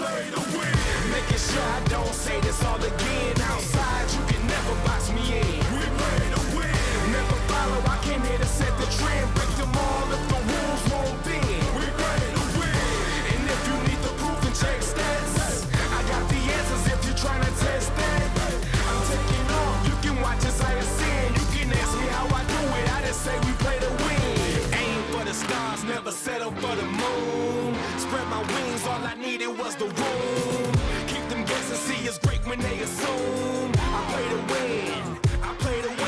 play to win. Making sure I don't say this all again. Outside, you can never box me in. We play to win. Never follow, I came here to set the trend. Break them all if the rules won't bend. We play to win. And if you need the proof and check stats, I got the answers if you're trying to test that. I'm taking off, you can watch as I ascend. You can ask me how I do it, I just say we play to win. Aim for the stars, never settle for the moon. Spread my wings, all I needed was the room. Keep them guessing, see it's great when they assume. I play to win, I play to win.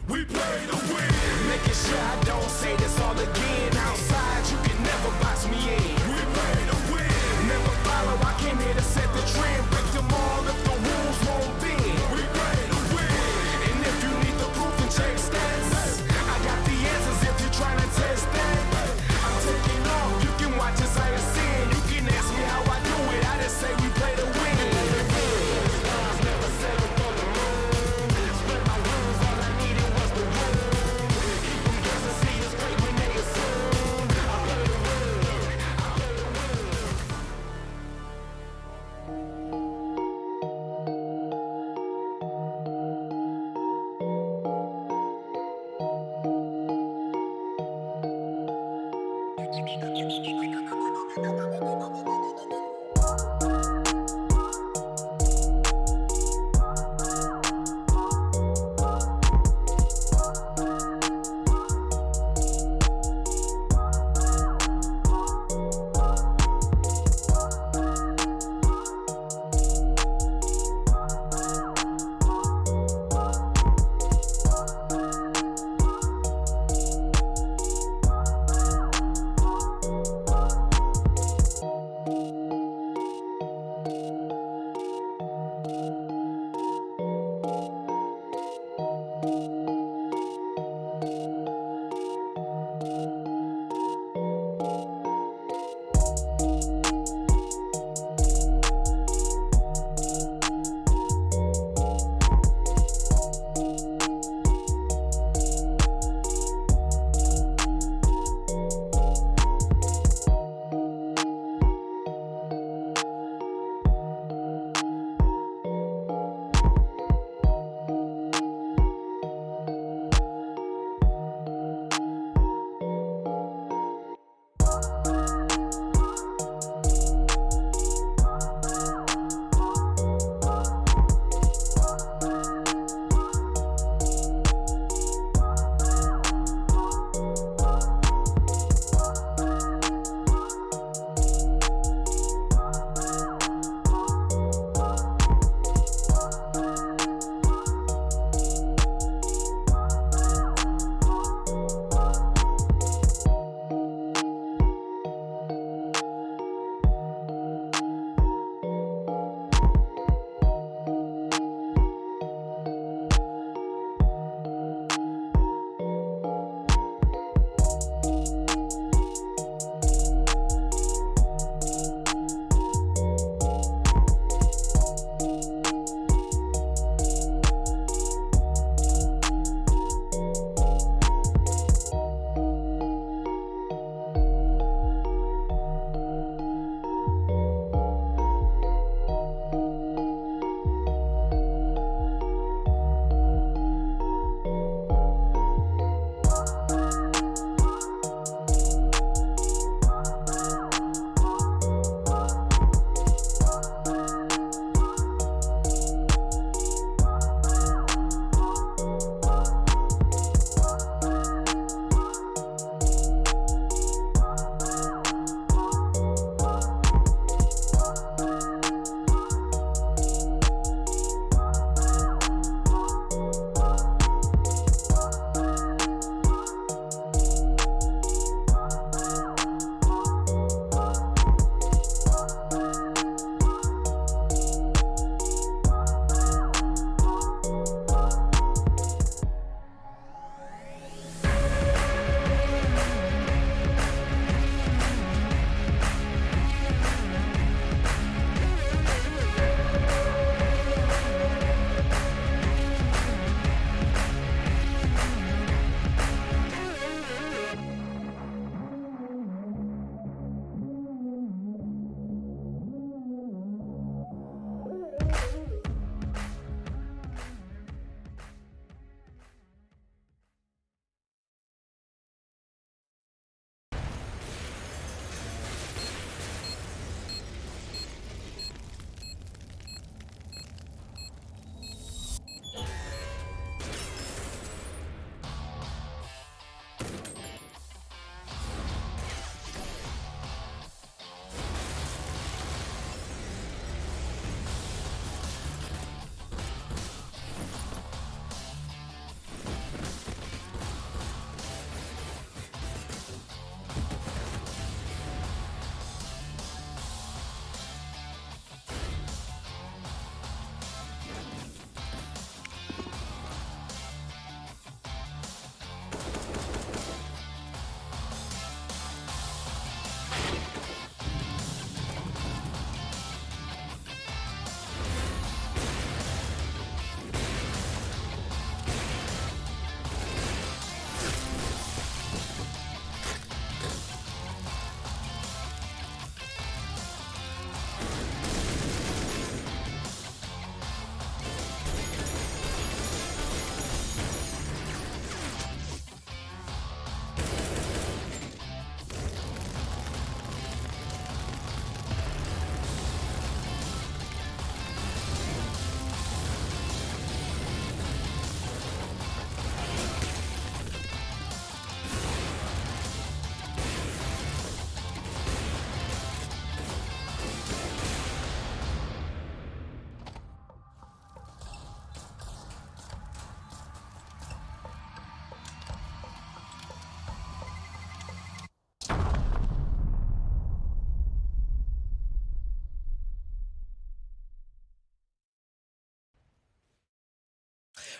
We play to win. Making sure I don't say this all again. Outside, you can never box me in. We play to win. Never follow, I came here to set the trend. Break them all if the rules won't bend. We play to win. And if you need the proof and check stats, I got the answers if you're trying to test that. I'm taking off, you can watch as I ascend. You can ask me how I do it, I just say we play to win. Stars never settle for the moon. Spread my wings, all I needed was the room. Keep them guessing, see it's great when they assume. I play to win, I play to win.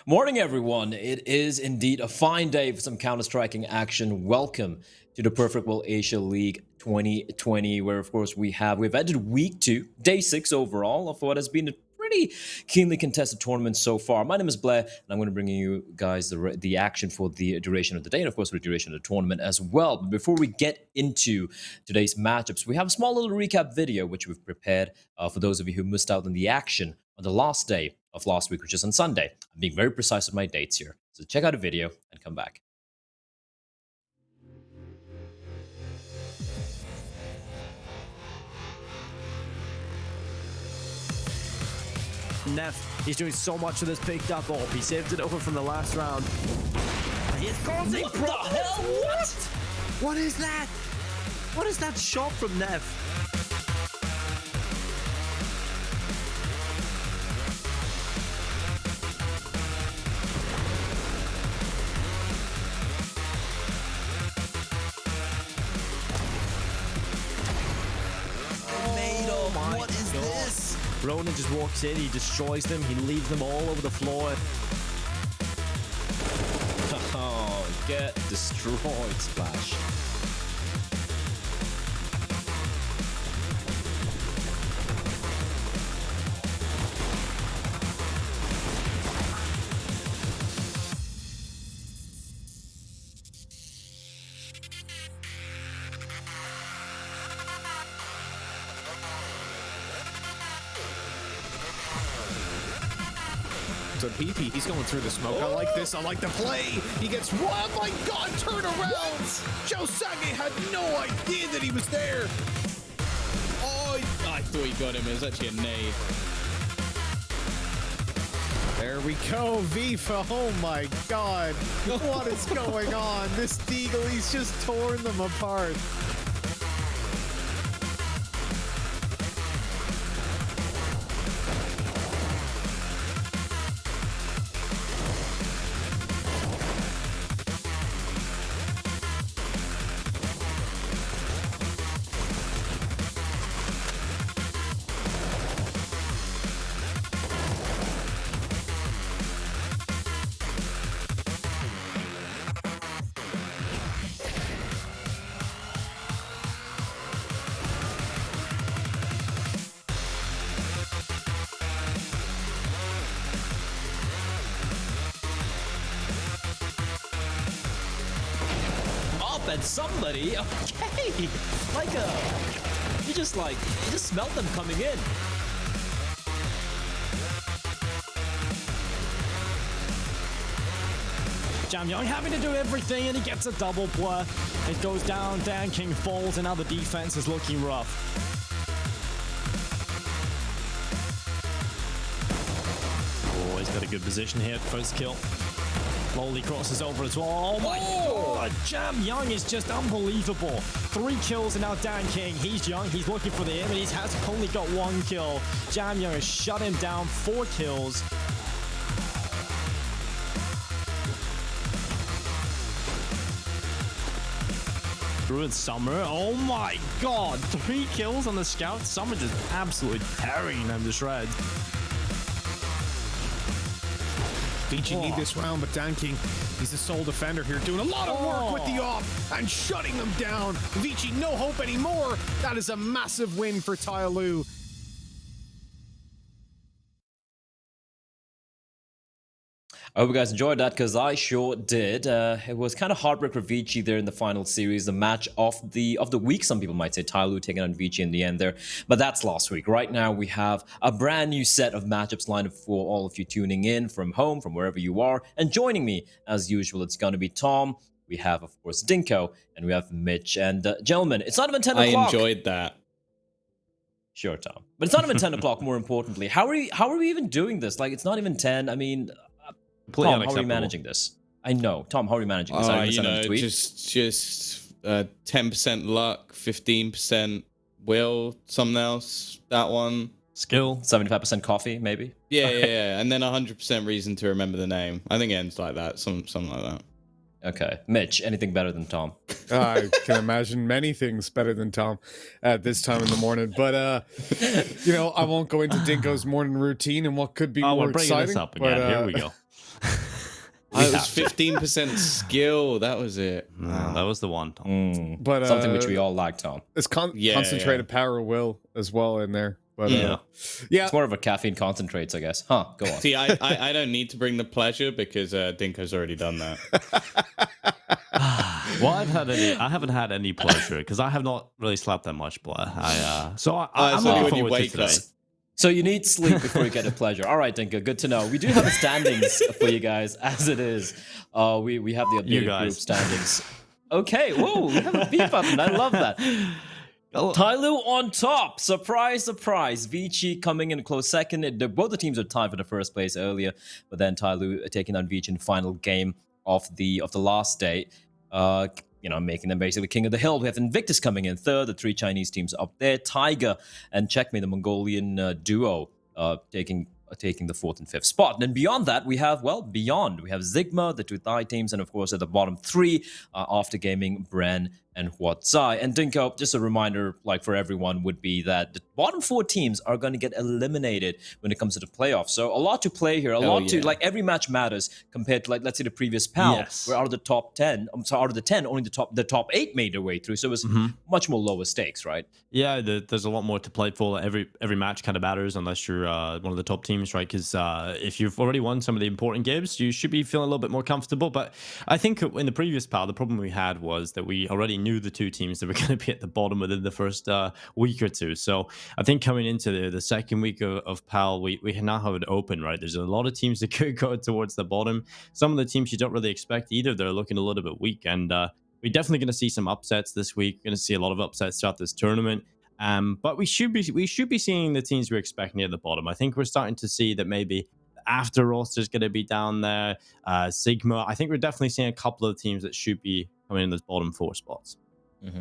Morning, everyone. It is indeed a fine day for some counter-striking action. Welcome to the Perfect World Asia League 2020, where, of course, we've ended week 2, day 6 overall of what has been a pretty keenly contested tournament so far. My name is Blair, and I'm going to bring you guys the action for the duration of the day, and of course, for the duration of the tournament as well. But before we get into today's matchups, we have a small little recap video which we've prepared for those of you who missed out on the action on the last day of last week, which is on Sunday. I'm being very precise with my dates here. So check out a video and come back. Neff, he's doing so much of this picked up orb. He saved it over from the last round. He's causing What the hell? What? What is that? What is that shot from Neff? What is this? Ronan just walks in, he destroys them, he leaves them all over the floor. Oh, get destroyed, Splash. So PP, he's going through the smoke. I like this. I like the play. He gets, oh my God, turn around. Josage had no idea that he was there. Oh, I thought he got him. It was actually a nade. there we go. Vifa, oh my God. What is going on? This Deagle, he's just torn them apart. And somebody, okay, you just smelt them coming in. Jamyang having to do everything, and he gets a double blur. It goes down, Dan King falls, and now the defense is looking rough. Oh, he's got a good position here, first kill. Slowly crosses over as well. Oh my God, Jamyang is just unbelievable. 3 kills and now Dan King. He's young, he's looking for the aim, and he has only got 1 kill. Jamyang has shut him down, 4 kills. Druid Summer, oh my God, 3 kills on the scout. Summer just absolutely tearing them to shreds. Vici need this round, but Dan King, he's a sole defender here, doing a lot of work with the off and shutting them down. Vici, no hope anymore. That is a massive win for Tyloo. I hope you guys enjoyed that, because I sure did. It was kind of heartbreak for Vici there in the final series, the match of the week, some people might say. Tyloo taking on Vici in the end there, but that's last week. Right now, we have a brand new set of matchups lined up for all of you tuning in from home, from wherever you are, and joining me, as usual, it's going to be Tom. We have, of course, Dinko, and we have Mitch. And gentlemen, it's not even 10 o'clock. I enjoyed that. Sure, Tom. But it's not even 10 o'clock, more importantly. How are we even doing this? Like, it's not even 10. I mean... Tom, how are we managing this? I know. Tom, how are we managing this? You know, just 10% luck, 15% will, something else, that one. Skill, 75% coffee, maybe? Yeah. And then 100% reason to remember the name. I think it ends like that, something like that. Okay. Mitch, anything better than Tom? I can imagine many things better than Tom at this time in the morning. But, you know, I won't go into Dinko's morning routine and what could be more we're bringing exciting. this up again. Here we go. It was 15% skill. That was it. That was the one. But Something which we all like, Tom. It's Yeah, concentrated power of will as well in there. But Yeah. yeah, It's more of a caffeine concentrates, I guess. Huh, go on. See, I don't need to bring the pleasure because Dinko's already done that. Well, I haven't had any pleasure because I have not really slept that much, Blair. I'm It's looking only when you forward to wake today. up. So you need sleep before you get a pleasure. All right, Dinka, good to know. We do have the standings for you guys as it is. We have the You updated guys. group standings. Okay, whoa, we have a beat button. I love that. Tyloo on top. Surprise, surprise. Vici coming in close second. Both the teams are tied for the first place earlier, but then Tyloo taking on Vici in the final game of the last day. Making them basically king of the hill. We have Invictus coming in third, the three Chinese teams up there. Tiger and Checkmate, the Mongolian duo, taking the fourth and fifth spot. And then beyond that, we have Zigma, the two Thai teams, and of course at the bottom three, After Gaming, Bren, and Huatsai. And Dinko, just a reminder, like for everyone, would be that the bottom four teams are going to get eliminated when it comes to the playoffs. So a lot to play here, every match matters compared to let's say the previous PAL, Yes. where out of the 10, only the top 8 made their way through. So it was much more lower stakes, right? Yeah, there's a lot more to play for. Every match kind of matters unless you're one of the top teams, right? Because if you've already won some of the important games, you should be feeling a little bit more comfortable. But I think in the previous PAL, the problem we had was that we already knew the two teams that were going to be at the bottom within the first week or two. So I think coming into the second week of PAL, we now have it open, right? There's a lot of teams that could go towards the bottom. Some of the teams you don't really expect either. They're looking a little bit weak. And we're definitely going to see some upsets this week. Going to see a lot of upsets throughout this tournament. But we should be seeing the teams we're expecting at the bottom. I think we're starting to see that maybe After roster is going to be down there. Sigma. I think we're definitely seeing a couple of teams that should be coming in those bottom 4 spots. Mm-hmm.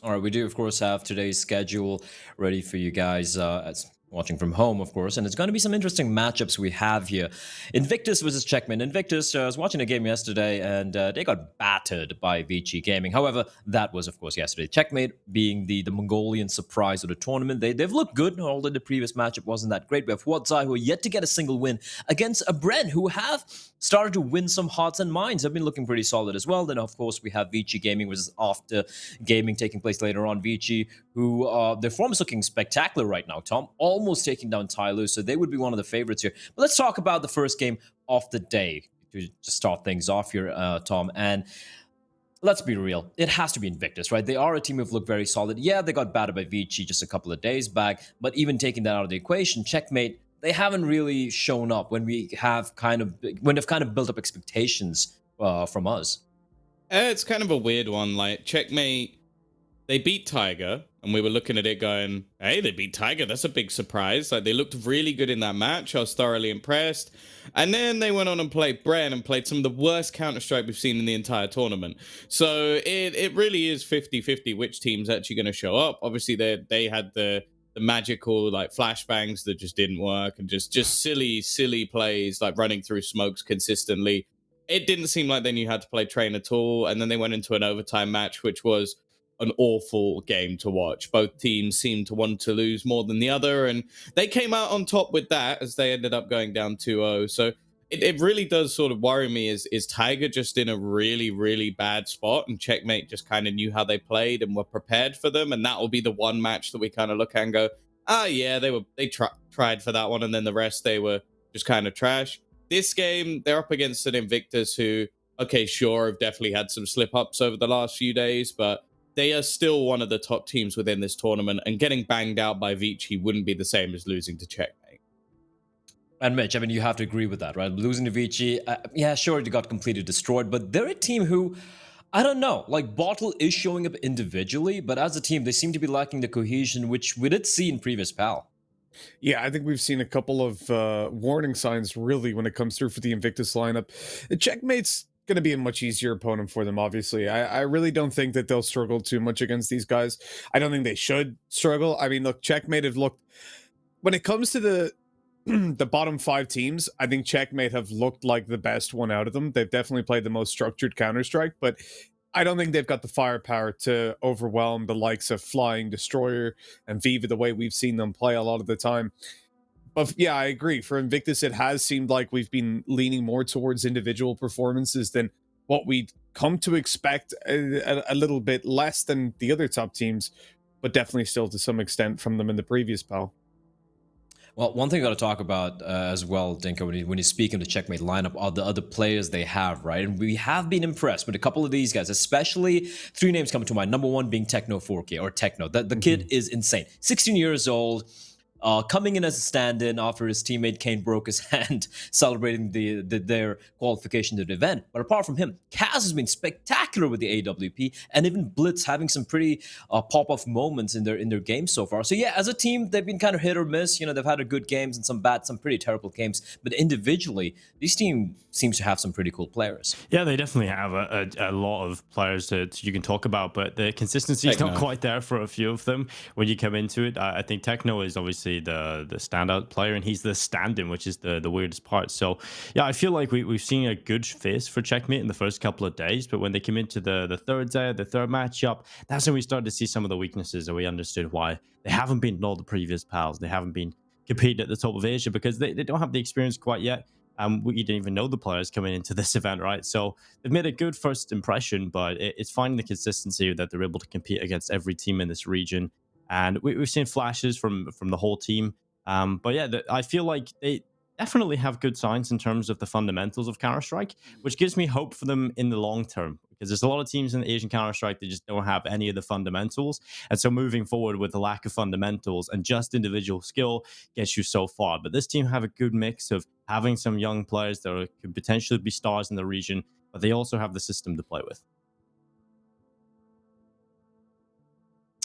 All right, we do, of course, have today's schedule ready for you guys as watching from home, of course, and it's going to be some interesting matchups we have here. Invictus versus Checkmate. Invictus, I was watching a game yesterday, and they got battered by Vici Gaming. However, that was, of course, yesterday. Checkmate being the Mongolian surprise of the tournament. They've looked good, although the previous matchup wasn't that great. We have Huatsai, who are yet to get a single win, against a Bren, who have started to win some hearts and minds. Have been looking pretty solid as well. Then, of course, we have Vici Gaming, which is After Gaming taking place later on. Vici, who their form is looking spectacular right now, Tom. Almost taking down Tyloo, so they would be one of the favorites here. But let's talk about the first game of the day to start things off here, Tom. And let's be real, it has to be Invictus, right? They are a team who've looked very solid. Yeah, they got battered by Vici just a couple of days back, but even taking that out of the equation, Checkmate, they haven't really shown up when they've kind of built up expectations from us. It's kind of a weird one. Like, Checkmate, they beat Tiger, and we were looking at it going, hey, they beat Tiger. That's a big surprise. Like, they looked really good in that match. I was thoroughly impressed. And then they went on and played Bren and played some of the worst Counter-Strike we've seen in the entire tournament. So it really is 50-50 which team's actually going to show up. Obviously, they had the magical, like, flashbangs that just didn't work, and just silly plays, like running through smokes consistently. It didn't seem like they knew how to play Train at all. And then they went into an overtime match, which was an awful game to watch. Both teams seemed to want to lose more than the other, and they came out on top with that as they ended up going down 2-0. So it really does sort of worry me. Is Tiger just in a really, really bad spot, and Checkmate just kind of knew how they played and were prepared for them, and that will be the one match that we kind of look at and go, yeah, they tried for that one, and then the rest they were just kind of trash. This game, they're up against an Invictus who, okay, sure, have definitely had some slip-ups over the last few days, but they are still one of the top teams within this tournament, and getting banged out by Vici wouldn't be the same as losing to Checkmate. And Mitch, I mean, you have to agree with that, right? Losing to Vici, yeah, sure, they got completely destroyed, but they're a team who, I don't know, like, Bottle is showing up individually, but as a team, they seem to be lacking the cohesion, which we did see in previous PAL. Yeah, I think we've seen a couple of warning signs, really, when it comes through for the Invictus lineup. Checkmate's going to be a much easier opponent for them, obviously. I really don't think that they'll struggle too much against these guys. I don't think they should struggle. I mean, look, Checkmate have looked... When it comes to the the bottom 5 teams, I think Checkmate have looked like the best one out of them. They've definitely played the most structured Counter-Strike, but I don't think they've got the firepower to overwhelm the likes of Flying, Destroyer, and Viva the way we've seen them play a lot of the time. But yeah, I agree. For Invictus, it has seemed like we've been leaning more towards individual performances than what we'd come to expect, a little bit less than the other top teams, but definitely still to some extent from them in the previous PAL. Well, one thing I got to talk about as well, Dinko, when you speak in the Checkmate lineup, are the other players they have, right? And we have been impressed with a couple of these guys, especially three names coming to mind. Number one being Techno 4K, or Techno. The kid is insane. 16 years old. Coming in as a stand-in after his teammate Kane broke his hand celebrating their qualification to the event. But apart from him, Kaz has been spectacular with the AWP, and even Blitz having some pretty pop-off moments in their game so far. So yeah, as a team, they've been kind of hit or miss. You know, they've had a good games and some bad, some pretty terrible games. But individually, this team seems to have some pretty cool players. Yeah, they definitely have a lot of players that you can talk about, but the consistency is not quite there for a few of them when you come into it. I think Techno is obviously the standout player, and he's the stand-in, which is the weirdest part. So yeah, I feel like we've seen a good face for Checkmate in the first couple of days, but when they came into the third day, the third matchup, that's when we started to see some of the weaknesses, and we understood why they haven't been in all the previous pals. They haven't been competing at the top of Asia because they don't have the experience quite yet. We didn't even know the players coming into this event, right? So they've made a good first impression, but it's finding the consistency that they're able to compete against every team in this region. And we've seen flashes from the whole team. But yeah, I feel like they definitely have good signs in terms of the fundamentals of Counter-Strike, which gives me hope for them in the long term. Because there's a lot of teams in the Asian Counter-Strike that just don't have any of the fundamentals. And so moving forward with the lack of fundamentals and just individual skill gets you so far. But this team have a good mix of having some young players that could potentially be stars in the region, but they also have the system to play with.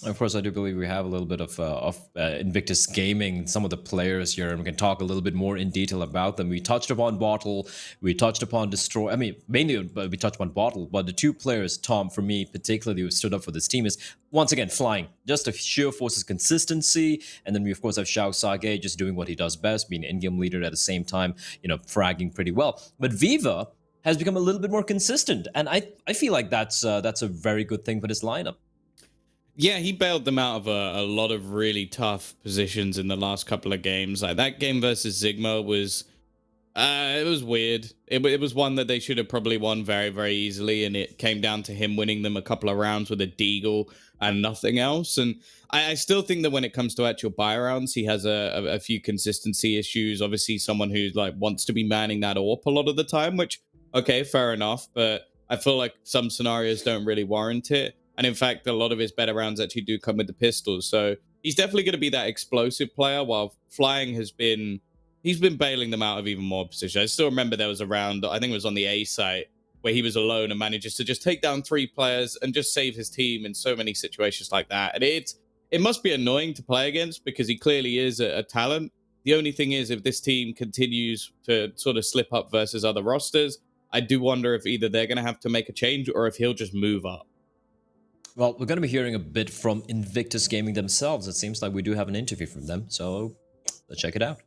Of course, I do believe we have a little bit of Invictus Gaming, some of the players here, and we can talk a little bit more in detail about them. We touched upon Bottle, we touched upon Destroy. I mean, mainly we touched upon Bottle, but the two players, Tom, for me particularly, who stood up for this team is, once again, Flying. Just a sheer force of consistency, and then we, of course, have Xiao Sage just doing what he does best, being an in-game leader at the same time, you know, fragging pretty well. But Viva has become a little bit more consistent, and I feel like that's a very good thing for this lineup. Yeah, he bailed them out of a lot of really tough positions in the last couple of games. Like that game versus Sigma was, it was weird. It was one that they should have probably won very, very easily, and it came down to him winning them a couple of rounds with a deagle and nothing else. And I still think that when it comes to actual buy rounds, he has a few consistency issues. Obviously, someone who like wants to be manning that AWP a lot of the time, which, okay, fair enough, but I feel like some scenarios don't really warrant it. And in fact, a lot of his better rounds actually do come with the pistols. So he's definitely going to be that explosive player, while Flying he's been bailing them out of even more positions. I still remember there was a round, I think it was on the A site, where he was alone and manages to just take down 3 players and just save his team in so many situations like that. And it must be annoying to play against because he clearly is a talent. The only thing is, if this team continues to sort of slip up versus other rosters, I do wonder if either they're going to have to make a change or if he'll just move up. Well, we're going to be hearing a bit from Invictus Gaming themselves. It seems like we do have an interview from them, so let's check it out.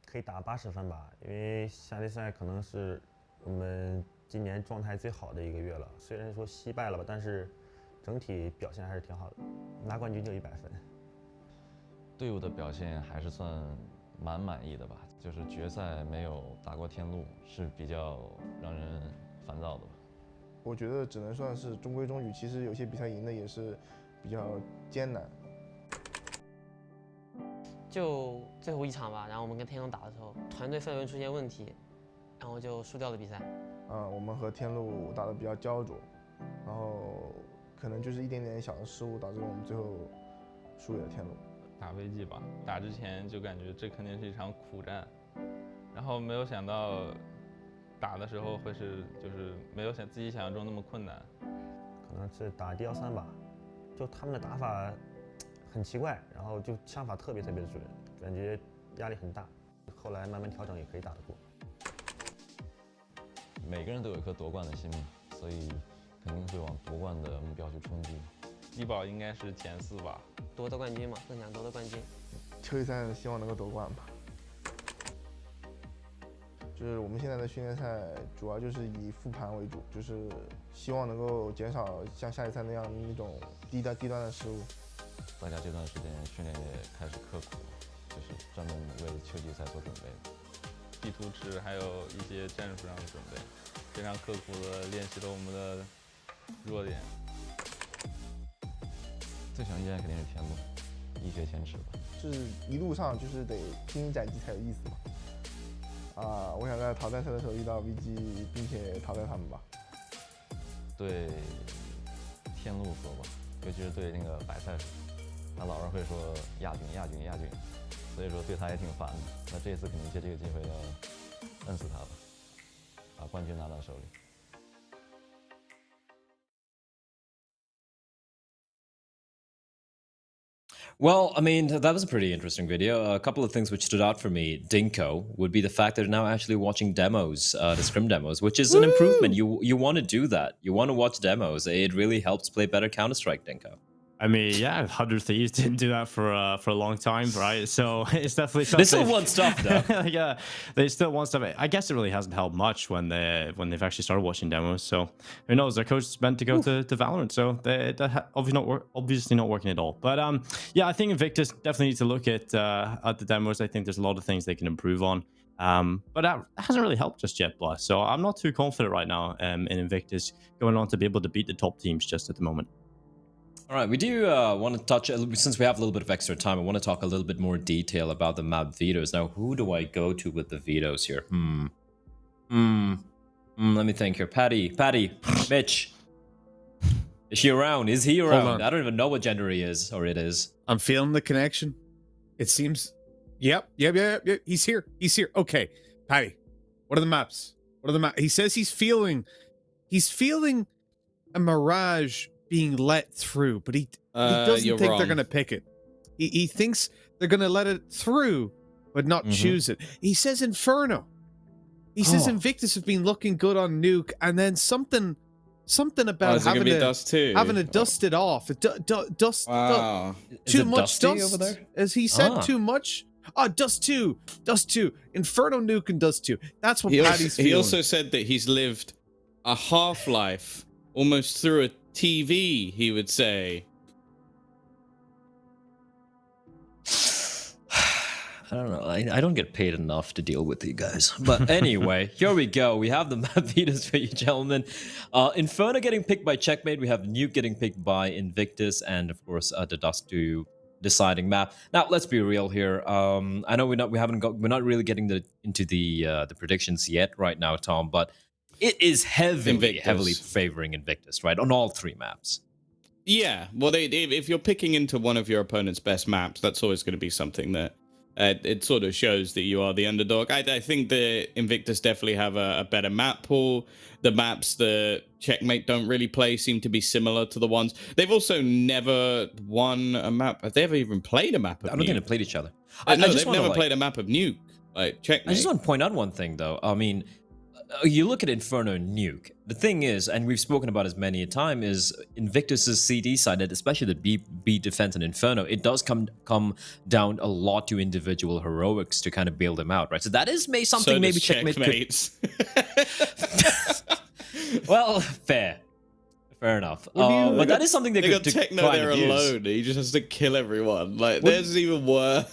可以打80分吧，因为夏季赛可能是我们今年状态最好的一个月了。虽然说惜败了吧，但是整体表现还是挺好的，拿冠军就100分。队伍的表现还是算蛮满意的吧，就是决赛没有打过天路，是比较让人烦躁的吧。 我觉得只能算是中规中矩，其实有些比赛赢的也是比较艰难。就最后一场吧，然后我们跟天龙打的时候，团队氛围出现问题，然后就输掉了比赛。我们和天路打得比较焦灼，然后可能就是一点点小的失误导致我们最后输给了天路。打危机吧，打之前就感觉这肯定是一场苦战，然后没有想到。 打的时候会是就是没有自己想象中那么困难，可能是打1-3吧，就他们的打法很奇怪，然后就枪法特别准，感觉压力很大。后来慢慢调整也可以打得过。每个人都有一颗夺冠的心嘛，所以肯定会往夺冠的目标去冲击。低保应该是前4吧，夺得冠军嘛，更想夺得冠军。秋季赛希望能够夺冠吧。 就是我们现在的训练赛主要就是以复盘为主，就是希望能够减少像下一赛那样那种低端的失误。大家这段时间训练也开始刻苦了，就是专门为秋季赛做准备。地图池还有一些战术上的准备，非常刻苦的练习了我们的弱点。最想依然肯定是天路，一雪前耻吧。就是一路上就是得精英斩击才有意思嘛。我想在淘汰赛的时候遇到 VG， 并且淘汰他们吧。对天路说吧，尤其是对那个白菜说，他老是会说亚军，所以说对他也挺烦的。那这次肯定借这个机会要摁死他吧，把冠军拿到手里。Well, I mean, that was a pretty interesting video. A couple of things which stood out for me, Dinko, would be the fact that they're now actually watching demos, the scrim demos, which is an improvement. You want to do that. You want to watch demos. It really helps play better Counter-Strike, Dinko. I mean, yeah, 100 Thieves didn't do that for a long time, right? So it's definitely something. They still want stuff, though. Yeah, they still want stuff. I guess it really hasn't helped much when they've actually started watching demos. So who knows? Their coach is meant to go to Valorant, so obviously not working at all. But yeah, I think Invictus definitely needs to look at the demos. I think there's a lot of things they can improve on. But that hasn't really helped just yet, Bless. So I'm not too confident right now in Invictus going on to be able to beat the top teams just at the moment. All right, we do want to touch, since we have a little bit of extra time, I want to talk a little bit more detail about the map vetoes. Now, who do I go to with the vetoes here? Let me think here. Patty, Mitch. Is she around? Is he around? I don't even know what gender he is, or it is. I'm feeling the connection. It seems... Yep. He's here. Okay, Patty, what are the maps? He says he's feeling a mirage being let through, but he doesn't think they're gonna pick it. He thinks they're gonna let it through, but not choose it. He says Inferno. He says Invictus have been looking good on Nuke, and then something about having to dust it off. Wow. Too much dust over there? As he said, too much. Dust 2. Inferno, Nuke, and Dust 2. That's what Patty's feeling. He also said that he's lived a half-life almost through a TV, he would say. I don't know. I don't get paid enough to deal with you guys. But anyway, here we go. We have the map vetoes for you gentlemen. Inferno getting picked by Checkmate. We have Nuke getting picked by Invictus. And of course, the Dust 2 deciding map. Now, let's be real here. I know we're not really getting into the predictions yet right now, Tom, but it is heavily favoring Invictus, right? On all three maps. Yeah, well, if you're picking into one of your opponent's best maps, that's always going to be something that it sort of shows that you are the underdog. I think the Invictus definitely have a better map pool. The maps that Checkmate don't really play seem to be similar to the ones. They've also never won a map. Have they ever even played a map of Nuke? I don't think they played each other. No, they've never played a map of Nuke. Like, Checkmate. I just want to point out one thing, though. I mean, you look at Inferno and Nuke. The thing is, and we've spoken about this many a time, is Invictus's CD side, especially the B defense and Inferno, it does come down a lot to individual heroics to kind of bail them out, right? So that is something maybe Checkmate could... Well, fair enough. But that is something they got Techno there alone. He just has to kill everyone. Like, there's even worse.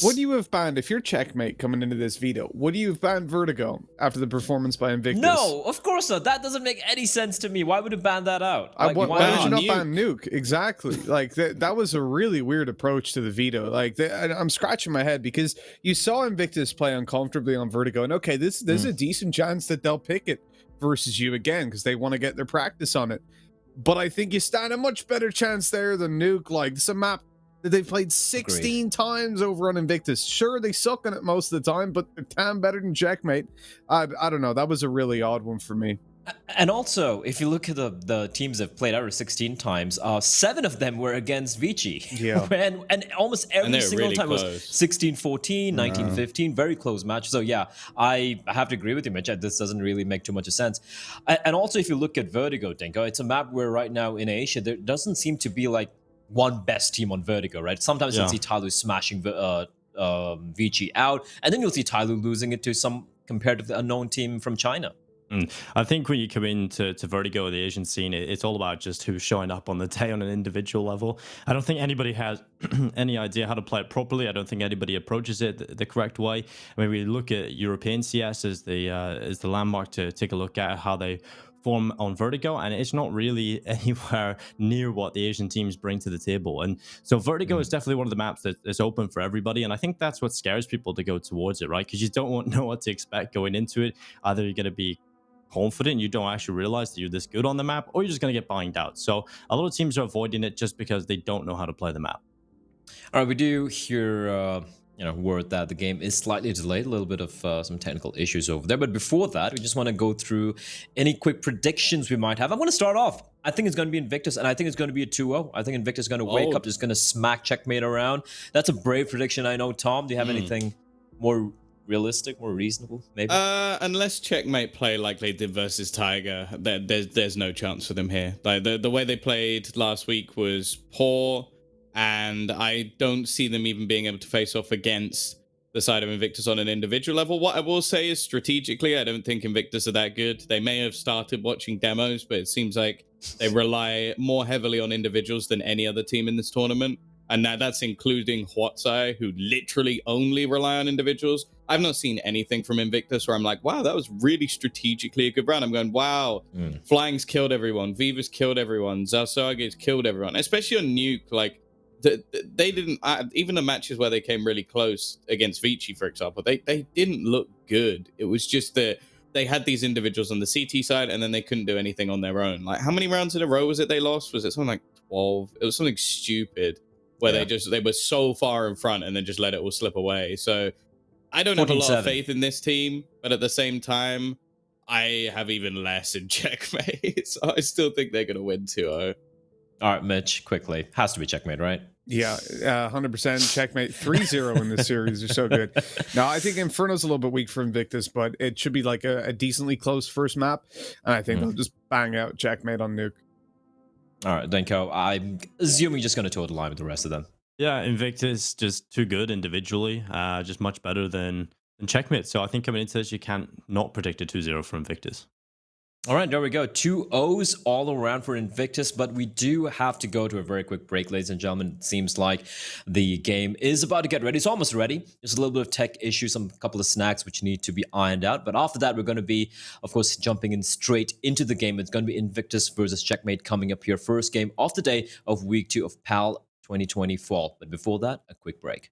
Would you have banned, if you're Checkmate coming into this veto, would you have banned Vertigo after the performance by Invictus? No, of course not. That doesn't make any sense to me. Why would you ban that out? Like, why would you not ban Nuke? Exactly. Like, that was a really weird approach to the veto. Like, I'm scratching my head because you saw Invictus play uncomfortably on Vertigo, and okay, there's a decent chance that they'll pick it versus you again because they want to get their practice on it. But I think you stand a much better chance there than Nuke. Like, it's a map that they've played 16 times over on Invictus. Sure, they suck on it most of the time, but they're damn better than Checkmate. I don't know. That was a really odd one for me. And also, if you look at the teams that played out 16 times, 7 of them were against Vici. Yeah. and almost every single really time close. was 16-14, 19-15, very close match. So yeah, I have to agree with you, Mitch. This doesn't really make too much of sense. And also, if you look at Vertigo, Dinko, it's a map where right now in Asia, there doesn't seem to be like one best team on Vertigo, right? Sometimes you'll see Tyloo smashing Vici out, and then you'll see Tyloo losing it to some comparatively unknown team from China. I think when you come into Vertigo, the Asian scene, it's all about just who's showing up on the day on an individual level. I don't think anybody has any idea how to play it properly. I don't think anybody approaches it the correct way. I mean, we look at European CS as the landmark to take a look at how they form on Vertigo, and it's not really anywhere near what the Asian teams bring to the table. And so Vertigo is definitely one of the maps that's open for everybody, and I think that's what scares people to go towards it, right? Because you don't know what to expect going into it. Either you're going to be confident, you don't actually realize that you're this good on the map, or you're just going to get banged out. So a lot of teams are avoiding it just because they don't know how to play the map. All right, we do hear word that the game is slightly delayed, a little bit of some technical issues over there. But before that, we just want to go through any quick predictions we might have. I'm going to start off. I think it's going to be Invictus, and I think it's going to be a 2-0. I think Invictus is going to wake up, just going to smack Checkmate around. That's a brave prediction, I know. Tom, do you have anything more realistic, more reasonable, maybe? Unless Checkmate play like they did versus Tiger, there's no chance for them here. Like the way they played last week was poor, and I don't see them even being able to face off against the side of Invictus on an individual level. What I will say is strategically, I don't think Invictus are that good. They may have started watching demos, but it seems like they rely more heavily on individuals than any other team in this tournament. And that's including Huatsai, who literally only rely on individuals. I've not seen anything from Invictus where I'm like, wow, that was really strategically a good round. I'm going, wow, Flying's killed everyone. Viva's killed everyone. Zalsage's killed everyone. Especially on Nuke, like, they didn't, even the matches where they came really close against Vici, for example, they didn't look good. It was just that they had these individuals on the CT side, and then they couldn't do anything on their own. Like, how many rounds in a row was it they lost? Was it something like 12? It was something stupid where they were so far in front and then just let it all slip away. So I don't have a lot of faith in this team, but at the same time, I have even less in Checkmate. So I still think they're going to win 2-0. All right, Mitch, quickly. Has to be Checkmate, right? Yeah, 100% Checkmate. 3-0 in this series. They're so good. Now, I think Inferno's a little bit weak for Invictus, but it should be like a decently close first map. And I think they'll just bang out Checkmate on Nuke. All right, Denko, I'm assuming you're just going to toe the line with the rest of them. Yeah, Invictus just too good individually, just much better than Checkmate. So I think coming into this, you can't not predict a 2-0 for Invictus. All right, there we go. 2 O's all around for Invictus, but we do have to go to a very quick break, ladies and gentlemen. It seems like the game is about to get ready. It's almost ready. There's a little bit of tech issues, some couple of snacks which need to be ironed out. But after that, we're going to be, of course, jumping in straight into the game. It's going to be Invictus versus Checkmate coming up here. First game of the day of week 2 of PAL 2020 Fall. But before that, a quick break.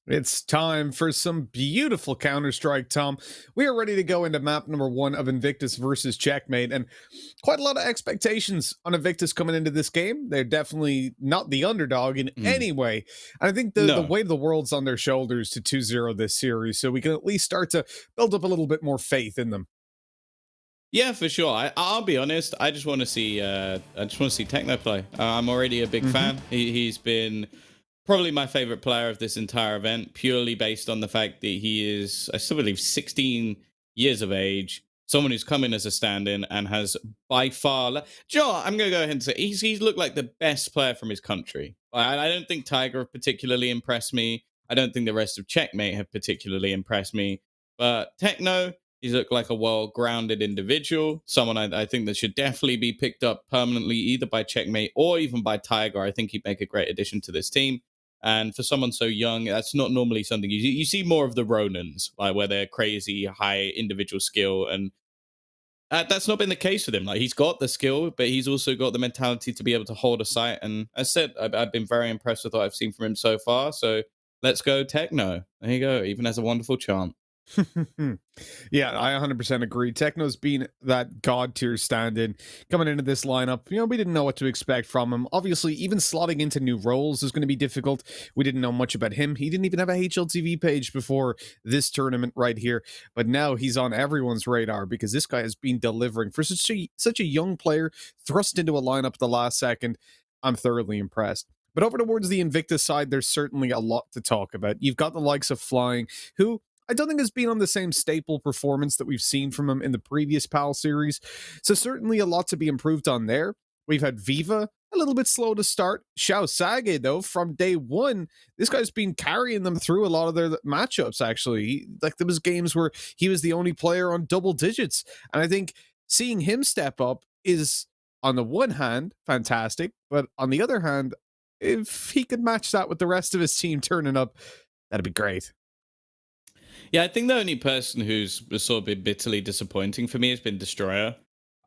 It's time for some beautiful Counter-Strike, Tom. We are ready to go into map number 1 of Invictus versus Checkmate, and quite a lot of expectations on Invictus coming into this game. They're definitely not the underdog in any way. And I think the weight of the world's on their shoulders to 2-0 this series, so we can at least start to build up a little bit more faith in them. Yeah, for sure. I'll be honest. I just want to see. Techno play. I'm already a big fan. He's been probably my favorite player of this entire event, purely based on the fact that he is, I still believe, 16 years of age. Someone who's come in as a stand-in and has by far. Joe, I'm going to go ahead and say he's looked like the best player from his country. I don't think Tiger have particularly impressed me. I don't think the rest of Checkmate have particularly impressed me. But Techno, he's looked like a well-grounded individual, someone I think that should definitely be picked up permanently, either by Checkmate or even by Tiger. I think he'd make a great addition to this team. And for someone so young, that's not normally something you see more of the Ronins, like where they're crazy high individual skill, and that's not been the case with him. Like, he's got the skill, but he's also got the mentality to be able to hold a sight. And as I said, I've been very impressed with what I've seen from him so far. So let's go Techno. There you go. Even has a wonderful chant. Yeah, I 100% agree. Techno's been that god tier stand-in coming into this lineup. You know, we didn't know what to expect from him. Obviously, even slotting into new roles is going to be difficult. We didn't know much about him. He didn't even have a HLTV page before this tournament right here. But now he's on everyone's radar because this guy has been delivering for such a young player, thrust into a lineup at the last second. I'm thoroughly impressed. But over towards the Invictus side, there's certainly a lot to talk about. You've got the likes of Flying, who I don't think has been on the same staple performance that we've seen from him in the previous PAL series. So certainly a lot to be improved on there. We've had Viva, a little bit slow to start. Xiao Sage, though, from day one, this guy's been carrying them through a lot of their matchups, actually. Like, there was games where he was the only player on double digits. And I think seeing him step up is, on the one hand, fantastic. But on the other hand, if he could match that with the rest of his team turning up, that'd be great. Yeah, I think the only person who's sort of been bitterly disappointing for me has been Destroyer.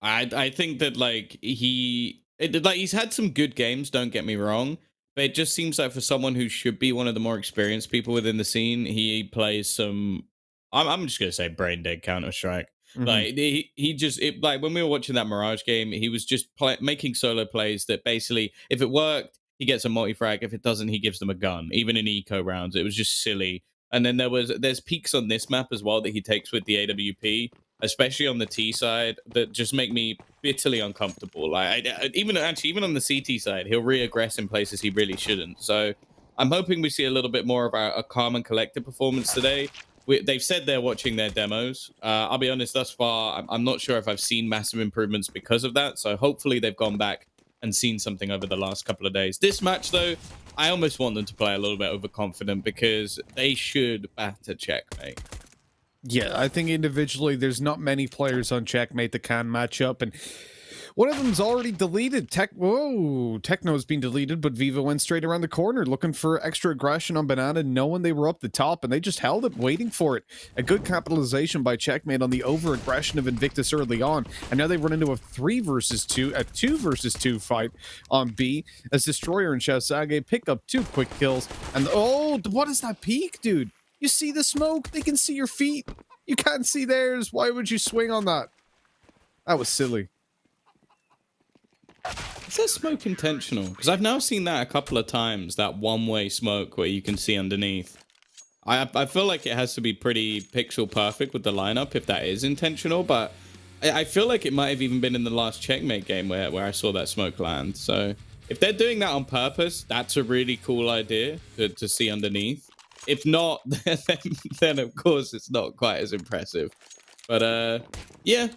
I think that he's had some good games, don't get me wrong, but it just seems like for someone who should be one of the more experienced people within the scene, he plays some, I'm just gonna say brain dead Counter-Strike. Like like when we were watching that Mirage game, he was just making solo plays that basically, if it worked, he gets a multi-frag. If it doesn't, he gives them a gun. Even in eco rounds, it was just silly. And then there's peaks on this map as well that he takes with the AWP, especially on the T side, that just make me bitterly uncomfortable. Like, even on the CT side, he'll re-aggress in places he really shouldn't. So I'm hoping we see a little bit more of a calm and collected performance today. They've said they're watching their demos. I'll be honest, thus far, I'm not sure if I've seen massive improvements because of that. So hopefully they've gone back and seen something over the last couple of days. This match, though, I almost want them to play a little bit overconfident because they should batter Checkmate. Yeah, I think individually there's not many players on Checkmate that can match up, and one of them's already deleted. Techno's been deleted, but Viva went straight around the corner looking for extra aggression on Banana, knowing they were up the top, and they just held it, waiting for it. A good capitalization by Checkmate on the over-aggression of Invictus early on, and now they run into a 2 versus 2 fight on B, as Destroyer and Xiaosage pick up 2 quick kills, and what is that peak, dude? You see the smoke? They can see your feet. You can't see theirs. Why would you swing on that? That was silly. Is that smoke intentional? Because I've now seen that a couple of times, that one-way smoke where you can see underneath. I feel like it has to be pretty pixel perfect with the lineup if that is intentional, but I feel like it might have even been in the last Checkmate game where I saw that smoke land. So if they're doing that on purpose, that's a really cool idea to see underneath. If not, then of course it's not quite as impressive. But yeah,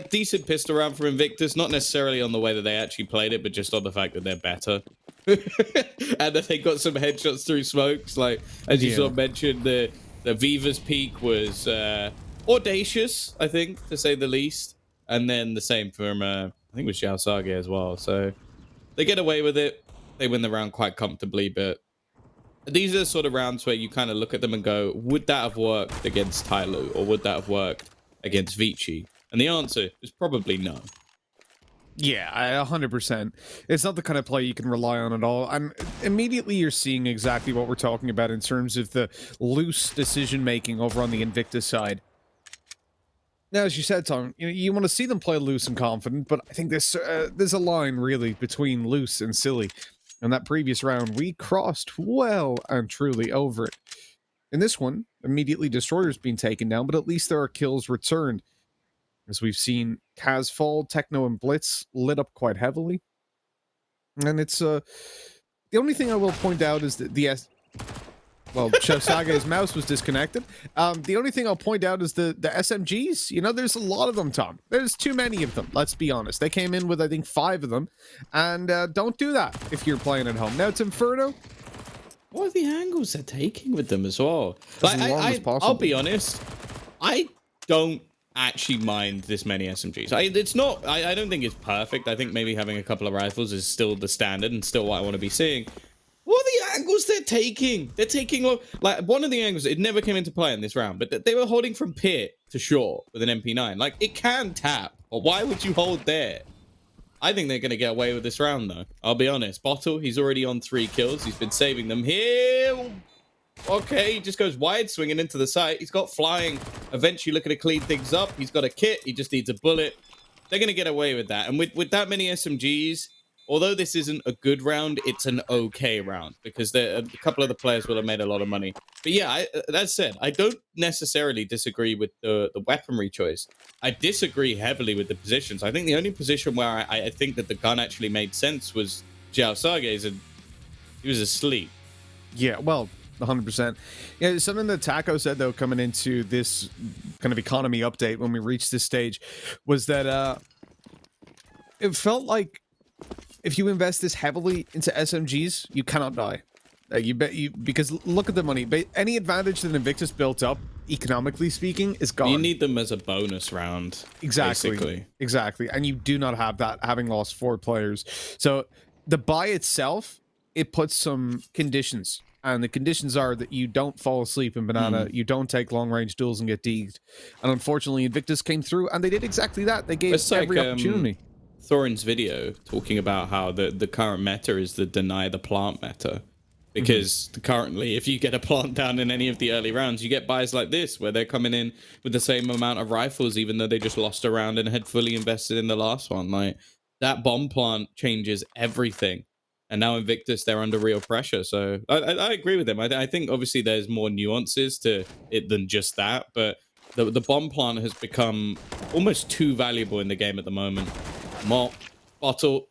decent pistol round for Invictus. Not necessarily on the way that they actually played it, but just on the fact that they're better. And that they got some headshots through smokes. Like, as you sort of mentioned, the Viva's peak was audacious, I think, to say the least. And then the same from, I think it was Xiao Sage as well. So they get away with it. They win the round quite comfortably, but these are the sort of rounds where you kind of look at them and go, would that have worked against Tyloo, or would that have worked against Vici? And the answer is probably no. Yeah, 100%. It's not the kind of play you can rely on at all. And immediately you're seeing exactly what we're talking about in terms of the loose decision-making over on the Invictus side. Now, as you said, Tom, you want to see them play loose and confident, but I think there's a line, really, between loose and silly. In that previous round, we crossed well and truly over it. In this one, immediately Destroyer's been taken down, but at least there are kills returned. As we've seen Kaz fall, Techno and Blitz lit up quite heavily. And it's, the only thing I will point out is that Shosaga's mouse was disconnected. The only thing I'll point out is the SMGs. There's a lot of them, Tom. There's too many of them, let's be honest. They came in with, I think, 5 of them. And don't do that if you're playing at home. Now, it's Inferno. What are the angles they're taking with them as well? Like, I'll be honest, I don't actually mind this many SMGs. I don't think it's perfect. I think maybe having a couple of rifles is still the standard and still what I want to be seeing. What are the angles they're taking? They're taking, like, one of the angles, it never came into play in this round, but they were holding from pit to shore with an MP9. Like, it can tap, but why would you hold there? I think they're going to get away with this round, though. I'll be honest. Bottle, he's already on 3 kills. He's been saving them here. Okay, he just goes wide, swinging into the site. He's got flying. Eventually looking to clean things up. He's got a kit. He just needs a bullet. They're going to get away with that. And with that many SMGs, although this isn't a good round, it's an okay round because a couple of the players will have made a lot of money. But yeah, that said, I don't necessarily disagree with the weaponry choice. I disagree heavily with the positions. I think the only position where I think that the gun actually made sense was Xiao Sage's, and he was asleep. Yeah, well, 100%. Yeah, something that Taco said, though, coming into this kind of economy update when we reached this stage, was that it felt like if you invest this heavily into SMGs, you cannot die. Because look at the money. Any advantage that Invictus built up, economically speaking, is gone. You need them as a bonus round. Exactly. Basically. Exactly. And you do not have that, having lost 4 players. So the buy itself, it puts some conditions. And the conditions are that you don't fall asleep in Banana, you don't take long-range duels and get deeged. And unfortunately, Invictus came through, and they did exactly that. They gave every opportunity. Thorin's video talking about how the current meta is the deny the plant meta. Because currently, if you get a plant down in any of the early rounds, you get buys like this, where they're coming in with the same amount of rifles, even though they just lost a round and had fully invested in the last one. Like, that bomb plant changes everything. And now Invictus, they're under real pressure. So I agree with them. I think, obviously, there's more nuances to it than just that. But the bomb plant has become almost too valuable in the game at the moment. Mop, Bottle.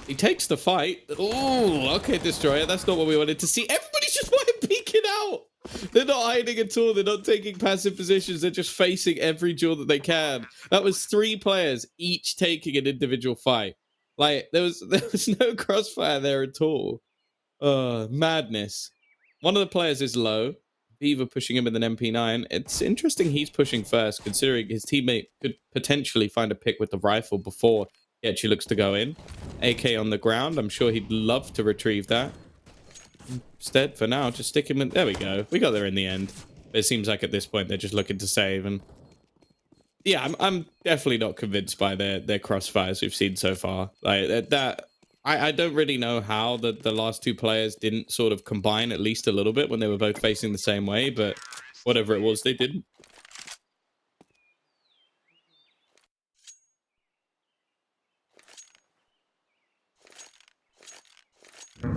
He takes the fight. Oh, okay, Destroyer. That's not what we wanted to see. Everybody's just peeking out. They're not hiding at all. They're not taking passive positions. They're just facing every duel that they can. That was 3 players, each taking an individual fight. Like, there was no crossfire there at all. Madness. One of the players is low. Beaver pushing him with an MP9. It's interesting he's pushing first, considering his teammate could potentially find a pick with the rifle before he actually looks to go in. AK on the ground. I'm sure he'd love to retrieve that. Instead, for now, just stick him in. There we go. We got there in the end. But it seems like at this point they're just looking to save. And yeah, I'm definitely not convinced by their crossfires we've seen so far. Like that. I don't really know how the last 2 players didn't sort of combine at least a little bit when they were both facing the same way, but whatever it was, they didn't.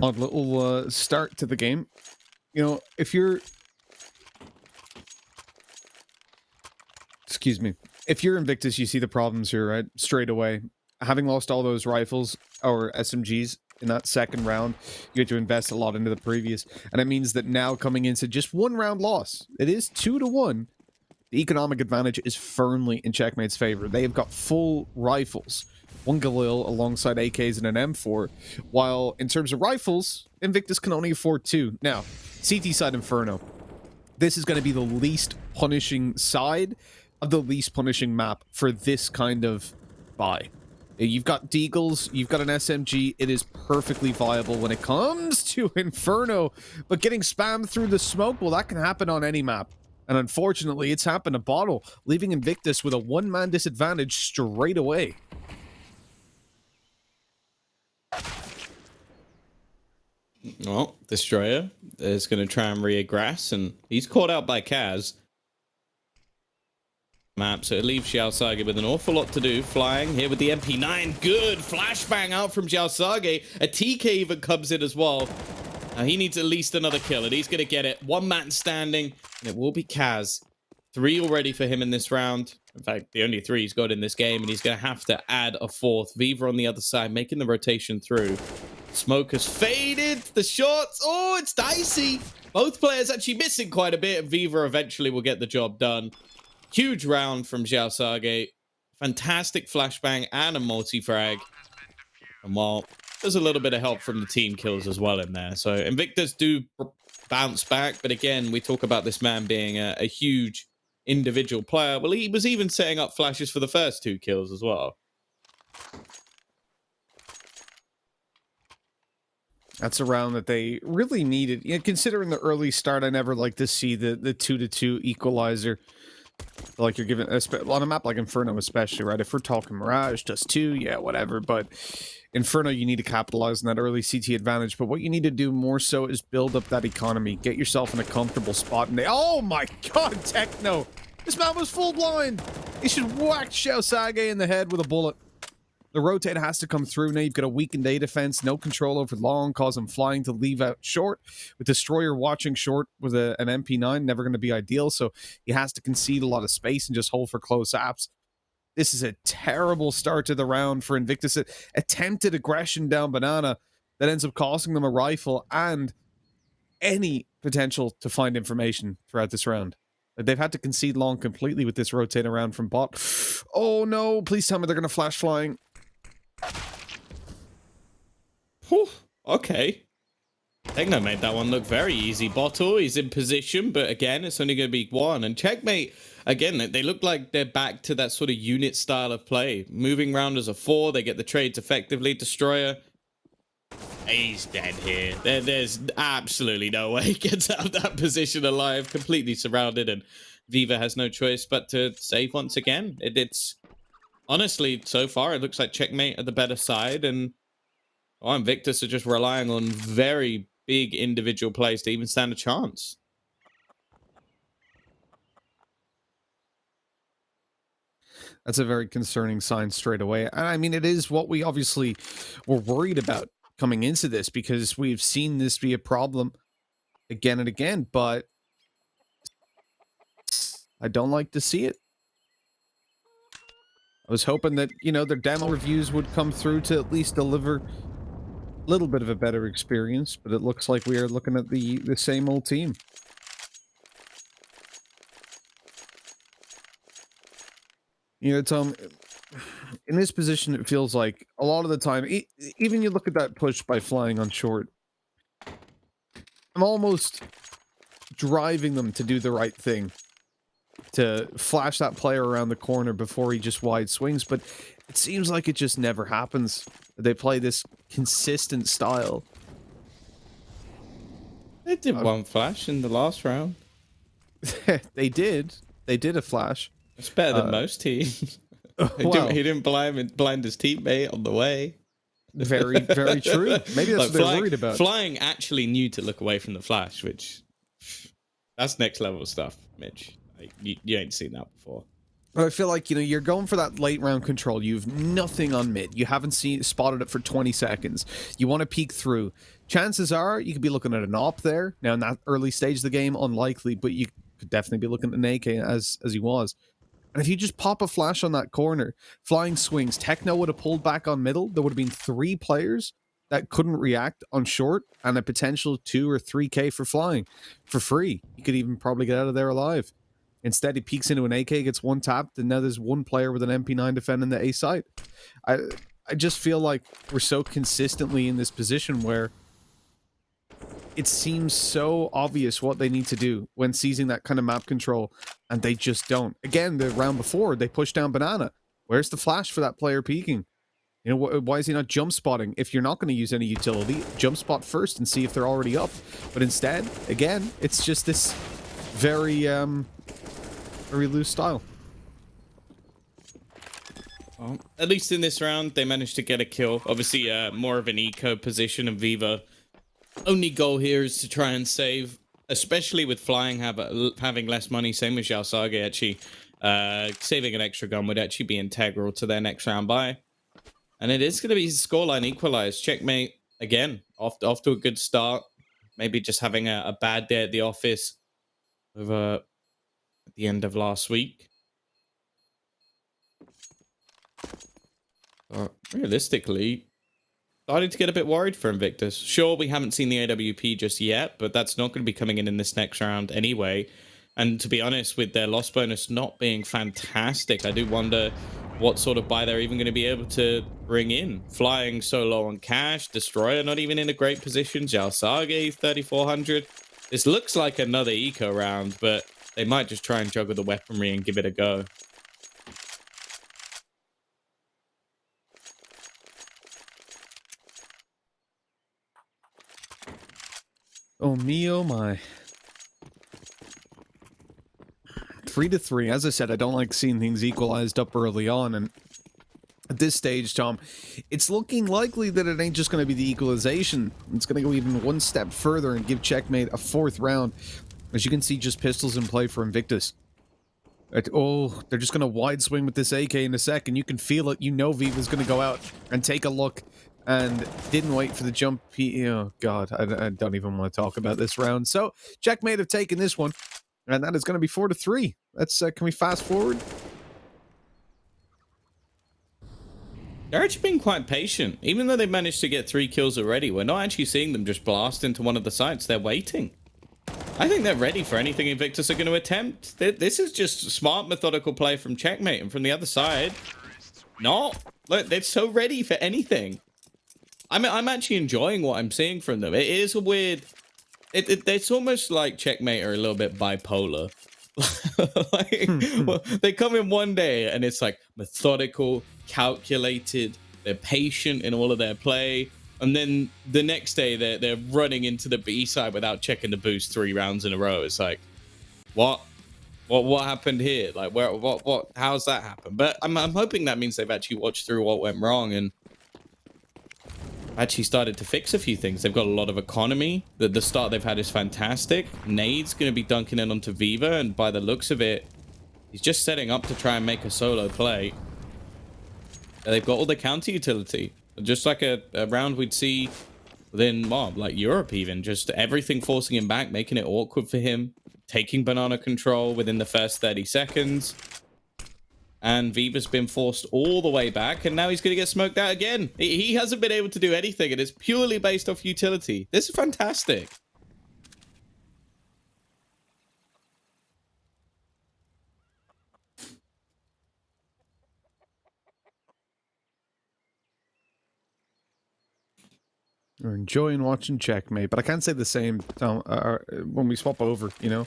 Odd little start to the game. If you're... Excuse me. If you're Invictus, you see the problems here, right? Straight away. Having lost all those rifles or SMGs in that second round, you had to invest a lot into the previous. And it means that now coming into just 1 round loss, it is 2-1. The economic advantage is firmly in Checkmate's favor. They have got full rifles. 1 Galil alongside AKs and an M4. While in terms of rifles, Invictus can only afford 2. Now, CT side Inferno. This is going to be the least punishing side of the least punishing map for this kind of buy. You've got Deagles, you've got an SMG, it is perfectly viable when it comes to Inferno, but getting spammed through the smoke, well, that can happen on any map. And unfortunately, it's happened to Bottle, leaving Invictus with a 1-man disadvantage straight away. Well, Destroyer is going to try and rear grass, and he's caught out by Kaz. Map, so it leaves Xiaosage with an awful lot to do. Flying here with the MP9. Good flashbang out from Xiaosage. A TK even comes in as well. Now he needs at least another kill, and he's going to get it. One man standing, and it will be Kaz. 3 already for him in this round. In fact, the only 3 he's got in this game, and he's going to have to add a 4th. Viva on the other side, making the rotation through. Smoke has faded. The shots. Oh, it's dicey. Both players actually missing quite a bit, and Viva eventually will get the job done. Huge round from Xiaosage. Fantastic flashbang and a multi-frag. And while there's a little bit of help from the team kills as well in there. So Invictus do bounce back. But again, we talk about this man being a huge individual player. Well, he was even setting up flashes for the first 2 kills as well. That's a round that they really needed. You know, considering the early start, I never like to see the 2-2 equalizer. Like you're given on a map like Inferno, especially, right? If we're talking Mirage, just 2, yeah, whatever. But Inferno, you need to capitalize on that early CT advantage. But what you need to do more so is build up that economy, get yourself in a comfortable spot. And oh my God, Techno! This man was full blind. He should whack Xiaosage in the head with a bullet. The rotate has to come through. Now you've got a weakened A defense, no control over long, cause him flying to leave out short. With Destroyer watching short with an MP9, never going to be ideal. So he has to concede a lot of space and just hold for close apps. This is a terrible start to the round for Invictus. Attempted aggression down Banana that ends up costing them a rifle and any potential to find information throughout this round. They've had to concede long completely with this rotate around from bot. Oh no, please tell me they're going to flash flying. Whew, okay. Techno made that one look very easy. Bottle, he's in position, but again, it's only going to be 1. And Checkmate, again, they look like they're back to that sort of unit style of play. Moving around as a 4, they get the trades effectively. Destroyer, he's dead here. There's absolutely no way he gets out of that position alive. Completely surrounded, and Viva has no choice but to save once again. It's honestly, so far, it looks like Checkmate are the better side, and Invictus are just relying on very big individual plays to even stand a chance. That's a very concerning sign straight away. And I mean, it is what we obviously were worried about coming into this, because we've seen this be a problem again and again, but I don't like to see it. I was hoping that, you know, their demo reviews would come through to at least deliver a little bit of a better experience, but it looks like we are looking at the same old team. You know, Tom, in this position, it feels like a lot of the time, even you look at that push by flying on short, I'm almost driving them to do the right thing, to flash that player around the corner before he just wide swings, but it seems like it just never happens. They play this consistent style. They did one flash in the last round. They did a flash. It's better than most teams. He didn't blind his teammate on the way. Very, very true. Maybe that's what they're worried about. Flying actually knew to look away from the flash, which that's next level stuff, Mitch. Like, you ain't seen that before. But I feel like, you know, you're going for that late round control. You've nothing on mid. You haven't spotted it for 20 seconds. You want to peek through. Chances are you could be looking at an op there. Now, in that early stage of the game, unlikely, but you could definitely be looking at an AK as he was. And if you just pop a flash on that corner, flying swings, Techno would have pulled back on middle. There would have been 3 players that couldn't react on short, and a potential 2 or 3K for flying for free. You could even probably get out of there alive. Instead, he peeks into an AK, gets one tapped, and now there's one player with an MP9 defending the A site. I just feel like we're so consistently in this position where it seems so obvious what they need to do when seizing that kind of map control, and they just don't. Again, the round before, they pushed down Banana. Where's the flash for that player peeking? You know, why is he not jump spotting? If you're not going to use any utility, jump spot first and see if they're already up. But instead, again, it's just this very loose style. Well, at least in this round, they managed to get a kill. Obviously, more of an eco position, and Viva only goal here is to try and save, especially with flying having less money. Same with Xiao Sage, actually. Saving an extra gun would actually be integral to their next round bye. And it is going to be scoreline equalized. Checkmate, again, off to a good start. Maybe just having a bad day at the office at the end of last week. But realistically, starting to get a bit worried for Invictus. Sure, we haven't seen the AWP just yet, but that's not going to be coming in this next round anyway. And to be honest, with their loss bonus not being fantastic, I do wonder what sort of buy they're even going to be able to bring in. Flying so low on cash, Destroyer not even in a great position, Xiao Sage 3,400. This looks like another eco round, but they might just try and juggle the weaponry and give it a go. Oh me, oh my. 3-3. As I said, I don't like seeing things equalized up early on, and at this stage, Tom, it's looking likely that it ain't just going to be the equalization. It's going to go even one step further and give Checkmate a 4th round. As you can see, just pistols in play for Invictus. Oh, they're just going to wide swing with this AK in a second. You can feel it. You know Viva's going to go out and take a look, and didn't wait for the jump. Oh, God, I don't even want to talk about this round. So, Checkmate have taken this one, and that is going to be 4-3. Let's, can we fast forward? They're actually being quite patient. Even though they've managed to get 3 kills already, we're not actually seeing them just blast into one of the sites. They're waiting. I think they're ready for anything Invictus are going to attempt. This is just smart, methodical play from Checkmate. And from the other side, no. Look, they're so ready for anything. I'm actually enjoying what I'm seeing from them. It is a weird... It's almost like Checkmate are a little bit bipolar. Well, they come in one day and it's like methodical, calculated, they're patient in all of their play, and then the next day they're running into the B side without checking the boost 3 rounds in a row. It's like, what happened here? Like, how's that happen? But I'm hoping that means they've actually watched through what went wrong and actually started to fix a few things. They've got a lot of economy. The start they've had is fantastic. Nade's going to be dunking in onto Viva, and by the looks of it, he's just setting up to try and make a solo play. They've got all the counter utility. Just like a round we'd see within, well, like Europe even. Just everything forcing him back, making it awkward for him. Taking banana control within the first 30 seconds. And Viva's been forced all the way back, and now he's going to get smoked out again. He hasn't been able to do anything, and it's purely based off utility. This is fantastic. We're enjoying watching Checkmate, but I can't say the same, Tom, when we swap over, you know?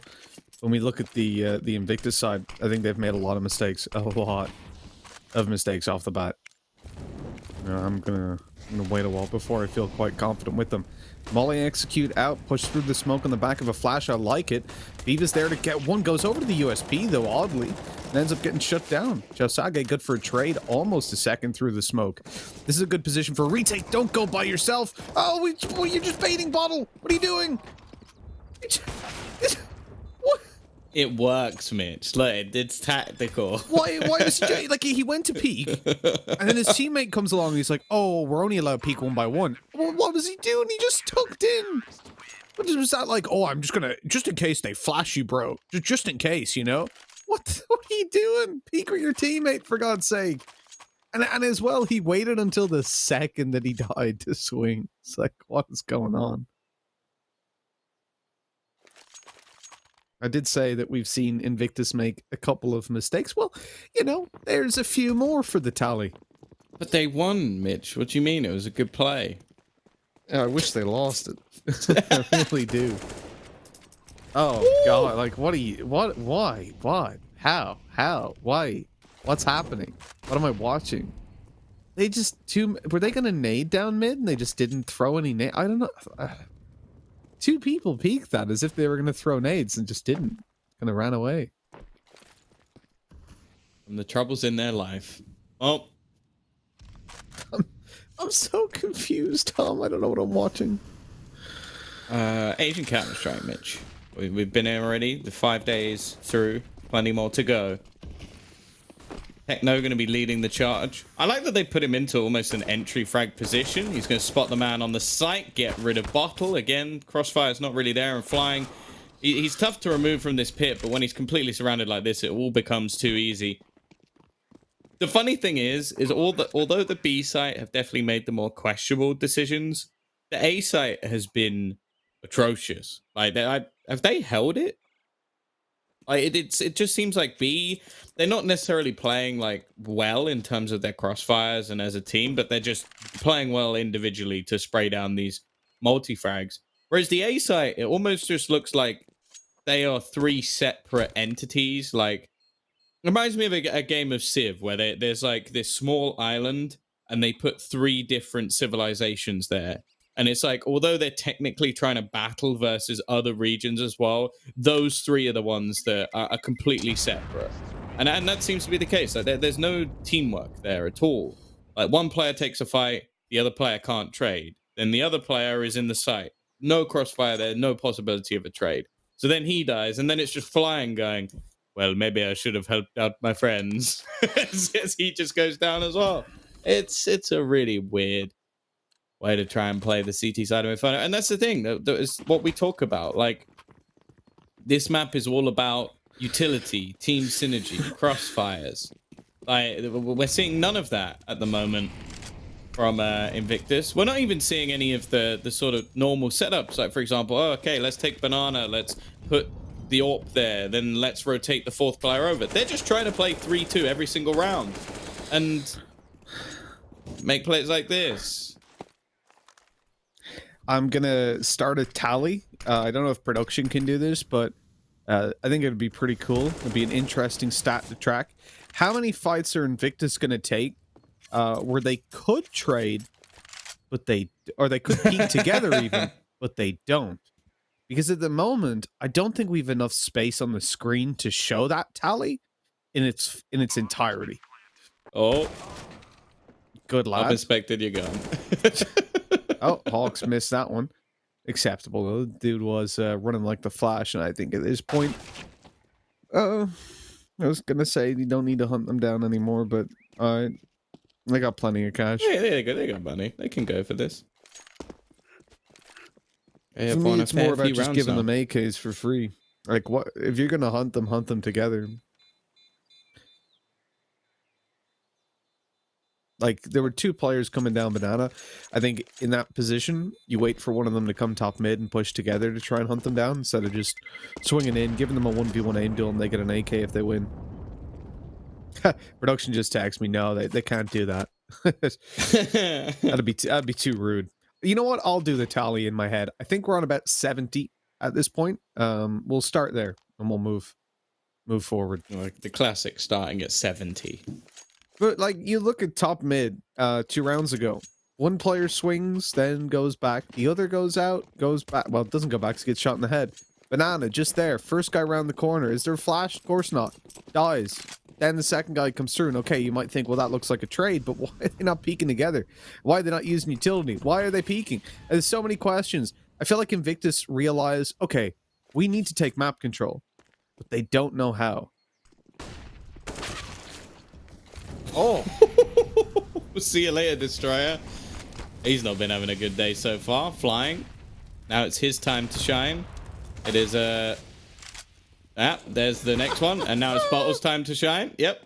When we look at the Invictus side, I think they've made a lot of mistakes. A lot of mistakes off the bat. I'm gonna wait a while before I feel quite confident with them. Molly execute out, push through the smoke on the back of a flash. I like it. Viva's there to get one, goes over to the USP though, oddly, and ends up getting shut down. Josage good for a trade, almost a second through the smoke. This is a good position for a retake. Don't go by yourself. Oh, you're just baiting bottle. What are you doing? What? It works, Mitch. Look, it's tactical. Why was he, like, he went to peek, and then his teammate comes along and he's like, oh, we're only allowed peek 1 by 1. Well, what was he doing? He just tucked in. What was that like? Oh, I'm just gonna, just in case they flash you, bro. Just in case, you know? What are you doing? Peek with your teammate, for God's sake. And as well, he waited until the second that he died to swing. It's like, what is going on? I did say that we've seen Invictus make a couple of mistakes. Well, you know, there's a few more for the tally. But they won, Mitch. What do you mean? It was a good play. I wish they lost it. I really do. Oh, God. Like, what are you... What? Why? What? How? Why? What's happening? What am I watching? They just... Were they going to nade down mid and they just didn't throw any nade? I don't know. 2 people peeked that as if they were going to throw nades and just didn't. Kind of ran away. And the troubles in their life. Oh. I'm so confused, Tom. I don't know what I'm watching. Asian Counter-Strike, Mitch. We've been here already. The 5 days through. Plenty more to go. Techno going to be leading the charge. I like that they put him into almost an entry frag position. He's going to spot the man on the site, get rid of Bottle. Again, Crossfire's not really there and flying. He's tough to remove from this pit, but when he's completely surrounded like this, it all becomes too easy. The funny thing is although the B site have definitely made the more questionable decisions, the A site has been atrocious. Like, have they held it? Like, it just seems like B, they're not necessarily playing like well in terms of their crossfires and as a team, but they're just playing well individually to spray down these multi-frags. Whereas the A site, it almost just looks like they are 3 separate entities. Like, it reminds me of a game of Civ where there's like this small island and they put 3 different civilizations there. And it's like, although they're technically trying to battle versus other regions as well, those 3 are the ones that are completely separate. And that seems to be the case. Like, there's no teamwork there at all. Like, one player takes a fight, the other player can't trade. Then the other player is in the site. No crossfire there, no possibility of a trade. So then he dies, and then it's just flying going, well, maybe I should have helped out my friends. As he just goes down as well. It's a really weird way to try and play the CT side of Inferno. And that's the thing, that is what we talk about. Like, this map is all about utility, team synergy, crossfires. Like, we're seeing none of that at the moment from Invictus. We're not even seeing any of the sort of normal setups. Like, for example, oh, okay, let's take Banana, let's put the AWP there, then let's rotate the 4th player over. They're just trying to play 3-2 every single round and make plays like this. I'm gonna start a tally. I don't know if production can do this, but I think it'd be pretty cool. It'd be an interesting stat to track. How many fights are Invictus gonna take where they could trade, but they could peek together even, but they don't? Because at the moment, I don't think we have enough space on the screen to show that tally in its entirety. Oh, good lad. I've inspected your gun. Oh, Hawks missed that one. Acceptable though. Dude was running like the Flash, and I think at this point, I was gonna say you don't need to hunt them down anymore, but they got plenty of cash. Yeah, they got money. They can go for this. For me, it's more about just giving them AKs for free. Like, what if you're gonna hunt them together. Like, there were 2 players coming down Banana. I think in that position, you wait for one of them to come top mid and push together to try and hunt them down instead of just swinging in, giving them a 1v1 aim duel, and they get an AK if they win. Production just tags me. No, they can't do that. That'd be too rude. You know what? I'll do the tally in my head. I think we're on about 70 at this point. We'll start there and we'll move forward. Like the classic starting at 70. But like, you look at top mid 2 rounds ago. One player swings, then goes back. The other goes out, goes back. Well, it doesn't go back, so gets shot in the head. Banana, just there. First guy around the corner. Is there a flash? Of course not. Dies. Then the second guy comes through, and okay, you might think, well, that looks like a trade, but why are they not peeking together? Why are they not using utility? Why are they peeking? And there's so many questions. I feel like Invictus realized, okay, we need to take map control, but they don't know how. Oh. See you later, Destroyer. He's not been having a good day so far. Flying. Now it's his time to shine. It is there's the next one. And now it's Bottle's time to shine. Yep.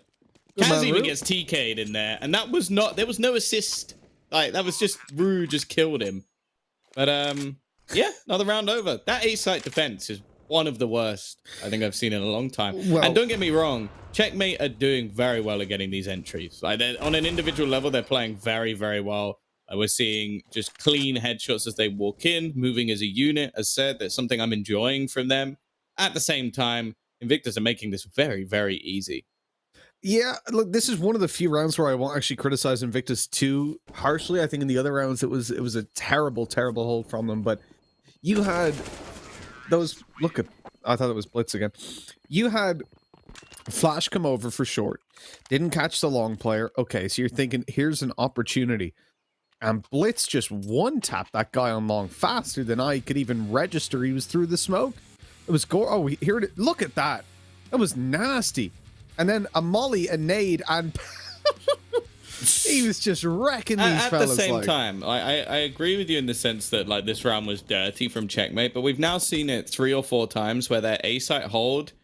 Kaz even gets TK'd in there. And that was not... There was no assist. Like, that was just... Rue just killed him. But, yeah. Another round over. That A-site defense is one of the worst I think I've seen in a long time. Well, and don't get me wrong. Checkmate are doing very well at getting these entries. Like, on an individual level, they're playing very, very well. We're seeing just clean headshots as they walk in, moving as a unit. As said, that's something I'm enjoying from them. At the same time, Invictus are making this very, very easy. Yeah, look, this is one of the few rounds where I won't actually criticize Invictus too harshly. I think in the other rounds it was a terrible, terrible hold from them. But you had those. Look at, I thought it was Blitz again. You had Flash come over for short, didn't catch the long player. Okay, so you're thinking, here's an opportunity. And Blitz just one-tapped that guy on long faster than I could even register he was through the smoke. It was oh, here it. Look at that. That was nasty. And then a molly, a nade, and he was just wrecking these at fellas. At the same like. time, I agree with you in the sense that like this round was dirty from Checkmate, but we've now seen it 3 or 4 times where their A-site hold,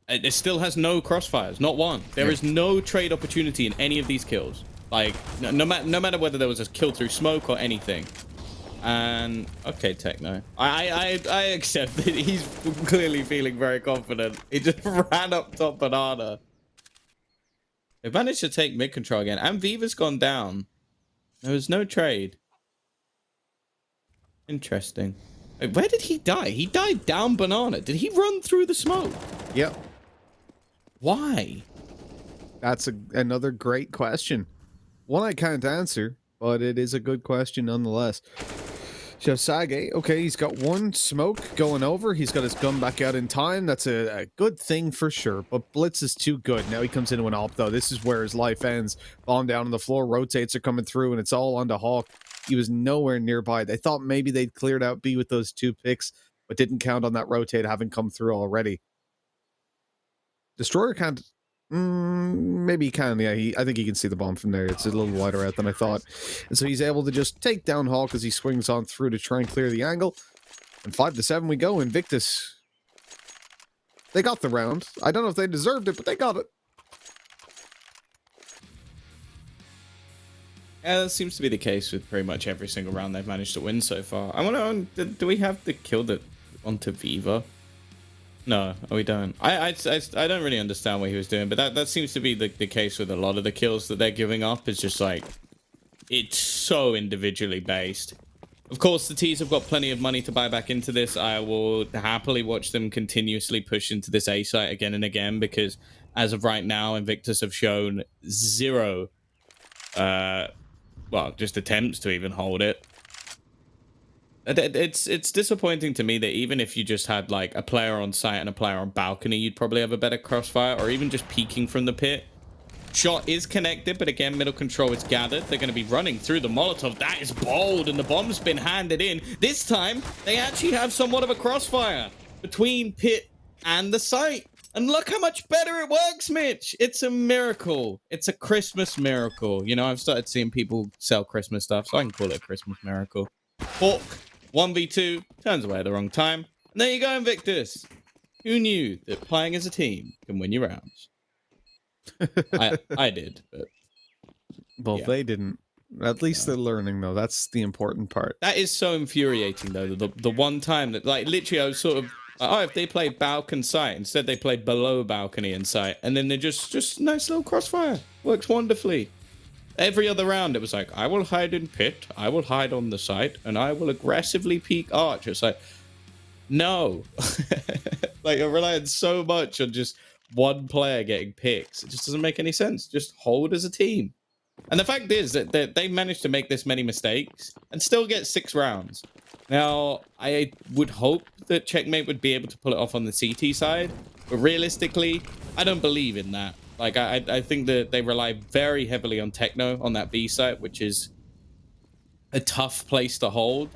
it still has no crossfires, not one. There is no trade opportunity in any of these kills. Like, no matter whether there was a kill through smoke or anything. And, okay, Techno. I accept that he's clearly feeling very confident. He just ran up top banana. They managed to take mid control again. And Viva's gone down. There was no trade. Interesting. Wait, where did he die? He died down banana. Did he run through the smoke? Yep. Why? That's another great question. One I can't answer, but it is a good question nonetheless. So Sage, okay, he's got one smoke going over. He's got his gun back out in time. That's a good thing for sure. But Blitz is too good. Now he comes into an AWP, though. This is where his life ends. Bomb down on the floor. Rotates are coming through, and it's all onto Hawk. He was nowhere nearby. They thought maybe they'd cleared out B with those 2 picks, but didn't count on that rotate having come through already. Destroyer can't... maybe he can, yeah. I think he can see the bomb from there. It's a little wider out than I thought. And so he's able to just take down Hawk as he swings on through to try and clear the angle. And 5-7 we go. Invictus. They got the round. I don't know if they deserved it, but they got it. Yeah, that seems to be the case with pretty much every single round they've managed to win so far. I want to... Do we have the kill that onto Viva? No, we don't. I don't really understand what he was doing, but that seems to be the case with a lot of the kills that they're giving up. It's just like, it's so individually based. Of course, the T's have got plenty of money to buy back into this. I will happily watch them continuously push into this A site again and again, because as of right now, Invictus have shown 0, well, just attempts to even hold it. It's disappointing to me that even if you just had like a player on site and a player on balcony, you'd probably have a better crossfire, or even just peeking from the pit. Shot is connected, but again, middle control is gathered. They're going to be running through the Molotov. That is bold, and the bomb's been handed in. This time, they actually have somewhat of a crossfire between pit and the site. And look how much better it works, Mitch. It's a miracle. It's a Christmas miracle. You know, I've started seeing people sell Christmas stuff, so I can call it a Christmas miracle. Hawk. 1v2, turns away at the wrong time. And there you go, Invictus. Who knew that playing as a team can win you rounds? I did, but... Well, yeah. they didn't. At least they're learning, though. That's the important part. That is so infuriating, though. The one time that, like, literally I was sort of... oh, if they played balcony site, instead they played below balcony and site. And then they're just nice little crossfire. Works wonderfully. Every other round, it was like, I will hide in pit, I will hide on the site, and I will aggressively peek arch. It's like, no. Like, you're relying so much on just one player getting picks. It just doesn't make any sense. Just hold as a team. And the fact is that they managed to make this many mistakes and still get 6 rounds. Now, I would hope that Checkmate would be able to pull it off on the CT side, but realistically, I don't believe in that. Like, I think that they rely very heavily on Techno on that B site, which is a tough place to hold.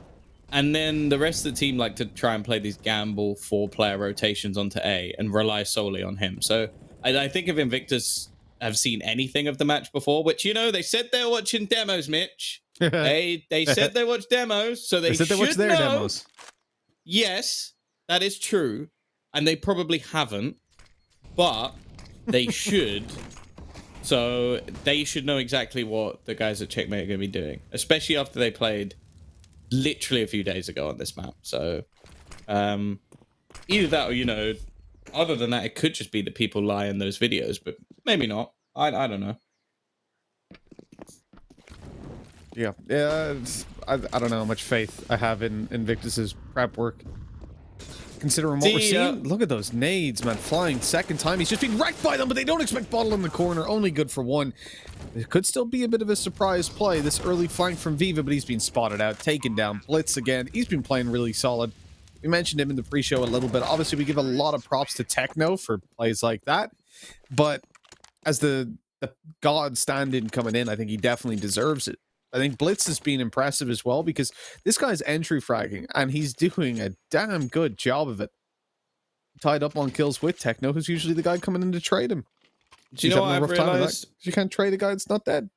And then the rest of the team like to try and play these gamble 4-player rotations onto A and rely solely on him. So I think if Invictus have seen anything of the match before, which, you know, they said they're watching demos, Mitch. They said they watched demos, so they said they watched their demos. Yes, that is true. And they probably haven't, but... they should. So they should know exactly what the guys at Checkmate are going to be doing, especially after they played literally a few days ago on this map. So either that or, you know, other than that, it could just be that people lie in those videos, but maybe not. I don't know. Yeah, I don't know how much faith I have in Invictus's prep work. Considering what we're seeing, look at those nades, man, flying second time. He's just being wrecked by them, but they don't expect bottle in the corner. Only good for 1. It could still be a bit of a surprise play, this early flank from Viva, but he's been spotted out, taken down. Blitz again. He's been playing really solid. We mentioned him in the pre-show a little bit. Obviously, we give a lot of props to Techno for plays like that, but as the god stand-in coming in, I think he definitely deserves it. I think Blitz has been impressive as well because this guy's entry fragging and he's doing a damn good job of it. Tied up on kills with Techno, who's usually the guy coming in to trade him. Do you know what I've realized? You can't trade a guy that's not dead.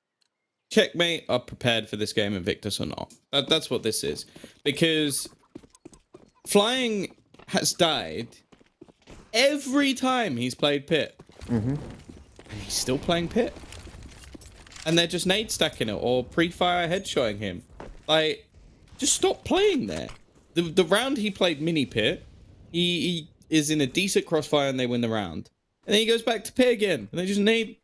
Checkmate are prepared for this game, Invictus or not. That's what this is. Because Flying has died every time he's played Pit. And he's still playing Pit. And they're just nade stacking it or pre-fire headshotting him. Like, just stop playing there. The round he played mini Pit, he is in a decent crossfire and they win the round. And then he goes back to Pit again. And they just nade.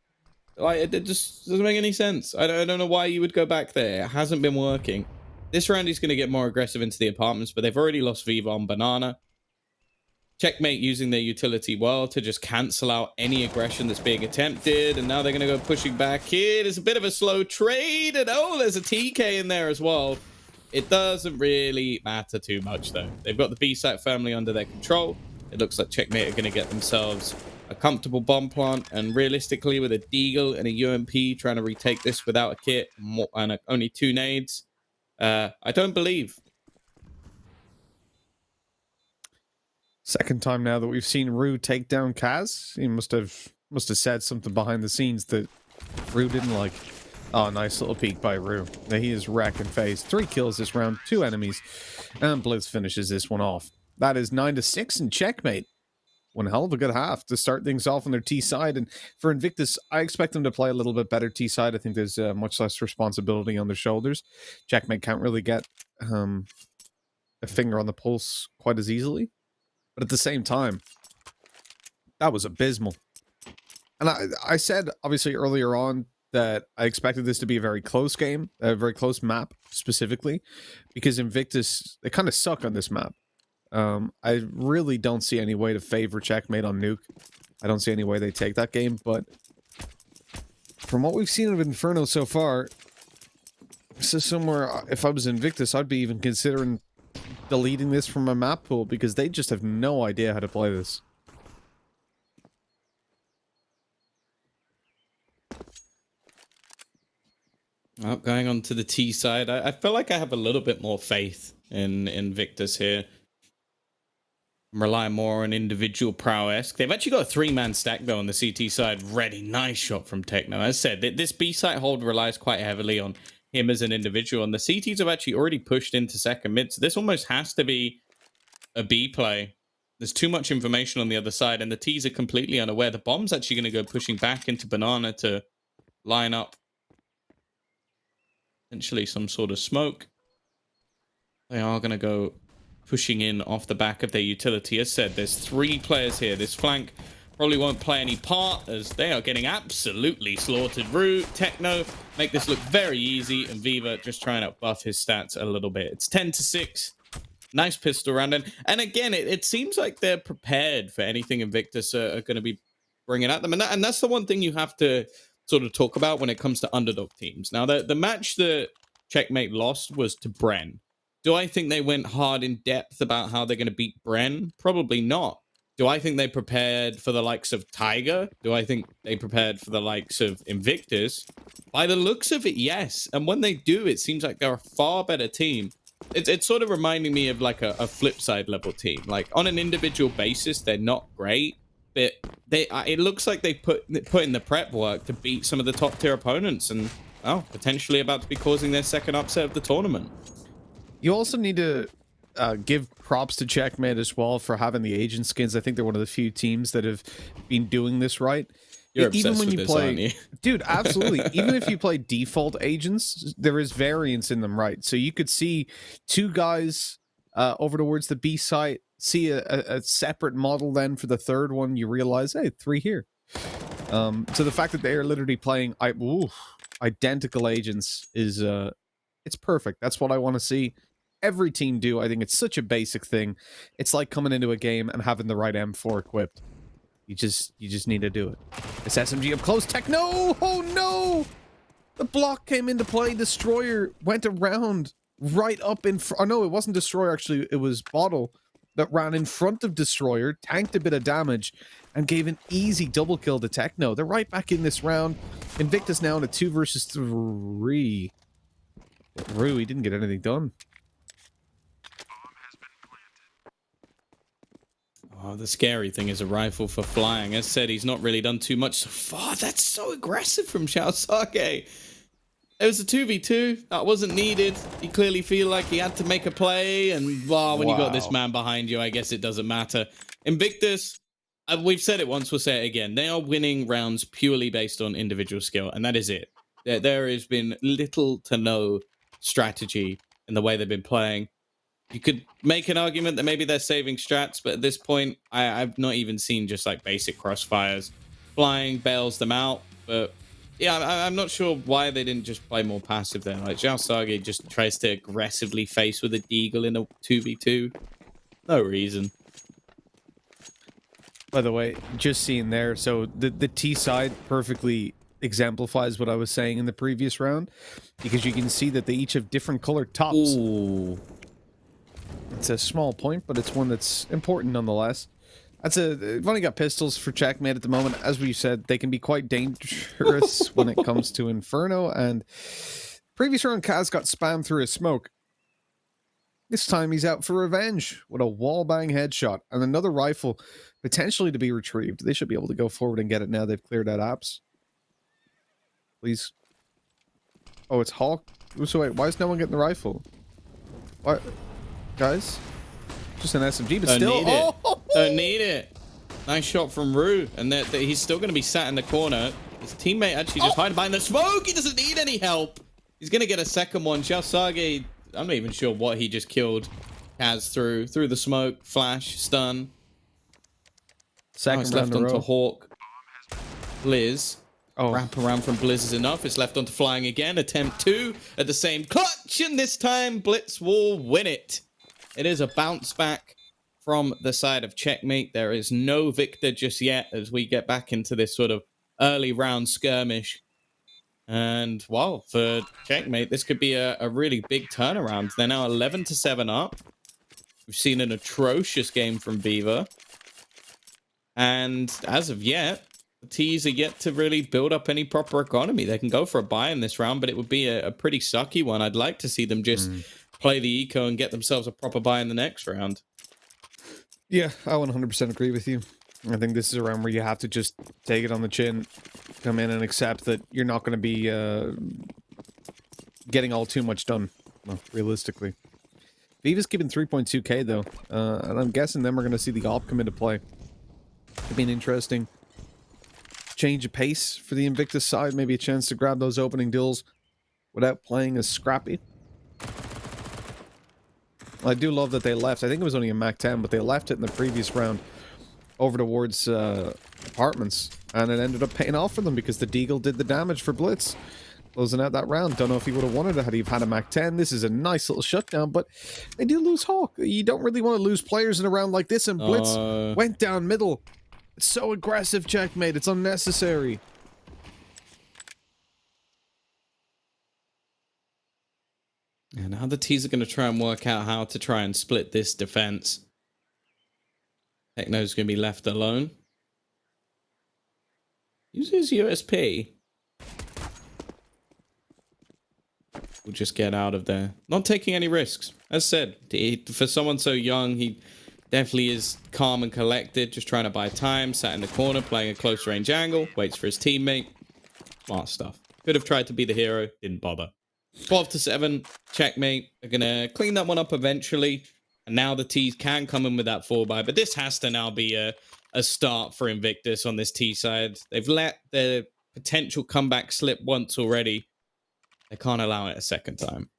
Like, it just doesn't make any sense. I don't know why you would go back there. It hasn't been working. This round he's going to get more aggressive into the apartments, but they've already lost Viva on Banana. Checkmate using their utility well to just cancel out any aggression that's being attempted. And now they're going to go pushing back here. There's a bit of a slow trade. And oh, there's a TK in there as well. It doesn't really matter too much, though. They've got the B-site firmly under their control. It looks like Checkmate are going to get themselves a comfortable bomb plant, and realistically with a Deagle and a UMP trying to retake this without a kit and only 2 nades, I don't believe. Second time now that we've seen Rue take down Kaz. He must have said something behind the scenes that Rue didn't like. Oh, nice little peek by Rue. Now he is wrecking phase. 3 kills this round, 2 enemies, and Blitz finishes this one off. That is 9-6 in Checkmate. One hell of a good half to start things off on their T side. And for Invictus, I expect them to play a little bit better T side. I think there's much less responsibility on their shoulders. Checkmate can't really get a finger on the pulse quite as easily. But at the same time, that was abysmal. And I said, obviously, earlier on that I expected this to be a very close game, a very close map specifically, because Invictus, they kind of suck on this map. I really don't see any way to favor Checkmate on Nuke. I don't see any way they take that game, but from what we've seen of Inferno so far, this is somewhere, if I was Invictus, I'd be even considering deleting this from my map pool because they just have no idea how to play this. Well, going on to the T side, I feel like I have a little bit more faith in Invictus here. I'm relying more on individual prowess. They've actually got a 3-man stack, though, on the CT side ready. Nice shot from Techno. As I said, this B-site hold relies quite heavily on him as an individual, and the CTs have actually already pushed into second mid, so this almost has to be a B play. There's too much information on the other side, and the Ts are completely unaware. The bomb's actually going to go pushing back into Banana to line up potentially some sort of smoke. They are going to go pushing in off the back of their utility. As said, there's 3 players here. This flank probably won't play any part as they are getting absolutely slaughtered. Rue, Techno make this look very easy, and Viva just trying to buff his stats a little bit. It's 10-6. Nice pistol round. And again, it seems like they're prepared for anything Invictus are going to be bringing at them. And that's the one thing you have to sort of talk about when it comes to underdog teams. Now, the match that Checkmate lost was to Bren. Do I think they went hard in depth about how they're going to beat Bren? Probably not. Do I think they prepared for the likes of Tiger? Do I think they prepared for the likes of Invictus? By the looks of it, yes. And when they do, it seems like they're a far better team. It's sort of reminding me of like a flip side level team. Like on an individual basis, they're not great, but it looks like they put in the prep work to beat some of the top tier opponents, and potentially about to be causing their second upset of the tournament. You also need to give props to Checkmate as well for having the agent skins. I think they're one of the few teams that have been doing this right. You're obsessed with this, aren't you? Dude, absolutely. Even if you play default agents, there is variance in them, right? So you could see 2 guys over towards the B site, see a separate model then for the third one, you realize, hey, 3 here. So the fact that they are literally playing identical agents is it's perfect. That's what I want to see every team do. I think it's such a basic thing. It's like coming into a game and having the right M4 equipped. You just need to do it. It's SMG up close. Techno! Oh no! The block came into play. Destroyer went around right up in front. Oh no, it wasn't Destroyer actually. It was Bottle that ran in front of Destroyer, tanked a bit of damage, and gave an easy double kill to Techno. They're right back in this round. Invictus now in a 2 versus 3. Rue, he didn't get anything done. Oh, the scary thing is a rifle for flying. As said, he's not really done too much so far. That's so aggressive from Xiaosage. It was a 2v2. That wasn't needed. He clearly feel like he had to make a play. And when you got this man behind you, I guess it doesn't matter. Invictus, we've said it once, we'll say it again. They are winning rounds purely based on individual skill. And that is it. There has been little to no strategy in the way they've been playing. You could make an argument that maybe they're saving strats, but at this point, I've not even seen just like basic crossfires. Flying bails them out, but yeah, I'm not sure why they didn't just play more passive there. Like Xiaosage just tries to aggressively face with a deagle in a 2v2. No reason. By the way, just seeing there, so the T side perfectly exemplifies what I was saying in the previous round, because you can see that they each have different colored tops. Ooh. It's a small point, but it's one that's important nonetheless. They've only got pistols for checkmate at the moment. As we said, they can be quite dangerous when it comes to Inferno, and previous round Kaz got spammed through a smoke. This time he's out for revenge with a wallbang headshot and another rifle potentially to be retrieved. They should be able to go forward and get it now they've cleared out apps. Please. Oh, it's Hawk. So wait, why is no one getting the rifle? What? Guys? Just an SMG, but still. Don't need it. Nice shot from Rue. And he's still going to be sat in the corner. His teammate actually just hiding behind the smoke. He doesn't need any help. He's going to get a second one. Xiaosage, I'm not even sure what he just killed Kaz through the smoke. Flash, stun. Second left round onto row. Hawk. Blizz. Oh. Wrap around from Blizz is enough. It's left onto flying again. Attempt 2 at the same clutch. And this time, Blitz will win it. It is a bounce back from the side of checkmate. There is no victor just yet as we get back into this sort of early round skirmish. And, wow, for checkmate, this could be a really big turnaround. They're now 11-7 up. We've seen an atrocious game from Beaver. And as of yet, the T's are yet to really build up any proper economy. They can go for a buy in this round, but it would be a pretty sucky one. I'd like to see them just play the eco and get themselves a proper buy in the next round. Yeah, I 100% agree with you. I think this is a round where you have to just take it on the chin, come in and accept that you're not going to be getting all too much done, well, realistically. Viva's given 3.2k though, and I'm guessing then we're going to see the AWP come into play. It'd be an interesting change of pace for the Invictus side, maybe a chance to grab those opening duels without playing as scrappy. I do love that they left. I think it was only a Mac 10, but they left it in the previous round over towards apartments, and it ended up paying off for them because the Deagle did the damage for Blitz, closing out that round. Don't know if he would have wanted it had he had a Mac 10. This is a nice little shutdown, but they do lose Hawk. You don't really want to lose players in a round like this, and Blitz went down middle. It's so aggressive, checkmate. It's unnecessary. And now the T's are going to try and work out how to try and split this defense. Techno's going to be left alone. Uses USP. We'll just get out of there. Not taking any risks. As said, for someone so young, he definitely is calm and collected, just trying to buy time, sat in the corner, playing a close range angle, waits for his teammate. Smart stuff. Could have tried to be the hero, didn't bother. 12-7, checkmate. They're going to clean that one up eventually. And now the T's can come in with that 4-buy. But this has to now be a start for Invictus on this T side. They've let their potential comeback slip once already. They can't allow it a second time.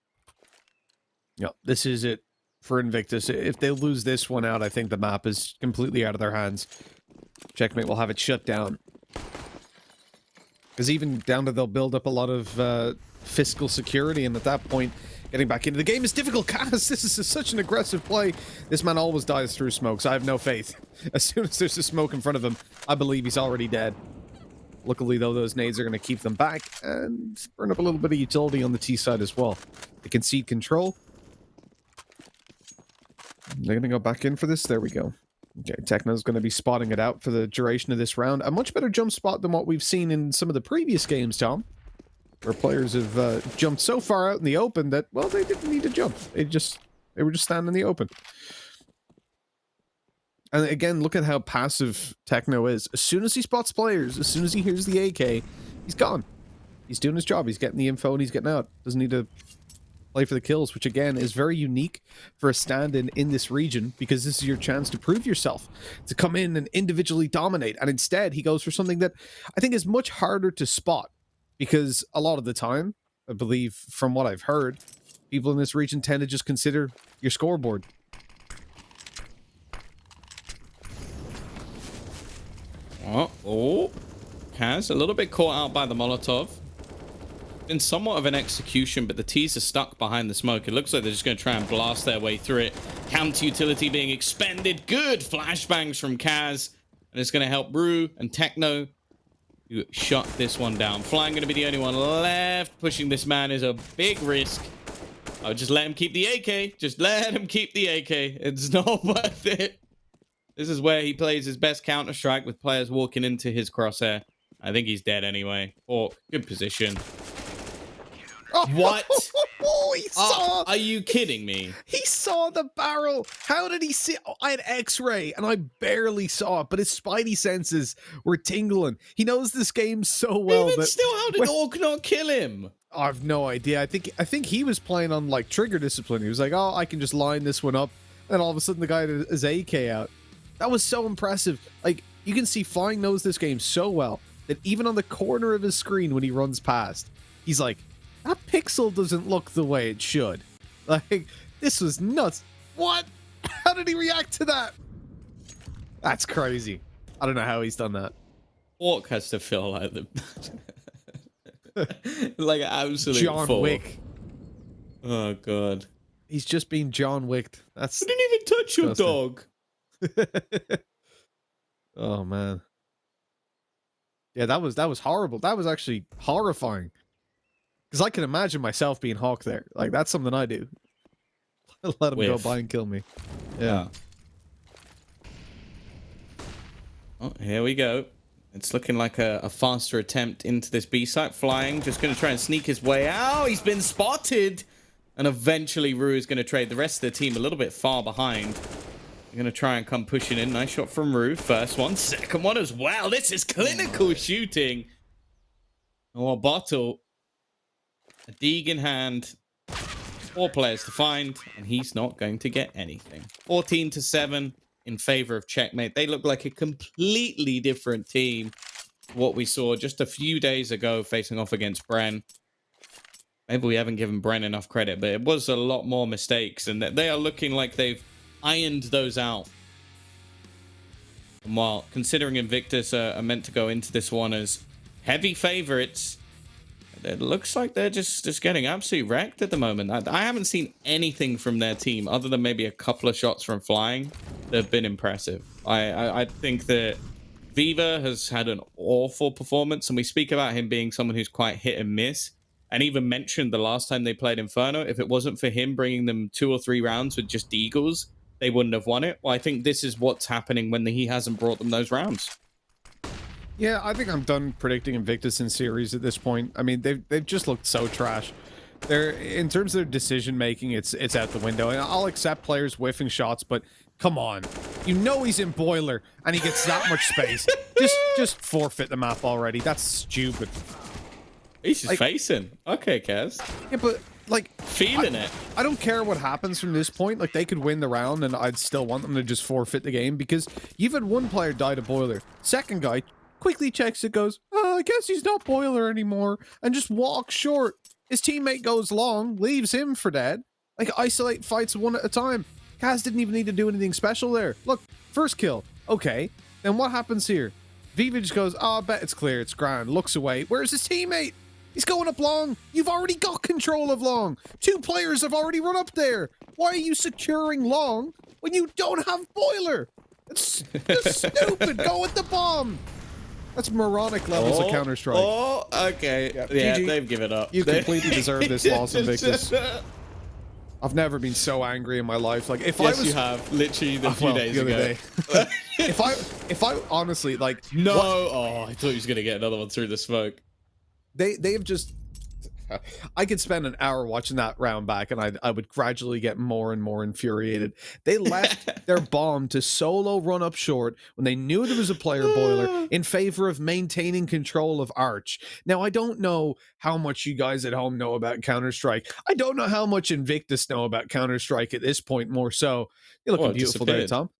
Yeah, this is it for Invictus. If they lose this one out, I think the map is completely out of their hands. Checkmate will have it shut down. Because even down to they'll build up a lot of fiscal security, and at that point, getting back into the game is difficult. Kaz, this is such an aggressive play. This man always dies through smokes. I have no faith. As soon as there's a smoke in front of him, I believe he's already dead. Luckily, though, those nades are going to keep them back and burn up a little bit of utility on the T side as well. They concede control. They're going to go back in for this. There we go. Okay, Techno's going to be spotting it out for the duration of this round. A much better jump spot than what we've seen in some of the previous games, Tom. where players have jumped so far out in the open that, well, they didn't need to jump. They were just standing in the open. And again, look at how passive Techno is. As soon as he spots players, as soon as he hears the AK, he's gone. He's doing his job. He's getting the info and he's getting out. Doesn't need to play for the kills, which again is very unique for a stand-in in this region, because this is your chance to prove yourself, to come in and individually dominate. And instead, he goes for something that I think is much harder to spot, because a lot of the time, I believe from what I've heard, people in this region tend to just consider your scoreboard. Oh, Kaz a little bit caught out by the Molotov. Been somewhat of an execution, but the T's are stuck behind the smoke. It looks like they're just going to try and blast their way through it. Counter utility being expended. Good flashbangs from Kaz. And it's going to help Rue and Techno who shut this one down. Flying going to be the only one left. Pushing this man is a big risk. I'll just let him keep the AK. Just let him keep the AK. It's not worth it. This is where he plays his best Counter-Strike, with players walking into his crosshair. I think he's dead anyway. Hawk, good position. Oh, what? He saw. Are you kidding me? He saw the barrel. How did he see? Oh, I had X-ray and I barely saw it, but his spidey senses were tingling. He knows this game so well. Even that still, how did Orc not kill him? I have no idea. I think he was playing on like trigger discipline. He was like, oh, I can just line this one up. And all of a sudden the guy had his AK out. That was so impressive. Like, you can see Flying knows this game so well that even on the corner of his screen when he runs past, he's like, that pixel doesn't look the way it should. Like, this was nuts. What? How did he react to that? That's crazy. I don't know how he's done that. Orc has to feel like the like an absolute John fool. Wick. Oh god. He's just being John Wicked. That's I didn't even touch your dog. Oh man. Yeah, that was horrible. That was actually horrifying. Because I can imagine myself being Hawk there. Like, that's something I do. Let him go by and kill me. Yeah. Oh, here we go. It's looking like a faster attempt into this B site. Flying, just going to try and sneak his way out. He's been spotted. And eventually Rue is going to trade the rest of the team a little bit far behind. They're going to try and come pushing in. Nice shot from Rue. First one, second one as well. This is clinical shooting. Oh, a bottle. A Deeg in hand. 4 players to find. And he's not going to get anything. 14-7 in favor of Checkmate. They look like a completely different team. What we saw just a few days ago facing off against Bren. Maybe we haven't given Bren enough credit, but it was a lot more mistakes. And they are looking like they've ironed those out. And while considering Invictus are meant to go into this one as heavy favorites, it looks like they're just getting absolutely wrecked at the moment. I haven't seen anything from their team other than maybe a couple of shots from Flying that have been impressive. I think that Viva has had an awful performance, and we speak about him being someone who's quite hit and miss. And even mentioned the last time they played Inferno, if it wasn't for him bringing them 2 or 3 rounds with just Eagles, they wouldn't have won it. Well, I think this is what's happening when he hasn't brought them those rounds. Yeah, I think I'm done predicting Invictus in series at this point. I mean, they've just looked so trash. They're, in terms of their decision making, it's out the window. And I'll accept players whiffing shots, but come on, you know he's in boiler and he gets that much space. Just forfeit the map already. That's stupid. He's just facing. Okay, Kaz. Yeah, but like feeling it. I don't care what happens from this point. Like, they could win the round and I'd still want them to just forfeit the game, because you've had one player die to boiler. Second guy quickly checks it, goes, oh, I guess he's not boiler anymore, and just walks short. His teammate goes long, leaves him for dead. Like, isolate fights one at a time. Kaz didn't even need to do anything special there. Look, first kill. Okay, then what happens here? Viva just goes, oh, I bet it's clear, it's grand. Looks away. Where's his teammate? He's going up long. You've already got control of long. 2 players have already run up there. Why are you securing long when you don't have boiler? It's stupid. Go with the bomb. That's moronic levels of Counter-Strike. Oh, okay. Yeah, GG. they've given up. You completely deserve this loss, Invictus. I've never been so angry in my life. Like, if I was, you have. Literally a few days the other ago. day. if I honestly, like, no. Oh, I thought he was gonna get another one through the smoke. They've just I could spend an hour watching that round back, and I would gradually get more and more infuriated. They left their bomb to solo run up short when they knew there was a player boiler in favor of maintaining control of Arch. Now, I don't know how much you guys at home know about Counter-Strike. I don't know how much Invictus know about Counter-Strike at this point, more so. You're looking beautiful there, Tom.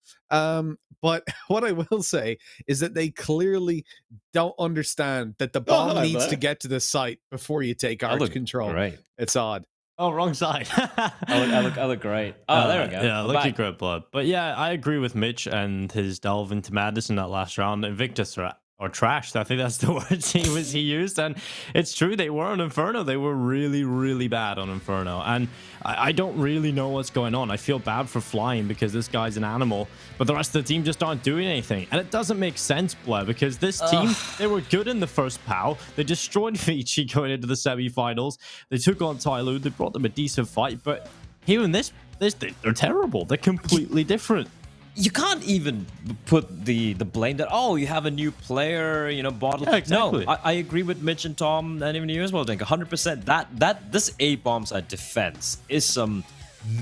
But what I will say is that they clearly don't understand that the bomb needs to get to the site before you take Arch control. Great. It's odd. Oh, wrong side. I look great. Oh, there we go. Yeah, I'm lucky back. great blood. But yeah, I agree with Mitch and his delve into madness in that last round. Invictus or trashed. I think that's the word he used. And it's true, they were on Inferno. They were really, really bad on Inferno. And I don't really know what's going on. I feel bad for Flying because this guy's an animal, but the rest of the team just aren't doing anything. And it doesn't make sense, Blair, because this team, they were good in the first POW. They destroyed Vici going into the semifinals. They took on Tyloo. They brought them a decent fight. But here in this they're terrible. They're completely different. You can't even put the blame that, oh, you have a new player, bottle. Yeah, exactly. No, I agree with Mitch and Tom and even you as well, Dink. 100% that this A-bomb side defense is some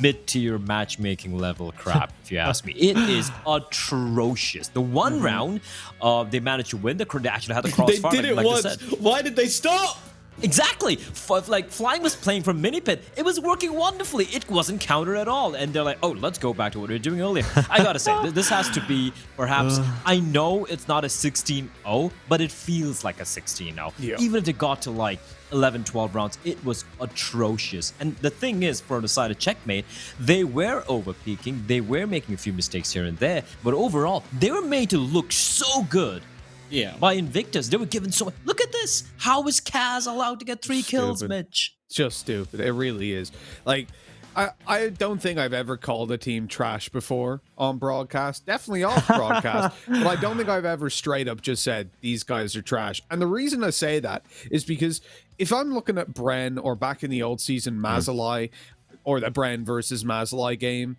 mid-tier matchmaking level crap, if you ask me. It is atrocious. The one round they managed to win. The crew actually had the crossfire. They did it once. Why did they stop? Exactly. Like Flying was playing from mini pit. It was working wonderfully. It wasn't countered at all. And they're like, oh, let's go back to what we were doing earlier. I gotta say, this has to be perhaps, I know it's not a 16-0, but it feels like a 16-0. Yeah. Even if they got to like 11, 12 rounds, it was atrocious. And the thing is, for the side of Checkmate, they were over-peaking. They were making a few mistakes here and there. But overall, they were made to look so good. Yeah. By Invictus, they were given so much. Look at this. How is Kaz allowed to get 3 kills, Mitch? Just stupid. It really is. Like, I don't think I've ever called a team trash before on broadcast. Definitely off broadcast. But I don't think I've ever straight up just said, these guys are trash. And the reason I say that is because if I'm looking at Bren or back in the old season, Mazalai, or the Bren versus Mazalai game,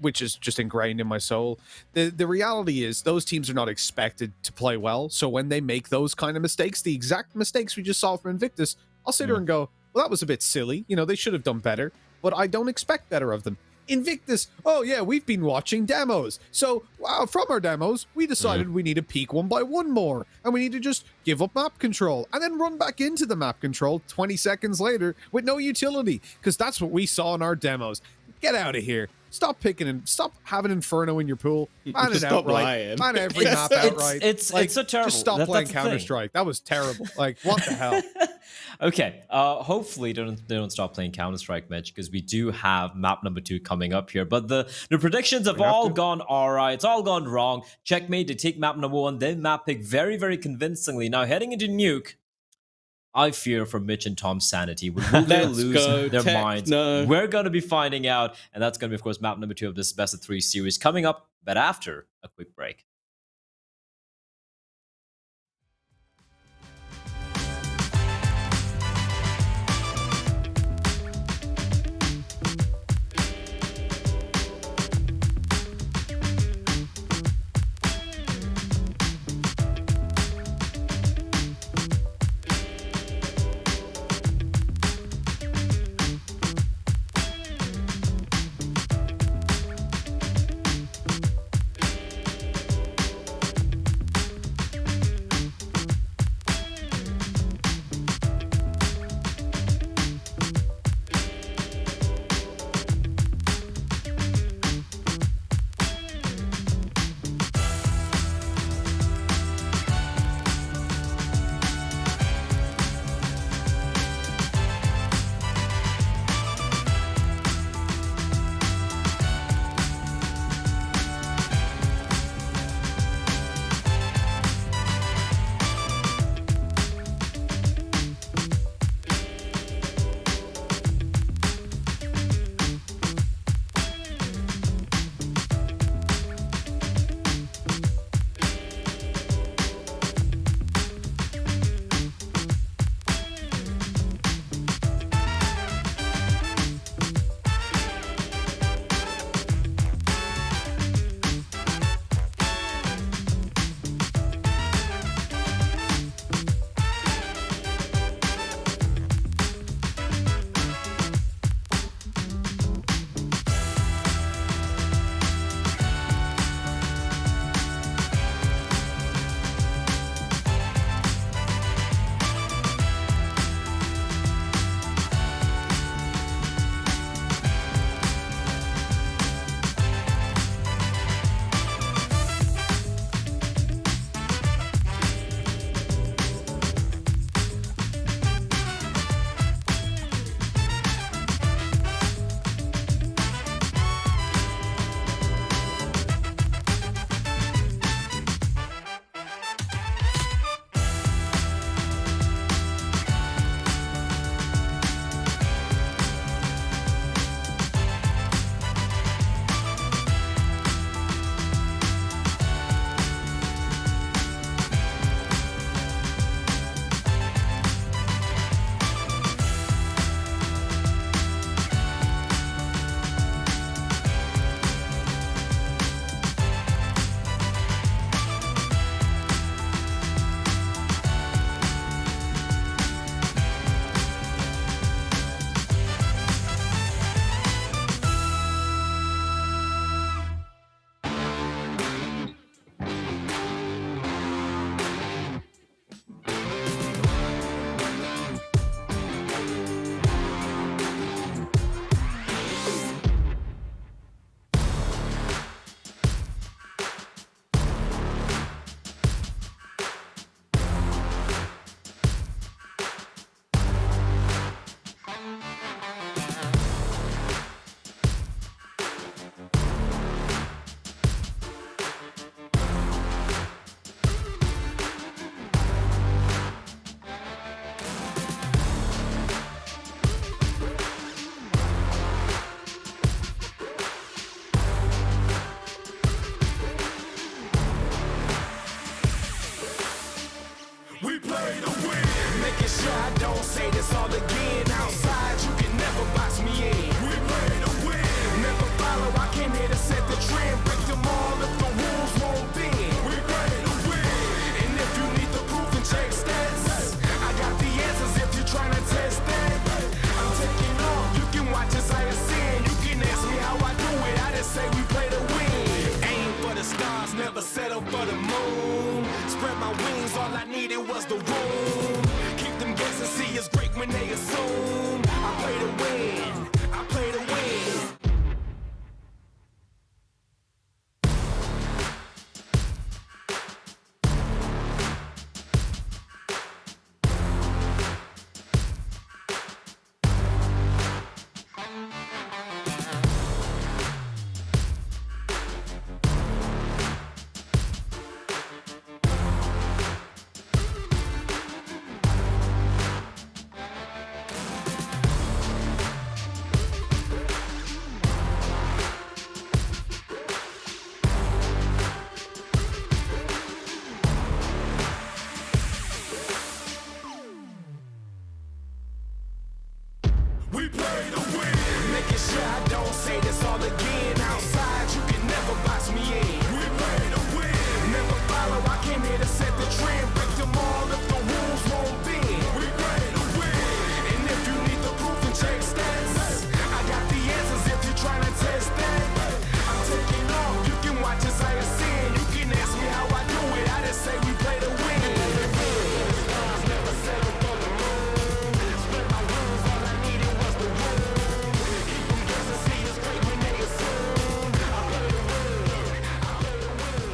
which is just ingrained in my soul. The reality is those teams are not expected to play well. So when they make those kind of mistakes, the exact mistakes we just saw from Invictus, I'll sit there and go, well, that was a bit silly. They should have done better, but I don't expect better of them. Invictus, oh yeah, we've been watching demos. So from our demos, we decided we need to peak 1x1 more. And we need to just give up map control and then run back into the map control 20 seconds later with no utility. Because that's what we saw in our demos. Get out of here. Stop picking and stop having Inferno in your pool. Man it outright. Man every map outright. It's so terrible. Just stop playing Counter-Strike. That was terrible. Like, what the hell? Okay, hopefully they don't stop playing Counter-Strike, Mitch, because we do have map number 2 coming up here. But the predictions have all gone awry. It's all gone wrong. Checkmate to take map number 1, then map pick very, very convincingly. Now heading into Nuke, I fear for Mitch and Tom's sanity. Will they lose their minds? No. We're going to be finding out, and that's going to be, of course, map number 2 of this best of 3 series coming up, but after a quick break. for the moon. Spread my wings, all I needed was the room. Keep them guessing, see us great when they assume. I play to win, I play to win. We play to win. Making sure I don't say this all again. Outside, you can never box me in. We play to win. Never follow, I came here to set the trend. Break them all if the rules won't bend. We play to win. And if you need the proof, then check stats. I got the answers if you're trying to test that. I'm taking off, you can watch as I ascend. You can ask me how I do it, I just say we play to win. Stars never settle for the moon. Spread my wings, all I needed was the room. Keep them guessing, see us great when they assume. I play to win, I play to win.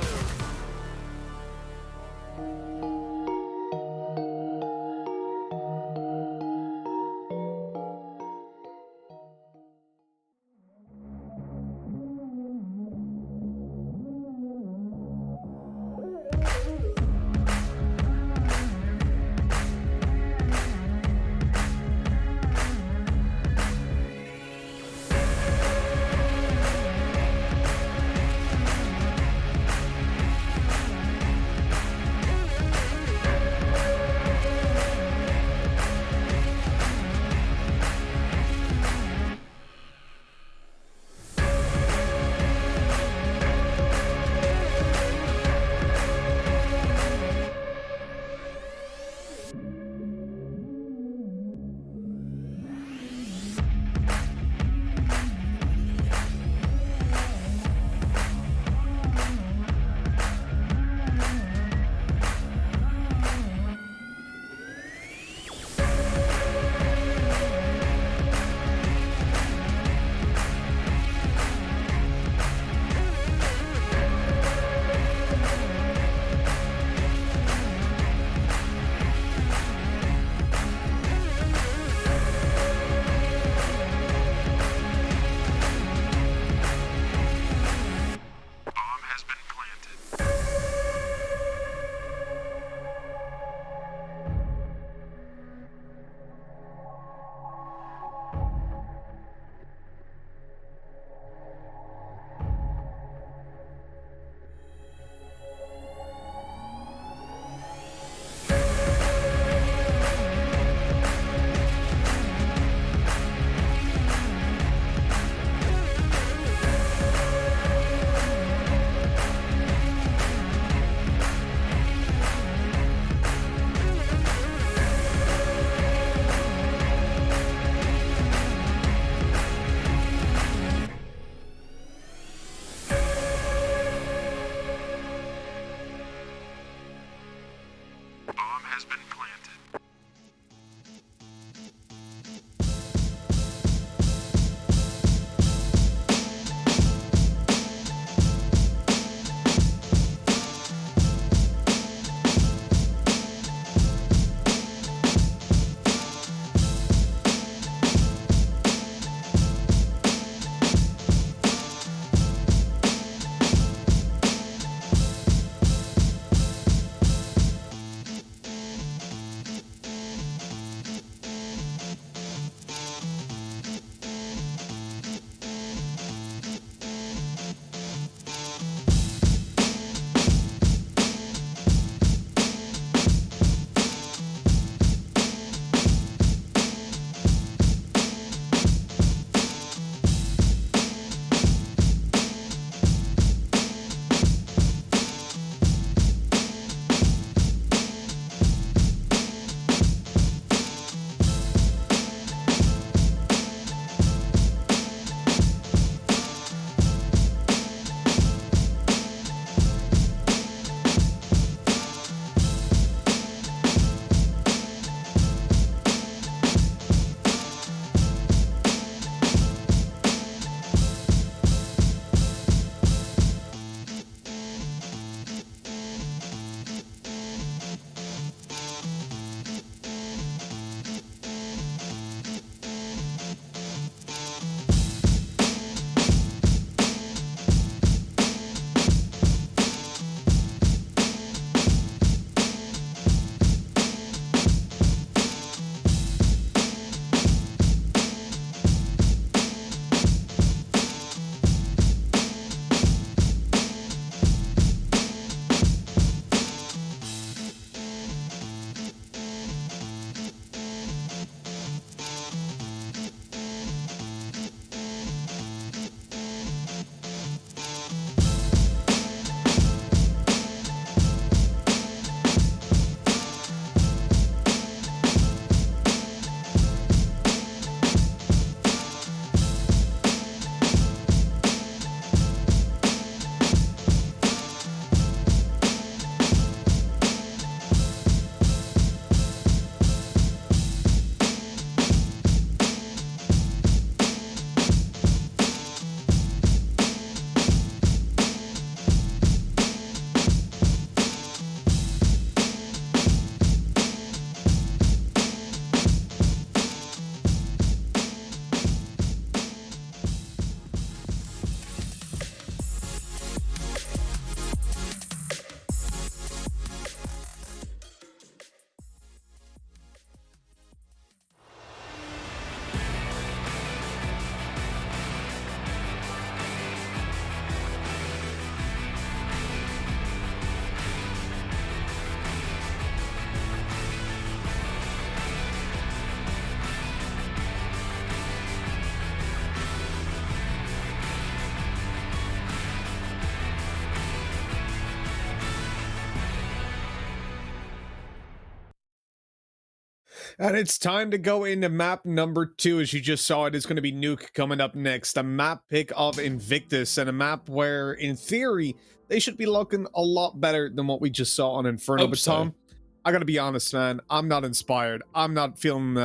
And it's time to go into map number 2. As you just saw, it is going to be Nuke coming up next. A map pick of Invictus, and a map where, in theory, they should be looking a lot better than what we just saw on Inferno. Hope But so. Tom, I got to be honest, man, I'm not inspired. I'm not feeling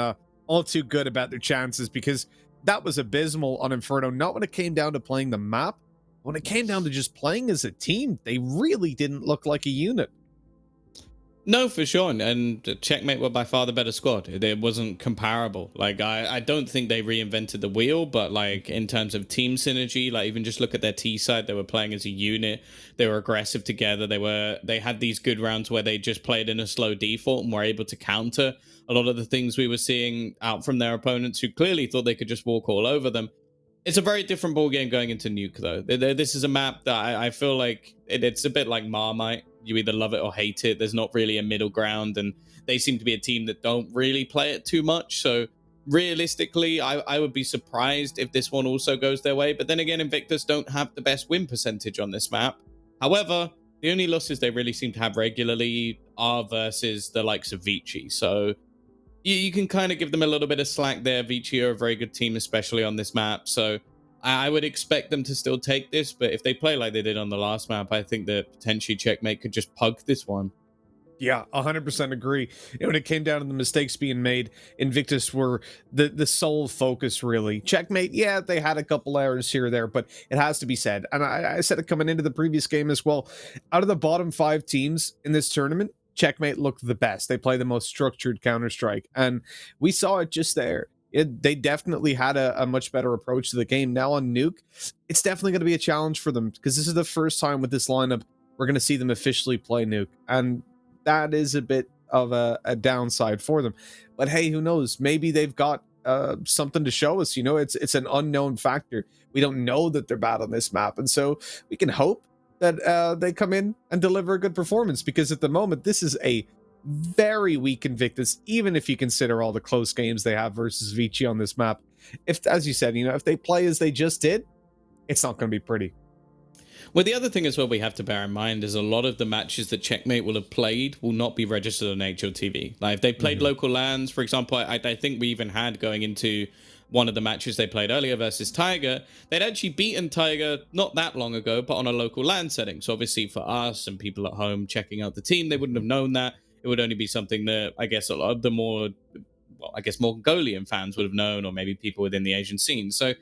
all too good about their chances, because that was abysmal on Inferno. Not when it came down to playing the map. When it came down to just playing as a team, they really didn't look like a unit. No, for sure. And Checkmate were by far the better squad. It wasn't comparable. Like, I don't think they reinvented the wheel, but like in terms of team synergy, like even just look at their T side, they were playing as a unit. They were aggressive together. They had these good rounds where they just played in a slow default and were able to counter a lot of the things we were seeing out from their opponents, who clearly thought they could just walk all over them. It's a very different ball game going into Nuke, though. This is a map that I feel like it's a bit like Marmite. You either love it or hate it. There's not really a middle ground, and they seem to be a team that don't really play it too much. So realistically, I would be surprised if this one also goes their way. But then again, Invictus don't have the best win percentage on this map. However, the only losses they really seem to have regularly are versus the likes of Vici. So you can kind of give them a little bit of slack there. Vici are a very good team, especially on this map. So I would expect them to still take this, but if they play like they did on the last map, I think that potentially Checkmate could just pug this one. Yeah, 100% agree. And when it came down to the mistakes being made, Invictus were the sole focus, really. Checkmate, yeah, they had a couple errors here or there, but it has to be said, and I said it coming into the previous game as well, out of the bottom 5 teams in this tournament, Checkmate looked the best. They play the most structured Counter-Strike, and we saw it just there. They definitely had a much better approach to the game. Now on Nuke, it's definitely going to be a challenge for them, because this is the first time with this lineup we're going to see them officially play Nuke, and that is a bit of a downside for them. But hey, who knows? Maybe they've got something to show us. You know, it's an unknown factor. We don't know that they're bad on this map, and so we can hope that they come in and deliver a good performance, because at the moment this is a very weak Invictus, even if you consider all the close games they have versus Vici on this map. If, as you said, you know, if they play as they just did, it's not going to be pretty. Well, the other thing as well we have to bear in mind is a lot of the matches that Checkmate will have played will not be registered on HOTV. Like, if they played local lands, for example, I think we even had going into one of the matches they played earlier versus Tiger, they'd actually beaten Tiger not that long ago, but on a local land setting. So obviously for us and people at home checking out the team, they wouldn't have known that. It would only be something that I guess a lot of the more Mongolian fans would have known, or maybe people within the Asian scene. So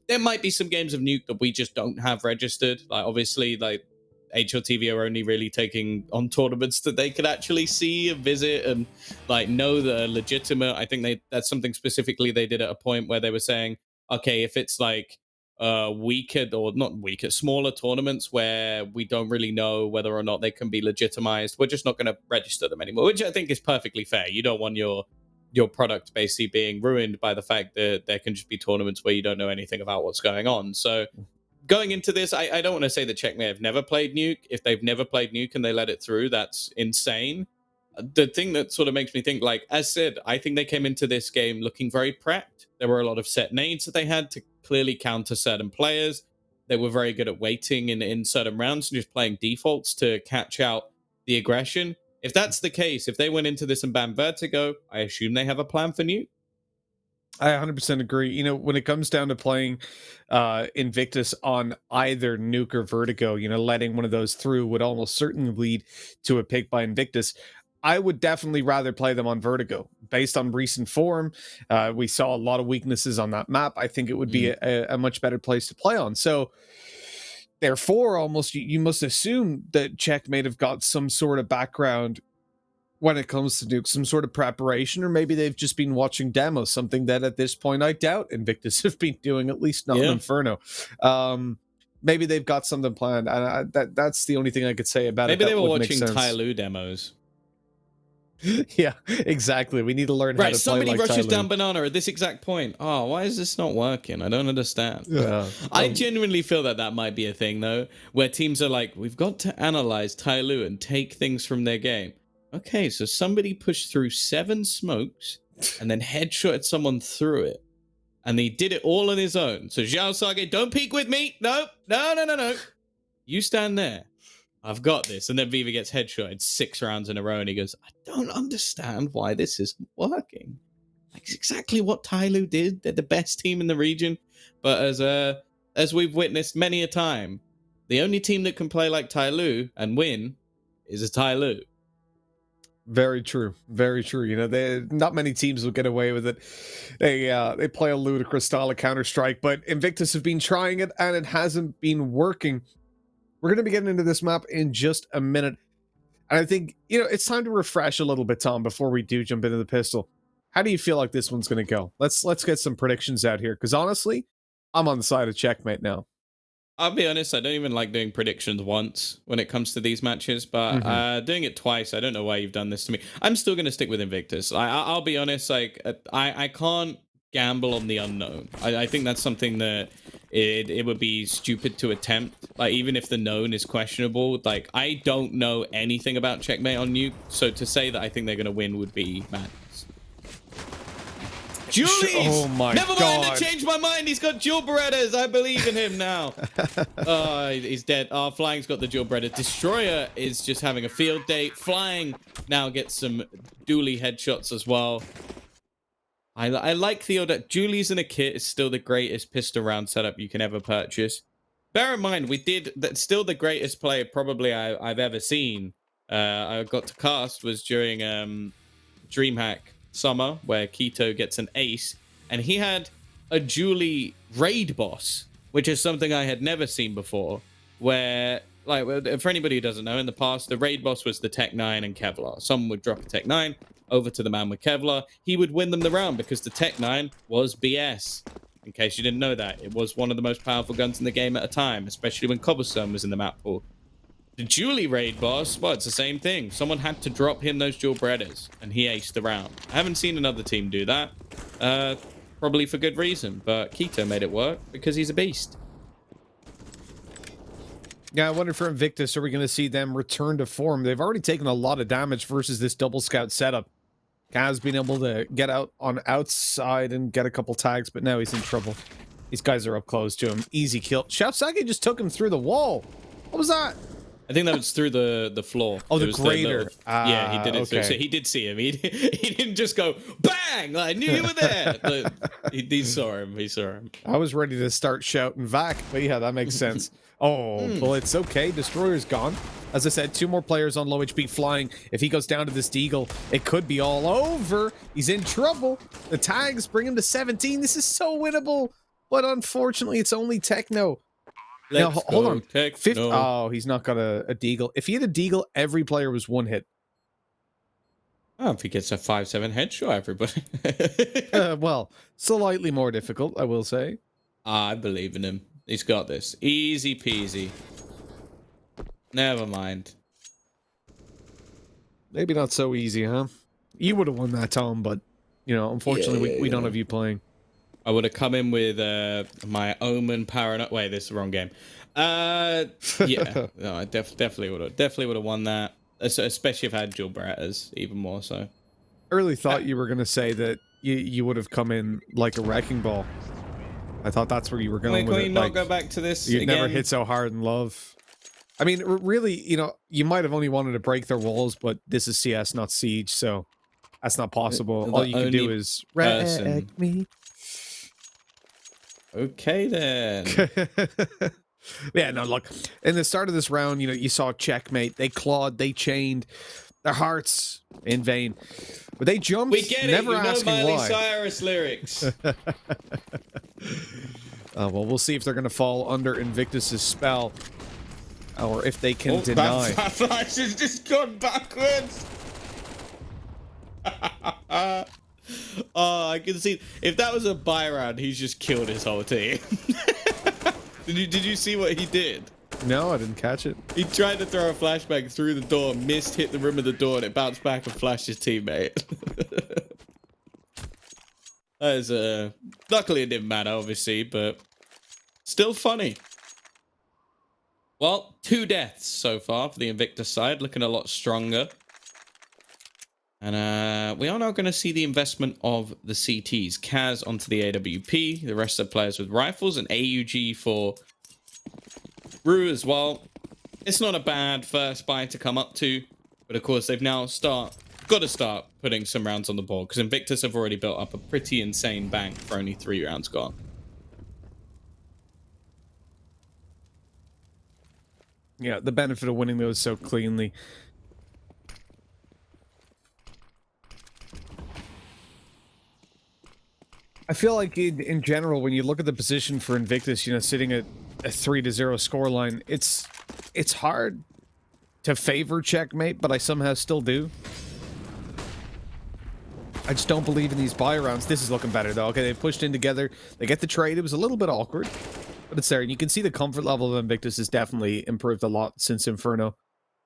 there might be some games of Nuke that we just don't have registered. Like, obviously, like, HLTV are only really taking on tournaments that they could actually see and visit and like know that are legitimate. I think that's something specifically they did at a point where they were saying, okay, if it's like weaker or not weaker, smaller tournaments where we don't really know whether or not they can be legitimized, we're just not going to register them anymore, which I think is perfectly fair. You don't want your product basically being ruined by the fact that there can just be tournaments where you don't know anything about what's going on. So going into this, I don't want to say that Checkmate have never played Nuke. If they've never played Nuke and they let it through, that's insane. The thing that sort of makes me think, like, as said, I think they came into this game looking very prepped. There were a lot of set nades that they had to clearly counter certain players. They were very good at waiting in certain rounds and just playing defaults to catch out the aggression. If that's the case, if they went into this and banned Vertigo, I assume they have a plan for Nuke. I 100% agree. You know, when it comes down to playing Invictus on either Nuke or Vertigo, you know, letting one of those through would almost certainly lead to a pick by Invictus. I would definitely rather play them on Vertigo. Based on recent form, we saw a lot of weaknesses on that map. I think it would be a much better place to play on. So, therefore, almost you must assume that Checkmate have got some sort of background when it comes to Nuke, some sort of preparation, or maybe they've just been watching demos, something that at this point I doubt Invictus have been doing, at least not in Inferno. Maybe they've got something planned, and that's the only thing I could say about it. Maybe they were watching Tyloo demos. Yeah, exactly. We need to learn how to play somebody like rushes Tyloo. down Banana at this exact point. Oh, why is this not working? I don't understand. I genuinely feel that might be a thing, though, where teams are like, we've got to analyze Tyloo and take things from their game. Okay, so somebody pushed through 7 smokes and then headshotted someone through it. And he did it all on his own. So Zhao Sage, don't peek with me. No. You stand there. I've got this. And then Viva gets headshotted 6 rounds in a row, and he goes, I don't understand why this isn't working. Like, it's exactly what Tyloo did. They're the best team in the region. But as we've witnessed many a time, the only team that can play like Tyloo and win is a Tyloo. Very true. Very true. You know, not many teams will get away with it. They play a ludicrous style of Counter-Strike, but Invictus have been trying it, and it hasn't been working. We're going to be getting into this map in just a minute. And I think, you know, it's time to refresh a little bit, Tom, before we do jump into the pistol. How do you feel like this one's going to go? Let's get some predictions out here, because honestly, I'm on the side of Checkmate now. I'll be honest, I don't even like doing predictions once when it comes to these matches, but doing it twice, I don't know why you've done this to me. I'm still going to stick with Invictus. I'll be honest, like, I can't gamble on the unknown. I think that's something that it would be stupid to attempt. Like, even if the known is questionable, like, I don't know anything about Checkmate on Nuke, so to say that I think they're going to win would be madness. Julies! Oh my Never mind, God. I changed my mind. He's got dual Berettas. I believe in him now. He's dead. Flying's got the dual Beretta. Destroyer is just having a field day. Flying now gets some dually headshots as well. I like the order. Julie's in a kit is still the greatest pistol round setup you can ever purchase. Bear in mind, that's still the greatest play probably I've ever seen. I got to cast was during DreamHack Summer, where Keto gets an ace, and he had a Julie raid boss, which is something I had never seen before, where, like, for anybody who doesn't know, in the past, the raid boss was the Tech 9 and Kevlar. Someone would drop a Tech 9 over to the man with Kevlar. He would win them the round because the Tech 9 was BS. In case you didn't know that, it was one of the most powerful guns in the game at a time, especially when Cobblestone was in the map pool. The Julie raid boss, well, it's the same thing. Someone had to drop him those dual Berettas, and he aced the round. I haven't seen another team do that, probably for good reason, but Keto made it work because he's a beast. Yeah, I wonder for Invictus, are we going to see them return to form? They've already taken a lot of damage versus this double scout setup. Kaz been able to get out on outside and get a couple tags, but now he's in trouble. These guys are up close to him. Easy kill. Shafsaki just took him through the wall. What was that? I think that was through the floor. Oh, the It was grater. Yeah, he did it through. Okay. So he did see him. He didn't just go, bang! Like, I knew you were there. He saw him. He saw him. I was ready to start shouting vac, but yeah, that makes sense. Oh, well, it's okay. Destroyer's gone. As I said, 2 more players on low HP Flying. If he goes down to this Deagle, it could be all over. He's in trouble. The tags bring him to 17. This is so winnable. But unfortunately, it's only Techno. Now, hold on. Oh, he's not got a Deagle. If he had a Deagle, every player was 1 hit. Oh, if he gets a 5-7 headshot, everybody. Well, slightly more difficult, I will say. I believe in him. He's got this. Easy peasy. Never mind. Maybe not so easy, huh? You would have won that, Tom, but, you know, unfortunately, we don't have you playing. I would have come in with my Omen power. Wait, this is the wrong game. Yeah, no, I definitely would have won that. Especially if I had dual Berettas, even more so. I really thought you were going to say that you would have come in like a wrecking ball. I thought that's where you were going with it. Can we not go back to this You'd again? never hit so hard in love. I mean, really, you know, you might have only wanted to break their walls, but this is CS, not Siege, so that's not possible. All you can do is wreck me. Okay, then. Yeah, no, look, in the start of this round, you know, you saw Checkmate. They clawed, they chained their hearts in vain. But they jumped, We get it. never You know asking Miley why. Cyrus lyrics. Well, we'll see if they're going to fall under Invictus's spell. Or if they can deny. That flash has just gone backwards. Oh, I can see. If that was a buy round, he's just killed his whole team. Did you see what he did? No, I didn't catch it. He tried to throw a flashbang through the door, missed, hit the rim of the door, and it bounced back and flashed his teammate. That is, luckily it didn't matter, obviously, but still funny. Well, 2 deaths so far for the Invictus side, looking a lot stronger. And we are now going to see the investment of the CTs. Kaz onto the AWP, the rest of the players with rifles, and AUG for Rue as well. It's not a bad first buy to come up to, but of course they've now got to start putting some rounds on the board because Invictus have already built up a pretty insane bank for only 3 rounds gone. Yeah, the benefit of winning those so cleanly. I feel like in general, when you look at the position for Invictus, you know, sitting at a 3-0 scoreline, it's hard to favor checkmate, but I somehow still do. I just don't believe in these buy rounds. This is looking better, though. Okay, they pushed in together. They get the trade. It was a little bit awkward, but it's there. And you can see the comfort level of Invictus has definitely improved a lot since Inferno.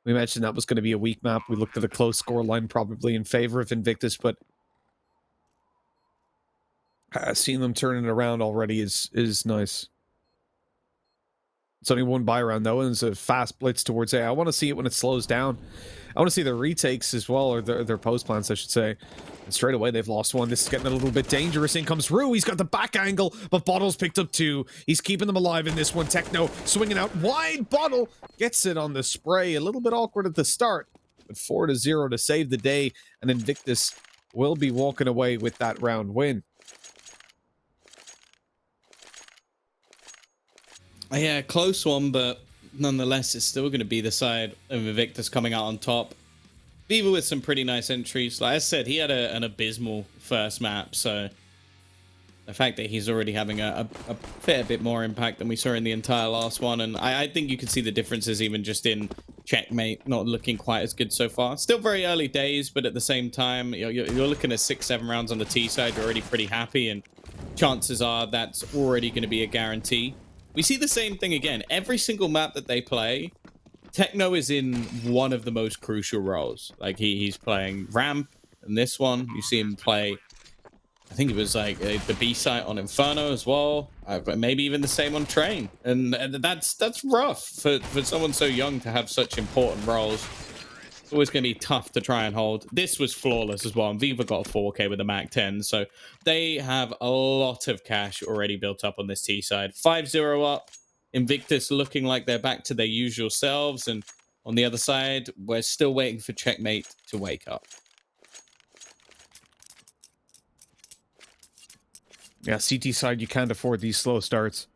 We mentioned that was going to be a weak map. We looked at a close scoreline probably in favor of Invictus, but seeing them turning it around already is nice. It's only one buy round, though, and it's a fast blitz towards A. I want to see it when it slows down. I want to see their retakes as well, or their post plants, I should say. And straight away, they've lost one. This is getting a little bit dangerous. In comes Rue. He's got the back angle, but Bottle's picked up 2. He's keeping them alive in this one. Techno swinging out wide. Bottle gets it on the spray. A little bit awkward at the start, but 4-0 to save the day, and Invictus will be walking away with that round win. Yeah, close one, but nonetheless, it's still going to be the side of Invictus coming out on top. Viva with some pretty nice entries. Like I said, he had an abysmal first map, so the fact that he's already having a fair bit more impact than we saw in the entire last one, and I think you can see the differences even just in checkmate not looking quite as good so far. Still very early days, but at the same time, you're looking at 6-7 rounds on the T side. You're already pretty happy, and chances are that's already going to be a guarantee. We see the same thing again. Every single map that they play, Techno is in one of the most crucial roles. Like, he's playing ramp in this one. You see him play, I think it was like the B site on Inferno as well. Maybe even the same on Train. And that's rough for someone so young to have such important roles. It's always going to be tough to try and hold. This was flawless as well, and Viva got a 4K with a Mac 10, so they have a lot of cash already built up on this T side. 5-0 up. Invictus looking like they're back to their usual selves, and on the other side, we're still waiting for checkmate to wake up. Yeah, CT side, you can't afford these slow starts.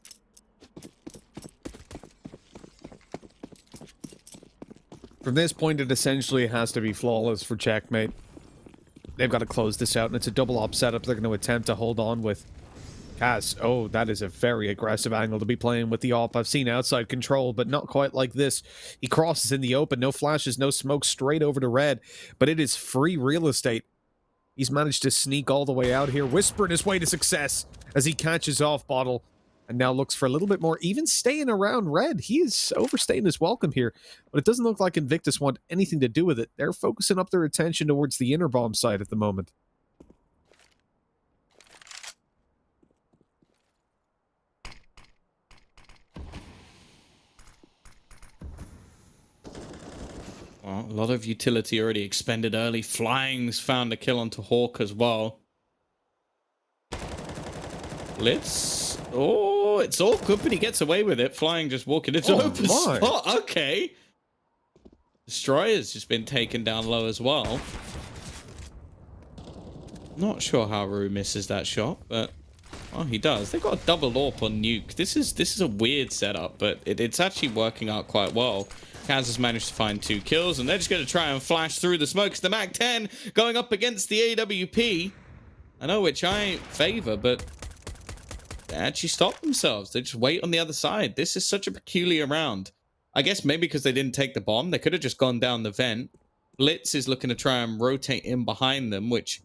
From this point, it essentially has to be flawless for checkmate. They've got to close this out, and it's a double op setup they're going to attempt to hold on with. Cass, oh, that is a very aggressive angle to be playing with the op. I've seen outside control, but not quite like this. He crosses in the open, no flashes, no smoke, straight over to red, but it is free real estate. He's managed to sneak all the way out here, whispering his way to success as he catches off Bottle, and now looks for a little bit more, even staying around red. He is overstaying his welcome here, but it doesn't look like Invictus want anything to do with it. They're focusing up their attention towards the inner bomb side at the moment. Well, a lot of utility already expended early. Flying's found a kill onto Hawk as well. Blitz. Oh, it's all good, but he gets away with it. Flying just walking into open spot. Okay. Destroyer's just been taken down low as well. Not sure how Rue misses that shot, but oh, he does. They've got a double AWP on Nuke. This is a weird setup, but it's actually working out quite well. Kaz has managed to find 2 kills, and they're just going to try and flash through the smokes. The Mac 10 going up against the AWP. I know, which I favor, but they actually stop themselves. They just wait on the other side. This is such a peculiar round. I guess maybe because they didn't take the bomb. They could have just gone down the vent. Blitz is looking to try and rotate in behind them, which,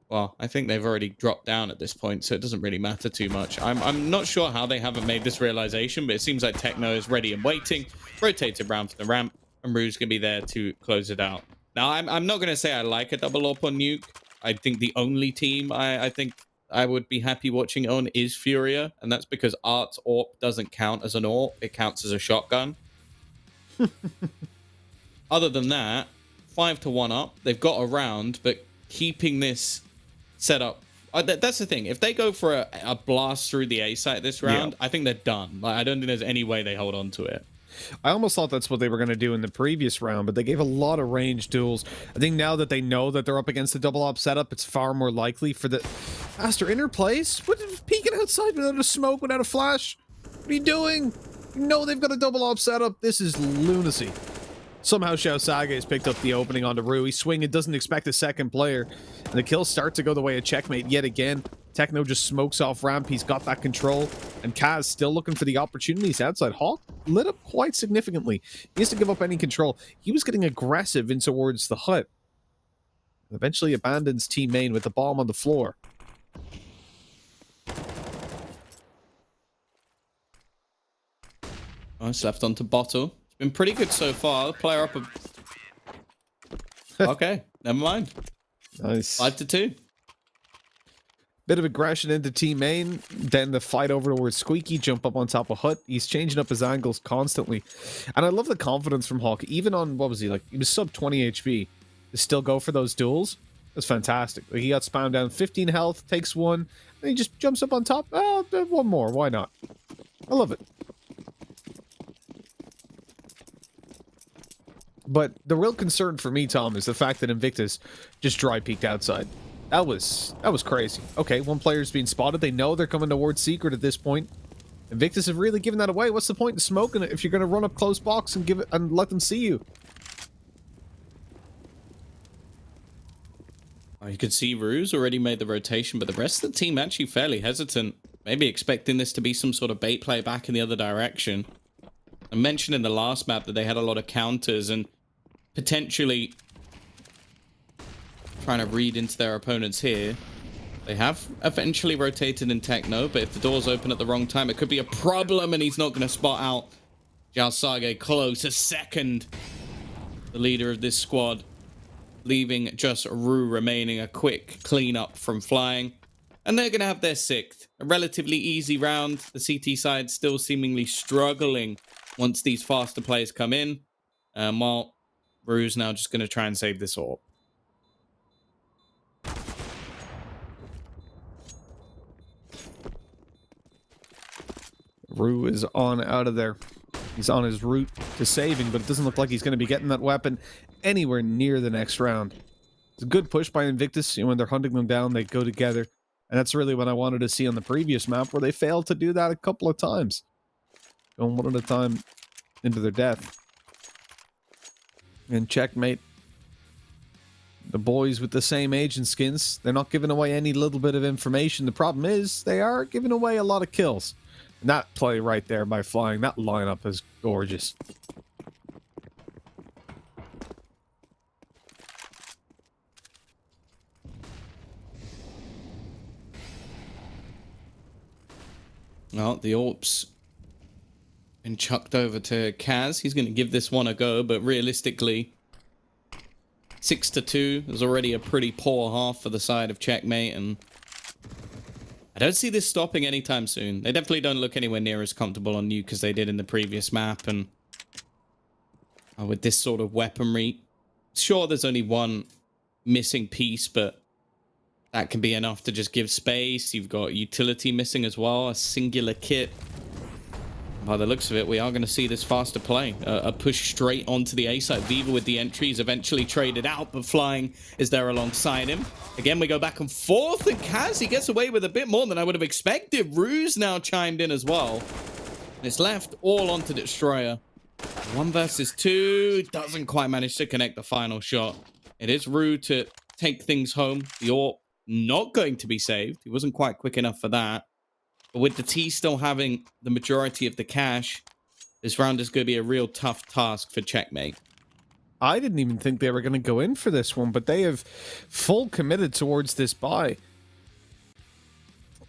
well, I think they've already dropped down at this point, so it doesn't really matter too much. I'm not sure how they haven't made this realization, but it seems like Techno is ready and waiting. Rotated round for the ramp, and Rue's going to be there to close it out. Now, I'm not going to say I like a double AWP on Nuke. I think the only team I think I would be happy watching on is Furia, and that's because Art's AWP doesn't count as an AWP. It counts as a shotgun. Other than that, 5-1 up. They've got a round, but keeping this setup... that's the thing. If they go for a blast through the A site this round, I think they're done. Like, I don't think there's any way they hold on to it. I almost thought that's what they were going to do in the previous round, but they gave a lot of range duels. I think now that they know that they're up against the double op setup, it's far more likely for the Aster interplays. What is peeking outside without a smoke, without a flash? What are you doing? You know they've got a double op setup. This is lunacy. Somehow Xiao Sage has picked up the opening onto Rue. He's swinging, doesn't expect a second player. And the kills start to go the way of Checkmate yet again. Techno just smokes off ramp. He's got that control. And Kaz still looking for the opportunities outside. Hawk lit up quite significantly. He has to give up any control. He was getting aggressive in towards the hut. Eventually abandons team main with the bomb on the floor. Nice, left onto Bottle. It's been pretty good so far. Player up. Okay, never mind. Nice. 5-2. Bit of aggression into team main. Then the fight over towards Squeaky. Jump up on top of Hut. He's changing up his angles constantly. And I love the confidence from Hawk. Even on, what was he, like, he was sub 20 HP. To still go for those duels. That's fantastic. Like, he got spammed down 15 health, takes one, and he just jumps up on top. Oh, one more. Why not? I love it. But the real concern for me, Tom, is the fact that Invictus just dry peeked outside. That was crazy. Okay, one player's being spotted. They know they're coming towards Secret at this point. Invictus have really given that away. What's the point in smoking it if you're going to run up close box and give it and let them see you? You could see Rue's already made the rotation, but the rest of the team actually fairly hesitant. Maybe expecting this to be some sort of bait play back in the other direction. I mentioned in the last map that they had a lot of counters and potentially trying to read into their opponents here. They have eventually rotated in Techno, but if the doors open at the wrong time, it could be a problem, and he's not going to spot out Xiao Sage close. A second, the leader of this squad, leaving just Rue remaining. A quick cleanup from flying. And they're going to have their sixth. A relatively easy round. The CT side still seemingly struggling once these faster players come in. While Rue's now just going to try and save this orb. Rue is on out of there. He's on his route to saving, but it doesn't look like he's going to be getting that weapon anywhere near the next round. It's a good push by Invictus. You know, when they're hunting them down, they go together. And that's really what I wanted to see on the previous map, where they failed to do that a couple of times. Going one at a time into their death. And Checkmate. The boys with the same agent skins, they're not giving away any little bit of information. The problem is, they are giving away a lot of kills. And that play right there by flying, that lineup is gorgeous. Well, the AWP's been chucked over to Kaz. He's going to give this one a go, but realistically, 6-2 is already a pretty poor half for the side of Checkmate, and I don't see this stopping anytime soon. They definitely don't look anywhere near as comfortable on Nuke as they did in the previous map, and with this sort of weaponry, sure, there's only one missing piece, but that can be enough to just give space. You've got utility missing as well, a singular kit. By the looks of it, we are going to see this faster play. A push straight onto the A side. Viva with the entries eventually traded out, but Flying is there alongside him. Again, we go back and forth, and Kaz, he gets away with a bit more than I would have expected. Rue's now chimed in as well. And it's left all onto Destroyer. 1 versus 2. Doesn't quite manage to connect the final shot. It is Rue to take things home. The AWP not going to be saved. He wasn't quite quick enough for that. But with the T still having the majority of the cash, this round is going to be a real tough task for Checkmate. I didn't even think they were going to go in for this one, but they have full committed towards this buy.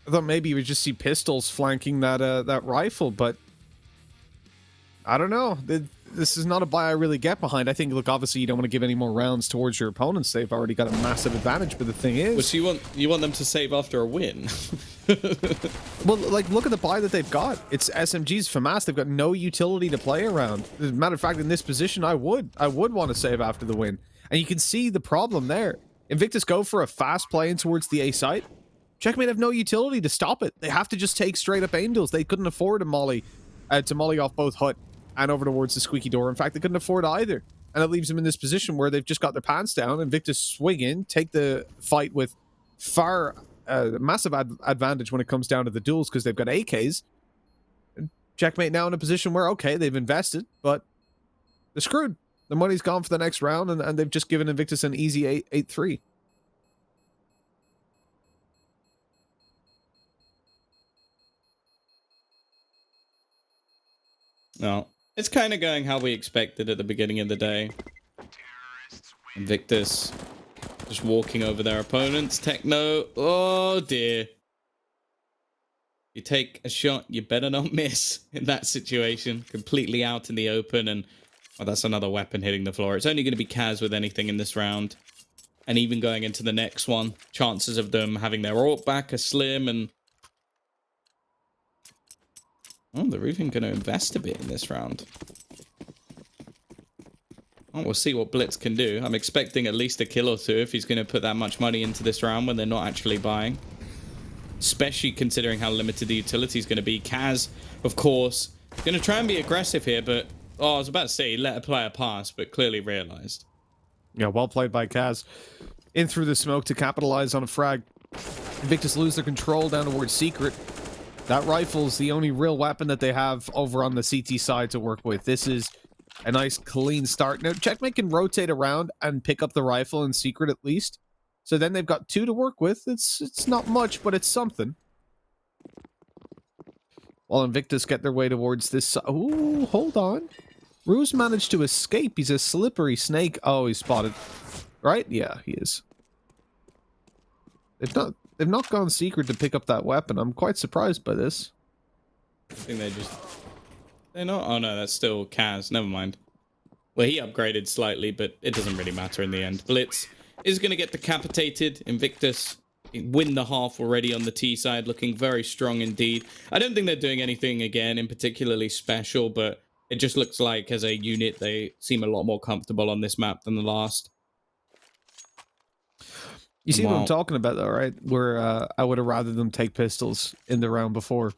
I thought maybe you would just see pistols flanking that rifle, but I don't know. This is not a buy I really get behind. I think, look, obviously you don't want to give any more rounds towards your opponents. They've already got a massive advantage, but the thing is... Which you want them to save after a win. Well, like, look at the buy that they've got. It's SMG's FAMAS. They've got no utility to play around. As a matter of fact, in this position, I would want to save after the win. And you can see the problem there. Invictus go for a fast play in towards the A site. Checkmate have no utility to stop it. They have to just take straight up angels. They couldn't afford a molly to molly off both Hut and over towards the squeaky door. In fact, they couldn't afford either. And it leaves them in this position where they've just got their pants down. Invictus swing in, take the fight with far massive advantage when it comes down to the duels because they've got AKs. Checkmate now in a position where, okay, they've invested, but they're screwed. The money's gone for the next round, and they've just given Invictus an easy 8-3. No, it's kind of going how we expected at the beginning of the day. Invictus just walking over their opponents. Techno, oh dear. You take a shot, you better not miss in that situation. Completely out in the open, and oh, that's another weapon hitting the floor. It's only going to be Kaz with anything in this round. And even going into the next one, chances of them having their ult back are slim, and oh, they're even going to invest a bit in this round. Oh, we'll see what Blitz can do. I'm expecting at least a kill or two if he's going to put that much money into this round when they're not actually buying. Especially considering how limited the utility is going to be. Kaz, of course, going to try and be aggressive here, but oh, I was about to say let a player pass, but clearly realized. Yeah, well played by Kaz. In through the smoke to capitalize on a frag. Invictus lose their control down towards Secret. That rifle's the only real weapon that they have over on the CT side to work with. This is a nice clean start. Now, Checkmate can rotate around and pick up the rifle in Secret at least. So then they've got 2 to work with. It's not much, but it's something. While Invictus get their way towards this... Ooh, hold on. Ruse managed to escape. He's a slippery snake. Oh, he's spotted. Right? Yeah, he is. They've not gone Secret to pick up that weapon. I'm quite surprised by this. I think they're not... Oh no, that's still Kaz. Never mind. Well, he upgraded slightly, but it doesn't really matter in the end. Blitz is going to get decapitated. Invictus win the half already on the T side, looking very strong indeed. I don't think they're doing anything again in particularly special, but it just looks like as a unit they seem a lot more comfortable on this map than the last. You see what I'm talking about though, right? Where I would have rather them take pistols in the round before.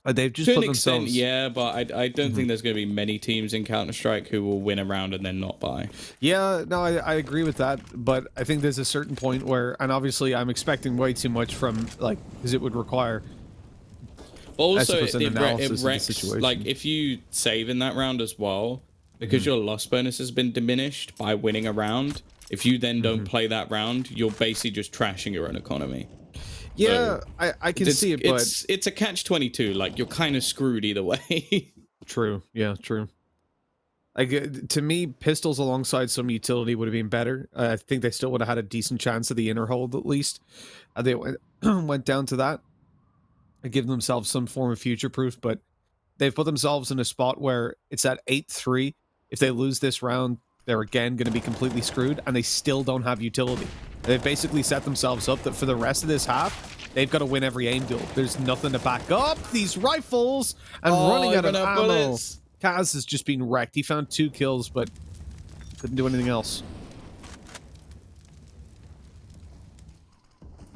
They've just put themselves... extent, yeah, but I don't think there's going to be many teams in Counter-Strike who will win a round and then not buy. Yeah, no, I agree with that, but I think there's a certain point where, and obviously I'm expecting way too much from, like, because it would require... Also, it wrecks, like, if you save in that round as well, because your loss bonus has been diminished by winning a round, if you then don't play that round, you're basically just trashing your own economy. Yeah, so I can see it, but... It's a catch-22. Like, you're kind of screwed either way. True. Yeah, true. Like, to me, pistols alongside some utility would have been better. I think they still would have had a decent chance of the inner hold, at least. They went down to that and given themselves some form of future-proof, but they've put themselves in a spot where it's at 8-3. If they lose this round, they're again going to be completely screwed, and they still don't have utility. They've basically set themselves up that for the rest of this half, they've got to win every aim duel. There's nothing to back up these rifles, and running out of ammo. Bullets. Kaz has just been wrecked. He found 2 kills, but couldn't do anything else.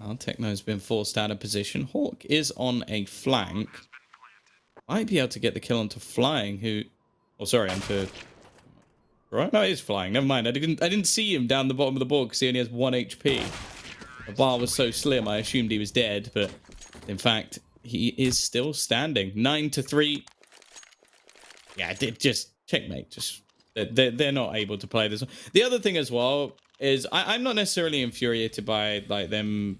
Well, Techno's been forced out of position. Hawk is on a flank. Might be able to get the kill onto Flying, who... Oh, sorry, onto... Right? No, he is Flying. Never mind. I didn't see him down the bottom of the board because he only has 1 HP. The bar was so slim, I assumed he was dead, but in fact, he is still standing. 9-3. Yeah, just checkmate. Just they're not able to play this. The other thing as well is I'm not necessarily infuriated by like them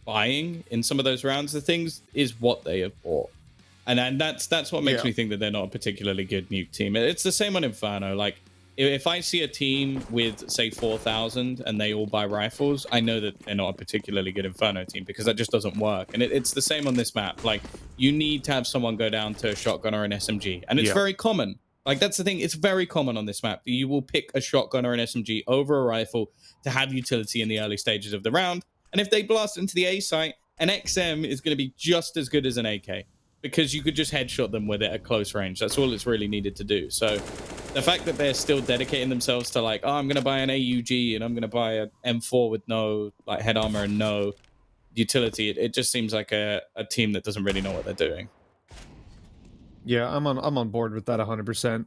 buying in some of those rounds. The things is what they have bought, and that's what makes me think that they're not a particularly good Nuke team. It's the same on Inferno. Like, if I see a team with, say, 4,000 and they all buy rifles, I know that they're not a particularly good Inferno team because that just doesn't work. And it's the same on this map. Like, you need to have someone go down to a shotgun or an SMG. And it's very common. Like, that's the thing. It's very common on this map. You will pick a shotgun or an SMG over a rifle to have utility in the early stages of the round. And if they blast into the A site, an XM is going to be just as good as an AK. Because you could just headshot them with it at close range. That's all it's really needed to do. So the fact that they're still dedicating themselves to like, oh, I'm going to buy an AUG and I'm going to buy an M4 with no like head armor and no utility, it just seems like a team that doesn't really know what they're doing. Yeah, I'm on board with that 100%.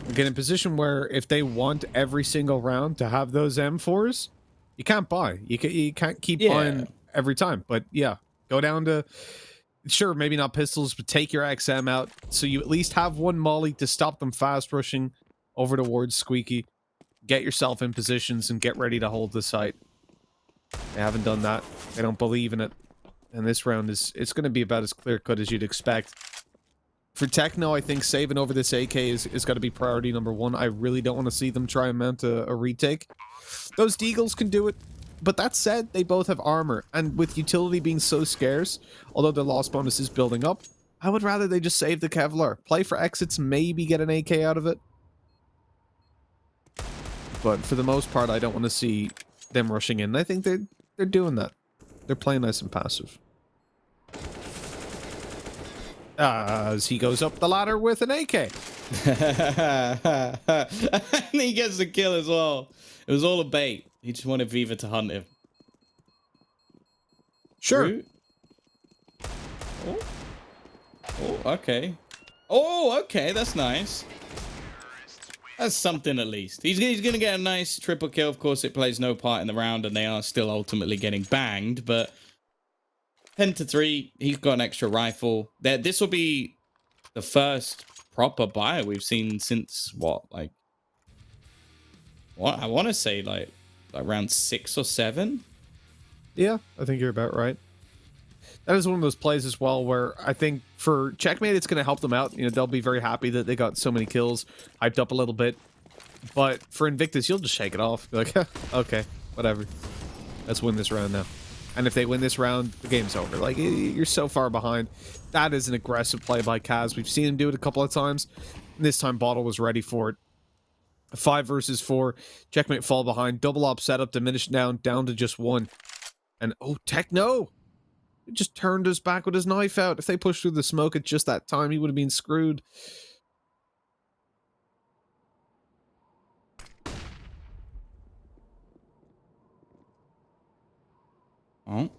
Get in a position where if they want every single round to have those M4s, you can't buy. You can't keep buying every time. But yeah, go down to, sure, maybe not pistols, but take your XM out so you at least have one molly to stop them fast rushing over towards Squeaky. Get yourself in positions and get ready to hold the site. They haven't done that. They don't believe in it. And this round it's going to be about as clear-cut as you'd expect. For Techno, I think saving over this AK is got to be priority number one. I really don't want to see them try and mount a retake. Those Deagles can do it. But that said, they both have armor. And with utility being so scarce, although the loss bonus is building up, I would rather they just save the Kevlar. Play for exits, maybe get an AK out of it. But for the most part, I don't want to see them rushing in. I think they're doing that. They're playing nice and passive. As he goes up the ladder with an AK. And he gets the kill as well. It was all a bait. He just wanted Viva to hunt him. Sure. Oh, okay. Oh, okay. That's nice. That's something at least. He's going to get a nice triple kill. Of course, it plays no part in the round, and they are still ultimately getting banged, but 10-3, he's got an extra rifle. This will be the first proper buy we've seen since, what, like... What? I want to say, like round 6 or 7? Yeah, I think you're about right. That is one of those plays as well where I think for Checkmate, it's going to help them out. You know, they'll be very happy that they got so many kills, hyped up a little bit. But for Invictus, you'll just shake it off. Be like, okay, whatever. Let's win this round now. And if they win this round, the game's over. Like, you're so far behind. That is an aggressive play by Kaz. We've seen him do it a couple of times. This time, Bottle was ready for it. 5 versus 4. Checkmate fall behind. Double op setup, diminished down to just 1. And, oh, Techno! He just turned us back with his knife out. If they pushed through the smoke at just that time, he would have been screwed. Oh.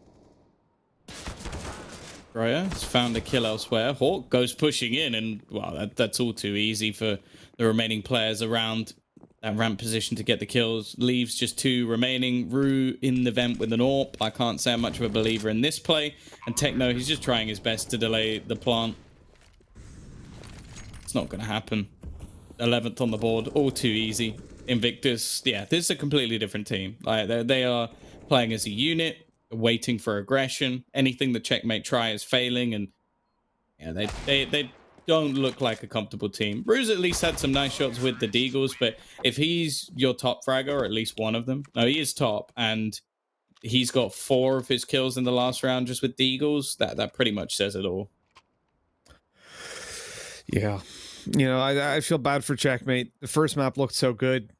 Dreyer has found a kill elsewhere. Hawk goes pushing in, and, well, that's all too easy for the remaining players around that ramp position to get the kills. Leaves just 2 remaining. Rue in the vent with an AWP. I can't say I'm much of a believer in this play. And Techno, he's just trying his best to delay the plant. It's not going to happen. 11th on the board. All too easy. Invictus, yeah, this is a completely different team. Like, they are playing as a unit, waiting for aggression. Anything the Checkmate try is failing, and yeah, they don't look like a comfortable team. Bruce at least had some nice shots with the Deagles, but if he's your top fragger, or at least one of them, no, he is top, and he's got 4 of his kills in the last round just with Deagles, that pretty much says it all. Yeah. You know, I feel bad for Checkmate. The first map looked so good.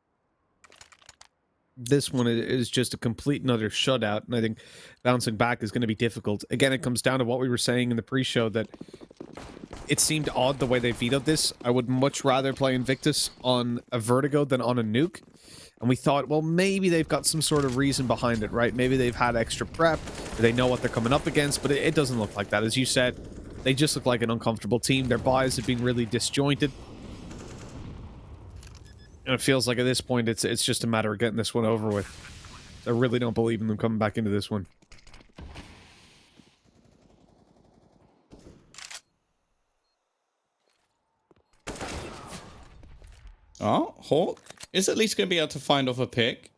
This one is just a complete and utter shutout, and I think bouncing back is going to be difficult. Again, it comes down to what we were saying in the pre-show, that it seemed odd the way they vetoed this. I would much rather play Invictus on a Vertigo than on a Nuke. And we thought, well, maybe they've got some sort of reason behind it, right? Maybe they've had extra prep, or they know what they're coming up against, but it doesn't look like that. As you said, they just look like an uncomfortable team. Their buys have been really disjointed. And it feels like at this point, it's just a matter of getting this one over with. I really don't believe in them coming back into this one. Oh, Hawk is at least going to be able to find off a pick.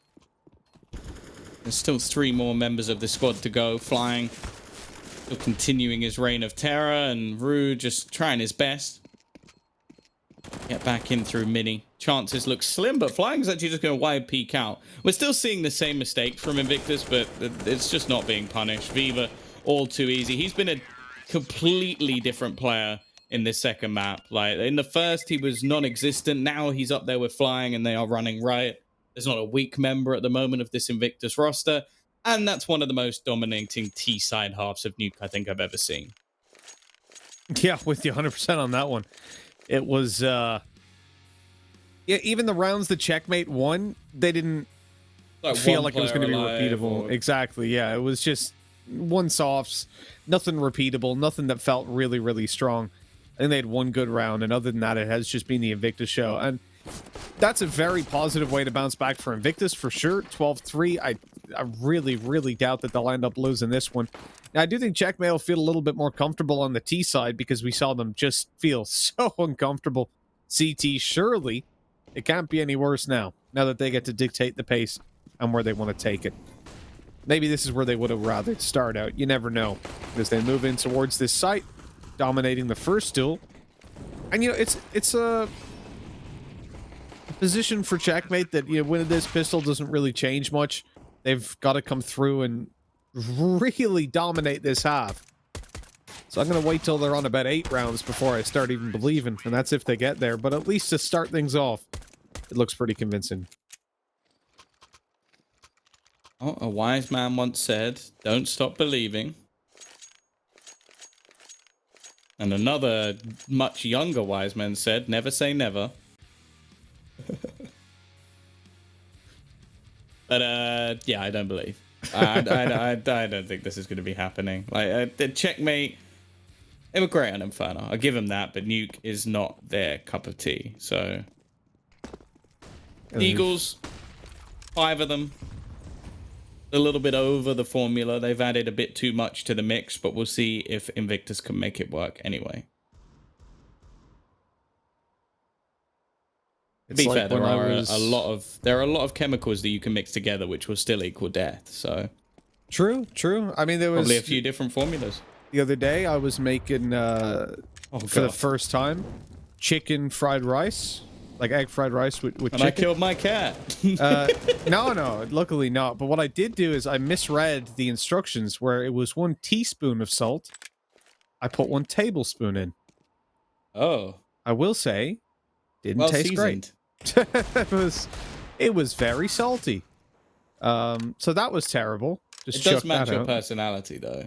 There's still 3 more members of the squad to go. Flying, still continuing his reign of terror, and Rue just trying his best. Get back in through Mini. Chances look slim, but Flying's actually just going to wide peek out. We're still seeing the same mistakes from Invictus, but it's just not being punished. Viva, all too easy. He's been a completely different player in this second map. Like, in the first, he was non-existent. Now he's up there with Flying, and they are running riot. There's not a weak member at the moment of this Invictus roster, and that's one of the most dominating T-side halves of Nuke I think I've ever seen. Yeah, with you 100% on that one. It was, yeah, even the rounds the Checkmate won, they didn't feel like it was going to be repeatable. Exactly, yeah. It was just one-offs, nothing repeatable, nothing that felt really, really strong. I think they had one good round, and other than that, it has just been the Invictus show. And that's a very positive way to bounce back for Invictus, for sure. 12-3, I really, really doubt that they'll end up losing this one. Now, I do think Checkmate will feel a little bit more comfortable on the T side, because we saw them just feel so uncomfortable. CT, surely it can't be any worse now that they get to dictate the pace and where they want to take it. Maybe this is where they would have rather start out. You never know. As they move in towards this site, dominating the first duel. And, you know, it's a position for Checkmate that, you know, winning this pistol doesn't really change much. They've got to come through and really dominate this half. So I'm going to wait till they're on about 8 rounds before I start even believing, and that's if they get there. But at least to start things off, it looks pretty convincing. Oh, a wise man once said, "Don't stop believing." And another much younger wise man said, "Never say never." But yeah, I don't believe. I don't think this is going to be happening. Like the Checkmate, they were great on Inferno. I'll give them that, but Nuke is not their cup of tea. So Eagles, 5 of them. A little bit over the formula. They've added a bit too much to the mix, but we'll see if Invictus can make it work anyway. To be fair, there are a lot of chemicals that you can mix together which will still equal death. So True. I mean, there was probably a few different formulas. The other day, I was making for the first time chicken fried rice, like egg fried rice with chicken. And I killed my cat. No, luckily not. But what I did do is I misread the instructions where it was 1 teaspoon of salt. I put 1 tablespoon in. Oh. I will say, didn't taste great. it was very salty. So that was terrible. Just it does match your personality, though.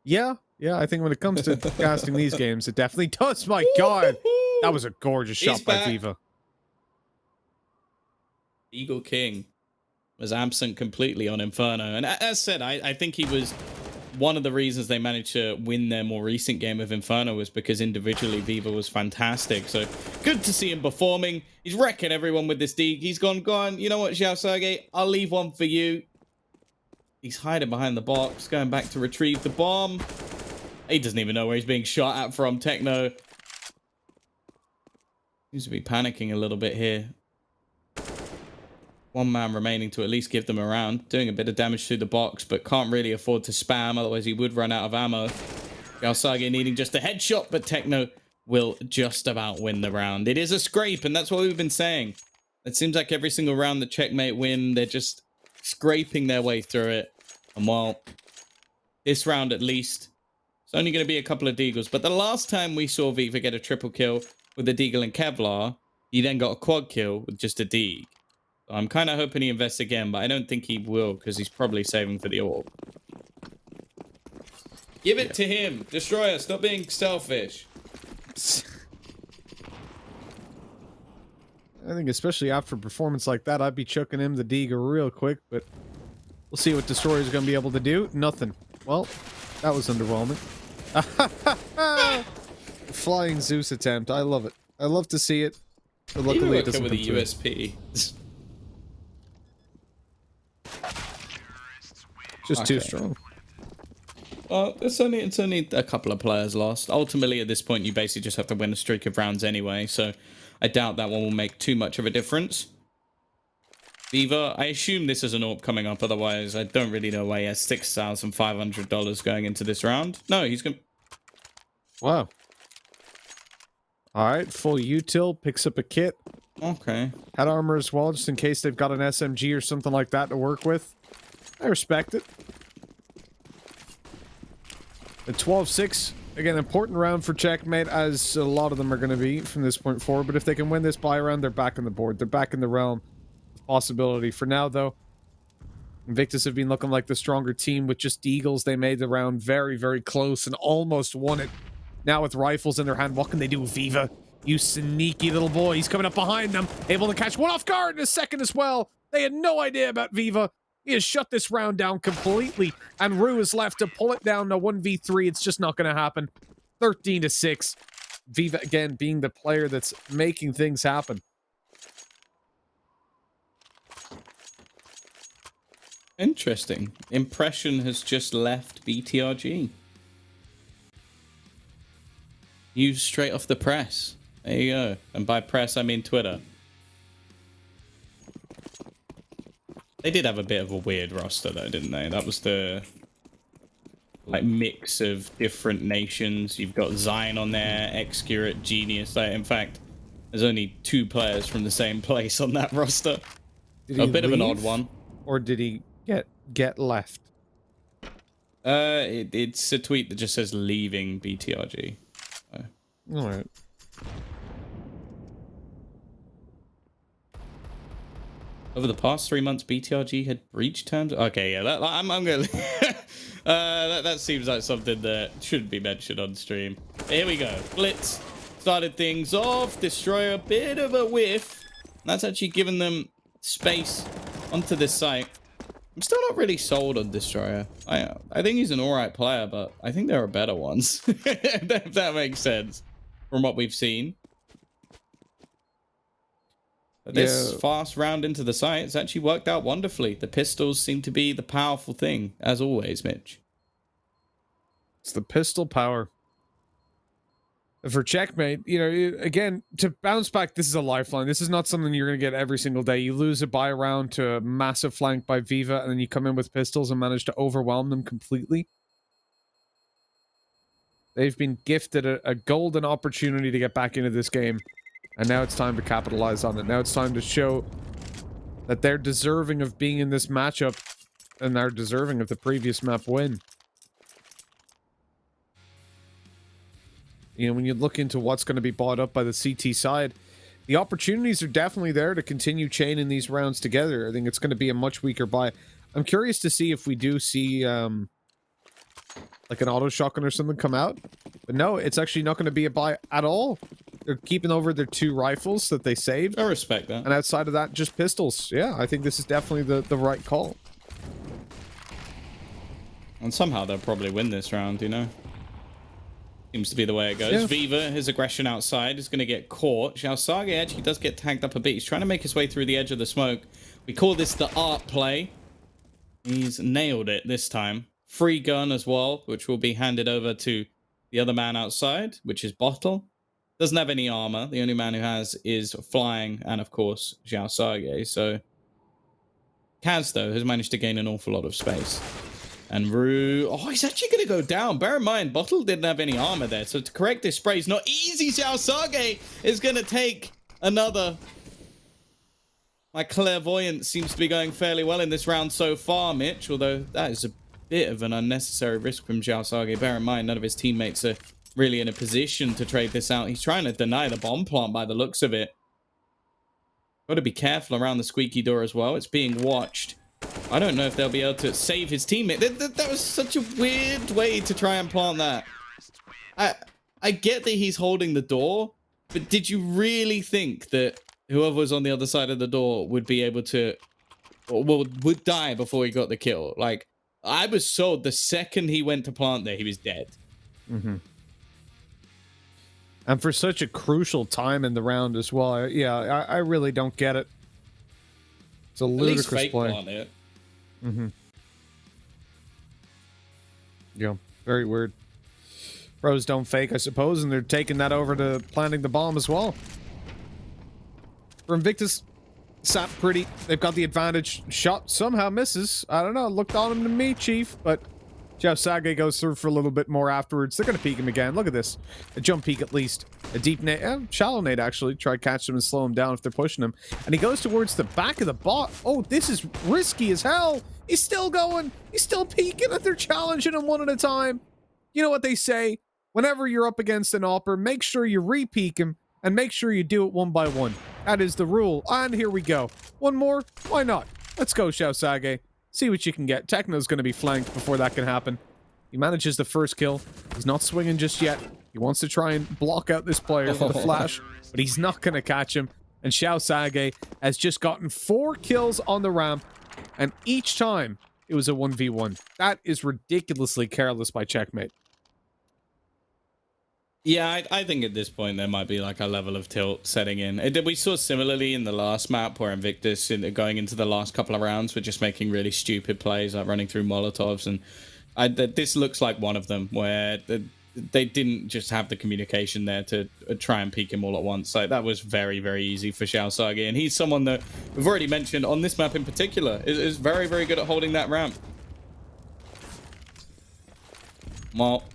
Yeah. I think when it comes to casting these games, it definitely does. My God, that was a gorgeous shot by Viva. Eagle King was absent completely on Inferno, and as said, I think he was one of the reasons they managed to win their more recent game of Inferno was because individually Viva was fantastic. So good to see him performing. He's wrecking everyone with this dig. He's gone, you know what, Xiao Sergey? I'll leave one for you. He's hiding behind the box, going back to retrieve the bomb. He doesn't even know where he's being shot at from. Techno seems to be panicking a little bit here. 1 man remaining to at least give them a round. Doing a bit of damage to the box, but can't really afford to spam, otherwise he would run out of ammo. Galsage needing just a headshot, but Techno will just about win the round. It is a scrape, and that's what we've been saying. It seems like every single round that Checkmate win, they're just scraping their way through it. And while this round at least, it's only going to be a couple of deagles. But the last time we saw Viva get a triple kill with a deagle and Kevlar, he then got a quad kill with just a deag. So I'm kind of hoping he invests again, but I don't think he will because he's probably saving for the orb. Give it to him. Destroyer, stop being selfish. I think especially after a performance like that, I'd be chucking him the Deagle real quick, but we'll see what Destroyer's going to be able to do. Nothing. Well, that was underwhelming. Flying Zeus attempt. I love it. I love to see it. But luckily it doesn't with come a through. USP. Just too strong. Well, it's only a couple of players lost. Ultimately, at this point, you basically just have to win a streak of rounds anyway, so I doubt that one will make too much of a difference. Viva, I assume this is an AWP coming up, otherwise I don't really know why he has $6,500 going into this round. No, he's going to... Wow. Alright, full util, picks up a kit. Okay. Head armor as well, just in case they've got an SMG or something like that to work with. I respect it. The 12-6, again, important round for Checkmate, as a lot of them are going to be from this point forward. But if they can win this buy round, they're back on the board. They're back in the realm of possibility. For now, though, Invictus have been looking like the stronger team with just Eagles. They made the round very, very close and almost won it. Now with rifles in their hand, what can they do with Viva? You sneaky little boy. He's coming up behind them, able to catch one off guard in a second as well. They had no idea about Viva. He has shut this round down completely, and Rue is left to pull it down to 1v3. It's just not going to happen. 13-6. Viva, again, being the player that's making things happen. Interesting. Impression has just left BTRG. News straight off the press. There you go. And by press, I mean Twitter. They did have a bit of a weird roster, though, didn't they? That was the like mix of different nations. You've got Zion on there, Excurate, Genius. Like, in fact, there's only 2 players from the same place on that roster. A bit of an odd one. Or did he get left? It's a tweet that just says leaving BTRG. So. All right. Over the past 3 months, BTRG had breached terms. Okay, yeah, I'm gonna. That seems like something that shouldn't be mentioned on stream. Here we go. Blitz started things off. Destroyer, a bit of a whiff. That's actually given them space onto this site. I'm still not really sold on Destroyer. I think he's an alright player, but I think there are better ones. If that makes sense from what we've seen. But this fast round into the site has actually worked out wonderfully. The pistols seem to be the powerful thing, as always, Mitch. It's the pistol power. For Checkmate, you know, again, to bounce back, this is a lifeline. This is not something you're going to get every single day. You lose a buy round to a massive flank by Viva, and then you come in with pistols and manage to overwhelm them completely. They've been gifted a golden opportunity to get back into this game. And now it's time to capitalize on it. Now it's time to show that they're deserving of being in this matchup, and they're deserving of the previous map win. You know, when you look into what's going to be bought up by the CT side, the opportunities are definitely there to continue chaining these rounds together. I think it's going to be a much weaker buy. I'm curious to see if we do see like an auto shotgun or something come out. But no, it's actually not going to be a buy at all. They're keeping over their 2 rifles that they saved. I respect that. And outside of that, just pistols. Yeah, I think this is definitely the right call. And somehow they'll probably win this round, you know? Seems to be the way it goes. Yeah. Viva, his aggression outside, is going to get caught. Xiaosage actually does get tagged up a bit. He's trying to make his way through the edge of the smoke. We call this the art play. He's nailed it this time. Free gun as well, which will be handed over to the other man outside, which is Bottle. Doesn't have any armor. The only man who has is Flying and, of course, Xiaosage. So, Kaz, though, has managed to gain an awful lot of space. And Rue... Oh, he's actually going to go down. Bear in mind, Bottle didn't have any armor there. So, to correct this spray is not easy. Xiaosage is going to take another... My clairvoyance seems to be going fairly well in this round so far, Mitch. Although, that is a bit of an unnecessary risk from Xiaosage. Bear in mind, none of his teammates are really in a position to trade this out. He's trying to deny the bomb plant by the looks of it. Got to be careful around the squeaky door as well. It's being watched. I don't know if they'll be able to save his teammate. That was such a weird way to try and plant that. I get that he's holding the door, but did you really think that whoever was on the other side of the door would be able to, or would die before he got the kill? Like, I was sold the second he went to plant there, he was dead. Mm-hmm. And for such a crucial time in the round as well, I really don't get it. It's a ludicrous play. Plant it. Mm-hmm. Yeah, very weird. Pros don't fake, I suppose, and they're taking that over to planting the bomb as well. For Invictus, sat pretty. They've got the advantage. Shot somehow misses. I don't know. Looked on him to me, Chief, but Xiaosage goes through for a little bit more afterwards. They're going to peek him again. Look at this. A jump peek at least. A deep nade. Shallow nade, actually. Try to catch him and slow him down if they're pushing him. And he goes towards the back of the bot. Oh, this is risky as hell. He's still going. He's still peeking, and they're challenging him one at a time. You know what they say? Whenever you're up against an AWPer, make sure you re-peek him, and make sure you do it one by one. That is the rule. And here we go. One more? Why not? Let's go, Xiaosage. See what you can get. Techno's going to be flanked before that can happen. He manages the first kill. He's not swinging just yet. He wants to try and block out this player with a flash, but he's not going to catch him. And Xiaosage has just gotten 4 kills on the ramp. And each time, it was a 1v1. That is ridiculously careless by Checkmate. Yeah, I think at this point there might be like a level of tilt setting in. We saw similarly in the last map where Invictus, going into the last couple of rounds, were just making really stupid plays, like running through Molotovs. And this looks like one of them where they didn't just have the communication there to try and peek him all at once. Like, that was very, very easy for Xiao Sage. And he's someone that we've already mentioned on this map in particular is very, very good at holding that ramp. Well,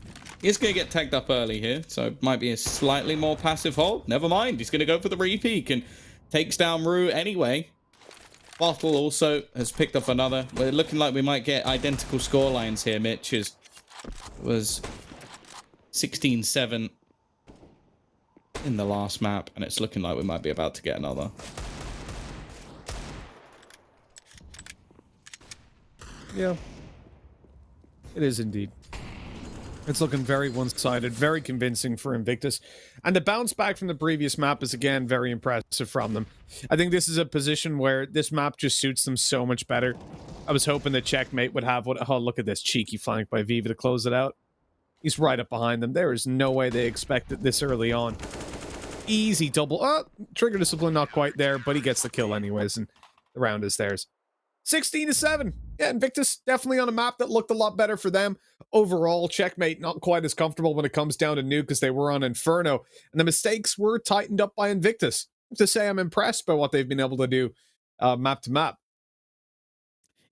he's going to get tagged up early here, so it might be a slightly more passive hold. Never mind, he's going to go for the re-peek and takes down Rue anyway. Bottle also has picked up another. We're looking like we might get identical score lines here, Mitch. It was 16-7 in the last map, and it's looking like we might be about to get another. Yeah. It is indeed. It's looking very one-sided, very convincing for Invictus. And the bounce back from the previous map is, again, very impressive from them. I think this is a position where this map just suits them so much better. I was hoping that Checkmate would have what... Oh, look at this cheeky flank by Viva to close it out. He's right up behind them. There is no way they expected this early on. Easy double... Oh, trigger discipline not quite there, but he gets the kill anyways, and the round is theirs. 16-7. Yeah, Invictus definitely on a map that looked a lot better for them. Overall, Checkmate not quite as comfortable when it comes down to Nuke as they were on Inferno. And the mistakes were tightened up by Invictus. To say I'm impressed by what they've been able to do map to map.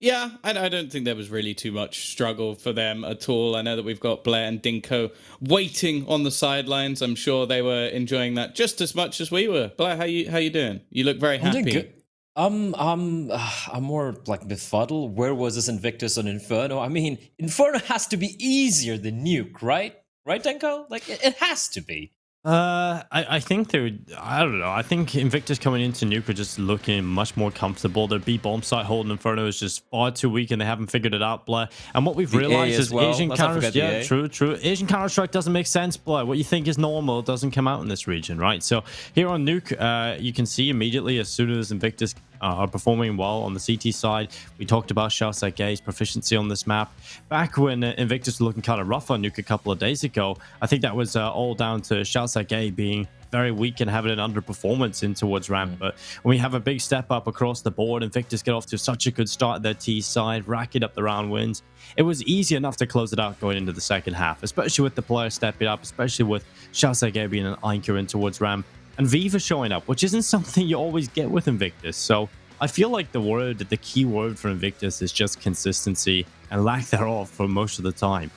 Yeah, I don't think there was really too much struggle for them at all. I know that we've got Blair and Dinko waiting on the sidelines. I'm sure they were enjoying that just as much as we were. Blair, how you doing? You look very happy. I'm doing good. I'm more like befuddled. Where was this Invictus on Inferno? I mean, Inferno has to be easier than Nuke, right? Right, Denko? Like, it has to be. I think I don't know. I think Invictus coming into Nuke are just looking much more comfortable. Their B bomb site holding Inferno is just far too weak, and they haven't figured it out, Blair. And what we've realized is Asian Counter, yeah, true. Asian Counter Strike doesn't make sense, Blair. What you think is normal doesn't come out in this region, right? So here on Nuke, you can see immediately as soon as Invictus are performing well on the CT side. We talked about Xiao Sage's proficiency on this map. Back when Invictus was looking kind of rough on Nuke a couple of days ago, I think that was all down to Xiao Sage being very weak and having an underperformance in towards ramp. But when we have a big step up across the board, Invictus get off to such a good start at their T side, racking up the round wins. It was easy enough to close it out going into the second half, especially with the players stepping up, especially with Xiao Sage being an anchor in towards ramp. And Viva showing up, which isn't something you always get with Invictus. So I feel like the key word for Invictus is just consistency and lack thereof for most of the time.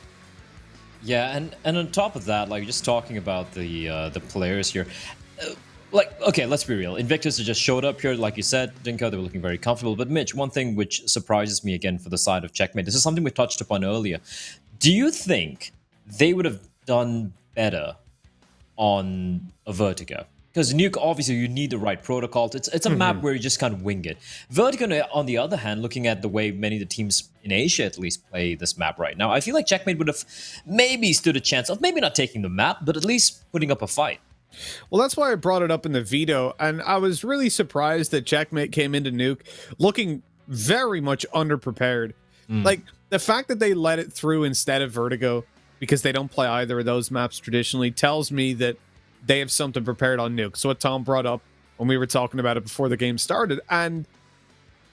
Yeah, and on top of that, like just talking about the players here, like, okay, let's be real. Invictus just showed up here, like you said, Dinko, they were looking very comfortable. But Mitch, one thing which surprises me again for the side of Checkmate, this is something we touched upon earlier. Do you think they would have done better on a Vertigo? Because Nuke, obviously, you need the right protocol. It's a map where you just kind of wing it. Vertigo, on the other hand, looking at the way many of the teams in Asia at least play this map right now, I feel like Checkmate would have maybe stood a chance of maybe not taking the map, but at least putting up a fight. Well, that's why I brought it up in the veto, and I was really surprised that Checkmate came into Nuke looking very much underprepared. Like, the fact that they let it through instead of Vertigo, because they don't play either of those maps traditionally, tells me that they have something prepared on Nuke. So what Tom brought up when we were talking about it before the game started, and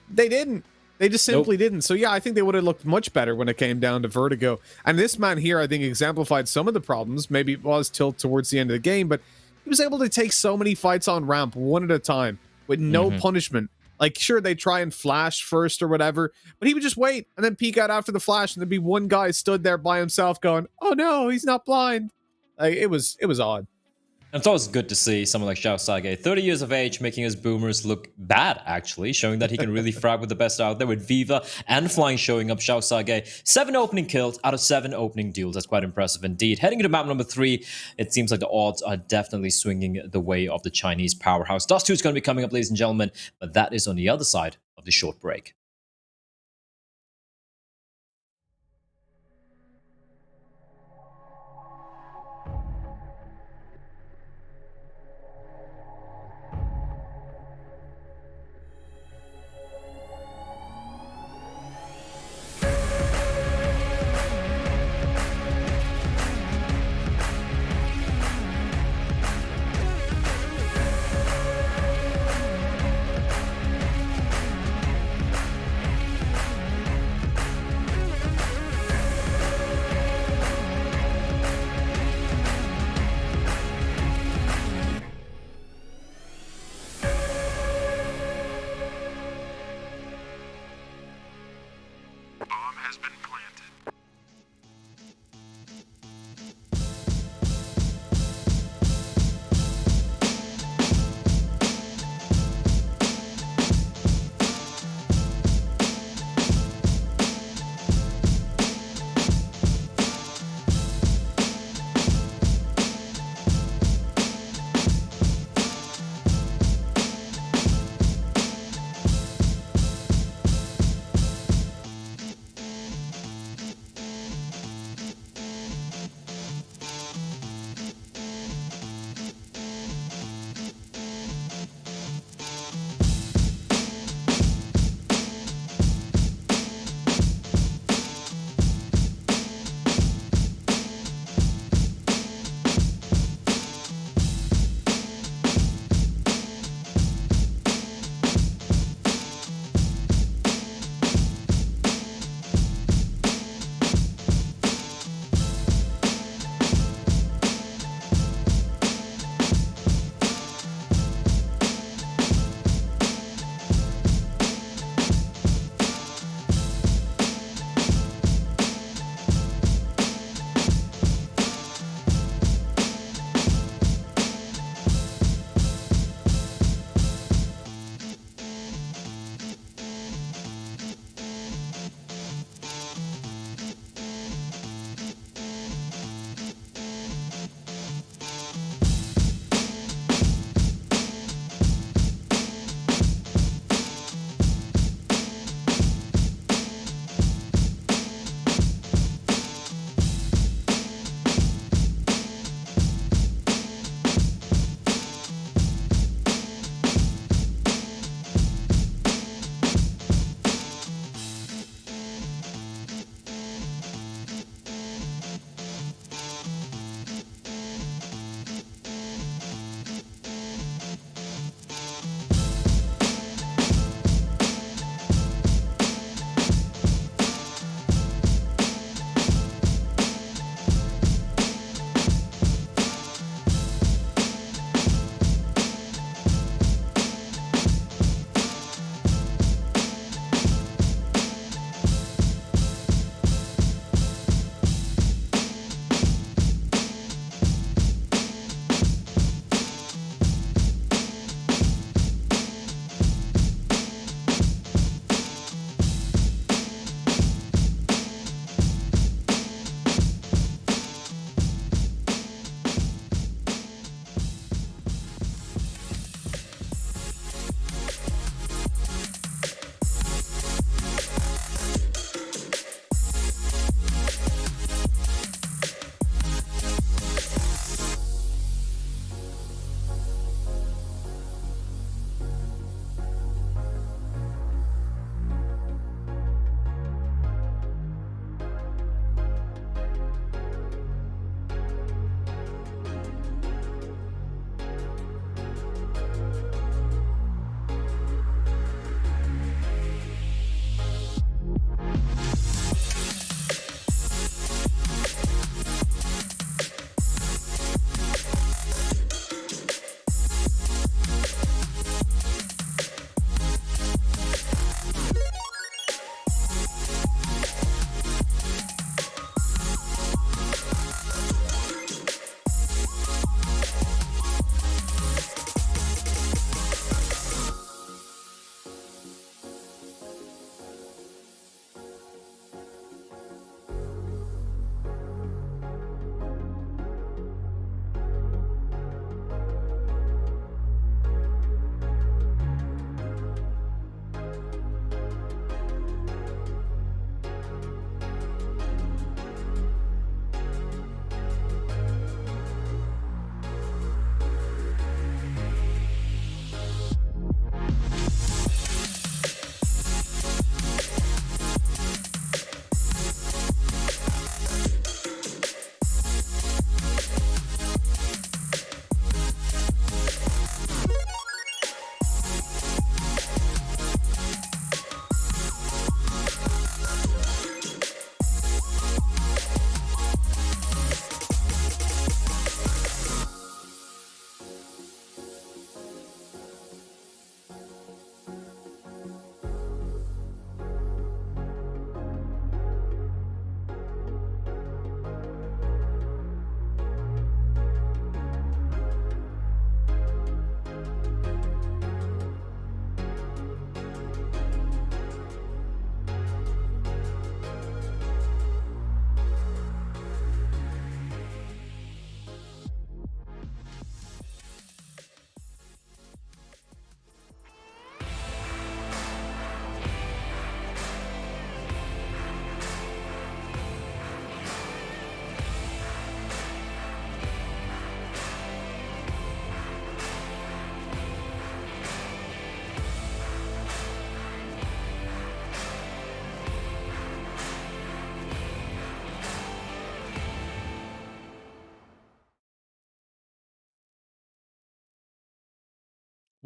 they didn't. They just simply didn't. So yeah, I think they would have looked much better when it came down to Vertigo. And this man here, I think, exemplified some of the problems. Maybe it was tilt towards the end of the game, but he was able to take so many fights on ramp one at a time with no punishment. Like, sure, they try and flash first or whatever, but he would just wait and then peek out after the flash, and there'd be one guy stood there by himself going, "Oh no, he's not blind." Like, it was odd. And it's always good to see someone like Xiao Sage, 30 years of age, making his boomers look bad, actually, showing that he can really frag with the best out there, with Viva and Flying showing up. Xiao Sage, 7 opening kills out of 7 opening duels. That's quite impressive indeed. Heading into map number 3, it seems like the odds are definitely swinging the way of the Chinese powerhouse. Dust 2 is going to be coming up, ladies and gentlemen, but that is on the other side of the short break.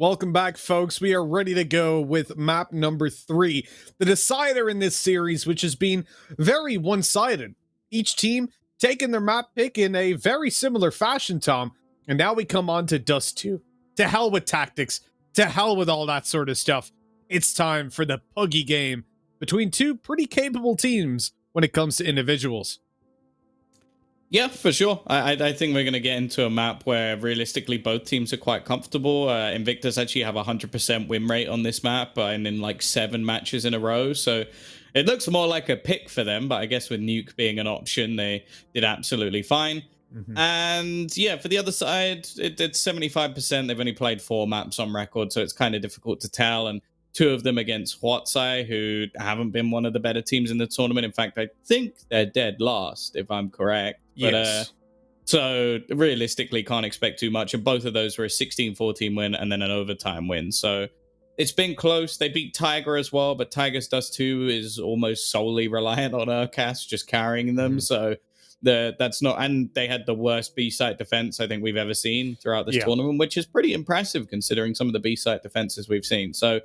Welcome back, folks. We are ready to go with map number 3, the decider in this series, which has been very one-sided. Each team taking their map pick in a very similar fashion, Tom. And now we come on to Dust 2. To hell with tactics. To hell with all that sort of stuff. It's time for the Puggy game between two pretty capable teams when it comes to individuals. Yeah, for sure. I think we're going to get into a map where realistically both teams are quite comfortable. Invictus actually have a 100% win rate on this map and in like 7 matches in a row. So it looks more like a pick for them, but I guess with Nuke being an option, they did absolutely fine. And yeah, for the other side, it's 75%. They've only played 4 maps on record, so it's kind of difficult to tell. And 2 of them against Huatsai, who haven't been one of the better teams in the tournament. In fact, I think they're dead last, if I'm correct. Yes. But, so realistically, can't expect too much. And both of those were a 16-14 win and then an overtime win. So it's been close. They beat Tiger as well, but Tiger's Dust 2 is almost solely reliant on Urcast just carrying them. So that's not, and they had the worst B-site defense I think we've ever seen throughout this tournament, which is pretty impressive considering some of the B-site defenses we've seen. So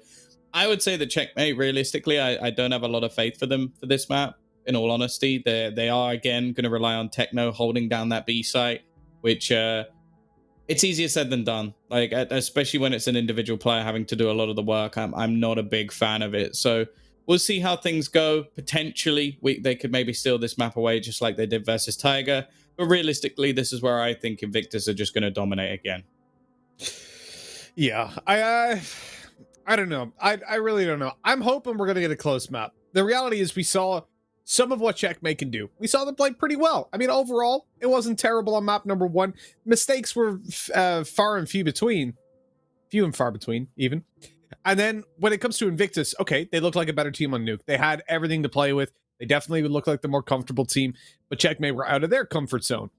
I would say the Checkmate, realistically, I don't have a lot of faith for them for this map. In all honesty, they are again going to rely on Techno holding down that B site, which it's easier said than done. Like especially when it's an individual player having to do a lot of the work. I'm not a big fan of it. So we'll see how things go. Potentially, they could maybe steal this map away just like they did versus Tiger. But realistically, this is where I think Invictus are just going to dominate again. Yeah, I don't know. I really don't know. I'm hoping we're going to get a close map. The reality is we saw some of what Checkmate can do. We saw them play pretty well. I mean, overall, it wasn't terrible on map number 1. Mistakes were far and few between. Few and far between, even. And then when it comes to Invictus, okay, they looked like a better team on Nuke. They had everything to play with. They definitely would look like the more comfortable team, but Checkmate were out of their comfort zone.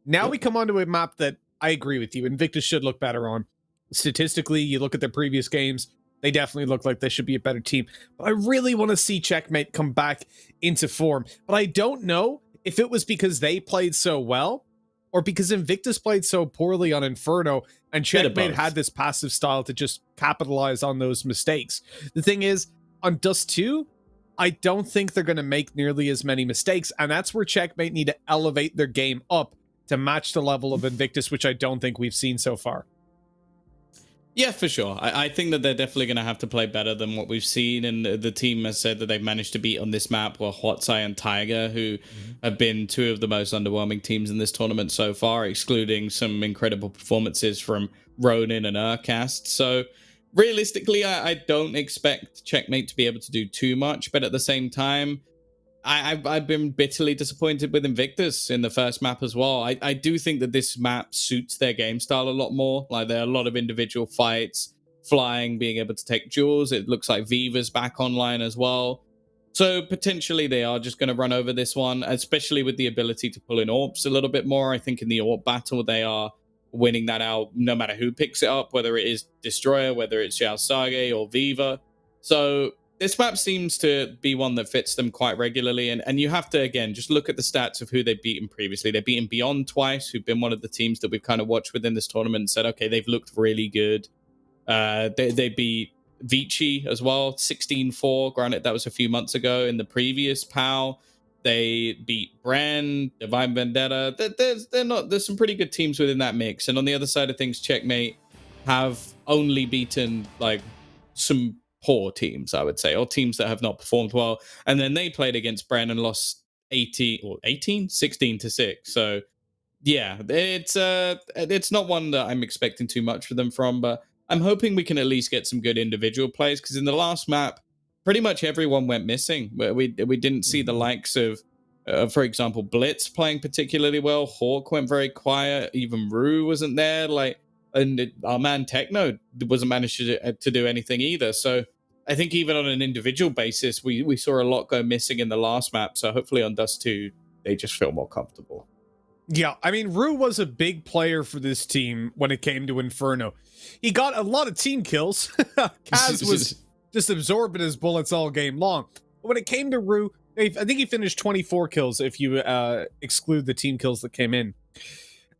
Now we come onto a map that I agree with you. Invictus should look better on. Statistically, you look at their previous games, they definitely look like they should be a better team. But I really want to see Checkmate come back into form. But I don't know if it was because they played so well or because Invictus played so poorly on Inferno and Checkmate had this passive style to just capitalize on those mistakes. The thing is, on Dust 2, I don't think they're going to make nearly as many mistakes. And that's where Checkmate need to elevate their game up to match the level of Invictus, which I don't think we've seen so far. Yeah, for sure. I think that they're definitely going to have to play better than what we've seen. And the team has said that they've managed to beat on this map were Huatsai and Tiger, who have been 2 of the most underwhelming teams in this tournament so far, excluding some incredible performances from Ronin and Urcast. So realistically, I don't expect Checkmate to be able to do too much. But at the same time, I've been bitterly disappointed with Invictus in the first map as well. I do think that this map suits their game style a lot more. Like there are a lot of individual fights, flying, being able to take duels. It looks like Viva's back online as well. So potentially they are just going to run over this one, especially with the ability to pull in AWPs a little bit more. I think in the AWP battle, they are winning that out no matter who picks it up, whether it is Destroyer, whether it's Xiao Sage or Viva. So this map seems to be one that fits them quite regularly. And you have to, again, just look at the stats of who they've beaten previously. They've beaten Beyond twice, who've been one of the teams that we've kind of watched within this tournament and said, okay, they've looked really good. They beat Vici as well, 16-4. Granted, that was a few months ago. In the previous PAL, they beat Brand, Divine Vendetta. There's some pretty good teams within that mix. And on the other side of things, Checkmate have only beaten like some poor teams, I would say, or teams that have not performed well. And then they played against Brand and lost 16-6. So yeah, it's not one that I'm expecting too much for them from, but I'm hoping we can at least get some good individual plays, because in the last map, pretty much everyone went missing. We didn't see the likes of, for example, Blitz playing particularly well. Hawk went very quiet. Even Rue wasn't there. Our man Techno wasn't managed to do anything either. So I think even on an individual basis, we saw a lot go missing in the last map. So hopefully on Dust 2, they just feel more comfortable. Yeah, I mean, Rue was a big player for this team when it came to Inferno. He got a lot of team kills. Kaz was just absorbing his bullets all game long. But when it came to Rue, I think he finished 24 kills if you exclude the team kills that came in.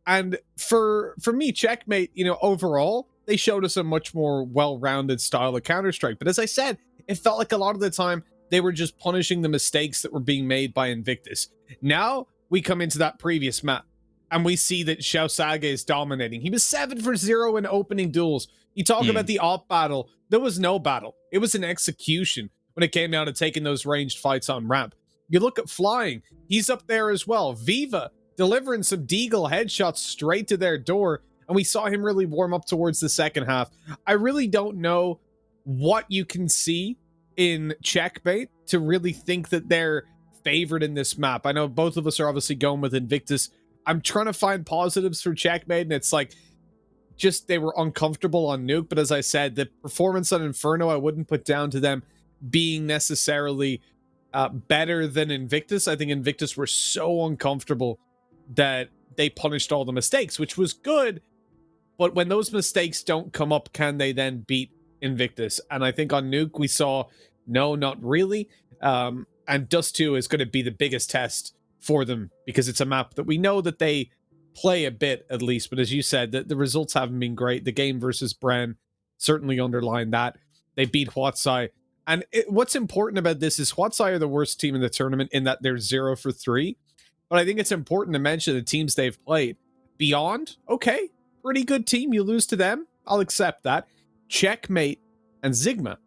And for me, Checkmate, overall, they showed us a much more well-rounded style of Counter-Strike. But as I said, it felt like a lot of the time they were just punishing the mistakes that were being made by Invictus. Now we come into that previous map and we see that Xiao Sage is dominating. He was 7 for 0 in opening duels. You talk about the op battle. There was no battle. It was an execution when it came down to taking those ranged fights on ramp. You look at flying. He's up there as well. Viva delivering some deagle headshots straight to their door. And we saw him really warm up towards the second half. I really don't know what you can see in Checkmate to really think that they're favored in this map. I know both of us are obviously going with Invictus. I'm trying to find positives for Checkmate, and it's like, just they were uncomfortable on Nuke. But as I said, the performance on Inferno, I wouldn't put down to them being necessarily better than Invictus. I think Invictus were so uncomfortable that they punished all the mistakes, which was good. But when those mistakes don't come up, can they then beat Invictus? And I think on Nuke, we saw, no, not really. And Dust 2 is going to be the biggest test for them because it's a map that we know that they play a bit, at least. But as you said, the results haven't been great. The game versus Bren certainly underlined that. They beat Huatsai. And what's important about this is Huatsai are the worst team in the tournament in that they're 0 for 3. But I think it's important to mention the teams they've played. Beyond, okay, pretty good team. You lose to them, I'll accept that. Checkmate and Sigma.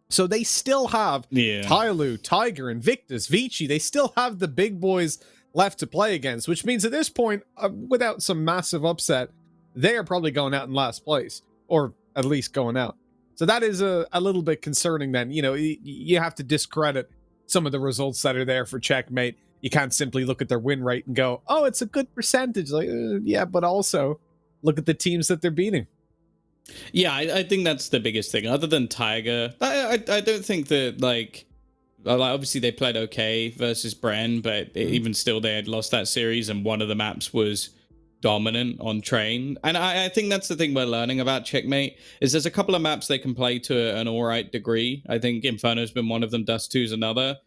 So they still have Tyloo, Tiger, Invictus, Vici. They still have the big boys left to play against, which means at this point, without some massive upset, they are probably going out in last place, or at least going out. So that is a little bit concerning then. You know, you have to discredit some of the results that are there for Checkmate. You can't simply look at their win rate and go, oh, it's a good percentage. Like, yeah, but also look at the teams that they're beating. Yeah, I think that's the biggest thing. Other than Tiger, I don't think that, like, obviously they played okay versus Bren, but even still they had lost that series, and one of the maps was dominant on train. And I think that's the thing we're learning about Checkmate, is there's a couple of maps they can play to an all right degree. I think Inferno's been one of them, Dust 2's another.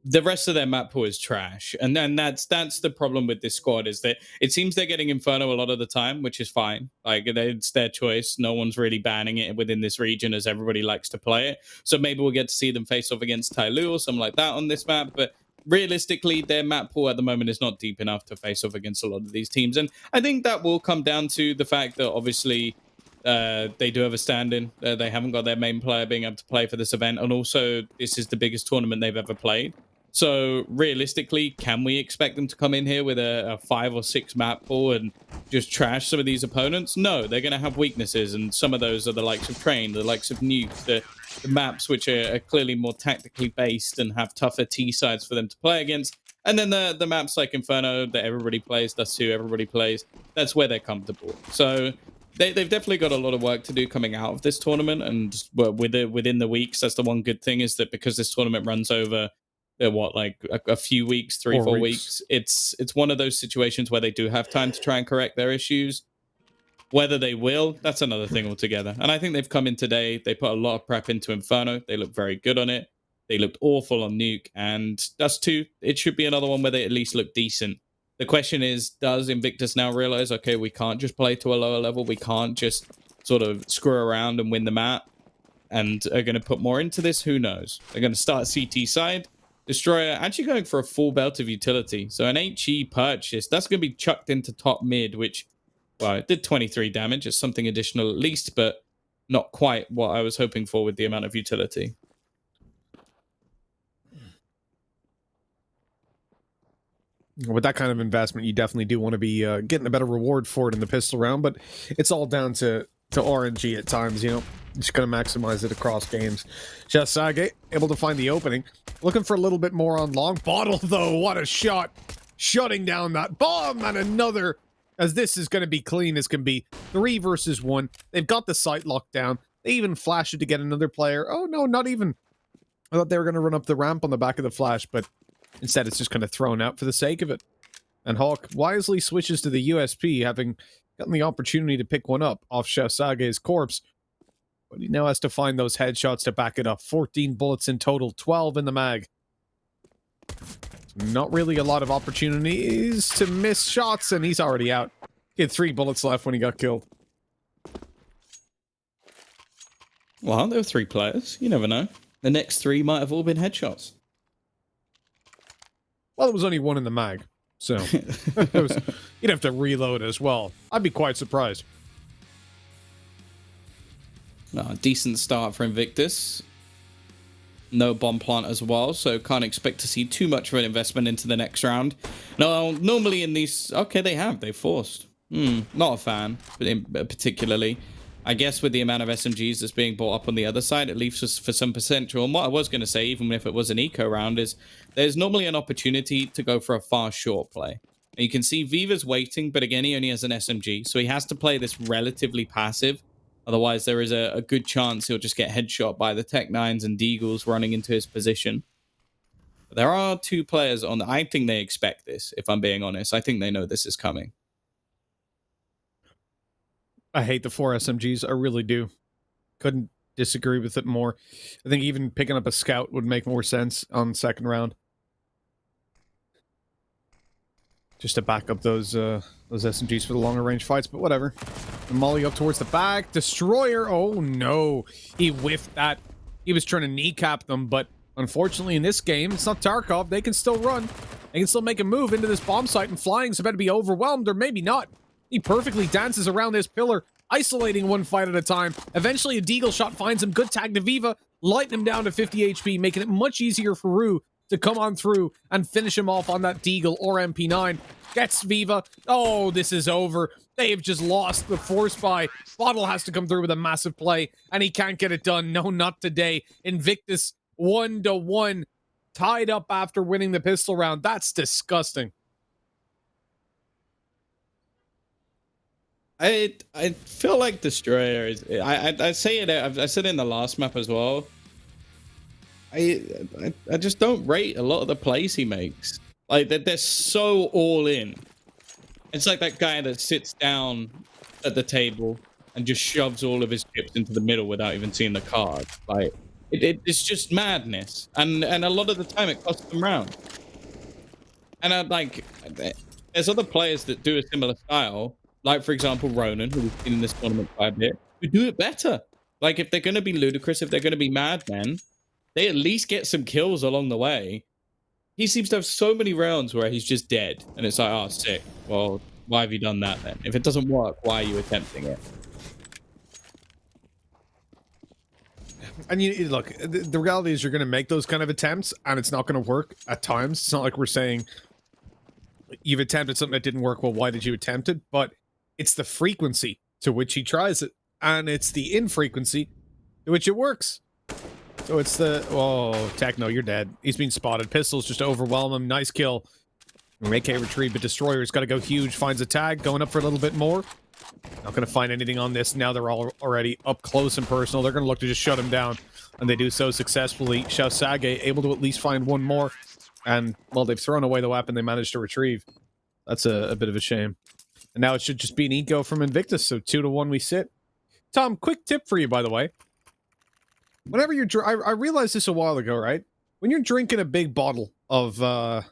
The rest of their map pool is trash. And then that's the problem with this squad, is that it seems they're getting Inferno a lot of the time, which is fine. Like, it's their choice. No one's really banning it within this region, as everybody likes to play it. So maybe we'll get to see them face off against Tyloo or something like that on this map. But realistically, their map pool at the moment is not deep enough to face off against a lot of these teams. And I think that will come down to the fact that obviously they do have a stand-in. They haven't got their main player being able to play for this event. And also, this is the biggest tournament they've ever played. So realistically, can we expect them to come in here with a 5 or 6 map pool and just trash some of these opponents? No, they're going to have weaknesses, and some of those are the likes of Train, the likes of Nuke, the maps which are clearly more tactically based and have tougher T-sides for them to play against. And then the maps like Inferno that everybody plays, Dust 2 everybody plays, that's where they're comfortable. So they've definitely got a lot of work to do coming out of this tournament, and within the weeks, that's the one good thing, is that because this tournament runs over a few weeks, 3-4 weeks. It's one of those situations where they do have time to try and correct their issues. Whether they will, that's another thing altogether. And I think they've come in today. They put a lot of prep into Inferno. They look very good on it. They looked awful on Nuke. And Dust 2, it should be another one where they at least look decent. The question is, does Invictus now realize, okay, we can't just play to a lower level. We can't just sort of screw around and win the map, and are going to put more into this? Who knows? They're going to start CT side. Destroyer actually going for a full belt of utility. So an HE purchase, that's going to be chucked into top mid, which, well, it did 23 damage. It's something additional at least, but not quite what I was hoping for with the amount of utility. With that kind of investment, you definitely do want to be getting a better reward for it in the pistol round, but it's all down to RNG at times, you know. Just going to maximize it across games. Sage able to find the opening. Looking for a little bit more on long. Bottle, though. What a shot. Shutting down that bomb, and another, as this is going to be clean as can be. 3 versus 1. They've got the site locked down. They even flash it to get another player. Oh, no, not even. I thought they were going to run up the ramp on the back of the flash, but instead it's just kind of thrown out for the sake of it. And Hawk wisely switches to the USP, having gotten the opportunity to pick one up off Sage's corpse. But he now has to find those headshots to back it up. 14 bullets in total, 12 in the mag. Not really a lot of opportunities to miss shots, and he's already out. He had 3 bullets left when he got killed. Well, there were 3 players. You never know. The next 3 might have all been headshots. Well, there was only one in the mag, so you'd have to reload as well. I'd be quite surprised. Decent start for Invictus. No bomb plant as well, so can't expect to see too much of an investment into the next round. No, normally in these... Okay, they forced. Not a fan, particularly. I guess with the amount of SMGs that's being brought up on the other side, it leaves us for some potential. And what I was going to say, even if it was an eco round, is there's normally an opportunity to go for a far short play. And you can see Viva's waiting, but again, he only has an SMG, so he has to play this relatively passive. Otherwise, there is a good chance he'll just get headshot by the Tech-9s and Deagles running into his position. But there are 2 players on... I think they expect this, if I'm being honest. I think they know this is coming. I hate the 4 SMGs. I really do. Couldn't disagree with it more. I think even picking up a scout would make more sense on second round. Just to back up those SMGs for the longer range fights, but whatever. The molly up towards the back. Destroyer. Oh no. He whiffed that. He was trying to kneecap them, but unfortunately in this game, it's not Tarkov. They can still run. They can still make a move into this bomb site, and Flying's about to be overwhelmed, or maybe not. He perfectly dances around this pillar, isolating one fight at a time. Eventually, a Deagle shot finds him. Good tag to Viva, lighting him down to 50 HP, making it much easier for Rue to come on through and finish him off on that Deagle or MP9. Gets Viva. Oh, this is over. They have just lost the force buy. Bottle has to come through with a massive play, and he can't get it done. No, not today. Invictus 1-1, tied up after winning the pistol round. That's disgusting. I feel like Destroyer is... I say it... I said it in the last map as well. I just don't rate a lot of the plays he makes. Like, they're so all in. It's like that guy that sits down at the table and just shoves all of his chips into the middle without even seeing the card. Like, it's just madness. And a lot of the time it costs them round. And there's other players that do a similar style. Like, for example, Ronan, who we've seen in this tournament quite a bit, who do it better. Like, if they're going to be ludicrous, if they're going to be madmen, they at least get some kills along the way. He seems to have so many rounds where he's just dead. And it's like, oh, sick. Well, why have you done that then? If it doesn't work, why are you attempting it? And you look, the reality is you're going to make those kind of attempts, and it's not going to work at times. It's not like we're saying you've attempted something that didn't work. Well, why did you attempt it? But it's the frequency to which he tries it, and it's the infrequency to which it works. So it's the... Oh, Techno, you're dead. He's been spotted. Pistols just overwhelm him. Nice kill. AK retrieve, but Destroyer's got to go huge. Finds a tag, going up for a little bit more. Not going to find anything on this. Now they're all already up close and personal. They're going to look to just shut him down, and they do so successfully. Shaosage able to at least find one more, and, well, they've thrown away the weapon they managed to retrieve. That's a bit of a shame. And now it should just be an eco from Invictus, so 2-1 we sit. Tom, quick tip for you, by the way. Whenever you're... I realized this a while ago, right? When you're drinking a big bottle of a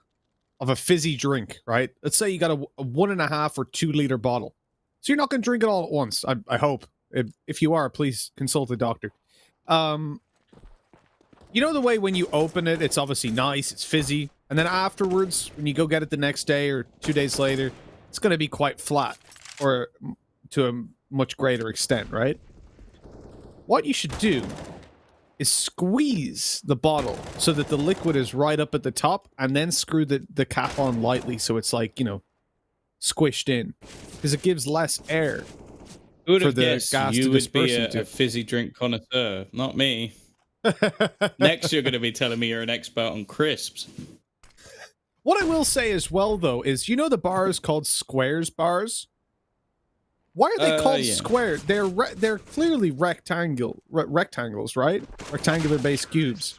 fizzy drink, right? Let's say you got a 1.5 or 2 liter bottle. So you're not going to drink it all at once, I hope. If you are, please consult a doctor. You know the way when you open it, it's obviously nice, it's fizzy, and then afterwards, when you go get it the next day or 2 days later, it's going to be quite flat, or to a much greater extent, right? What you should do is squeeze the bottle so that the liquid is right up at the top, and then screw the cap on lightly so it's like, you know, squished in, because it gives less air Who would for have the guessed gas you to would disperse be into. a fizzy drink connoisseur? Not me. Next, you're going to be telling me you're an expert on crisps. What I will say as well, though, is, you know the bars called Squares bars? Why are they called yeah. square? They're clearly rectangles, right? Rectangular-based cubes.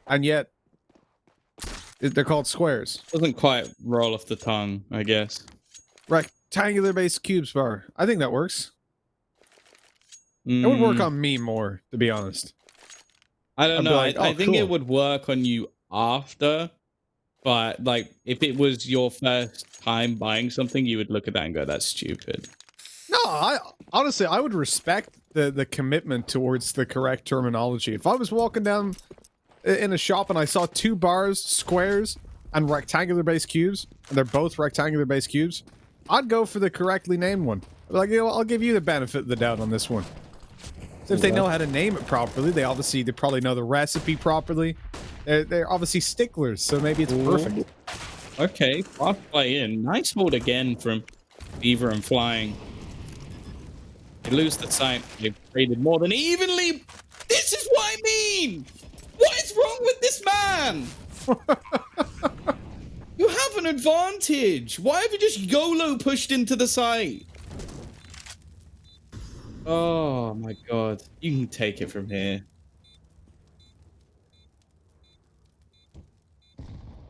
And yet, they're called squares. Doesn't quite roll off the tongue, I guess. Rectangular-based cubes bar. I think that works. It would work on me more, to be honest. I don't I'd be know. like, I oh, think it cool. would work on you after, but like if it was your first time buying something, you would look at that and go, "That's stupid." No, I honestly I would respect the commitment towards the correct terminology. If I was walking down in a shop and I saw 2 bars, squares, and rectangular base cubes, and they're both rectangular base cubes, I'd go for the correctly named one. Like, you know, I'll give you the benefit of the doubt on this one. So if they know how to name it properly, they probably know the recipe properly. They're obviously sticklers, so maybe it's perfect. Okay, fast play in. Nice hold again from Beaver and Flying. They lose the sight. They've traded more than evenly. This is what I mean! What is wrong with this man? You have an advantage. Why have you just YOLO pushed into the site? Oh my god. You can take it from here.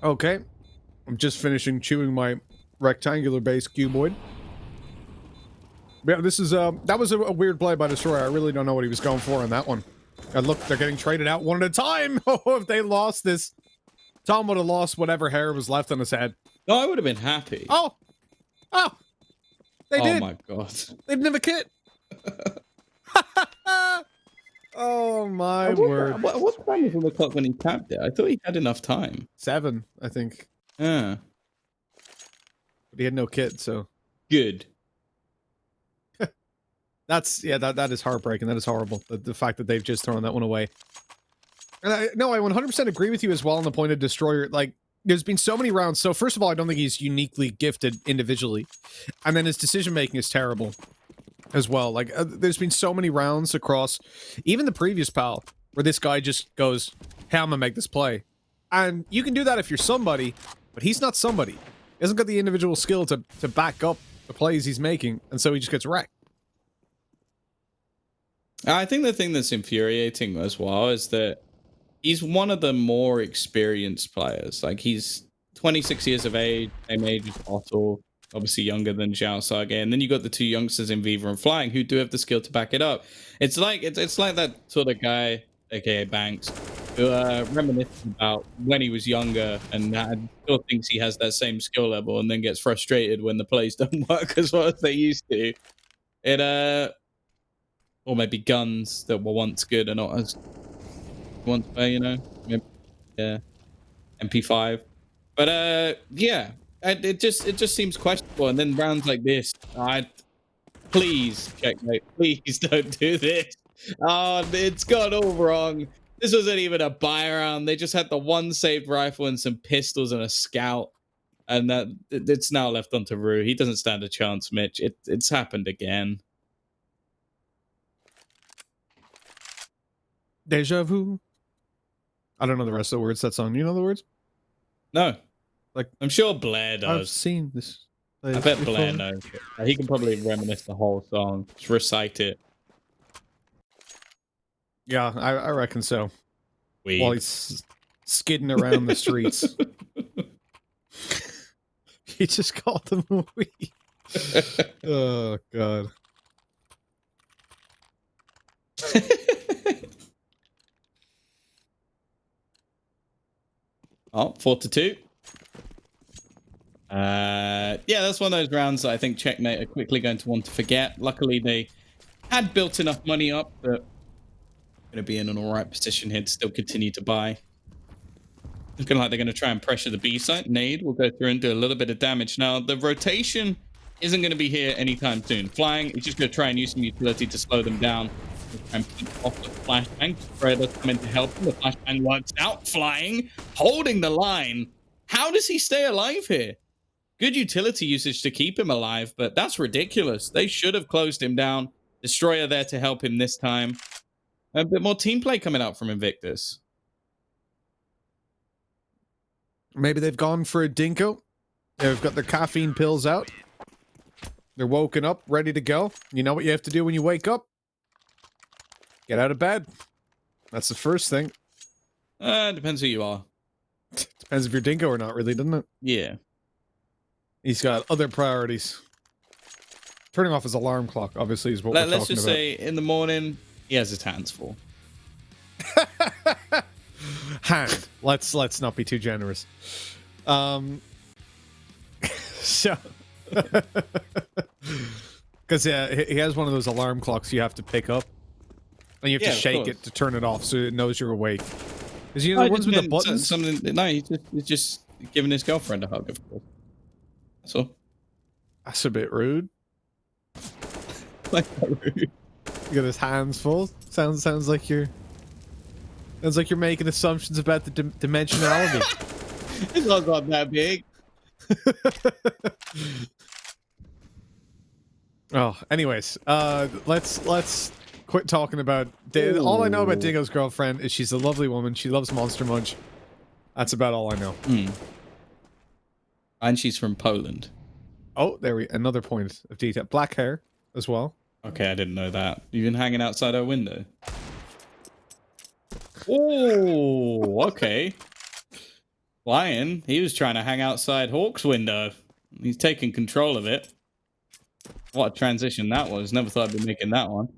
Okay. I'm just finishing chewing my rectangular base cuboid. Yeah, this is that was a weird play by Destroyer. I really don't know what he was going for on that one. And look, they're getting traded out one at a time. Oh, if they lost this, Tom would have lost whatever hair was left on his head. No, I would have been happy. Oh, they did. Oh my god. They didn't have a kit. Oh my word. What time was on the clock when he tapped it? I thought he had enough time. 7, I think. Yeah. But he had no kit, so Good. that is heartbreaking. That is horrible. The fact that they've just thrown that one away. And I 100% agree with you as well on the point of Destroyer. Like, there's been so many rounds. So first of all, I don't think he's uniquely gifted individually, and then his decision making is terrible as well. Like, there's been so many rounds across, even the previous PAL, where this guy just goes, "Hey, I'm gonna make this play," and you can do that if you're somebody, but he's not somebody. He hasn't got the individual skill to back up the plays he's making, and so he just gets wrecked. I think the thing that's infuriating as well is that he's one of the more experienced players. Like, he's 26 years of age, same age as Otto, obviously younger than Zhao Sage, and then you got the 2 youngsters in Viva and Flying who do have the skill to back it up. It's like that sort of guy, aka Banks, who reminisces about when he was younger and still thinks he has that same skill level, and then gets frustrated when the plays don't work as well as they used to. Or maybe guns that were once good are not as once, you know, yeah, MP5. But yeah, it just seems questionable. And then rounds like this, please checkmate, please don't do this. Oh, it's gone all wrong. This wasn't even a buy round. They just had the 1 saved rifle and some pistols and a scout, and that it's now left onto Rue. He doesn't stand a chance, Mitch. It's happened again. Deja vu. I don't know the rest of the words to that song. You know the words? No. Like, I'm sure Blair does. I've seen this. I bet Blair knows it. He can probably reminisce the whole song. Just recite it. Yeah, I reckon so. Weed. While he's skidding around the streets. He just called them a weed. Oh, God. Oh, 4-2. Yeah, that's one of those rounds that I think Checkmate are quickly going to want to forget. Luckily, they had built enough money up that going to be in an all right position here to still continue to buy. Looking like they're going to try and pressure the B site. Nade will go through and do a little bit of damage. Now, the rotation isn't going to be here anytime soon. Flying is just going to try and use some utility to slow them down and keep off the flashbang. Spreader coming to help him. The flashbang works out. Flying, holding the line. How does he stay alive here? Good utility usage to keep him alive, but that's ridiculous. They should have closed him down. Destroyer there to help him this time. A bit more team play coming out from Invictus. Maybe they've gone for a dinko. They've got their caffeine pills out. They're woken up, ready to go. You know what you have to do when you wake up? Get out of bed. That's the first thing. Depends who you are. Depends if you're dinko or not, really, doesn't it? Yeah. He's got other priorities. Turning off his alarm clock, obviously, is what we're talking about. Let's just say, in the morning, he has his hands full. Hand. Let's not be too generous. So Because he has one of those alarm clocks you have to pick up. And you have Yeah, to of shake course. it to turn it off so it knows you're awake. Because you know I the ones just with the meant buttons? Something. No, he's just giving his girlfriend a hug, of course. That's all. That's a bit rude. Like, rude. You got his hands full. Sounds like you're making assumptions about the dimensionality. His hand's not that big. Oh, anyways, let's quit talking about. All I know about Dingo's girlfriend is she's a lovely woman. She loves Monster Munch. That's about all I know. And she's from Poland. Oh, another point of detail. Black hair as well. Okay, I didn't know that. You've been hanging outside her window. Oh, okay. Lion, he was trying to hang outside Hawk's window. He's taking control of it. What a transition that was. Never thought I'd be making that one.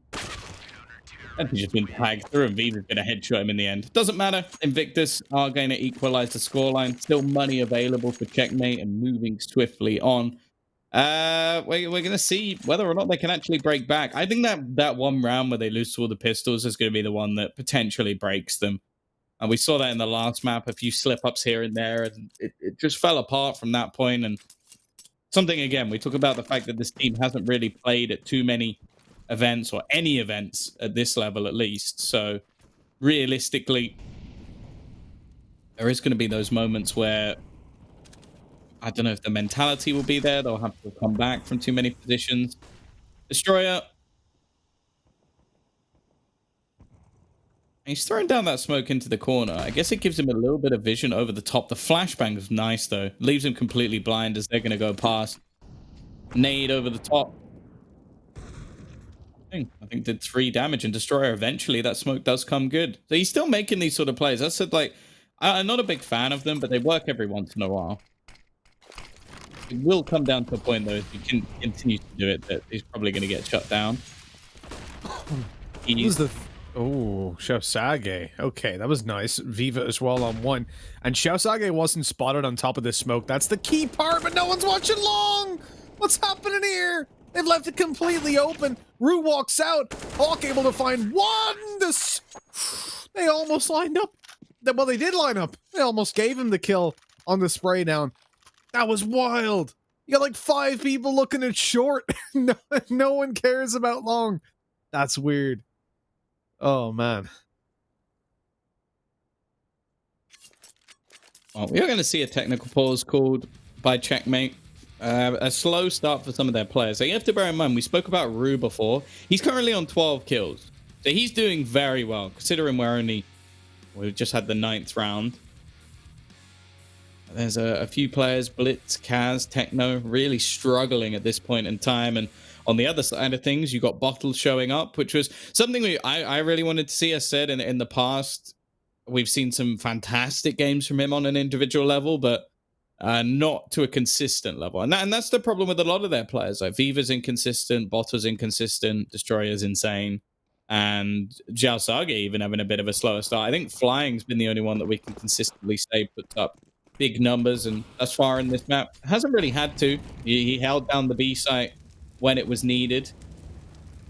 And he's just been tagged through and Viva's going to headshot him in the end. Doesn't matter. Invictus are going to equalize the scoreline. Still money available for checkmate and moving swiftly on. We're going to see whether or not they can actually break back. I think that one round where they lose to all the pistols is going to be the one that potentially breaks them. And we saw that in the last map, a few slip-ups here and there, and it just fell apart from that point. And something, again, we talk about the fact that this team hasn't really played at too many events, or any events at this level at least. So realistically, there is going to be those moments where I don't know if the mentality will be there. They'll have to come back from too many positions. Destroyer. He's throwing down that smoke into the corner. I guess it gives him a little bit of vision over the top. The flashbang is nice, though. Leaves him completely blind as they're going to go past. Nade over the top. I think did 3 damage, and Destroyer eventually, that smoke does come good. So he's still making these sort of plays. I said, like, I'm not a big fan of them, but they work every once in a while. It will come down to a point, though, if he can continue to do it, that he's probably going to get shut down. Who's the... Oh, Xiaosage. Okay, that was nice. Viva as well on 1. And Xiaosage wasn't spotted on top of this smoke. That's the key part, but no one's watching long! What's happening here? They've left it completely open. Rue walks out. Hawk able to find 1! They almost lined up. Well, they did line up. They almost gave him the kill on the spray down. That was wild. You got like 5 people looking at short. No one cares about long. That's weird. Oh, man. Well, we are going to see a technical pause called by checkmate. A slow start for some of their players. So you have to bear in mind, we spoke about Rue before. He's currently on 12 kills. So he's doing very well, considering we've just had the 9th round. There's a few players, Blitz, Kaz, Techno, really struggling at this point in time. And on the other side of things, you got Bottles showing up, which was something I really wanted to see. I said in the past, we've seen some fantastic games from him on an individual level, but not to a consistent level. And that's the problem with a lot of their players. Like Viva's inconsistent, Bottles inconsistent, Destroyer's insane, and Xiaosage even having a bit of a slower start. I think Flying's been the only one that we can consistently say puts up big numbers, and thus far in this map, hasn't really had to. He held down the B site when it was needed.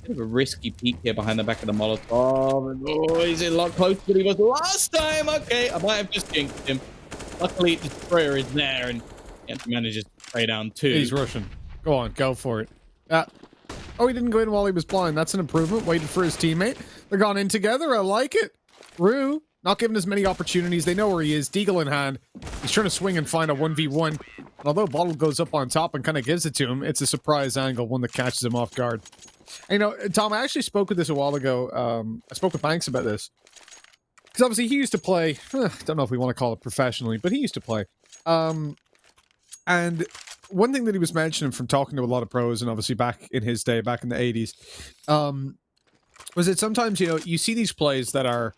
Bit of a risky peek here behind the back of the Molotov. Oh, he's a lot closer than he was last time. Okay, I might have just jinxed him. Luckily, the Destroyer is there, and he manages to spray down 2. He's rushing. Go on, go for it. Oh, he didn't go in while he was blind. That's an improvement. Waited for his teammate. They're gone in together. I like it. Rue, not given as many opportunities. They know where he is. Deagle in hand. He's trying to swing and find a 1v1. And although Bottle goes up on top and kind of gives it to him, it's a surprise angle, one that catches him off guard. And, you know, Tom, I actually spoke with this a while ago. I spoke with Banks about this. Because obviously he used to play, don't know if we want to call it professionally, but he used to play. And one thing that he was mentioning from talking to a lot of pros, and obviously back in his day, back in the 80s, was that sometimes, you know, you see these plays that are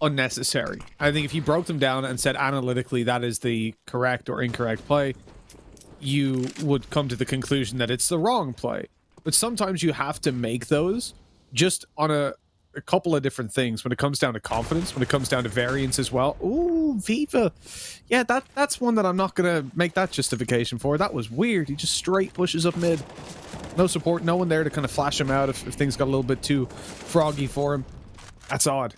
unnecessary. I think if you broke them down and said analytically that is the correct or incorrect play, you would come to the conclusion that it's the wrong play. But sometimes you have to make those just on a couple of different things when it comes down to confidence, when it comes down to variance as well. Ooh. Oh, Viva. Yeah, that's one that I'm not going to make that justification for. That was weird. He just straight pushes up mid. No support, no one there to kind of flash him out if things got a little bit too froggy for him. That's odd.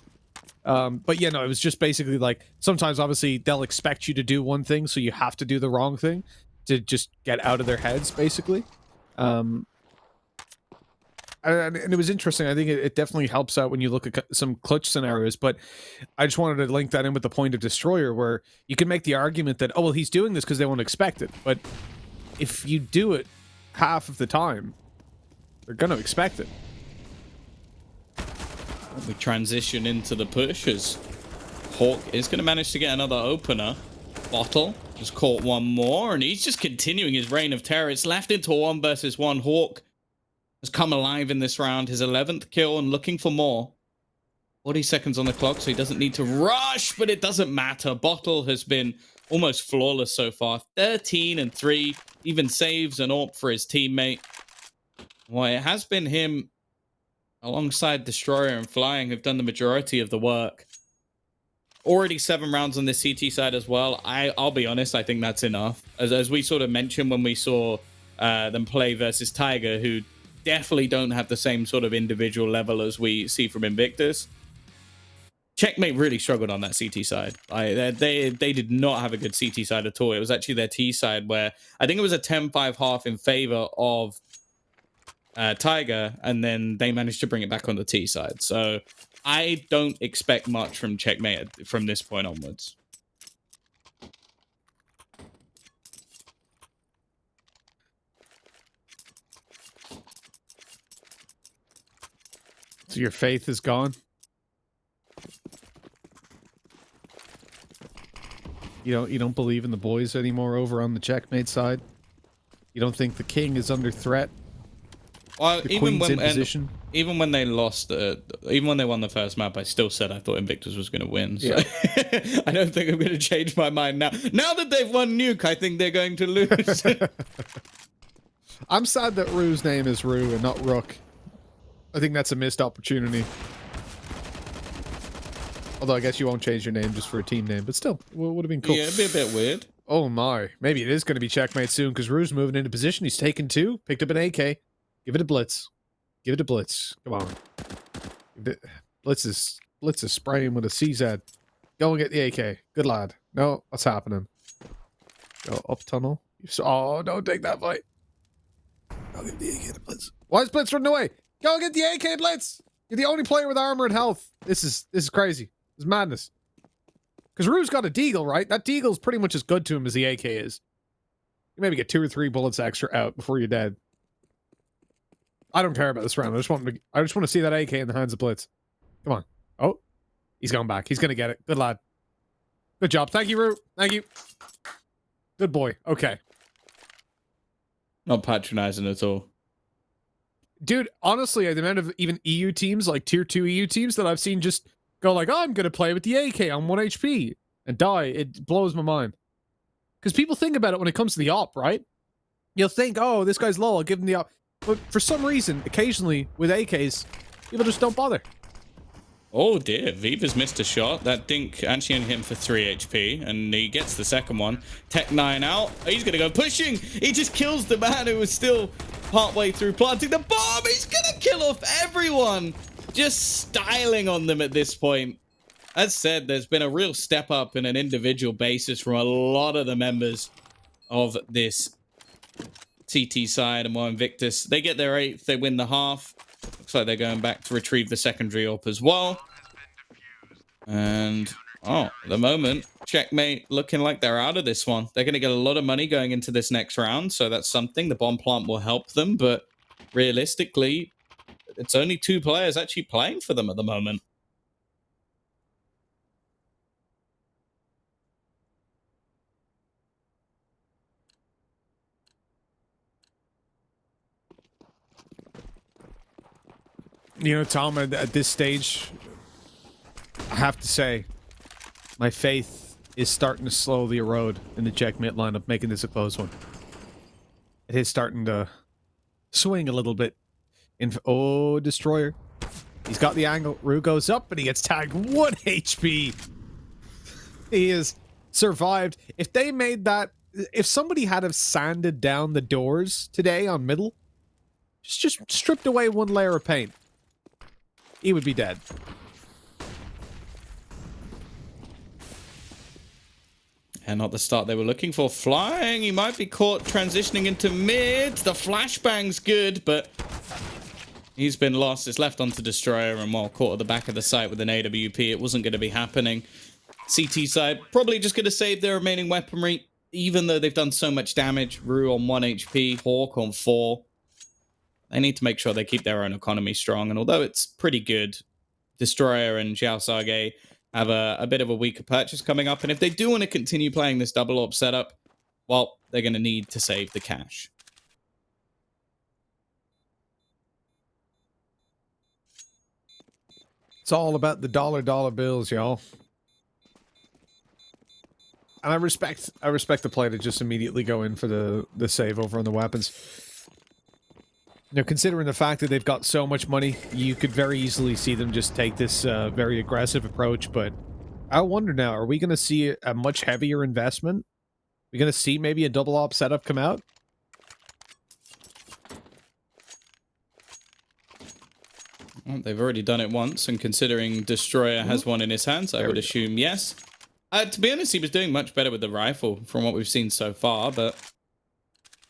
But yeah, no, it was just basically like, sometimes obviously they'll expect you to do one thing, so you have to do the wrong thing to just get out of their heads, basically. And it was interesting. I think it definitely helps out when you look at some clutch scenarios, but I just wanted to link that in with the point of Destroyer, where you can make the argument that, oh, well, he's doing this because they won't expect it. But if you do it half of the time, they're going to expect it. We transition into the push as Hawk is going to manage to get another opener. Bottle just caught one more, and he's just continuing his reign of terror. It's left into a 1 versus 1. Hawk has come alive in this round, his 11th kill, and looking for more. 40 seconds on the clock, so he doesn't need to rush, but it doesn't matter. Bottle has been almost flawless so far. 13 and 3, even saves an AWP for his teammate. Well, it has been him alongside Destroyer and Flying who've done the majority of the work. Already 7 rounds on the CT side as well. I'll be honest, I think that's enough. As we sort of mentioned when we saw them play versus Tiger, who definitely don't have the same sort of individual level as we see from Invictus. Checkmate really struggled on that CT side. They did not have a good CT side at all. It was actually their T side where I think it was a 10-5 half in favor of Tiger, and then they managed to bring it back on the T side. So I don't expect much from Checkmate from this point onwards. So your faith is gone? You don't believe in the boys anymore over on the Checkmate side? You don't think the king is under threat? Well, The queen's in position? even when they lost, even when they won the first map, I still said I thought Invictus was going to win. So yeah. I don't think I'm going to change my mind now. Now that they've won Nuke, I think they're going to lose. I'm sad that Rue's name is Rue and not Rook. I think that's a missed opportunity. Although I guess you won't change your name just for a team name, but still, would have been cool. Yeah, it'd be a bit weird. Oh my. Maybe it is going to be Checkmate soon, because Rue's moving into position. He's taken 2, picked up an AK. Give it a blitz. Give it a blitz. Come on. Blitz is spraying with a CZ. Go and get the AK. Good lad. No, what's happening? Go up tunnel. Oh, don't take that fight. Go get the AK to Blitz. Why is Blitz running away? Go get the AK, Blitz. You're the only player with armor and health. This is crazy. This is madness. Because Rue's got a deagle, right? That deagle's pretty much as good to him as the AK is. You maybe get 2 or 3 bullets extra out before you're dead. I don't care about this round. I just want to see that AK in the hands of Blitz. Come on. Oh, he's going back. He's going to get it. Good lad. Good job. Thank you, Rue. Thank you. Good boy. Okay. Not patronizing at all. Dude, honestly, the amount of even EU teams, like tier 2 EU teams that I've seen just go like, oh, I'm going to play with the AK on 1 HP and die. It blows my mind. Because people think about it when it comes to the op, right? You'll think, oh, this guy's low, I'll give him the op. But for some reason, occasionally, with AKs, people just don't bother. Oh dear, Viva's missed a shot. That dink actually only hit him for 3 HP, and he gets the second one. Tech 9 out. He's going to go pushing. He just kills the man who was still partway through planting the bomb. He's going to kill off everyone. Just styling on them at this point. As said, there's been a real step up in an individual basis from a lot of the members of this CT side and more Invictus. They get their 8th, they win the half. Looks like they're going back to retrieve the secondary up as well. And, at the moment, Checkmate looking like they're out of this one. They're going to get a lot of money going into this next round, so that's something. The bomb plant will help them, but realistically, it's only 2 players actually playing for them at the moment. You know, Tom, at this stage, I have to say, my faith is starting to slowly erode in the Checkmate lineup, making this a close one. It is starting to swing a little bit. Oh, Destroyer. He's got the angle. Rue goes up, and he gets tagged 1 HP. He has survived. If they made that, if somebody had have sanded down the doors today on middle, just stripped away one layer of paint, he would be dead. And not the start they were looking for. Flying, he might be caught transitioning into mid. The flashbang's good, but he's been lost. It's left onto Destroyer, and while caught at the back of the site with an AWP, it wasn't going to be happening. CT side, probably just going to save their remaining weaponry, even though they've done so much damage. Rue on 1 HP, Hawk on 4. They need to make sure they keep their own economy strong, and although it's pretty good, Destroyer and Xiao Sage have a bit of a weaker purchase coming up, and if they do want to continue playing this double AWP setup, well, they're going to need to save the cash. It's all about the dollar bills, y'all. And I respect the play to just immediately go in for the save over on the weapons. You know, considering the fact that they've got so much money, you could very easily see them just take this very aggressive approach, but I wonder now, are we going to see a much heavier investment? We're going to see maybe a double AWP setup come out? Well, they've already done it once, and considering Destroyer has one in his hands, I would assume yes. To be honest, he was doing much better with the rifle from what we've seen so far, but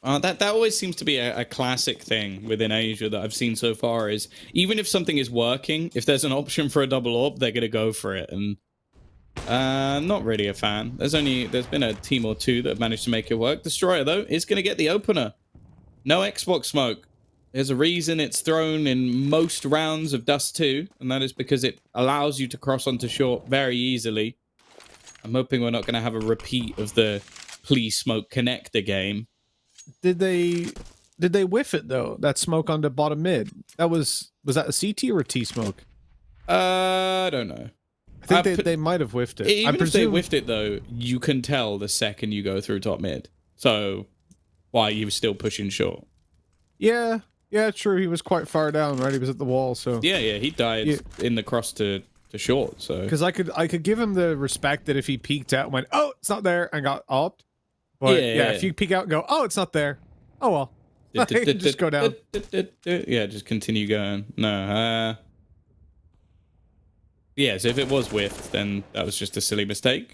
that always seems to be a classic thing within Asia that I've seen so far, is even if something is working, if there's an option for a double AWP, they're going to go for it, and not really a fan. There's been a team or two that have managed to make it work. Destroyer, though, is going to get the opener. No Xbox smoke. There's a reason it's thrown in most rounds of Dust 2, and that is because it allows you to cross onto short very easily. I'm hoping we're not going to have a repeat of the please smoke connector game. Did they whiff it though? That smoke on the bottom mid. Was that a CT or a T smoke? I don't know. I think they might have whiffed it. Even if they whiffed it though, you can tell the second you go through top mid. So why he was still pushing short? Yeah, true. He was quite far down, right? He was at the wall, so yeah, he died in the cross to short. So because I could give him the respect that if he peeked out and went, oh, it's not there, and got opt. But yeah, if you peek out and go, oh, it's not there. Oh well, just go down. Yeah, just continue going. No, yeah. So if it was whiffed, then that was just a silly mistake.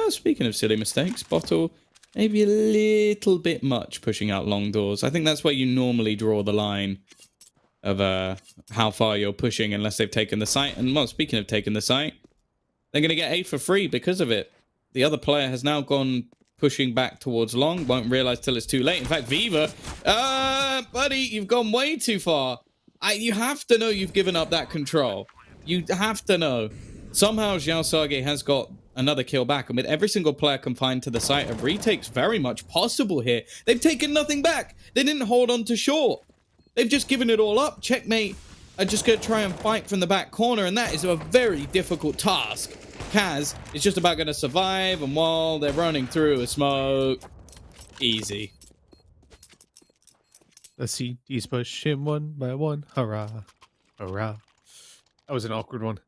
Speaking of silly mistakes, Bottle maybe a little bit much pushing out long doors. I think that's where you normally draw the line of how far you're pushing unless they've taken the site. And well, speaking of taking the site, they're going to get A for free because of it. The other player has now gone pushing back towards long, won't realize till it's too late. In fact, Viva, buddy, you've gone way too far. You have to know you've given up that control. You have to know. Somehow Xiao Sage has got another kill back, and with every single player confined to the site, a retake's very much possible here. They've taken nothing back. They didn't hold on to short. They've just given it all up. Checkmate are just going to try and fight from the back corner, and that is a very difficult task. Kaz is just about going to survive, and while they're running through a smoke, easy. Let's see. He's push him one by one. Hurrah. Hurrah. That was an awkward one.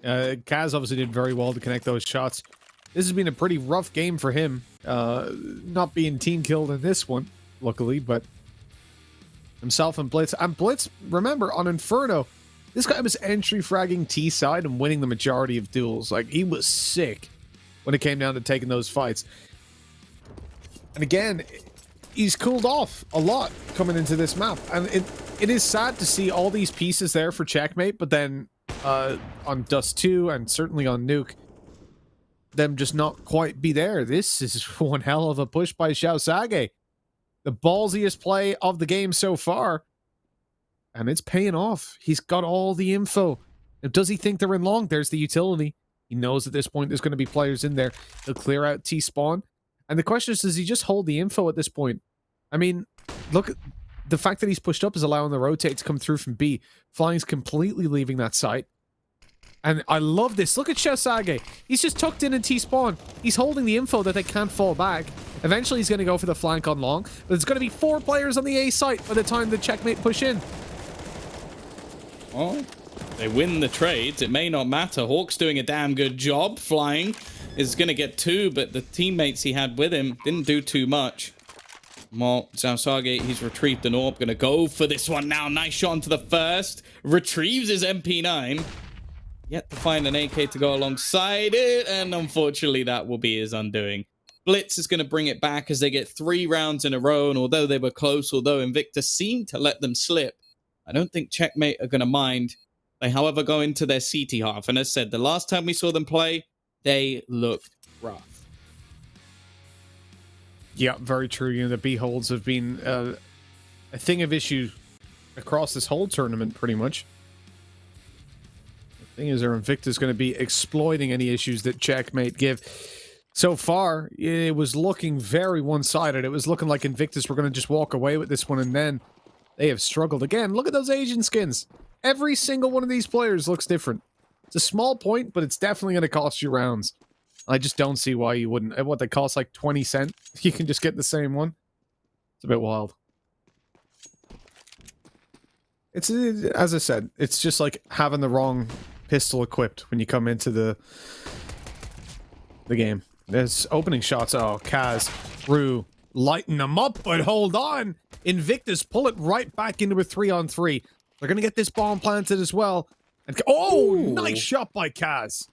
Kaz obviously did very well to connect those shots. This has been a pretty rough game for him. Not being team killed in this one, luckily, but himself and Blitz. And Blitz, remember, on Inferno, this guy was entry fragging T side and winning the majority of duels. Like, he was sick when it came down to taking those fights. And again, he's cooled off a lot coming into this map. And it is sad to see all these pieces there for Checkmate, but then on Dust 2 and certainly on Nuke, them just not quite be there. This is one hell of a push by Xiao Sage. The ballsiest play of the game so far. And it's paying off. He's got all the info. Now, does he think they're in long? There's the utility. He knows at this point there's going to be players in there. He'll clear out T-spawn. And the question is, does he just hold the info at this point? I mean, look at the fact that he's pushed up is allowing the rotate to come through from B. Flying's completely leaving that site. And I love this. Look at Xiao Sage. He's just tucked in T-spawn. He's holding the info that they can't fall back. Eventually, he's going to go for the flank on long. But there's going to be 4 players on the A site by the time the Checkmate push in. Well, they win the trades. It may not matter. Hawk's doing a damn good job flying. is going to get 2, but the teammates he had with him didn't do too much. Well, Zausage, he's retrieved an AWP. Going to go for this one now. Nice shot onto the first. Retrieves his MP9. Yet to find an AK to go alongside it. And unfortunately, that will be his undoing. Blitz is going to bring it back as they get 3 rounds in a row. And although they were close, although Invictus seemed to let them slip, I don't think Checkmate are going to mind. They, however, go into their CT half. And as said, the last time we saw them play, they looked rough. Yeah, very true. You know, the B holds have been a thing of issue across this whole tournament, pretty much. The thing is, our Invictus going to be exploiting any issues that Checkmate give. So far, it was looking very one-sided. It was looking like Invictus were going to just walk away with this one, and then they have struggled again. Look at those Asian skins. Every single one of these players looks different. It's a small point, but it's definitely going to cost you rounds. I just don't see why you wouldn't. What, they cost like 20 cents? You can just get the same one? It's a bit wild. It's, as I said, it's just like having the wrong pistol equipped when you come into the game. There's opening shots. Oh, Kaz, Rue, lighten them up, but hold on. Invictus pull it right back into a 3-on-3. They're going to get this bomb planted as well. And oh, ooh, nice shot by Kaz.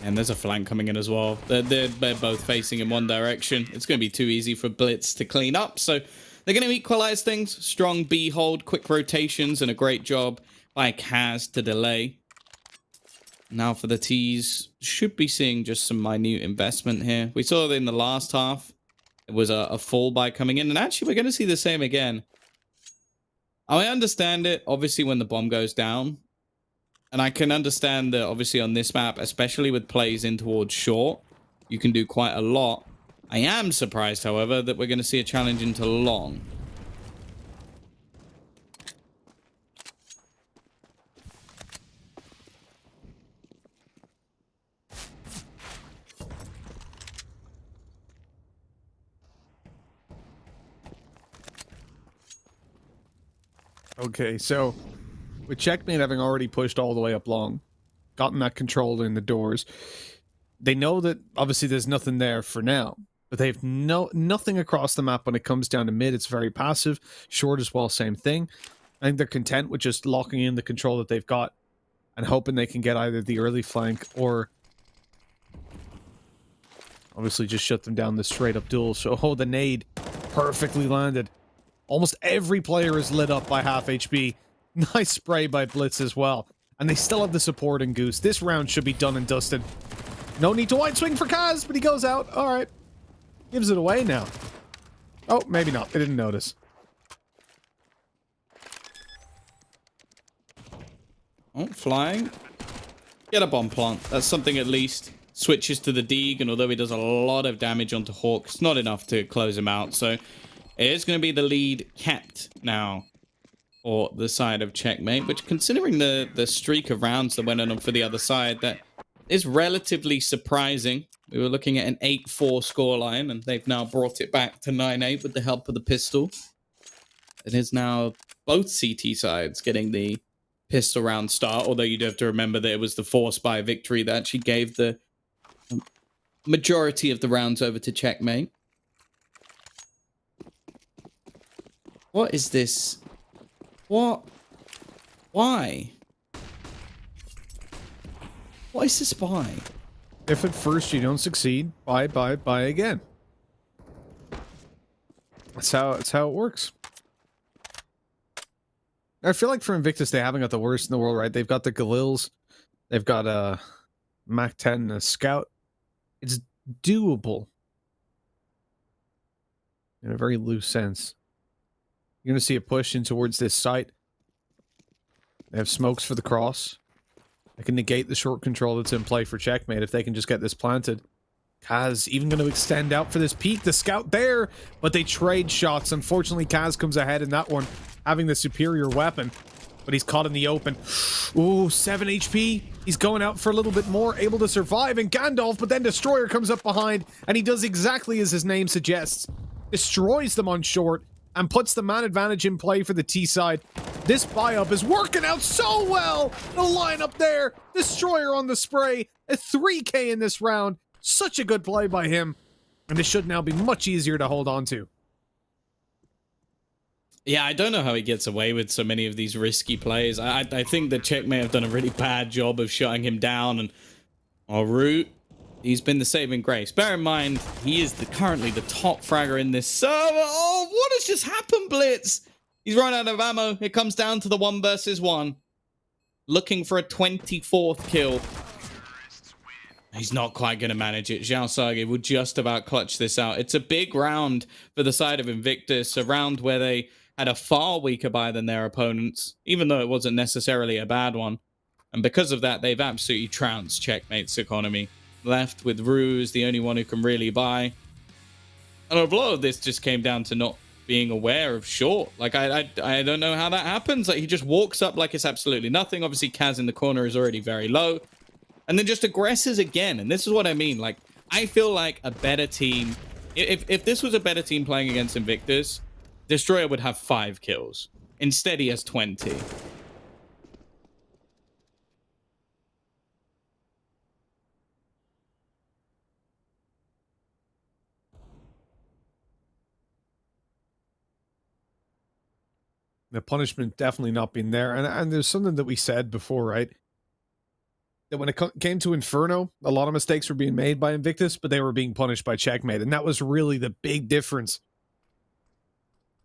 And there's a flank coming in as well. They're both facing in one direction. It's going to be too easy for Blitz to clean up. So they're going to equalize things. Strong B hold, quick rotations, and a great job by Kaz to delay. Now for the T's. Should be seeing just some minute investment here. We saw that in the last half. It was a full buy coming in. And actually, we're going to see the same again. I understand it, obviously, when the bomb goes down. And I can understand that, obviously, on this map, especially with plays in towards short, you can do quite a lot. I am surprised, however, that we're going to see a challenge into long. Okay, so with Checkmate having already pushed all the way up long, gotten that control in the doors, they know that obviously there's nothing there for now, but they have nothing across the map when it comes down to mid. It's very passive. Short as well, same thing. I think they're content with just locking in the control that they've got and hoping they can get either the early flank or obviously just shut them down the straight up duel. So, oh, the nade perfectly landed. Almost every player is lit up by half HP. Nice spray by Blitz as well. And they still have the support in Goose. This round should be done and dusted. No need to wide swing for Kaz, but he goes out. All right. Gives it away now. Oh, maybe not. They didn't notice. Oh, flying. Get a bomb plant. That's something at least. Switches to the Deeg, and although he does a lot of damage onto Hawk, it's not enough to close him out. So it is going to be the lead kept now for the side of Checkmate, which, considering the streak of rounds that went on for the other side, that is relatively surprising. We were looking at an 8-4 scoreline, and they've now brought it back to 9-8 with the help of the pistol. It is now both CT sides getting the pistol round start, although you do have to remember that it was the force by victory that actually gave the majority of the rounds over to Checkmate. What is this? What? Why? What is this by? If at first you don't succeed, buy again. That's how it works. I feel like for Invictus, they haven't got the worst in the world, right? They've got the Galils. They've got a Mac 10 and a Scout. It's doable. In a very loose sense. You're going to see a push in towards this site. They have smokes for the cross. They can negate the short control that's in play for Checkmate if they can just get this planted. Kaz even going to extend out for this peek. The Scout there, but they trade shots. Unfortunately, Kaz comes ahead in that one, having the superior weapon. But he's caught in the open. Ooh, 7 HP. He's going out for a little bit more, able to survive. And Gandalf, but then Destroyer comes up behind, and he does exactly as his name suggests. Destroys them on short, and puts the man advantage in play for the T side. This buy-up is working out so well. The lineup there. Destroyer on the spray. A 3K in this round. Such a good play by him. And this should now be much easier to hold on to. Yeah, I don't know how he gets away with so many of these risky plays. I think the Czech may have done a really bad job of shutting him down. And Root, he's been the saving grace. Bear in mind, he is currently the top fragger in this server. Oh, what has just happened, Blitz? He's run out of ammo. It comes down to the 1 versus 1. Looking for a 24th kill. He's not quite going to manage it. Xiao Sage will just about clutch this out. It's a big round for the side of Invictus, a round where they had a far weaker buy than their opponents, even though it wasn't necessarily a bad one. And because of that, they've absolutely trounced Checkmate's economy. Left with Ruse, the only one who can really buy. And a lot of this just came down to not being aware of short. Like, I don't know how that happens. Like, he just walks up like it's absolutely nothing. Obviously, Kaz in the corner is already very low. And then just aggresses again. And this is what I mean. Like, I feel like a better team... If this was a better team playing against Invictus, Destroyer would have 5 kills. Instead, he has 20. The punishment definitely not been there. And there's something that we said before, right? That when it came to Inferno, a lot of mistakes were being made by Invictus, but they were being punished by Checkmate. And that was really the big difference.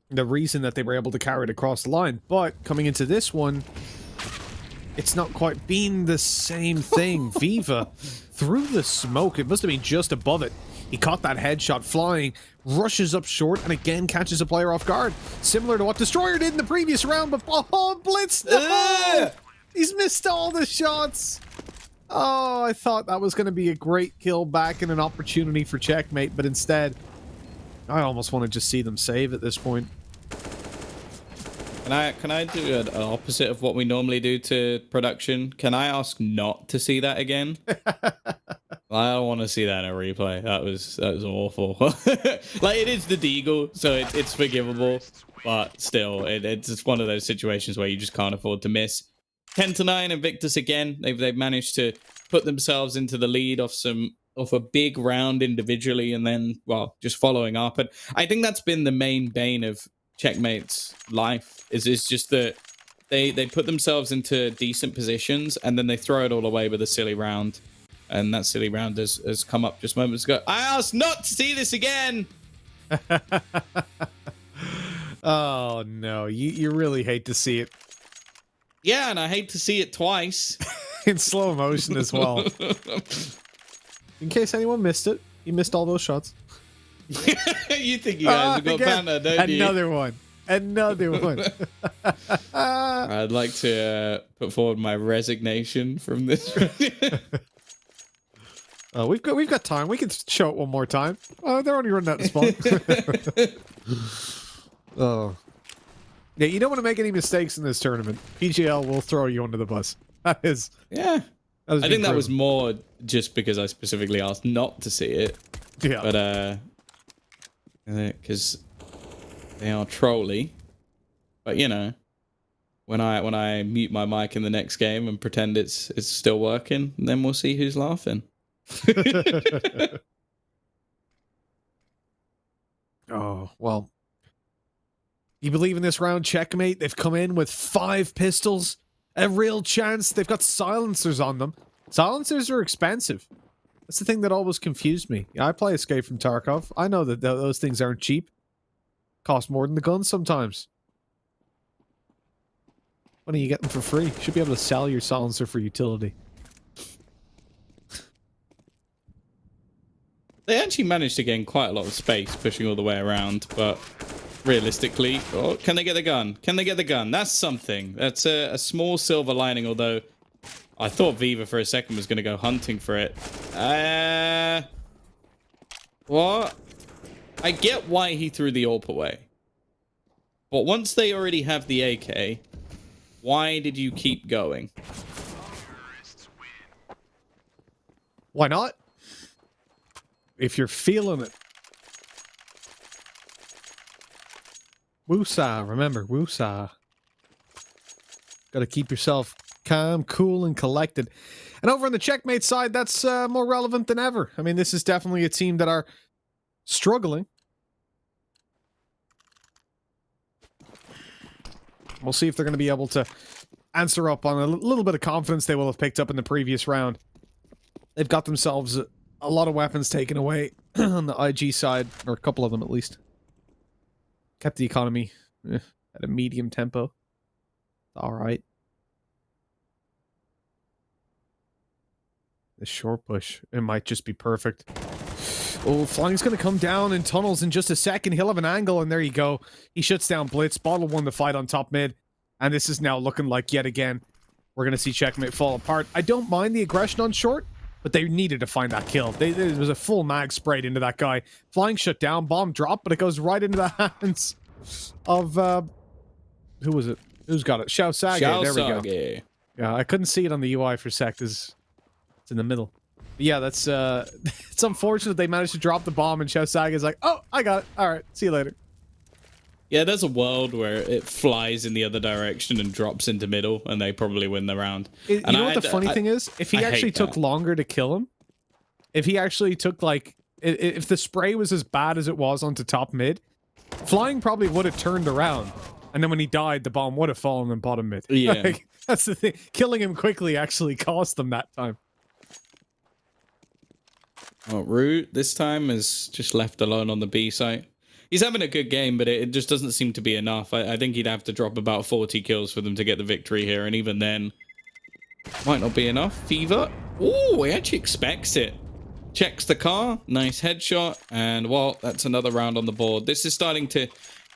The reason that they were able to carry it across the line. But coming into this one, it's not quite been the same thing. Viva, through the smoke, it must have been just above it. He caught that headshot flying, rushes up short, and again catches a player off guard. Similar to what Destroyer did in the previous round, but oh, Blitz, no! He's missed all the shots. Oh, I thought that was going to be a great kill back and an opportunity for Checkmate, but instead, I almost want to just see them save at this point. Can I do an opposite of what we normally do to production? Can I ask not to see that again? I don't want to see that in a replay. That was awful. Like, it is the Deagle, so it's forgivable, but still, it's just one of those situations where you just can't afford to miss. 10-9, Invictus again. They've managed to put themselves into the lead off a big round individually, and then, well, just following up. And I think that's been the main bane of Checkmate's life, is just that they put themselves into decent positions, and then they throw it all away with a silly round. And that silly round has come up just moments ago. I asked not to see this again! Oh, no. You really hate to see it. Yeah, and I hate to see it twice. In slow motion as well. In case anyone missed it, you missed all those shots. You think you guys have got banner, don't you? Another one. Another one. I'd like to put forward my resignation from this. We've got time. We can show it one more time. They're only running out of spawn. Oh. Yeah, you don't want to make any mistakes in this tournament. PGL will throw you under the bus. That is... Yeah. I think that was more just because I specifically asked not to see it. Yeah. But, because they are trolly. But, you know, when I mute my mic in the next game and pretend it's still working, then we'll see who's laughing. Oh, well. You believe in this round, Checkmate? They've come in with 5 pistols. A real chance. They've got silencers on them. Silencers are expensive. That's the thing that always confused me. I play Escape from Tarkov. I know that those things aren't cheap. Cost more than the guns sometimes. When do you get them for free? You should be able to sell your silencer for utility. They actually managed to gain quite a lot of space pushing all the way around, but realistically, oh, can they get the gun? Can they get the gun? That's something. That's a small silver lining, although I thought Viva for a second was going to go hunting for it. What? I get why he threw the AWP away. But once they already have the AK, why did you keep going? Why not? If you're feeling it. Woosah, remember, woosah. Got to keep yourself calm, cool, and collected. And over on the Checkmate side, that's more relevant than ever. I mean, this is definitely a team that are struggling. We'll see if they're going to be able to answer up on a little bit of confidence they will have picked up in the previous round. They've got themselves a lot of weapons taken away on the IG side, or a couple of them at least. Kept the economy at a medium tempo. All right. The short push, it might just be perfect. Oh, Flying's going to come down in tunnels in just a second. He'll have an angle, and there you go. He shuts down Blitz. Bottle won the fight on top mid. And this is now looking like, yet again, we're going to see Checkmate fall apart. I don't mind the aggression on short, but they needed to find that kill. There was a full mag sprayed into that guy. Flying shut down, bomb dropped, but it goes right into the hands of, who was it? Who's got it? Xiao Sage. There we go. Yeah, I couldn't see it on the UI for a sec, because it's in the middle. But yeah, that's, it's unfortunate they managed to drop the bomb, and Xiao Sage is like, oh, I got it. All right, see you later. Yeah, there's a world where it flies in the other direction and drops into middle, and they probably win the round. You know what the funny thing is? If he actually took longer to kill him, if he actually took, like, if the spray was as bad as it was onto top mid, Flying probably would have turned around, and then when he died, the bomb would have fallen in bottom mid. Yeah. Like, that's the thing. Killing him quickly actually cost them that time. Oh, Root this time is just left alone on the B site. He's having a good game, but it just doesn't seem to be enough. I think he'd have to drop about 40 kills for them to get the victory here, and even then, might not be enough. Fever. Oh, he actually expects it. Checks the car. Nice headshot. And, well, that's another round on the board. This is starting to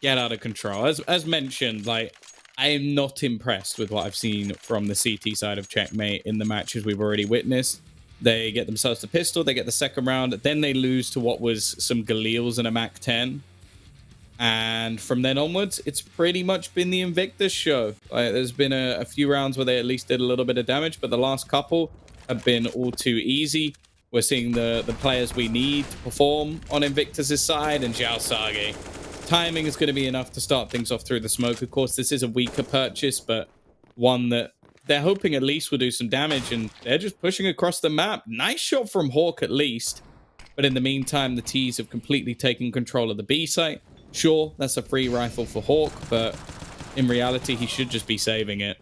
get out of control. As mentioned, like, I am not impressed with what I've seen from the CT side of Checkmate in the matches we've already witnessed. They get themselves the pistol, they get the second round, then they lose to what was some Galils and a Mac 10. And from then onwards, it's pretty much been the Invictus show. There's been a few rounds where they at least did a little bit of damage, but the last couple have been all too easy. We're seeing the players we need to perform on Invictus's side, and Xiao Sage. Timing is going to be enough to start things off through the smoke. Of course, this is a weaker purchase, but one that they're hoping at least will do some damage, and they're just pushing across the map. Nice shot from Hawk at least. But in the meantime, the T's have completely taken control of the B site. Sure, that's a free rifle for Hawk, but in reality, he should just be saving it.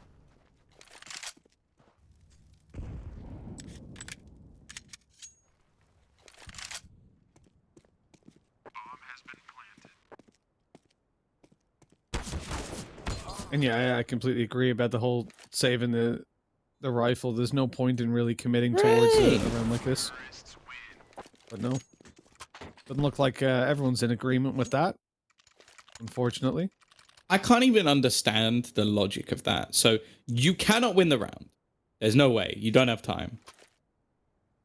And yeah, I completely agree about the whole saving the rifle. There's no point in really committing towards a round like this. But no. Doesn't look like everyone's in agreement with that, unfortunately. I can't even understand the logic of that. So you cannot win the round. There's no way. You don't have time.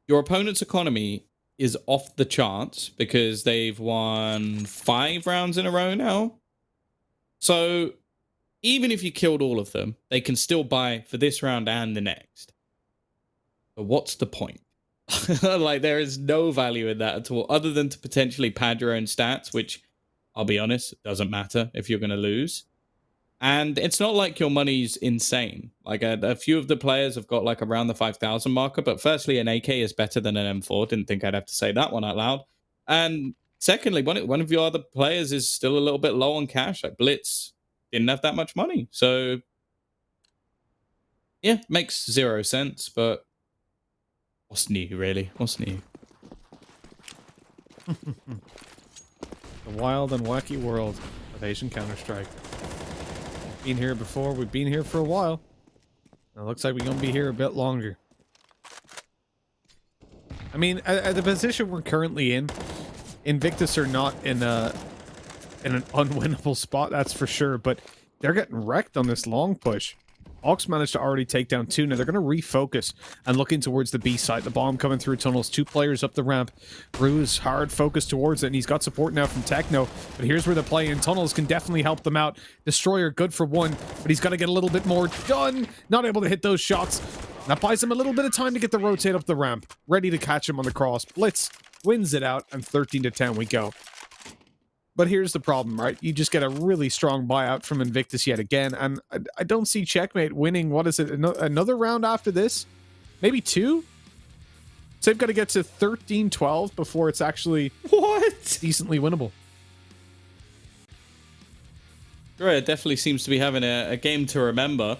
Your opponent's economy is off the charts because they've won 5 rounds in a row now. So even if you killed all of them, they can still buy for this round and the next. But what's the point? Like, there is no value in that at all, other than to potentially pad your own stats, which, I'll be honest, doesn't matter if you're going to lose. And it's not like your money's insane. Like, a few of the players have got, like, around the 5,000 marker, but firstly, an AK is better than an M4. Didn't think I'd have to say that one out loud. And secondly, one of your other players is still a little bit low on cash. Like, Blitz didn't have that much money. So, yeah, makes 0 sense, but what's new, really? What's new? The wild and wacky world of Asian Counter-Strike. Been here before, we've been here for a while. It looks like we're going to be here a bit longer. I mean, at the position we're currently in, Invictus are not in an unwinnable spot, that's for sure, but they're getting wrecked on this long push. Hawks managed to already take down 2. Now they're going to refocus and looking towards the B side. The bomb coming through tunnels. 2 players up the ramp. Rue is hard focused towards it, and he's got support now from Techno. But here's where the play in tunnels can definitely help them out. Destroyer good for 1, but he's got to get a little bit more done. Not able to hit those shots. That buys him a little bit of time to get the rotate up the ramp. Ready to catch him on the cross. Blitz wins it out, and 13-10 we go. But here's the problem, right? You just get a really strong buyout from Invictus yet again, and I don't see Checkmate winning. What is it? Another round after this? Maybe 2? So they've got to get to 13-12 before it's actually decently winnable. Right, it definitely seems to be having a game to remember,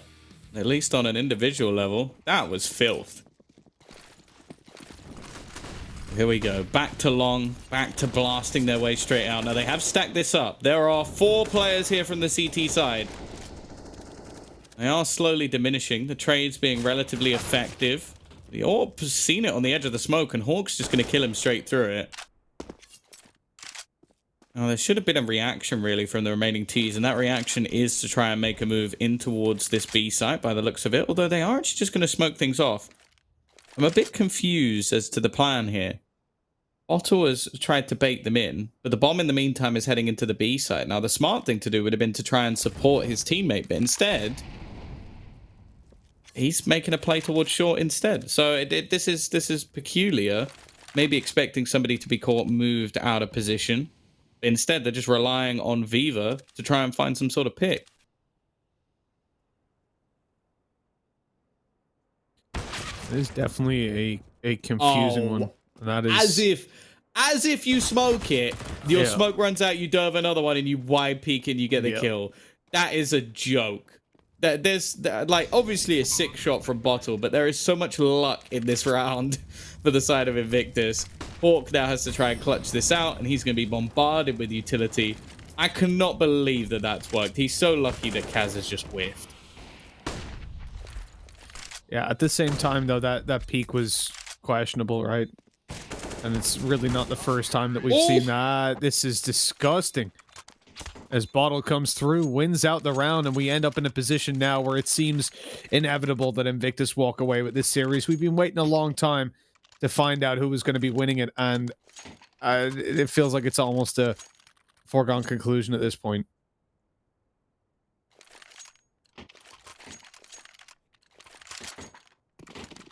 at least on an individual level. That was filth. Here we go. Back to long, back to blasting their way straight out. Now, they have stacked this up. There are 4 players here from the CT side. They are slowly diminishing. The trades being relatively effective. The AWP has seen it on the edge of the smoke, and Hawk's just going to kill him straight through it. Now, there should have been a reaction, really, from the remaining Ts, and that reaction is to try and make a move in towards this B site by the looks of it, although they are actually just going to smoke things off. I'm a bit confused as to the plan here. Otto has tried to bait them in, but the bomb in the meantime is heading into the B site. Now, the smart thing to do would have been to try and support his teammate, but instead, he's making a play towards short instead. So this is peculiar. Maybe expecting somebody to be caught moved out of position. Instead, they're just relying on Viva to try and find some sort of pick. It is definitely a confusing one. And that is as if you smoke it, your smoke runs out, you dove another one, and you wide peek and you get the kill. That is a joke. There's like obviously a sick shot from Bottle, but there is so much luck in this round for the side of Invictus. Hawk now has to try and clutch this out, and he's going to be bombarded with utility. I cannot believe that that's worked. He's so lucky that Kaz has just whiffed. Yeah, at the same time, though, that peak was questionable, right? And it's really not the first time that we've seen that. This is disgusting. As Bottle comes through, wins out the round, and we end up in a position now where it seems inevitable that Invictus walk away with this series. We've been waiting a long time to find out who was going to be winning it, and it feels like it's almost a foregone conclusion at this point.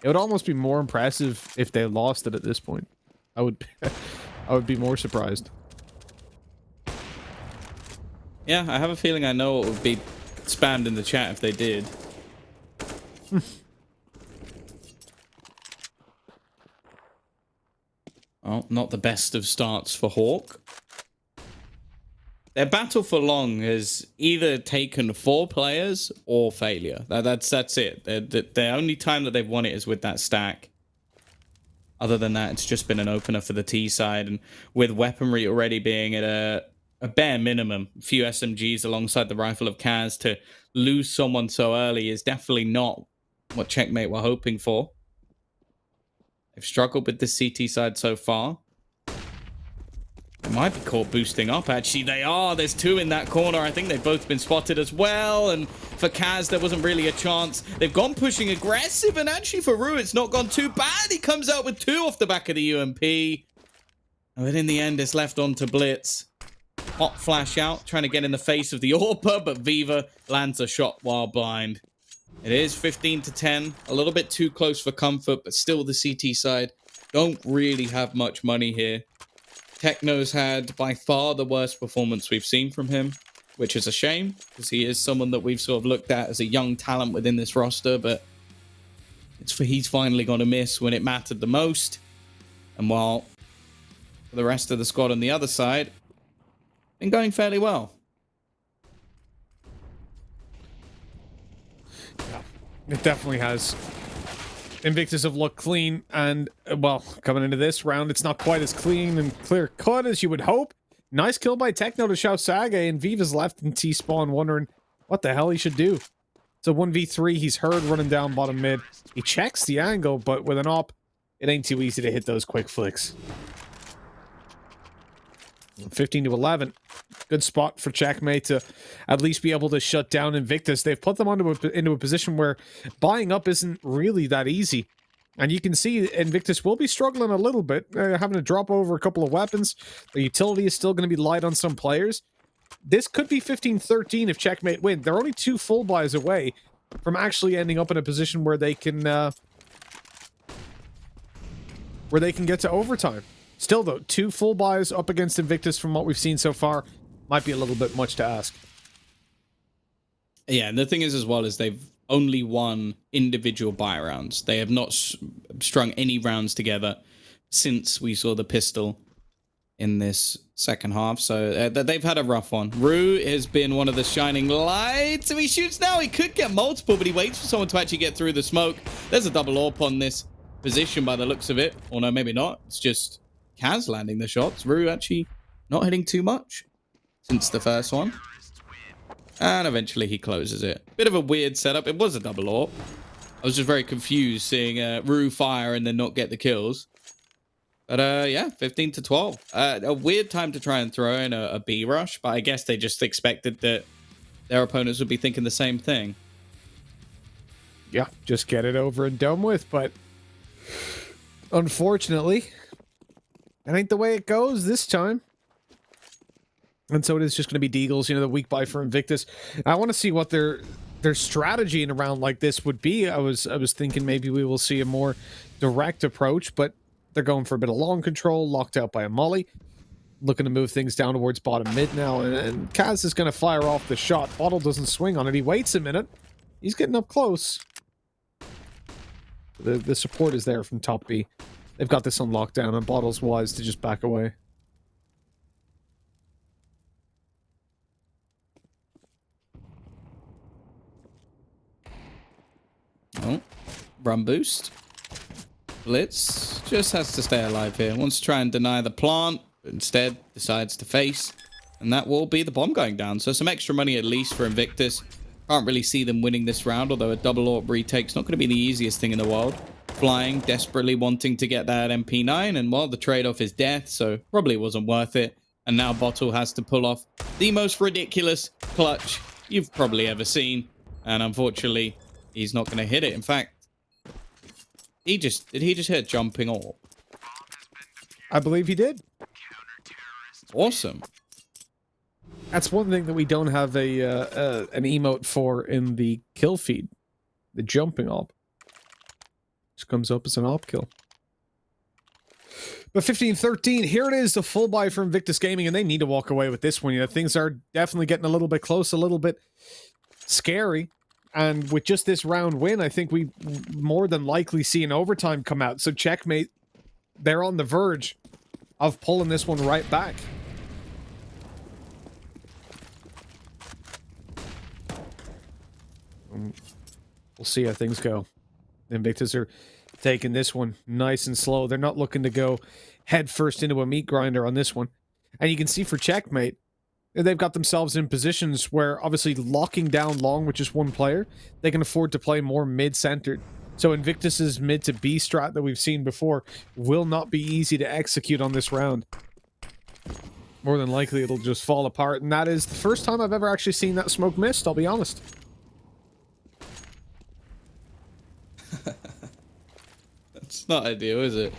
It would almost be more impressive if they lost it at this point. I would be more surprised. Yeah, I have a feeling I know what would be spammed in the chat if they did. Well, not the best of starts for Hawk. Their battle for long has either taken 4 players or failure. That's it. The only time that they've won it is with that stack. Other than that, it's just been an opener for the T side, and with weaponry already being at a bare minimum, a few SMGs alongside the rifle of Kaz, to lose someone so early is definitely not what Checkmate were hoping for. They've struggled with the CT side so far. They might be caught boosting up, actually. They are. There's 2 in that corner. I think they've both been spotted as well. And for Kaz, there wasn't really a chance. They've gone pushing aggressive. And actually, for Rue, it's not gone too bad. He comes out with 2 off the back of the UMP. But in the end, it's left on to Blitz. Hot flash out, trying to get in the face of the AWPer. But Viva lands a shot while blind. It is 15-10. A little bit too close for comfort. But still, the CT side don't really have much money here. Techno's had by far the worst performance we've seen from him, which is a shame, because he is someone that we've sort of looked at as a young talent within this roster, but he's finally going to miss when it mattered the most. And while for the rest of the squad on the other side, been going fairly well. Yeah, it definitely has. Invictus have looked clean, and, well, coming into this round, it's not quite as clean and clear-cut as you would hope. Nice kill by Techno to shout Saga, and Viva's left in T-spawn wondering what the hell he should do. It's a 1v3, he's heard running down bottom mid. He checks the angle, but with an op, it ain't too easy to hit those quick flicks. 15-11. Good spot for Checkmate to at least be able to shut down Invictus. They've put them into a position where buying up isn't really that easy. And you can see Invictus will be struggling a little bit, having to drop over a couple of weapons. The utility is still going to be light on some players. This could be 15-13 if Checkmate win. They're only 2 full buys away from actually ending up in a position where they can get to overtime. Still, though, 2 full buys up against Invictus from what we've seen so far might be a little bit much to ask. Yeah, and the thing is as well is they've only won individual buy rounds. They have not strung any rounds together since we saw the pistol in this second half. So they've had a rough one. Rue has been one of the shining lights. If he shoots now, he could get multiple, but he waits for someone to actually get through the smoke. There's a double AWP on this position by the looks of it. Or no, maybe not. It's just Kaz landing the shots. Rue actually not hitting too much since the first one. And eventually he closes it. Bit of a weird setup. It was a double AWP. I was just very confused seeing Rue fire and then not get the kills. But yeah, 15 to 12. A weird time to try and throw in a B rush, but I guess they just expected that their opponents would be thinking the same thing. Yeah, just get it over and done with. But unfortunately, that ain't the way it goes this time. And so it is just going to be Deagles, the weak buy for Invictus. I want to see what their strategy in a round like this would be. I was thinking maybe we will see a more direct approach, but they're going for a bit of long control, locked out by a molly. Looking to move things down towards bottom mid now, and Kaz is going to fire off the shot. Bottle doesn't swing on it. He waits a minute. He's getting up close. The support is there from top B. They've got this on lockdown, and Bottle's wise to just back away. Oh, run boost. Blitz just has to stay alive here. Wants to try and deny the plant, but instead decides to face. And that will be the bomb going down. So some extra money at least for Invictus. Can't really see them winning this round, although a double AWP retake's not going to be the easiest thing in the world. Flying, desperately wanting to get that MP9, and well, the trade-off is death, so probably wasn't worth it. And now Bottle has to pull off the most ridiculous clutch you've probably ever seen. And unfortunately, he's not going to hit it. In fact, did he just hit jumping AWP? I believe he did. Awesome. That's one thing that we don't have an emote for in the kill feed. The jumping AWP. Just comes up as an AWP kill. But 15-13, here it is, the full buy from Invictus Gaming, and they need to walk away with this one. Things are definitely getting a little bit close, a little bit scary. And with just this round win, I think we more than likely see an overtime come out. So Checkmate, they're on the verge of pulling this one right back. We'll see how things go. Invictus are taking this one nice and slow. They're not looking to go head first into a meat grinder on this one. And you can see for Checkmate, they've got themselves in positions where obviously locking down long with just one player, they can afford to play more mid-centered. So Invictus's mid to B strat that we've seen before will not be easy to execute on this round. More than likely it'll just fall apart, and that is the first time I've ever actually seen that smoke missed, I'll be honest. It's not ideal, is it?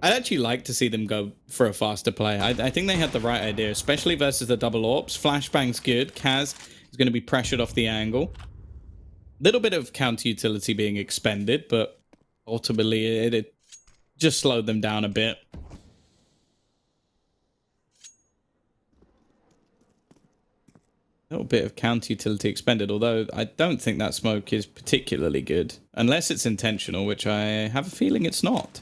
I'd actually like to see them go for a faster play. I think they had the right idea, especially versus the double AWPs. Flashbang's good. Kaz is going to be pressured off the angle. Little bit of counter utility being expended, but ultimately it just slowed them down a bit. A little bit of counter utility expended, although I don't think that smoke is particularly good. Unless it's intentional, which I have a feeling it's not.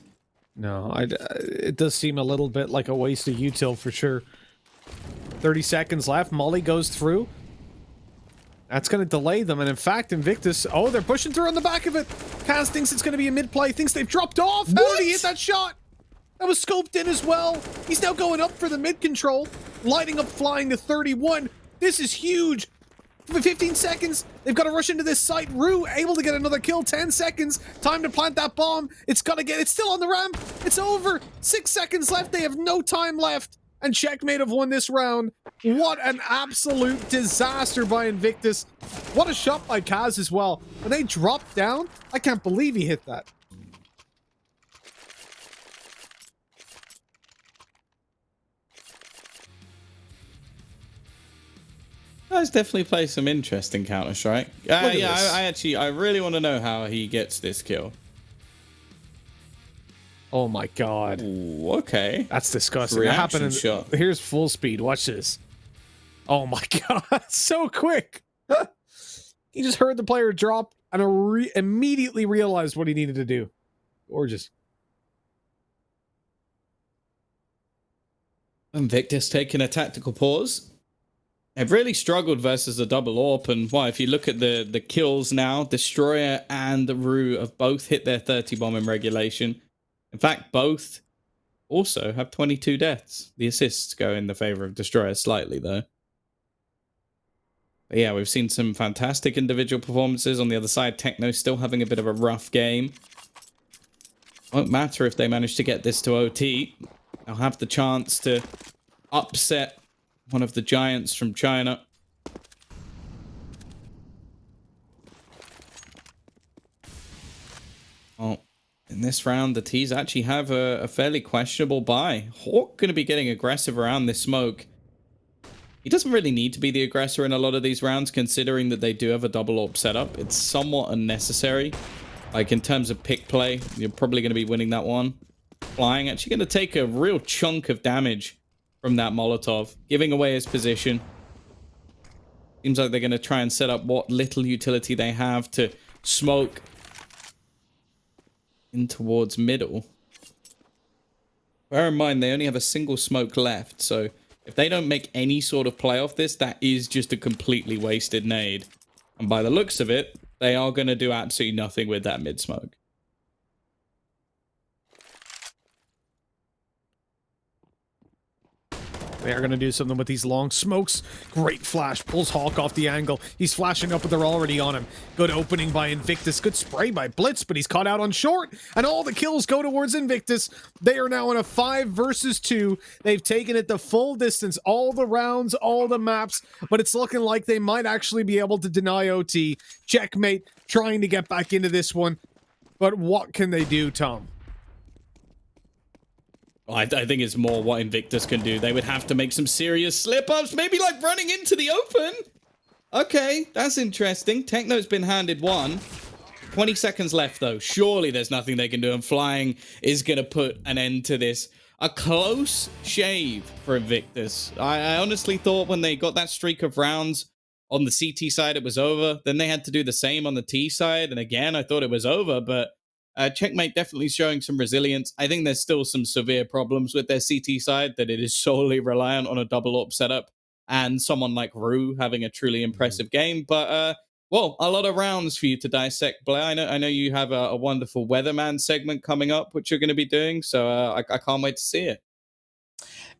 No, it does seem a little bit like a waste of util for sure. 30 seconds left. Molly goes through. That's going to delay them. And in fact, Invictus... Oh, they're pushing through on the back of it. Kaz thinks it's going to be a mid-play. Thinks they've dropped off. How did he hit that shot? That was scoped in as well. He's now going up for the mid-control. Lighting up, flying to 31. This is huge. For 15 seconds, they've got to rush into this site. Rue able to get another kill. 10 seconds. Time to plant that bomb. It's still on the ramp. It's over. 6 seconds left. They have no time left. And Checkmate have won this round. What an absolute disaster by Invictus. What a shot by Kaz as well. When they dropped down, I can't believe he hit that. Guys definitely play some interesting Counter-Strike. I really want to know how he gets this kill. Oh my god. Ooh, okay. That's disgusting. That Reaction happened in, shot. Here's full speed. Watch this. Oh my god. So quick. He just heard the player drop and immediately realized what he needed to do. Gorgeous. Invictus taking a tactical pause. They've really struggled versus the double AWP, and if you look at the kills now, Destroyer and Rue have both hit their 30 bomb in regulation. In fact, both also have 22 deaths. The assists go in the favor of Destroyer slightly, though. But yeah, we've seen some fantastic individual performances. On the other side, Techno still having a bit of a rough game. Won't matter if they manage to get this to OT. They'll have the chance to upset one of the giants from China. Well, in this round, the T's actually have a fairly questionable buy. Hawk going to be getting aggressive around this smoke. He doesn't really need to be the aggressor in a lot of these rounds, considering that they do have a double AWP setup. It's somewhat unnecessary. Like, in terms of pick play, you're probably going to be winning that one. Flying, actually going to take a real chunk of damage from that Molotov, giving away his position. Seems like they're going to try and set up what little utility they have to smoke in towards middle. Bear in mind, they only have a single smoke left, so if they don't make any sort of play off this, that is just a completely wasted nade. And by the looks of it, they are going to do absolutely nothing with that mid smoke. They're going to do something with these long smokes. Great flash. Pulls Hawk off the angle. He's flashing up, but they're already on him. Good opening by Invictus. Good spray by Blitz, but he's caught out on short. And all the kills go towards Invictus. They are now in a 5 versus 2. They've taken it the full distance. All the rounds, all the maps. But it's looking like they might actually be able to deny OT. Checkmate trying to get back into this one. But what can they do, Tom? I think it's more what Invictus can do. They would have to make some serious slip-ups, maybe like running into the open. Okay, that's interesting. Techno's been handed one. 20 seconds left, though. Surely there's nothing they can do, and Flying is going to put an end to this. A close shave for Invictus. I honestly thought when they got that streak of rounds on the CT side, it was over. Then they had to do the same on the T side, and again, I thought it was over, but Checkmate definitely showing some resilience. I think there's still some severe problems with their CT side, that it is solely reliant on a double AWP setup and someone like Rue having a truly impressive game. But, well, a lot of rounds for you to dissect, Blair. I know you have a wonderful Weatherman segment coming up, which you're going to be doing, so I can't wait to see it.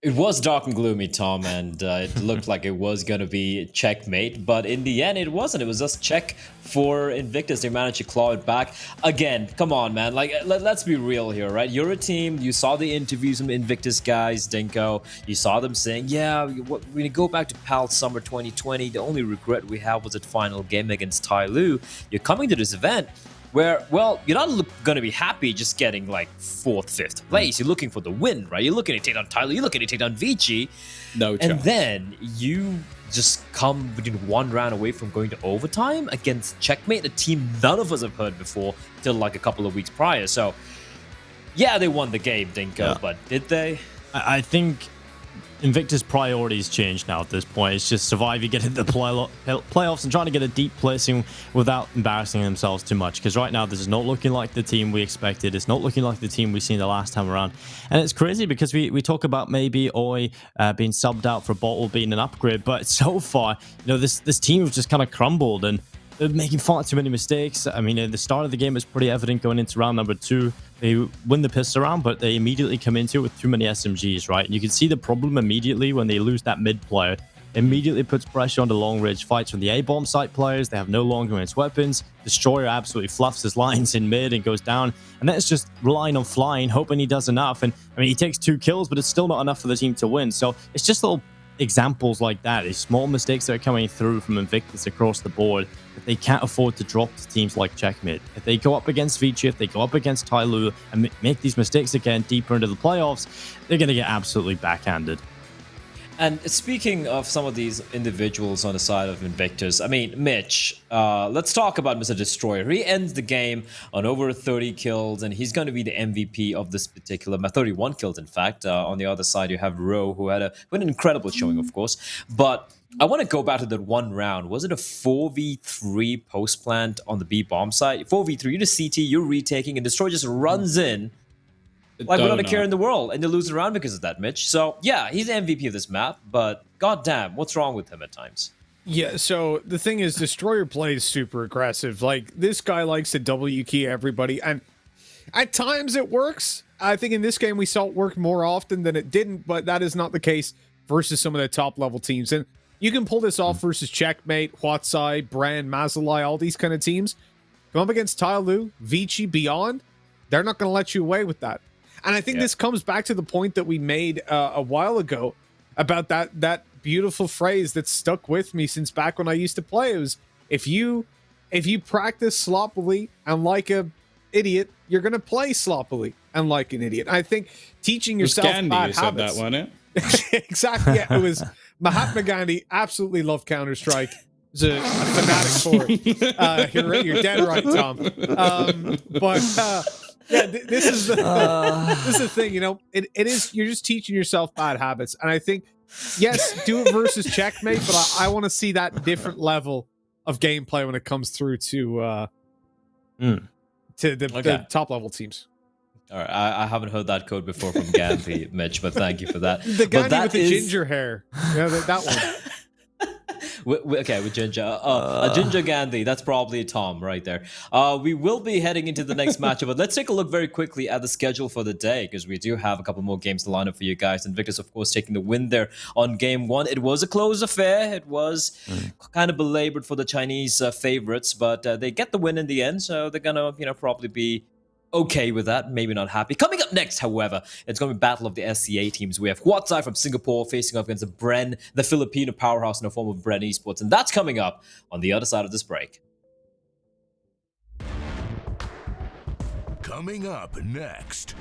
It was dark and gloomy, Tom, and it looked like it was going to be checkmate, but in the end, it wasn't. It was just check for Invictus. They managed to claw it back. Again, come on, man. Like, let's be real here, right? You're a team. You saw the interviews from Invictus guys, Dinko. You saw them saying, yeah, we go back to PAL Summer 2020. The only regret we have was that final game against Tai Lu. You're coming to this event where, well, you're not going to be happy just getting like 4th, 5th place. You're looking for the win, right? You're looking to take down Tyler. You're looking to take down Vici. No chance. And then you just come within 1 round away from going to overtime against Checkmate, a team none of us have heard before till like a couple of weeks prior. So, yeah, they won the game, Dinko, but did they? I think Invictus' priorities changed now at this point. It's just surviving, getting the playoffs and trying to get a deep placing without embarrassing themselves too much. Because right now, this is not looking like the team we expected. It's not looking like the team we seen the last time around. And it's crazy because we talk about maybe Oi being subbed out for Bottle being an upgrade. But so far, you know, this team has just kind of crumbled and they're making far too many mistakes. I mean, at the start of the game, it's pretty evident going into round number 2. They win the pistol round, but they immediately come into it with too many SMGs, right? And you can see the problem immediately when they lose that mid player. Immediately puts pressure on the long range fights from the A-bomb site players. They have no long range weapons. Destroyer absolutely fluffs his lines in mid and goes down. And then it's just relying on Flying, hoping he does enough. And I mean, he takes 2 kills, but it's still not enough for the team to win. So it's just little examples like that. These small mistakes that are coming through from Invictus across the board that they can't afford to drop to teams like Checkmate. If they go up against Vici, if they go up against Tai Lu and make these mistakes again deeper into the playoffs, they're going to get absolutely backhanded. And speaking of some of these individuals on the side of Invictus, I mean, Mitch, let's talk about Mr. Destroyer. He ends the game on over 30 kills, and he's going to be the MVP of this particular map. 31 kills, in fact. On the other side, you have Ro, who had an incredible showing, of course. But I want to go back to that one round. Was it a 4v3 post plant on the B bomb side? 4v3, you're the CT, you're retaking, and Destroyer just runs in like without a care in the world, and they lose the round because of that, Mitch. So, yeah, he's the MVP of this map, but goddamn, what's wrong with him at times? Yeah, so the thing is, Destroyer plays super aggressive. Like, this guy likes to W key everybody, and at times it works. I think in this game we saw it work more often than it didn't, but that is not the case versus some of the top-level teams. And you can pull this off versus Checkmate, Huatsai, Brand, Mazalai, all these kind of teams. Come up against Tyloo, Vici, Beyond, they're not going to let you away with that. And I think this comes back to the point that we made a while ago about that beautiful phrase that stuck with me since back when I used to play. It was, if you practice sloppily and like a idiot, you're going to play sloppily and like an idiot. I think teaching yourself Gandhi bad said habits. that, wasn't it? Exactly. Yeah, it was Mahatma Gandhi. Absolutely loved Counter-Strike. Was a fanatic for it. You're dead right, Tom. Yeah, this is the thing, you know. It is, you're just teaching yourself bad habits, and I think, yes, do it versus Checkmate, but I want to see that different level of gameplay when it comes through to the top level teams. All right, I haven't heard that code before from Gandhi, Mitch, but thank you for that. The but Gandhi with the ginger hair, yeah, that one. Okay, with Ginger. A Ginger Gandhi, that's probably Tom right there. We will be heading into the next matchup, but let's take a look very quickly at the schedule for the day, because we do have a couple more games to line up for you guys. Invictus, of course, taking the win there on game one. It was a close affair. It was kind of belabored for the Chinese favorites, but they get the win in the end, so they're going to, probably be okay with that, maybe not happy. Coming up next, however, it's going to be battle of the SCA teams. We have Huatsai from Singapore facing up against Bren, the Filipino powerhouse in the form of Bren Esports, and that's coming up on the other side of this break. Coming up next.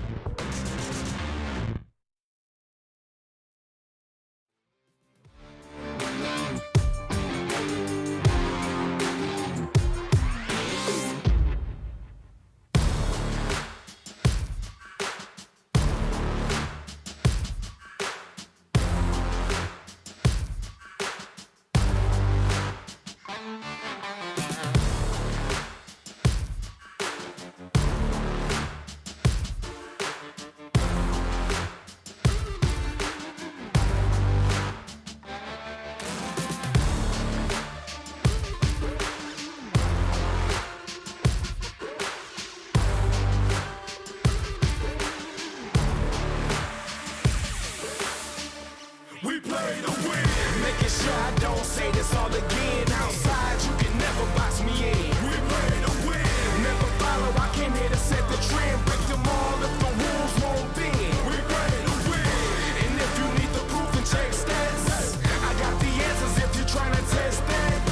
We play to win. Making sure I don't say this all again. Outside, you can never box me in. We play to win. Never follow, I came here to set the trend. Break them all if the rules won't bend. We play to win. And if you need the proof and check stats, I got the answers if you're trying to test that.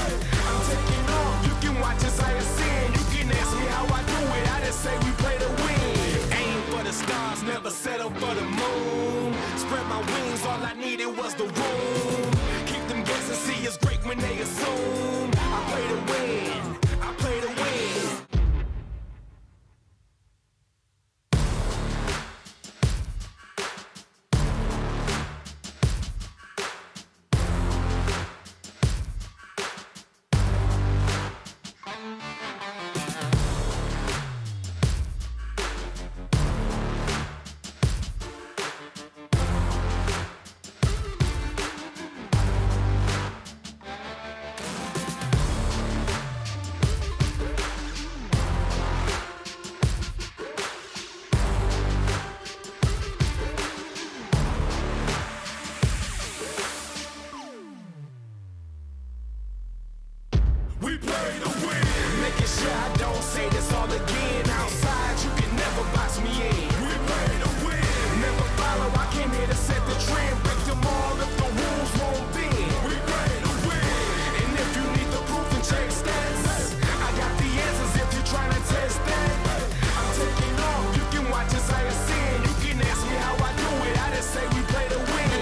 I'm taking off, you can watch as I ascend. You can ask me how I do it, I just say we play to win. Aim for the stars, never settle for the moon. Spread my wings, all I needed was the room. Keep them guessing, see it's great when they assume. I play to win, I play to win. We play to win. Making sure I don't say this all again. Outside, you can never box me in. We play to win. Never follow, I came here to set the trend. Break them all if the rules won't bend. We play to win. And if you need the proof and check stats, I got the answers if you're trying to test that. I'm taking off, you can watch as I ascend. You can ask me how I do it, I just say we play to win.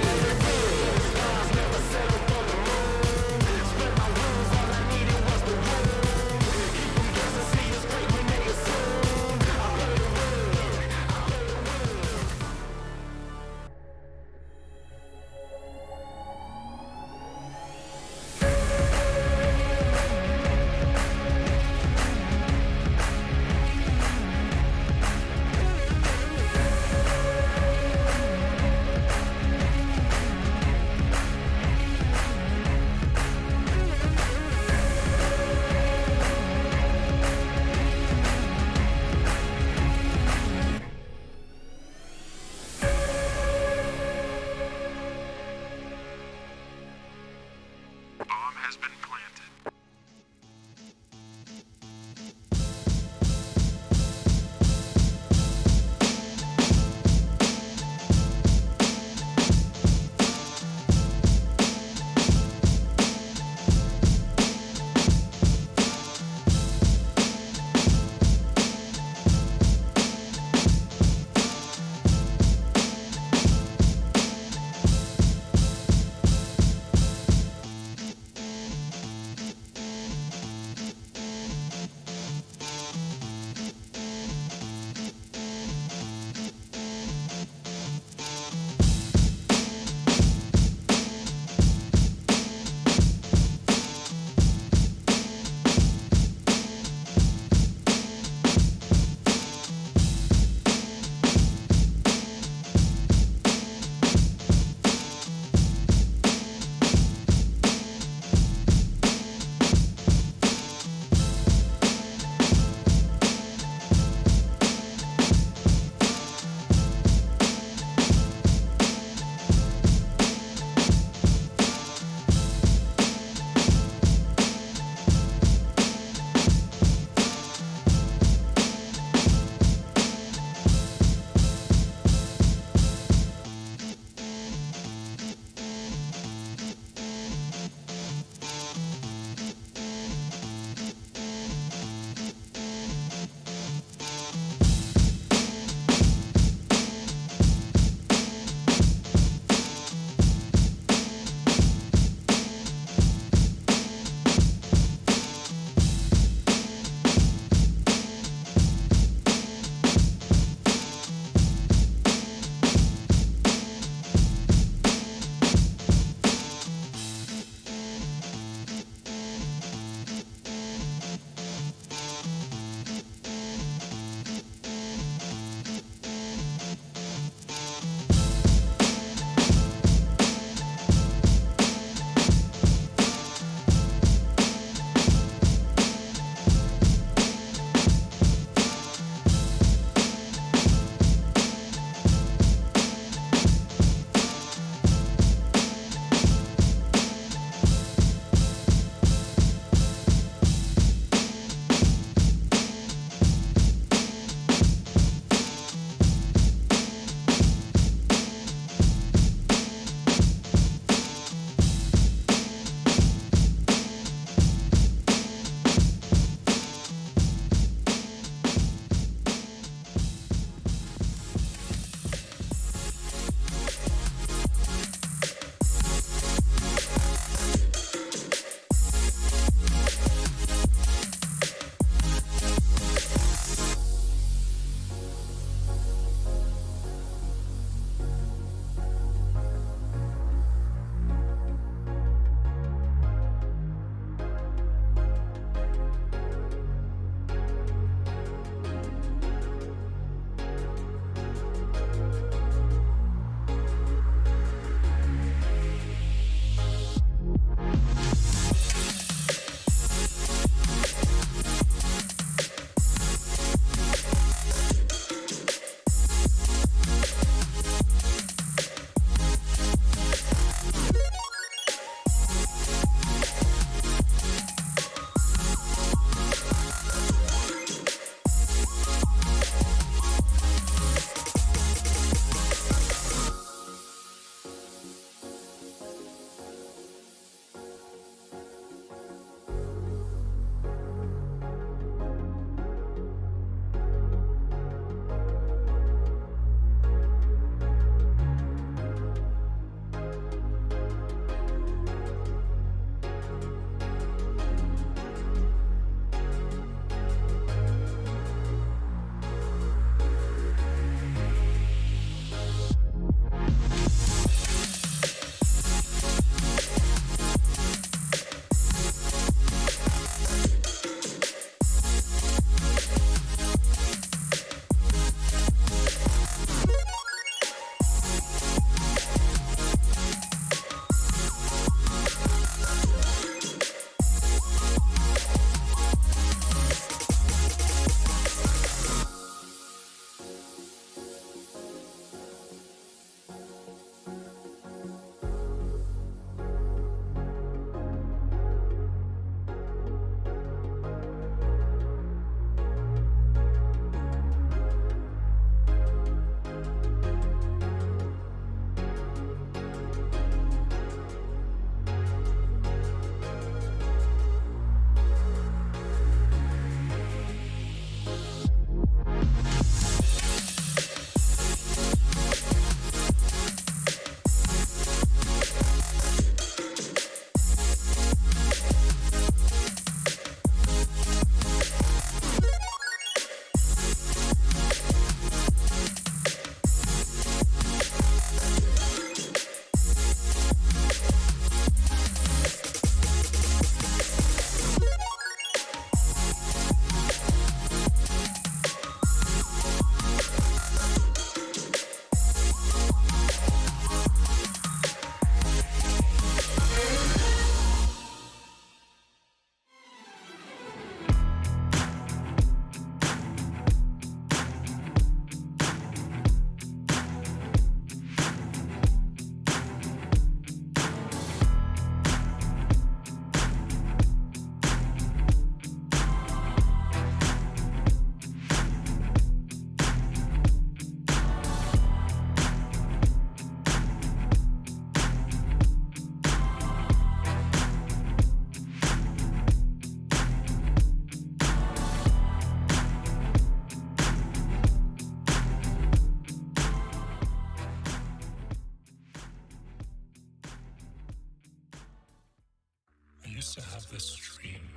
used to have this dream,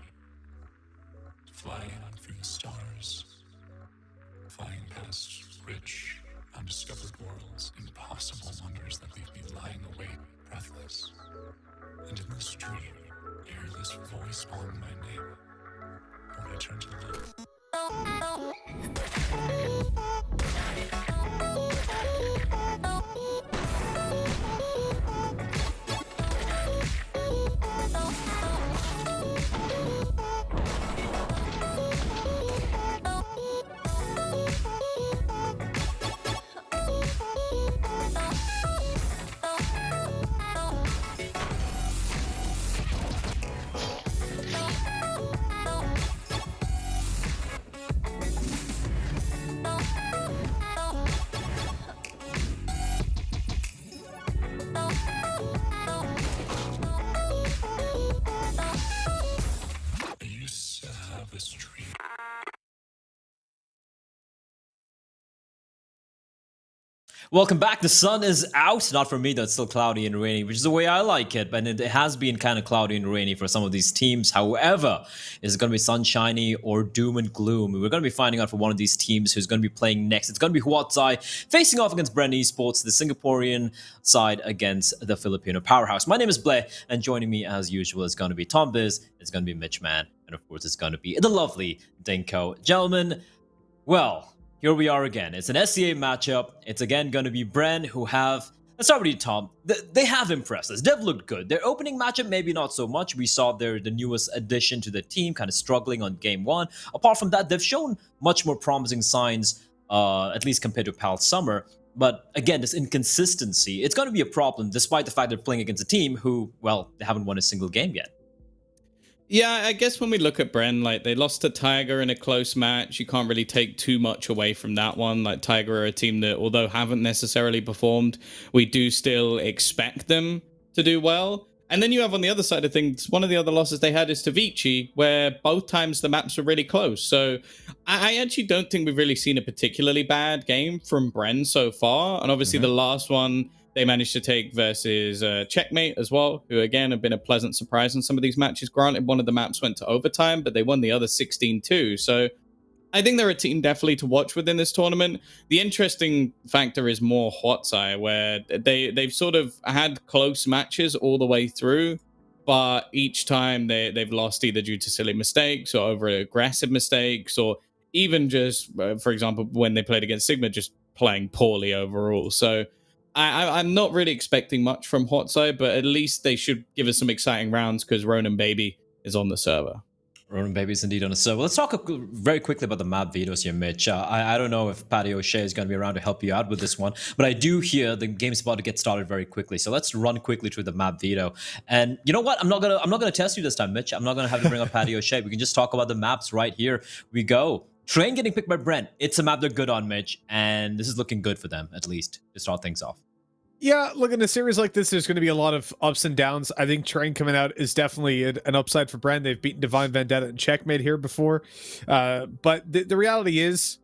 flying through the stars, flying past rich, undiscovered worlds, impossible wonders that leave me lying awake, breathless. And in this dream, I hear this voice calling my name. When I turn to look, I used to have this dream. Welcome back. The sun is out. Not for me, though. It's still cloudy and rainy, which is the way I like it. But it has been kind of cloudy and rainy for some of these teams. However, is it going to be sunshiny or doom and gloom? We're going to be finding out for one of these teams who's going to be playing next. It's going to be Huatsai facing off against Bren Esports, the Singaporean side against the Filipino powerhouse. My name is Blair, and joining me as usual is going to be Tom Biz, it's going to be Mitch Man, and of course it's going to be the lovely Dinko. Gentlemen, well, here we are again. It's an SCA matchup. It's again going to be Bren, who have... Let's start with you, Tom. They have impressed us. They've looked good. Their opening matchup, maybe not so much. We saw they're the newest addition to the team, kind of struggling on game one. Apart from that, they've shown much more promising signs, at least compared to Pal Summer. But again, this inconsistency, it's going to be a problem, despite the fact they're playing against a team who, well, they haven't won a single game yet. Yeah, I guess when we look at Bren, like, they lost to Tiger in a close match. You can't really take too much away from that one. Like, Tiger are a team that, although haven't necessarily performed, we do still expect them to do well. And then you have on the other side of things, one of the other losses they had is to Vici, where both times the maps were really close. So I actually don't think we've really seen a particularly bad game from Bren so far. And obviously the last one they managed to take versus Checkmate as well, who again have been a pleasant surprise in some of these matches. Granted, one of the maps went to overtime, but they won the other 16-2. So I think they're a team definitely to watch within this tournament. The interesting factor is more Huatsai, where they've sort of had close matches all the way through, but each time they've lost either due to silly mistakes or over aggressive mistakes, or even just, for example, when they played against Sigma, just playing poorly overall. So I'm not really expecting much from Huatsai, but at least they should give us some exciting rounds because Ronan Baby is on the server. Ronan Baby is indeed on the server. Let's talk very quickly about the map vetoes here, Mitch. I don't know if Patty O'Shea is going to be around to help you out with this one, but I do hear the game's about to get started very quickly. So let's run quickly through the map veto. And you know what? I'm not gonna test you this time, Mitch. I'm not gonna have to bring up Patty O'Shea. We can just talk about the maps right here. We go. Train getting picked by Brent. It's a map they're good on, Mitch, and this is looking good for them, at least, to start things off. Yeah, look, in a series like this, there's going to be a lot of ups and downs. I think Train coming out is definitely an upside for Bren. They've beaten Divine Vendetta and Checkmate here before. But the reality is,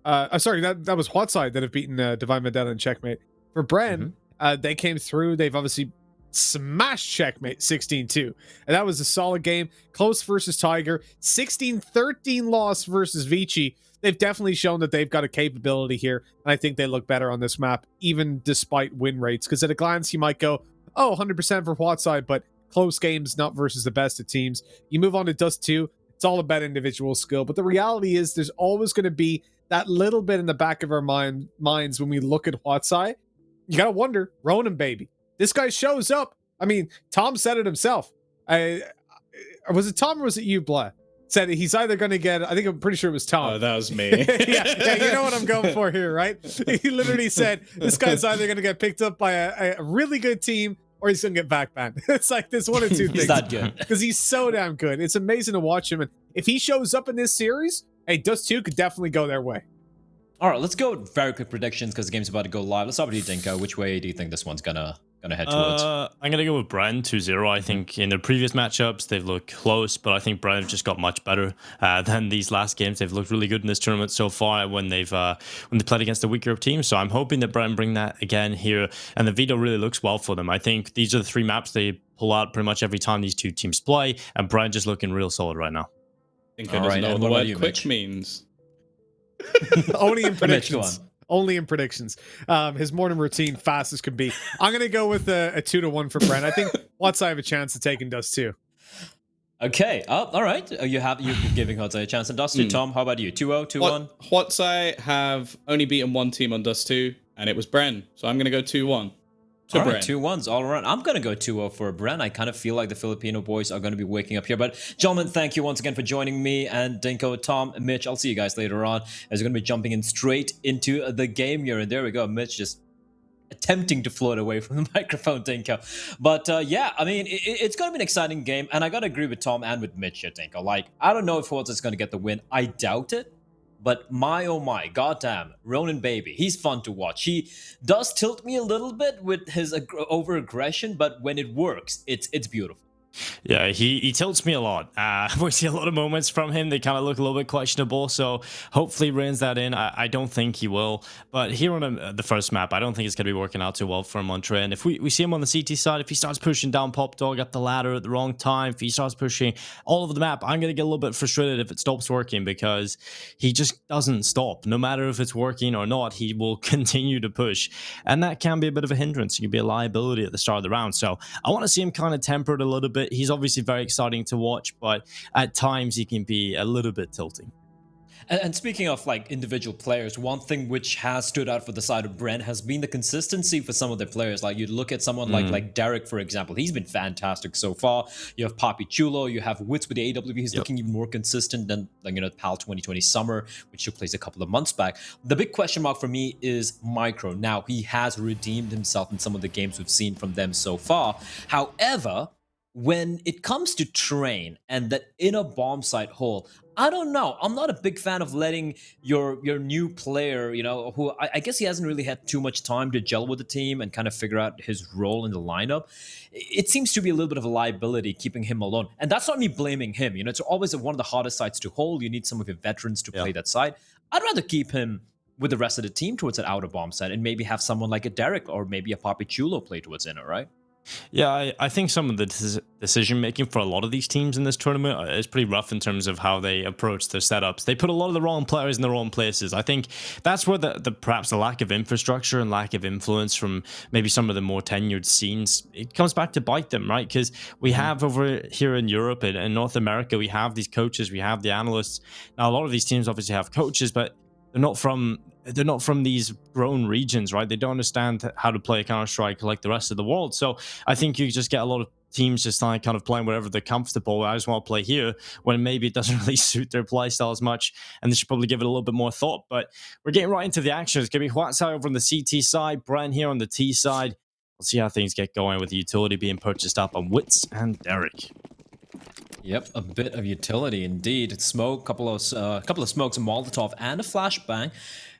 I'm sorry, that was Huatsai that have beaten Divine Vendetta and Checkmate. For Bren, they came through. They've obviously smashed Checkmate 16-2. And that was a solid game. Close versus Tiger. 16-13 loss versus Vici. They've definitely shown that they've got a capability here. And I think they look better on this map, even despite win rates. Because at a glance, you might go, oh, 100% for Huatsai, but close games, not versus the best of teams. You move on to Dust 2. It's all about individual skill. But the reality is there's always going to be that little bit in the back of our minds when we look at Huatsai. You got to wonder, Ronan Baby. This guy shows up. I mean, Tom said it himself. Was it Tom or was it you, Blah? Said he's either going to get, I think I'm pretty sure it was Tom. Oh, that was me. yeah, you know what I'm going for here, right? He literally said, this guy's either going to get picked up by a really good team or he's going to get backbanned. It's like this one or two things. He's that good. Because he's so damn good. It's amazing to watch him. And if he shows up in this series, hey, Dust 2 could definitely go their way. All right, let's go with very quick predictions because the game's about to go live. Let's start with you, Dinko. Which way do you think this one's going to gonna head towards? I'm gonna go with Bren 2-0. I think in their previous matchups they've looked close, but I think Bren have just got much better than these last games. They've looked really good in this tournament so far when they played against the weaker team. So I'm hoping that Bren bring that again here, and the Veto really looks well for them. I think these are the 3 maps they pull out pretty much every time these 2 teams play, and Bren just looking real solid right now. I think I doesn't know what the word quick means. Only in predictions. Mitch, go on. Only in predictions. His morning routine, fast as can be. I'm going to go with a 2-1 for Brent. I think Watsai have a chance of taking Dust too. Okay. All right. You're giving Watsai a chance. And Dust 2. Tom, how about you? 2-0, 2-1? Watsai have only beaten 1 team on Dust 2, and it was Bren. So I'm going to go 2-1. All right, 2-1s all around. I'm going to go 2-0 for Bren. I kind of feel like the Filipino boys are going to be waking up here. But gentlemen, thank you once again for joining me and Dinko, Tom, Mitch. I'll see you guys later on as we're going to be jumping in straight into the game here. And there we go. Mitch just attempting to float away from the microphone, Dinko. But yeah, I mean, it's going to be an exciting game. And I got to agree with Tom and with Mitch here, Dinko. Like, I don't know if Hortz is going to get the win. I doubt it. But my, oh my, goddamn, Ronin baby, he's fun to watch. He does tilt me a little bit with his over-aggression, but when it works, it's beautiful. Yeah, he tilts me a lot. We see a lot of moments from him. They kind of look a little bit questionable, so hopefully he reins that in. I don't think he will. But here on the first map, I don't think it's going to be working out too well for him on Trey. And if we see him on the CT side, if he starts pushing down Pop Dog up the ladder at the wrong time, if he starts pushing all over the map, I'm going to get a little bit frustrated if it stops working because he just doesn't stop. No matter if it's working or not, he will continue to push. And that can be a bit of a hindrance. It can be a liability at the start of the round. So I want to see him kind of tempered a little bit. He's obviously very exciting to watch, but at times he can be a little bit tilting. And speaking of like individual players, one thing which has stood out for the side of Brent has been the consistency for some of the players. Like you look at someone like Derek, for example, he's been fantastic so far. You have Papi Chulo, you have Wits with the AWP, he's looking even more consistent than PAL 2020 Summer, which took place a couple of months back. The big question mark for me is Micro. Now, he has redeemed himself in some of the games we've seen from them so far. However, when it comes to Train and that inner bomb site hole, I don't know. I'm not a big fan of letting your new player, who I guess he hasn't really had too much time to gel with the team and kind of figure out his role in the lineup. It seems to be a little bit of a liability keeping him alone. And that's not me blaming him. It's always one of the hardest sites to hold. You need some of your veterans to play that side. I'd rather keep him with the rest of the team towards that outer bomb side and maybe have someone like a Derek or maybe a Papi Chulo play towards inner, right? Yeah, I think some of the decision making for a lot of these teams in this tournament is pretty rough in terms of how they approach their setups. They put a lot of the wrong players in the wrong places. I think that's where perhaps the lack of infrastructure and lack of influence from maybe some of the more tenured scenes, it comes back to bite them, right? Because we have over here in Europe and in North America, we have these coaches, we have the analysts. Now, a lot of these teams obviously have coaches, but they're not from these grown regions, right? They don't understand how to play Counter-Strike like the rest of the world. So I think you just get a lot of teams just kind of playing wherever they're comfortable. I just want to play here when maybe it doesn't really suit their play style as much, and they should probably give it a little bit more thought. But we're getting right into the action. It's going to be Huatsai over on the CT side, Bren here on the T side. We'll see how things get going with the utility being purchased up on Wits and Derek. Yep, a bit of utility indeed. Smoke, couple of smokes, a Molotov, and a flashbang,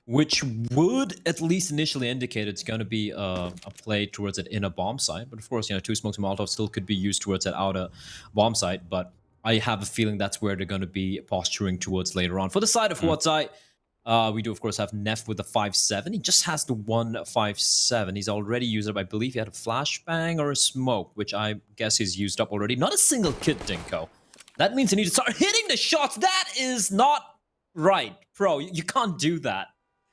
which would at least initially indicate it's going to be a play towards that inner bomb site. But of course, 2 smokes and Molotov still could be used towards that outer bomb site. But I have a feeling that's where they're going to be posturing towards later on. For the side of Huatsai, we do, of course, have Neff with the 5.7. He just has the 1.57. He's already used up. I believe he had a flashbang or a smoke, which I guess he's used up already. Not a single kit, Dinko. That means he needs to start hitting the shots. That is not right, bro. You can't do that.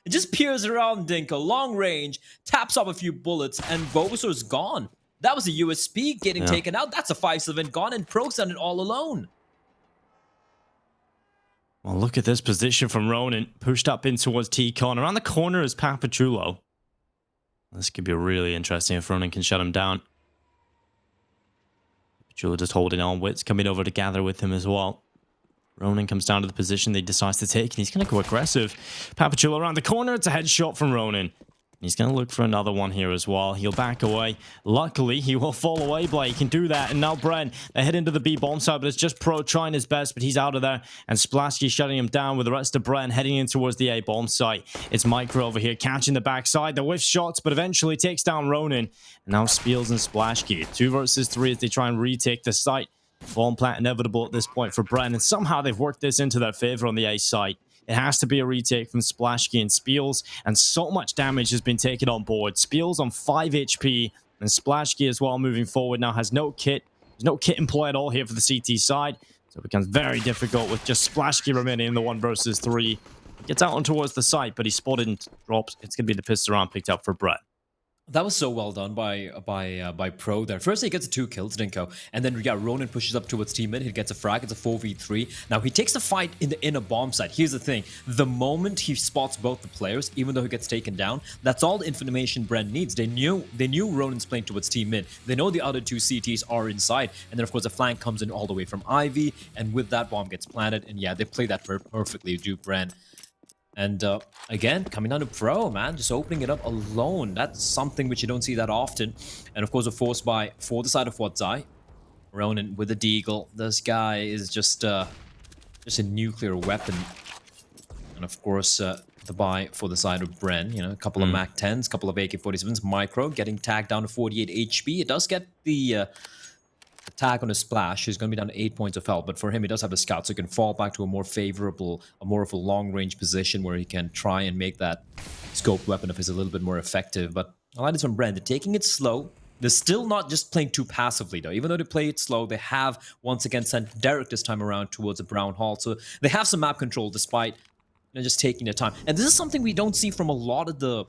It just peers around Dinko, long range, taps off a few bullets, and Bulbasaur's gone. That was a USP getting taken out. That's a 5.7 gone, and Pro's done it all alone. Well, look at this position from Ronin, pushed up in towards T-Con. Around the corner is Papachulo. This could be really interesting if Ronin can shut him down. Papachulo just holding on. Wits coming over to gather with him as well. Ronin comes down to the position they decides to take, and he's going to go aggressive. Papachulo around the corner. It's a headshot from Ronin. He's going to look for another one here as well. He'll back away. Luckily, he will fall away, Blake. He can do that. And now Bren, they head into the B bomb side, but it's just Pro trying his best, but he's out of there. And Splasky shutting him down with the rest of Bren heading in towards the A bomb site. It's Micro over here catching the backside. The whiff shots, but eventually takes down Ronin. And now Spiels and Splashky. 2 versus 3 as they try and retake the site. Bomb plant inevitable at this point for Bren. And somehow they've worked this into their favor on the A site. It has to be a retake from Splashky and Spiels, and so much damage has been taken on board. Spiels on 5 HP, and Splashky as well moving forward now has no kit. There's no kit in play at all here for the CT side, so it becomes very difficult with just Splashky remaining in the 1 versus 3. He gets out on towards the site, but he's spotted and drops. It's going to be the pistol round picked up for Brett. That was so well done by Pro there. First, he gets 2 kills, Dinko, and then Ronin pushes up towards team mid. He gets a frag. It's a 4v3. Now he takes the fight in the inner bomb site. Here's the thing: the moment he spots both the players, even though he gets taken down, that's all the information Bren needs. They knew Ronin's playing towards team mid. They know the other 2 CTs are inside, and then of course the flank comes in all the way from Ivy, and with that bomb gets planted. And yeah, they play that perfectly, do Bren. And again, coming down to Pro, man, just opening it up alone. That's something which you don't see that often. And of course, a force buy for the side of Wadzai. Ronin with a deagle. This guy is just a nuclear weapon. And of course, the buy for the side of Bren. You know, a couple of Mac 10s, a couple of AK-47s. Micro getting tagged down to 48 HP. It does get the tag on a splash. He's going to be down to 8 points of health, but for him, he does have a scout, so he can fall back to a more favorable, more of a long-range position where he can try and make that scoped weapon of his a little bit more effective. But I like this from Brent. They're taking it slow. They're still not just playing too passively, though. Even though they play it slow, they have once again sent Derek this time around towards a Brown Hall, so they have some map control despite just taking their time. And this is something we don't see from a lot of the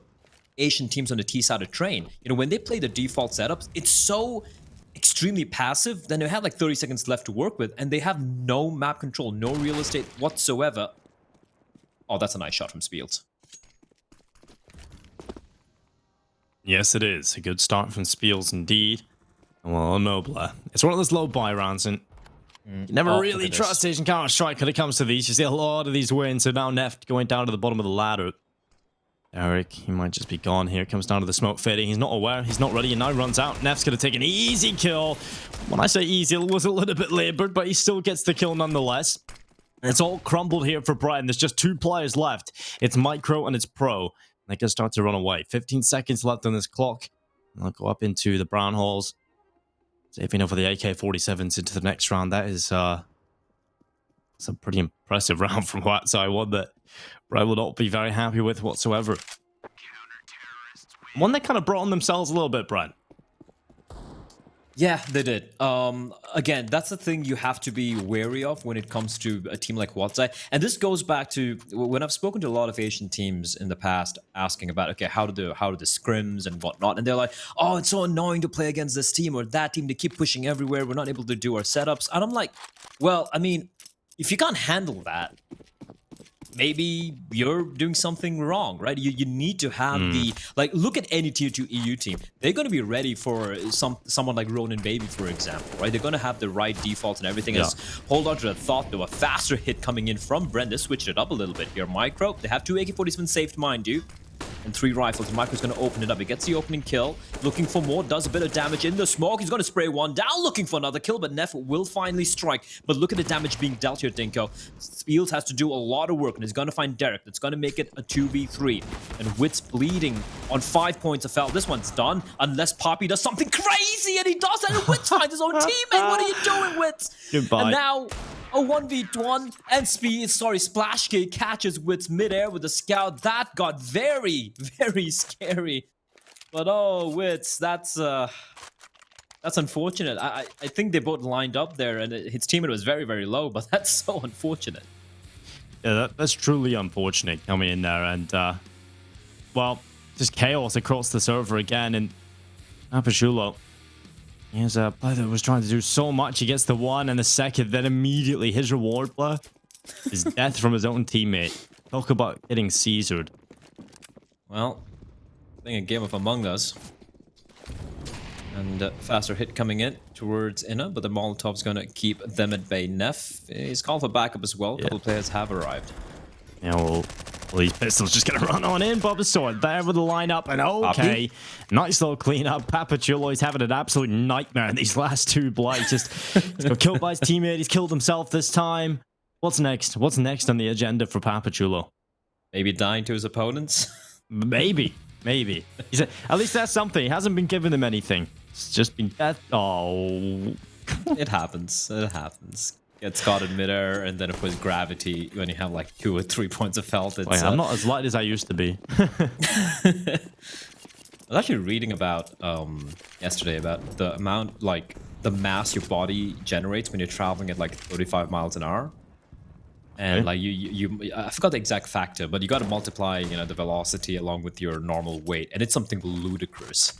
Asian teams on the T side of Train. You know, when they play the default setups, it's so extremely passive. Then they have like 30 seconds left to work with, and they have no map control, no real estate whatsoever. Oh, that's a nice shot from Spiels. Yes, it is. A good start from Spiels indeed. Well, Nobler. It's one of those low buy rounds, and you never really trust Asian Counter-Strike when it comes to these. You see a lot of these wins, so now Neff going down to the bottom of the ladder. Eric, he might just be gone here. Comes down to the smoke fading. He's not aware. He's not ready, and now runs out. Neff's going to take an easy kill. When I say easy, it was a little bit labored, but he still gets the kill nonetheless. It's all crumbled here for Brian. There's just 2 players left. It's Micro and it's Pro. They can start to run away. 15 seconds left on this clock. And they'll go up into the brown halls. Saving over the AK-47s into the next round. That is it's a pretty impressive round from Wadzai. One that Brad will not be very happy with whatsoever. One that kind of brought on themselves a little bit, Brad. Yeah, they did. Again, that's the thing you have to be wary of when it comes to a team like Wadzai. And this goes back to when I've spoken to a lot of Asian teams in the past asking about, okay, how do the scrims and whatnot? And they're like, oh, it's so annoying to play against this team or that team. They keep pushing everywhere. We're not able to do our setups. And I'm like, well, I mean, if you can't handle that, maybe you're doing something wrong, right? You need to have the, like, look at any tier 2 EU team. They're going to be ready for someone like Ronin Baby, for example, right? They're going to have the right defaults and everything. Yeah. Hold on to the thought, though, a faster hit coming in from Brent. They switched it up a little bit here. Micro, they have 2 AK-47 saved, mind you, and 3 rifles. And Micro's going to open it up. He gets the opening kill, looking for more, does a bit of damage in the smoke. He's going to spray one down, looking for another kill, but Neff will finally strike. But look at the damage being dealt here, Dinko. Spiels has to do a lot of work, and he's going to find Derek. That's going to make it a 2v3. And Wit's bleeding on 5 points of health. This one's done, unless Poppy does something crazy, and he does that, and Witz finds his own teammate. What are you doing, Witz? Goodbye. And now a 1v1, and Splashky catches Witz midair with a scout. That got very, very scary. But oh, Witz, that's unfortunate. I think they both lined up there, and his teammate was very, very low, but that's so unfortunate. Yeah, that's truly unfortunate coming in there, and well, just chaos across the server again, and Apashulo. Here's a player that was trying to do so much. He gets the 1 and the second, then immediately his reward player is death from his own teammate. Talk about getting Caesared. Well, playing a game of Among Us. And faster hit coming in towards Inna, but the Molotov's going to keep them at bay. Neff is called for backup as well. A couple of players have arrived. Yeah, well, Well, these pistols just gonna run on in. Bulbasaur there with the lineup, and okay, nice little cleanup. Papachulo is having an absolute nightmare in these last two blights. Just he's got killed by his teammate. He's killed himself this time. What's next? What's next on the agenda for Papachulo? Maybe dying to his opponents. Maybe. He said, at least that's something. He hasn't been giving them anything. It's just been death. Oh, It happens. It happens. Gets caught in midair, and then of course gravity. When you have like 2 or 3 points of health, it's. wait, I'm not as light as I used to be. I was actually reading about yesterday about the amount, like the mass your body generates when you're traveling at like 35 miles an hour. And like you I forgot the exact factor, but you got to multiply, the velocity along with your normal weight, and it's something ludicrous.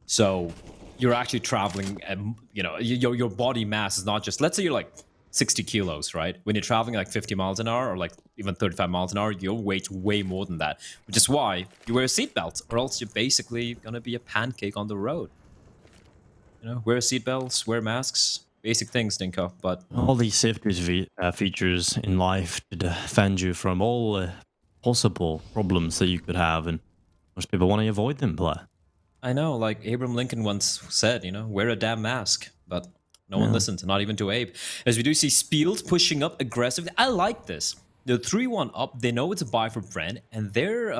So you're actually traveling, and your body mass is not just, let's say you're like 60 kilos, right? When you're traveling like 50 miles an hour or like even 35 miles an hour, your weight's way more than that, which is why you wear a seatbelt, or else you're basically gonna be a pancake on the road. Wear seatbelts, wear masks, basic things, Dinko. But all these safety features in life to defend you from all possible problems that you could have, and most people want to avoid them, but I know, like Abraham Lincoln once said, wear a damn mask, but no one listens, not even to Abe. As we do see Spiels pushing up aggressively. I like this. They're 3-1 up. They know it's a buy for Bren, and they're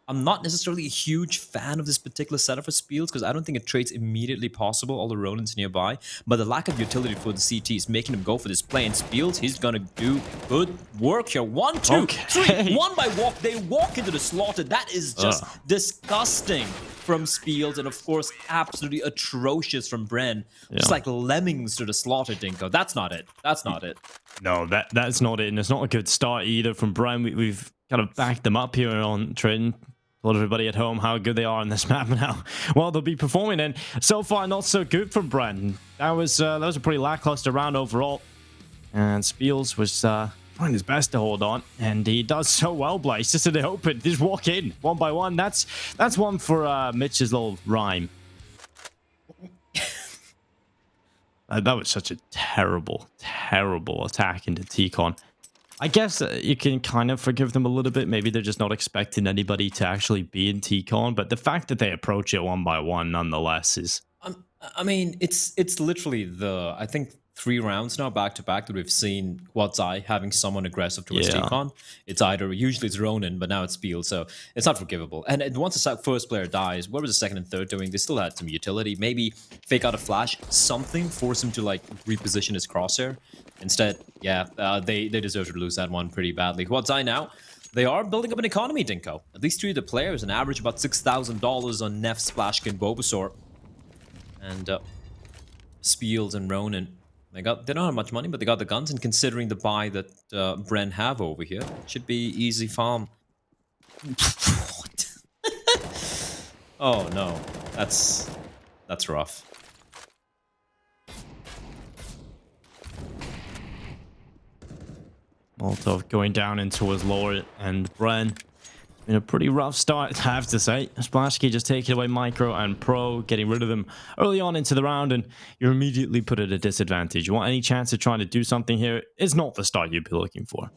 I'm not necessarily a huge fan of this particular setup for Spiels because I don't think a trade's immediately possible. All the Ronins nearby, but the lack of utility for the CT is making him go for this play. And Spiels, he's gonna do good work here. 1, 2, 3, 1 by walk. They walk into the slaughter. That is just disgusting from Spiels, and of course, absolutely atrocious from Bren. Just like lemmings to the slaughter, Dinko. That's not it. That's not it. No, that's not it, and it's not a good start either from Bren. We've kind of backed them up here on trading. Told everybody at home how good they are on this map now. Well, they'll be performing, and so far not so good for Bren. That was a pretty lackluster round overall, and Spiels was trying his best to hold on, and he does so well. Blaze just in the open, just walk in 1 by 1. That's one for Mitch's little rhyme. That was such a terrible attack into T-Con. I guess you can kind of forgive them a little bit. Maybe they're just not expecting anybody to actually be in T-Con, but the fact that they approach it 1 by 1 nonetheless is... I mean, it's literally I think 3 rounds now back to back that we've seen Quadzai having someone aggressive towards T-Con. It's usually it's Ronin, but now it's Spiel, so it's not forgivable. And once the first player dies, what was the second and third doing? They still had some utility. Maybe fake out a flash, something, force him to like reposition his crosshair. Instead, they deserve to lose that one pretty badly. Quadzai now, they are building up an economy, Dinko. At least 3 of the players, an average about $6,000 on Neff, Splashkin, Bulbasaur. And Spiels and Ronin. They don't have much money, but they got the guns, and considering the buy that Bren have over here, it should be easy farm. What? Oh no, that's rough. Molotov going down into his lower, and Bren in a pretty rough start, I have to say. Splashkey just taking away Micro and Pro, getting rid of them early on into the round, and you're immediately put at a disadvantage. You want any chance of trying to do something here, it's not the start you'd be looking for.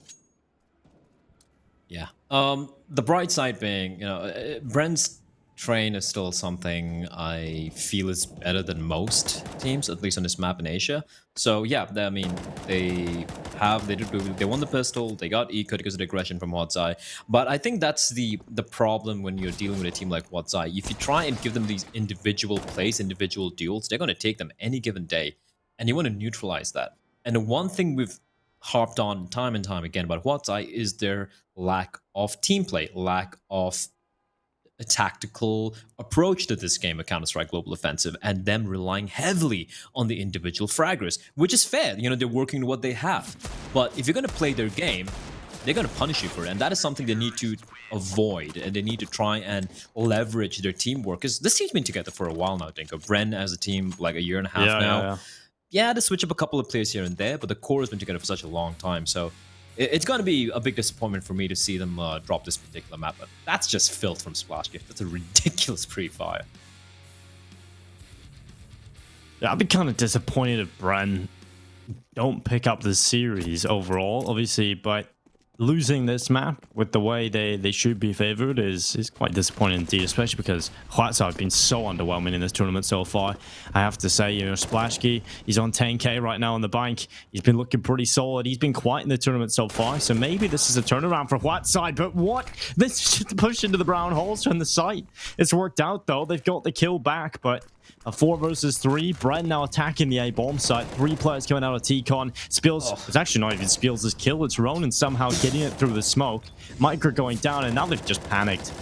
Yeah. The bright side being, Bren's train is still something I feel is better than most teams, at least on this map in Asia. So yeah, I mean, they won the pistol, they got eco because of the aggression from Quadzai. But I think that's the problem when you're dealing with a team like Quadzai. If you try and give them these individual plays, individual duels, they're going to take them any given day, and you want to neutralize that. And the one thing we've harped on time and time again about Quadzai is their lack of team play, lack of a tactical approach to this game of Counter-Strike Global Offensive, and them relying heavily on the individual fraggers, which is fair. They're working with what they have. But if you're going to play their game, they're going to punish you for it, and that is something they need to avoid, and they need to try and leverage their teamwork. Because this team's been together for a while now, I think. Bren as a team, like a year and a half now. Yeah, they switch up a couple of players here and there, but the core has been together for such a long time, so it's going to be a big disappointment for me to see them drop this particular map. But that's just filth from Splashkey. That's a ridiculous pre-fire. Yeah, I'd be kind of disappointed if Bren don't pick up the series overall, obviously, but losing this map with the way they should be favored is quite disappointing indeed, especially because Huatzai have been so underwhelming in this tournament so far. I have to say, you know, Splashkey, he's on 10k right now on the bank. He's been looking pretty solid. He's been quiet in the tournament so far, so maybe this is a turnaround for Huatzai. But what? This push into the brown holes from the site. It's worked out though. They've got the kill back, but a 4 versus 3. Bren now attacking the A bomb site. 3 players coming out of T-Con. Spills, it's actually not even Spills' kill. It's Ronan somehow getting it through the smoke. Micro going down, and now they've just panicked.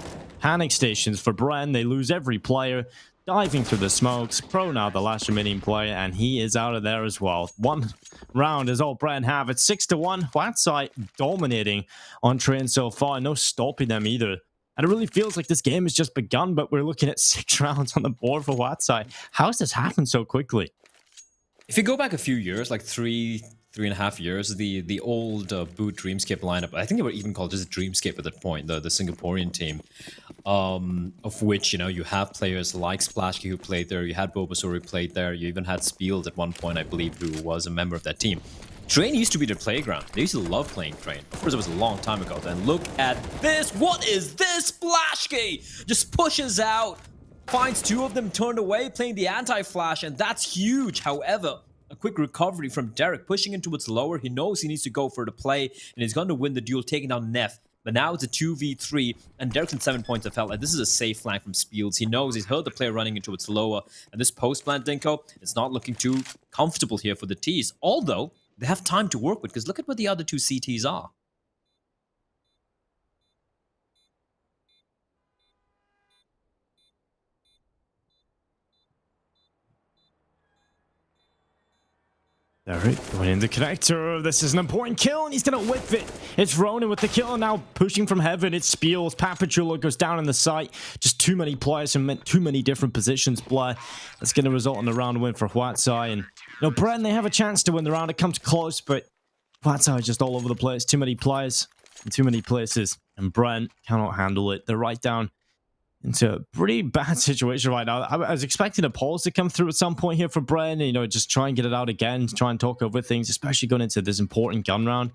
Panic stations for Bren. They lose every player. Diving through the smokes. Pro now the last remaining player, and he is out of there as well. 1 round is all Bren have. It's 6-1. Huatzai dominating on Train so far. No stopping them either. And it really feels like this game has just begun, but we're looking at 6 rounds on the board for Huatzai. How has this happened so quickly? If you go back a few years, like 3.5 years, the old Boot Dreamscape lineup, I think they were even called just Dreamscape at that point, the Singaporean team, of which, you know, you have players like Splashkey who played there, you had Bulbasaur who played there, you even had Spiels at one point, I believe, who was a member of that team. Train used to be their playground. They used to love playing Train. Of course, it was a long time ago. Then look at this. What is this? Splashkey just pushes out, finds 2 of them turned away, playing the anti-flash, and that's huge. However, a quick recovery from Derek, pushing into its lower. He knows he needs to go for the play, and he's going to win the duel, taking down Neff. But now it's a 2v3, and Derek's in 7 points of health. And this is a safe flank from Spiels. He knows he's heard the player running into its lower, and this post-plant Dinko, it's not looking too comfortable here for the T's. Although they have time to work with, because look at where the other 2 CTs are. Derek going in the connector. This is an important kill, and he's going to whiff it. It's Ronan with the kill, and now pushing from heaven. It's Spiels. Papachula goes down in the site. Just too many players and too many different positions. Blair. That's going to result in a round win for Huatzai. And, you know, Bren, they have a chance to win the round. It comes close, but Huatzai just all over the place. Too many players in too many places. And Bren cannot handle it. They're right down into a pretty bad situation right now. I was expecting a pause to come through at some point here for Bren, you know, just try and get it out again, try and talk over things, especially going into this important gun round.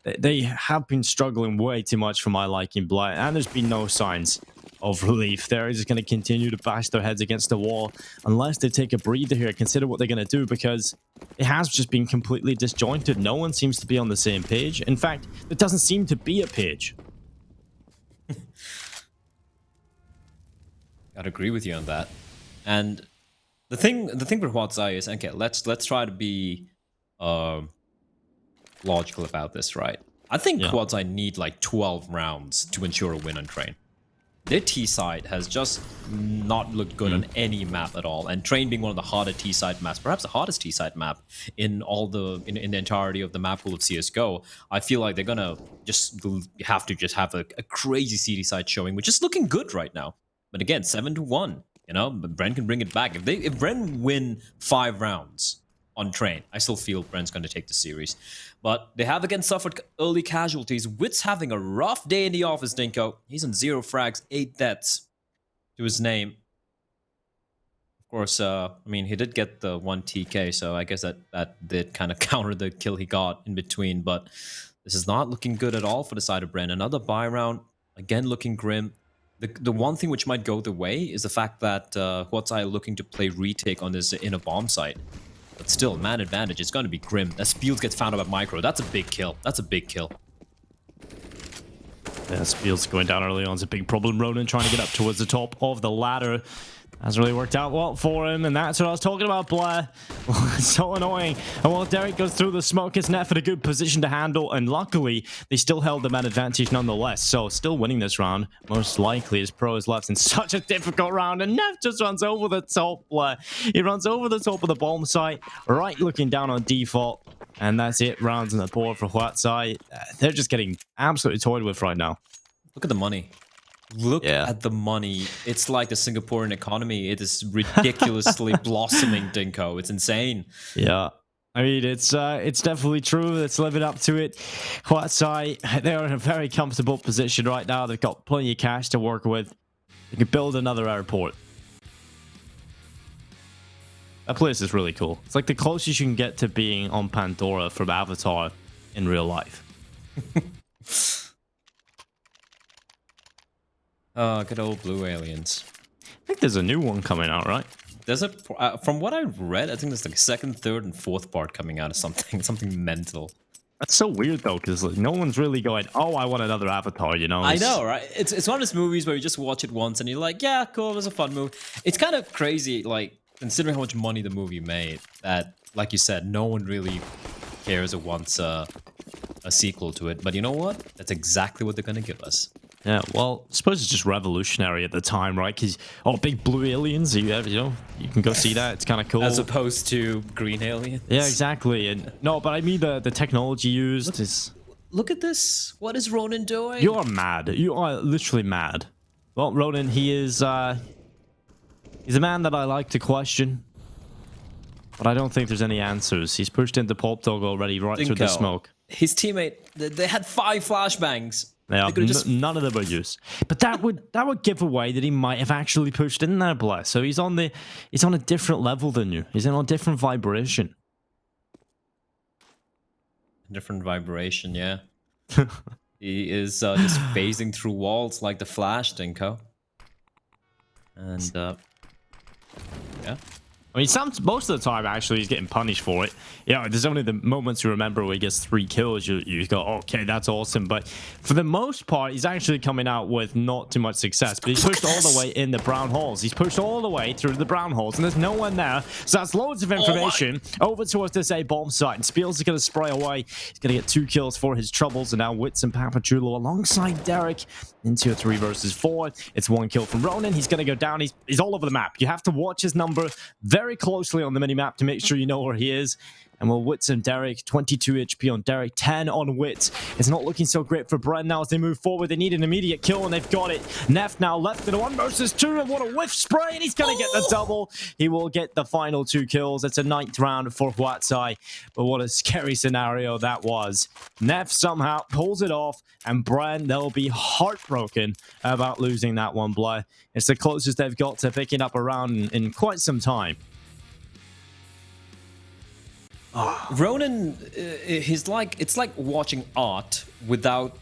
They have been struggling way too much for my liking, Blair, and there's been no signs of relief. They're just going to continue to bash their heads against the wall unless they take a breather here, consider what they're going to do, because it has just been completely disjointed. No one seems to be on the same page. In fact, there doesn't seem to be a page. I'd agree with you on that. And the thing for Huatzai is, okay, let's try to be logical about this, right? I think Huatzai need like 12 rounds to ensure a win on Train. Their T side has just not looked good on any map at all, and Train being one of the harder T side maps, perhaps the hardest T side map in all the in the entirety of the map pool of CS:GO. I feel like they're gonna just have a crazy CD side showing, which is looking good right now. But again, 7-1, you know, but Bren can bring it back. If Bren win 5 rounds on Train, I still feel Bren's going to take the series. But they have again suffered early casualties. Wit's having a rough day in the office, Dinko. He's on 0 frags, 8 deaths to his name. Of course, I mean, he did get the 1 TK, so I guess that did kind of counter the kill he got in between. But this is not looking good at all for the side of Bren. Another buy round, again looking grim. The one thing which might go the way is the fact that Huatzai are looking to play retake on this inner bomb site. But still, man advantage, it's going to be grim. As Spiels gets found out by Micro, that's a big kill. That's a big kill. Yeah, Spiels going down early on is a big problem. Ronan trying to get up towards the top of the ladder. Hasn't really worked out well for him, and that's what I was talking about, Blair. It's so annoying. And while Derek goes through the smoke, it's Neff in a good position to handle, and luckily, they still held the man advantage nonetheless. So, still winning this round, most likely, as Pro is left in such a difficult round, and Neff just runs over the top, Blair. He runs over the top of the bomb site, right looking down on default, and that's it. Rounds on the board for Huatzai. They're just getting absolutely toyed with right now. Look at the money. Look at the money. It's like the Singaporean economy. It is ridiculously blossoming, Dinko. It's insane. Yeah. I mean, it's definitely true. It's living up to it. Huatzai, they're in a very comfortable position right now. They've got plenty of cash to work with. They could build another airport. That place is really cool. It's like the closest you can get to being on Pandora from Avatar in real life. Good old blue aliens. I think there's a new one coming out, right? There's a from what I read, I think there's like second, third, and fourth part coming out of something mental. That's so weird though, because like, no one's really going, "Oh, I want another Avatar," you know? I know, right? It's one of those movies where you just watch it once and you're like, yeah, cool, it was a fun movie. It's kind of crazy, like considering how much money the movie made, that, like you said, no one really cares or wants a sequel to it. But you know what? That's exactly what they're gonna give us. Yeah, well, I suppose it's just revolutionary at the time, right? Because, big blue aliens, you can go see that. It's kind of cool. As opposed to green aliens. Yeah, exactly. And no, but I mean the technology used is... Look at this. What is Ronan doing? You are mad. You are literally mad. Well, Ronan, he's a man that I like to question. But I don't think there's any answers. He's pushed into Pop Dog already, right through the smoke. His teammate, they had 5 flashbangs. Yeah, none of them were used. But that would give away that he might have actually pushed in there, Bless. So he's on a different level than you. He's on a different vibration. Different vibration, yeah. He is just phasing through walls like the Flash, Dinko. And yeah. I mean, most of the time, actually, he's getting punished for it. Yeah, there's only the moments you remember where he gets 3 kills. You go, okay, that's awesome. But for the most part, he's actually coming out with not too much success. But he's pushed all the way in the brown holes. He's pushed all the way through the brown holes, and there's no one there. So that's loads of information over towards this A bomb site. And Spiels is going to spray away. He's going to get 2 kills for his troubles. And now Wits and Papachulo alongside Derek into a 3 versus 4. It's 1 kill from Ronan. He's going to go down. He's all over the map. You have to watch his number very closely on the minimap to make sure you know where he is. And well, Wits and Derek, 22 HP on Derek, 10 on Wits. It's not looking so great for Bren now as they move forward. They need an immediate kill, and they've got it. Neff now left in a 1 versus 2, and what a whiff spray, and he's going to get the double. He will get the final 2 kills. It's a 9th round for Huatsai, but what a scary scenario that was. Neff somehow pulls it off, and Bren, they'll be heartbroken about losing that one, Bly. It's the closest they've got to picking up a round in quite some time. Ronan, it's like watching art without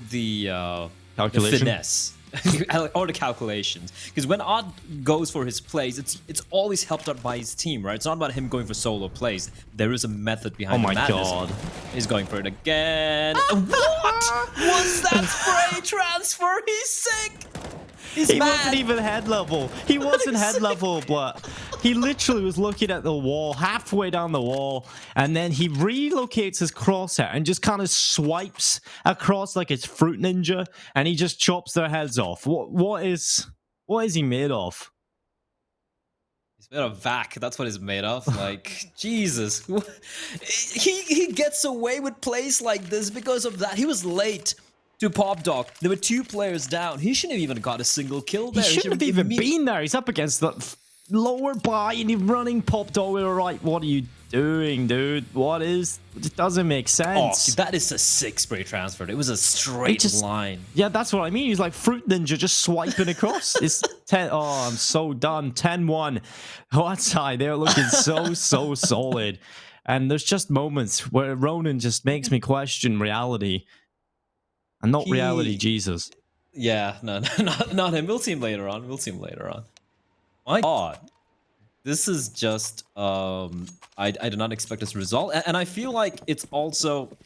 the finesse or the calculations. Because when Art goes for his plays, it's always helped out by his team, right? It's not about him going for solo plays. There is a method behind. Oh my god! He's going for it again. What was that spray transfer? He's sick. He wasn't even head level. He wasn't head level, but he literally was looking at the wall, halfway down the wall, and then he relocates his crosshair and just kind of swipes across like it's Fruit Ninja, and he just chops their heads off. What is he made of? He's made of vac. That's what he's made of. Like, Jesus. He gets away with plays like this because of that. He was late to Pop Dog. There were 2 players down. He shouldn't have even got a single kill there. He shouldn't have even been there. He's up against the lower by and he's running Pop Dog. All right, what are you doing, dude? It doesn't make sense. Oh, that is a 6 spray transfer. It was a straight line. Yeah, that's what I mean. He's like Fruit Ninja just swiping across. It's 10. Oh, I'm so done. 10-1. Outside, they're looking so solid. And there's just moments where Ronan just makes me question reality. And not reality, Jesus. Yeah, no, not him. We'll see him later on. My god. This is just, I did not expect this result. And I feel like it's also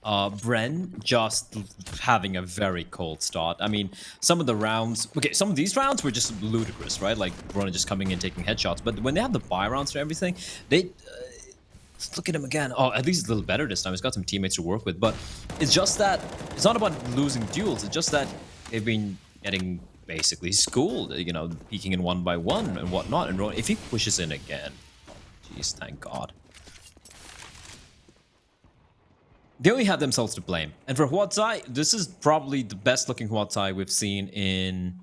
Bren just having a very cold start. I mean, some of these rounds were just ludicrous, right? Like, Bren just coming in, taking headshots. But when they have the buy rounds and everything, let's look at him again. Oh, at least it's a little better this time. He's got some teammates to work with. But it's just that, it's not about losing duels. It's just that they've been getting basically schooled, peeking in 1 by 1 and whatnot. And if he pushes in again, jeez, thank God. They only have themselves to blame. And for Huatsai, this is probably the best looking Huatsai we've seen in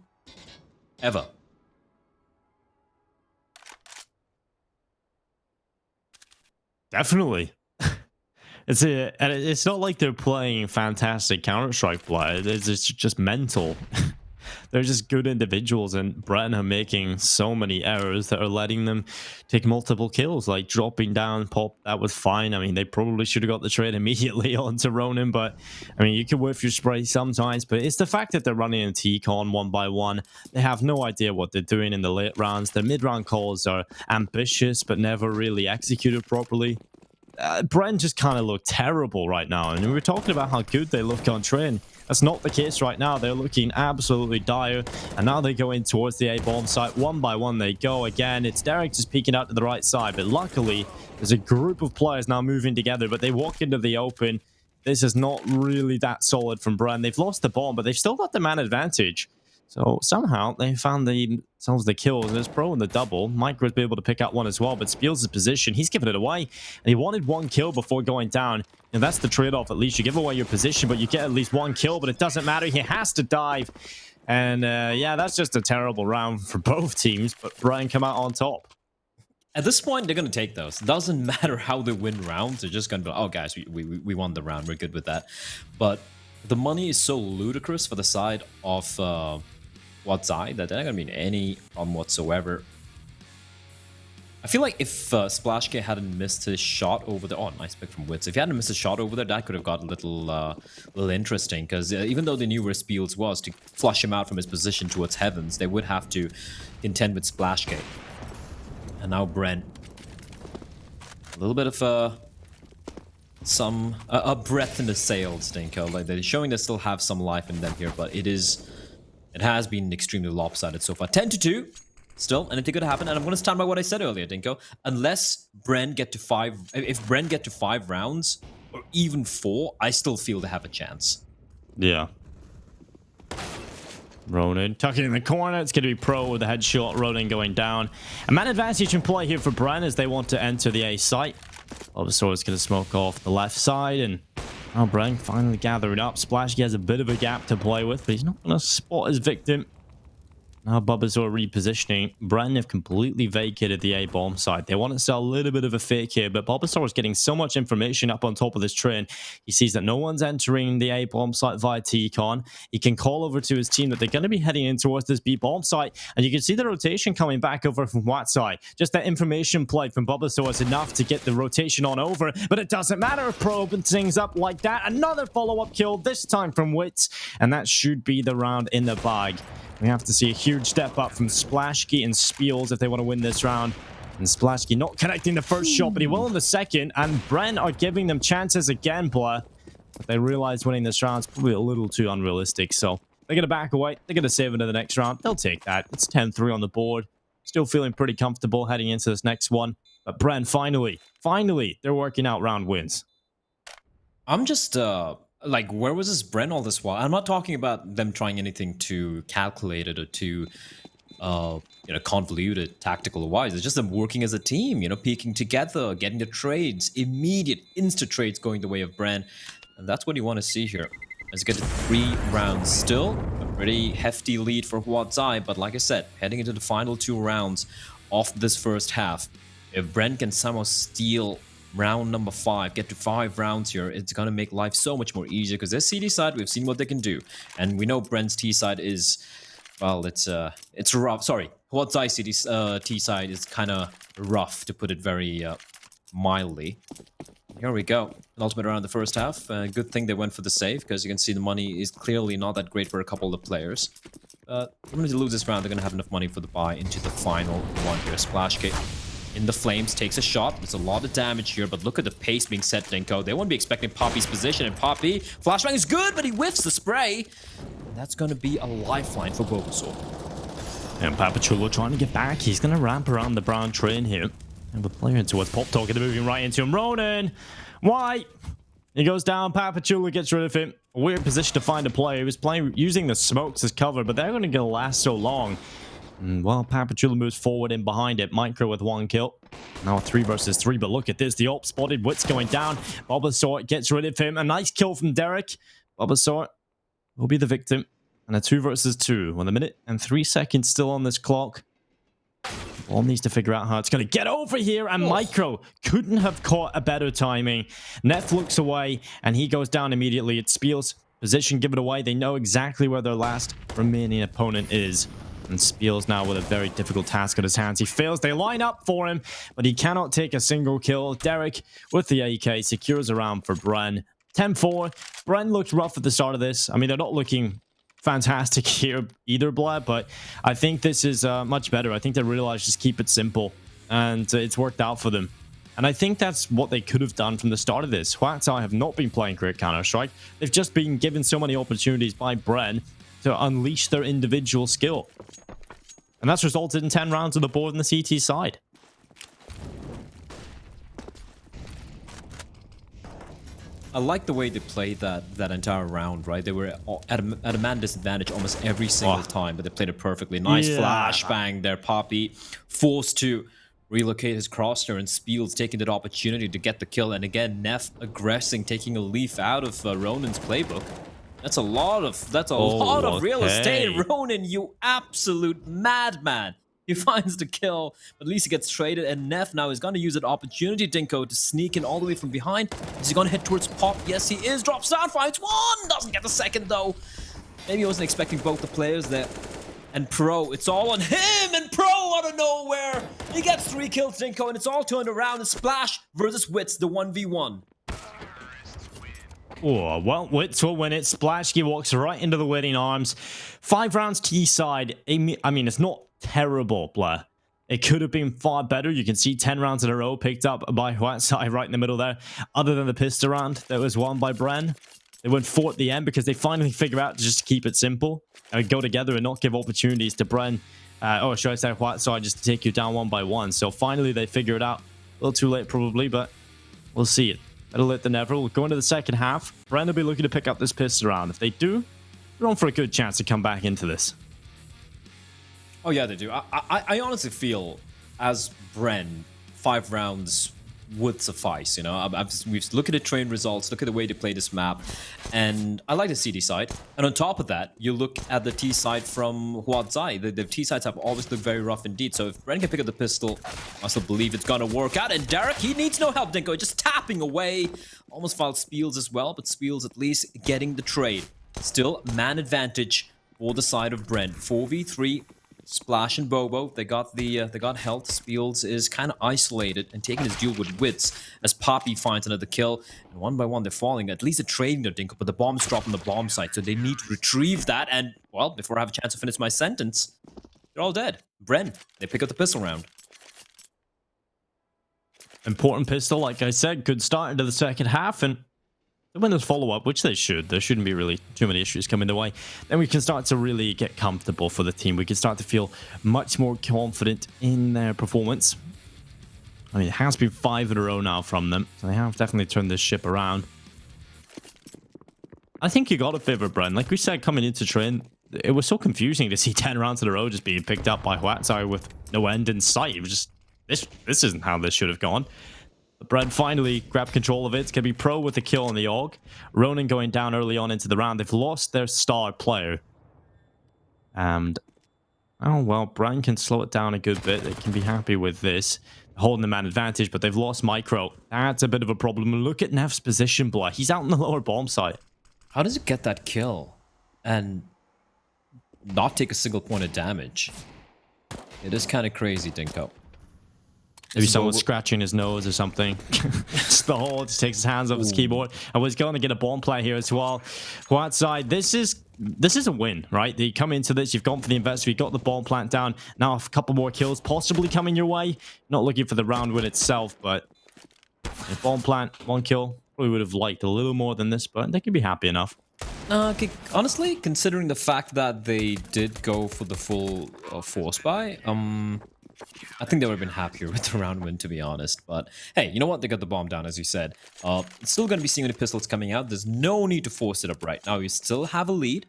ever. Definitely. It's not like they're playing fantastic Counter-Strike play. It's just mental. they're just good individuals, and Bren are making so many errors that are letting them take multiple kills, like dropping down Pop. That was fine. I mean, they probably should have got the trade immediately onto Ronin, but I mean, you can whiff your spray sometimes, but it's the fact that they're running in T-Con one by one. They have no idea what they're doing in the late rounds. Their mid-round calls are ambitious, but never really executed properly. Bren just kind of look terrible right now, and we were talking about how good they look on train. That's not the case right now. They're looking absolutely dire, and now they go in towards the A-bomb site. One by one they go again. It's Derek just peeking out to the right side, but luckily there's a group of players now moving together, but they walk into the open. This is not really that solid from Bren. They've lost the bomb, but they've still got the man advantage. So somehow they found themselves the kills. There's Pro in the double. Micro's been able to pick out one as well, but Spiels' position, he's given it away. And he wanted one kill before going down. And that's the trade-off. At least you give away your position, but you get at least one kill, but it doesn't matter. He has to dive. And yeah, that's just a terrible round for both teams, but Brian come out on top. At this point, they're going to take those. Doesn't matter how they win rounds. They're just going to be like, oh, guys, we won the round. We're good with that. But the money is so ludicrous for the side of Wadzai that they're not going to be in any problem whatsoever. I feel like if Splashke hadn't missed his shot over there... Oh, nice pick from Wits. If he hadn't missed a shot over there, that could have got a little interesting. Because even though they knew where Spiels was, to flush him out from his position towards Heavens, they would have to contend with Splashke. And now Brent. A little bit of a breath in the sails, Dinko. Like, they're showing they still have some life in them here, but it has been extremely lopsided so far. 10-2. Still, anything could happen, and I'm going to stand by what I said earlier, Dinko. Unless Bren get to 5... If Bren get to 5 rounds, or even 4, I still feel they have a chance. Yeah. Ronin tucking in the corner. It's going to be Pro with the headshot. Ronin going down. A man advantage in play here for Bren as they want to enter the A site. Bulbasaur is going to smoke off the left side, and now Bren finally gathering up. Splashke has a bit of a gap to play with, but he's not going to spot his victim. Now Bulbasaur repositioning. Bren have completely vacated the A-bomb side. They want to sell a little bit of a fake here, but Bulbasaur is getting so much information up on top of this train. He sees that no one's entering the A-bomb site via T-Con. He can call over to his team that they're going to be heading in towards this B-bomb site, and you can see the rotation coming back over from Watsai. Just that information play from Bulbasaur is enough to get the rotation on over, but it doesn't matter if Pro opens things up like that. Another follow-up kill, this time from Wits, and that should be the round in the bag. We have to see a huge step up from Splashke and Spiels if they want to win this round. And Splashke not connecting the first shot, but he will in the second. And Bren are giving them chances again, Blair. But they realize winning this round is probably a little too unrealistic. So they're going to back away. They're going to save into the next round. They'll take that. It's 10-3 on the board. Still feeling pretty comfortable heading into this next one. But Bren, finally, they're working out round wins. I'm just... like, where was this Bren all this while? I'm not talking about them trying anything too calculated or too, convoluted, tactical wise. It's just them working as a team, peeking together, getting the trades, immediate, insta trades going the way of Bren. And that's what you want to see here. Let's get to 3 rounds still. A pretty hefty lead for Wadzai, but like I said, heading into the final 2 rounds of this first half. If Bren can somehow steal round number 5, get to 5 rounds here, it's going to make life so much more easier because their CD side, we've seen what they can do. And we know Bren's T side is, well, it's rough. Sorry, Wadzai T side is kind of rough, to put it very mildly. Here we go. An ultimate around the first half. Good thing they went for the save because you can see the money is clearly not that great for a couple of players. I'm going to lose this round. They're going to have enough money for the buy into the final one here. Splashke in the flames, takes a shot. There's a lot of damage here, but look at the pace being set, Dinko. They won't be expecting Poppy's position, and Poppy, flashbang is good, but he whiffs the spray. And that's going to be a lifeline for Bulbasaur. And Papachulo trying to get back. He's going to ramp around the brown train here. And the player towards Pop Talker, they're moving right into him. Ronin! Why? He goes down. Papachulo gets rid of him. A weird position to find a player. He was playing using the smokes as cover, but they're going to last so long. Well, Papachulo moves forward in behind it. Micro with 1 kill. Now 3 versus 3, but look at this. The ult spotted. Wits going down. Bulbasaur gets rid of him. A nice kill from Derek. Bulbasaur will be the victim. And a 2 versus 2. 1 minute and 3 seconds still on this clock. Ball needs to figure out how it's going to get over here. And Micro couldn't have caught a better timing. Neff looks away and he goes down immediately. It's Spiels' Position given away. They know exactly where their last remaining opponent is. And Spiel's now with a very difficult task on his hands. He fails. They line up for him, but he cannot take a single kill. Derek with the AK secures a round for Bren. 10-4. Bren looked rough at the start of this. I mean, they're not looking fantastic here either, Blair, but I think this is much better. I think they realized just keep it simple, and it's worked out for them. And I think that's what they could have done from the start of this. Huatai have not been playing great Counter-Strike. They've just been given so many opportunities by Bren to unleash their individual skill. And that's resulted in 10 rounds on the board on the CT side. I like the way they played that entire round, right? They were at a man disadvantage almost every single time, but they played it perfectly. Nice flashbang there, Poppy. Forced to relocate his crosshair, and Spiel's taking that opportunity to get the kill. And again, Neff aggressing, taking a leaf out of Ronan's playbook. That's a lot of real estate. Ronan, you absolute madman. He finds the kill, but at least he gets traded, and Neff now is going to use that opportunity, Dinko, to sneak in all the way from behind. Is he going to head towards Pop? Yes, he is. Drops down, finds one. Doesn't get the second, though. Maybe he wasn't expecting both the players there. And Pro, it's all on him, and Pro out of nowhere. He gets 3 kills, Dinko, and it's all turned around. And Splash versus Wits, the 1v1. Oh, well, Wits will win it. Splashki walks right into the waiting arms. 5 rounds T side. I mean, it's not terrible, Blair. It could have been far better. You can see 10 rounds in a row picked up by Huatai right in the middle there. Other than the pistol round that was won by Bren. They went 4 at the end because they finally figure out to just keep it simple and go together and not give opportunities to Bren. Or should I say Huatai, just to take you down one by one. So finally they figure it out. A little too late probably, but we'll see it. Better late than never. We'll go into the second half. Bren will be looking to pick up this pistol round. If they do, they're on for a good chance to come back into this. Oh yeah, they do. I honestly feel, as Bren, 5 rounds would suffice. You know, we've looked at the train results, look at the way they play this map, and I like the CD side. And on top of that, you look at the T side from Huatai. The T sides have always looked very rough indeed. So if Bren can pick up the pistol, I still believe it's gonna work out. And Derek, he needs no help, Dinko, just tapping away. Almost fouled Spiels as well, but Spiels at least getting the trade. Still man advantage for the side of Bren. 4v3. Splash and Bobo, they got health. Spiels is kind of isolated and taking his duel with Wits as Poppy finds another kill. And one by one, they're falling. At least they're trading their Dinko, but the bombs drop on the bomb site, so they need to retrieve that. And, well, before I have a chance to finish my sentence, they're all dead. Bren, they pick up the pistol round. Important pistol, like I said. Good start into the second half, and when there's follow-up, which they should, there shouldn't be really too many issues coming their way, then we can start to really get comfortable for the team. We can start to feel much more confident in their performance. I mean, it has been 5 in a row now from them, so they have definitely turned this ship around. I think you got to favor Bren. Like we said, coming into train, it was so confusing to see 10 rounds in a row just being picked up by Huatai with no end in sight. It was just, this isn't how this should have gone. Bren finally grabbed control of it. It's going to be Pro with the kill on the AUG. Ronan going down early on into the round. They've lost their star player. And, oh, well, Bren can slow it down a good bit. They can be happy with this. Holding the man advantage, but they've lost Micro. That's a bit of a problem. Look at Neff's position, Blair. He's out in the lower bomb site. How does it get that kill and not take a single point of damage? It is kind of crazy, Dinko. Maybe someone's scratching his nose or something. Just the whole just takes his hands off his keyboard. And was going to get a bomb play here as well. Huatai, this is a win, right? You come into this, you've gone for the investor, you got the bomb plant down. Now a couple more kills possibly coming your way. Not looking for the round win itself, but a bomb plant, 1 kill. Probably would have liked a little more than this, but they can be happy enough. Honestly, considering the fact that they did go for the full force buy, I think they would have been happier with the round win, to be honest. But hey, you know what? They got the bomb down, as you said. It's still going to be seeing the pistols coming out. There's no need to force it up right now. You still have a lead.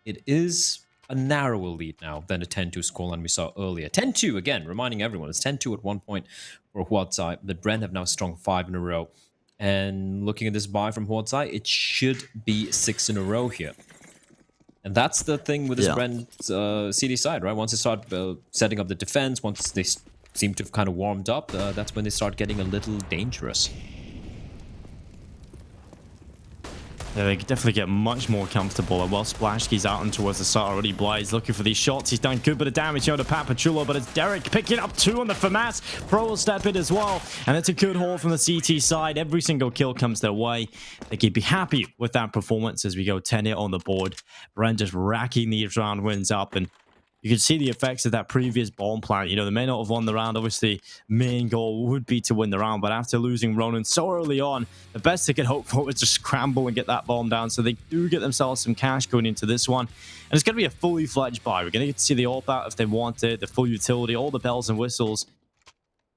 It is a narrower lead now than the 10-2 scoreline we saw earlier. 10-2, again, reminding everyone, it's 10-2 at one point for Huatai. The Bren have now strung 5 in a row. And looking at this buy from Huatai, it should be 6 in a row here. And that's the thing with this Bren CD side, right? Once they start setting up the defense, once they seem to have kind of warmed up, that's when they start getting a little dangerous. Yeah, they could definitely get much more comfortable. And while Splashkey's out and towards the side already, Bly's looking for these shots. He's done good bit of damage here to Papachulo, but it's Derek picking up 2 on the FAMAS. Pro will step in as well. And it's a good haul from the CT side. Every single kill comes their way. They could be happy with that performance as we go 10-8 on the board. Bren just racking these round wins up, and you can see the effects of that previous bomb plant. You know, they may not have won the round. Obviously, main goal would be to win the round. But after losing Ronan so early on, the best they could hope for was to scramble and get that bomb down. So they do get themselves some cash going into this one. And it's going to be a fully fledged buy. We're going to get to see the AWP out if they want it, the full utility, all the bells and whistles.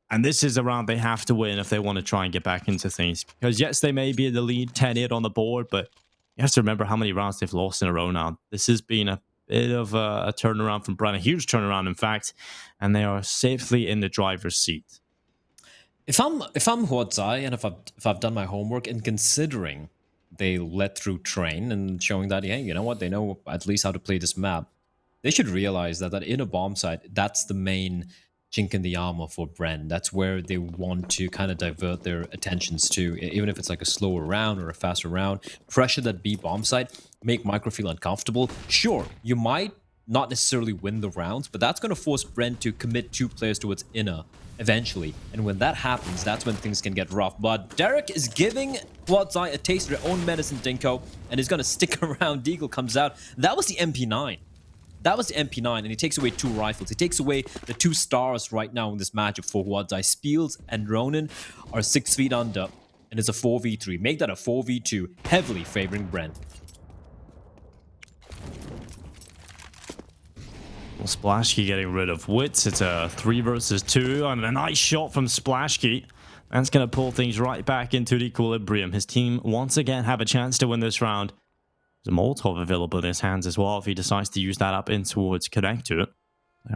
And this is a round they have to win if they want to try and get back into things. Because yes, they may be in the lead 10-8 on the board, but you have to remember how many rounds they've lost in a row now. This has been a bit of a turnaround from Bren, a huge turnaround, in fact, and they are safely in the driver's seat. If I'm Huozai and if I've done my homework and considering they let through Train and showing that, yeah, you know what, they know at least how to play this map, they should realize that in a bomb site, that's the main chink in the armor for Bren. That's where they want to kind of divert their attentions to, even if it's like a slower round or a faster round. Pressure that B bomb site, make Micro feel uncomfortable. Sure, you might not necessarily win the rounds, but that's going to force Bren to commit 2 players towards inner eventually. And when that happens, that's when things can get rough. But Derek is giving Huozai a taste of their own medicine, Dinko, and is going to stick around. Deagle comes out. That was the MP9. That was the MP9, and he takes away 2 rifles. He takes away the 2 stars right now in this matchup for Huozai. Spiels and Ronin are 6 feet under, and it's a 4v3. Make that a 4v2, heavily favoring Bren. Well, Splashkey getting rid of Wits. It's a 3 versus 2, and a nice shot from Splashkey. That's going to pull things right back into the equilibrium. His team once again have a chance to win this round. There's a Molotov available in his hands as well if he decides to use that up in towards Connector.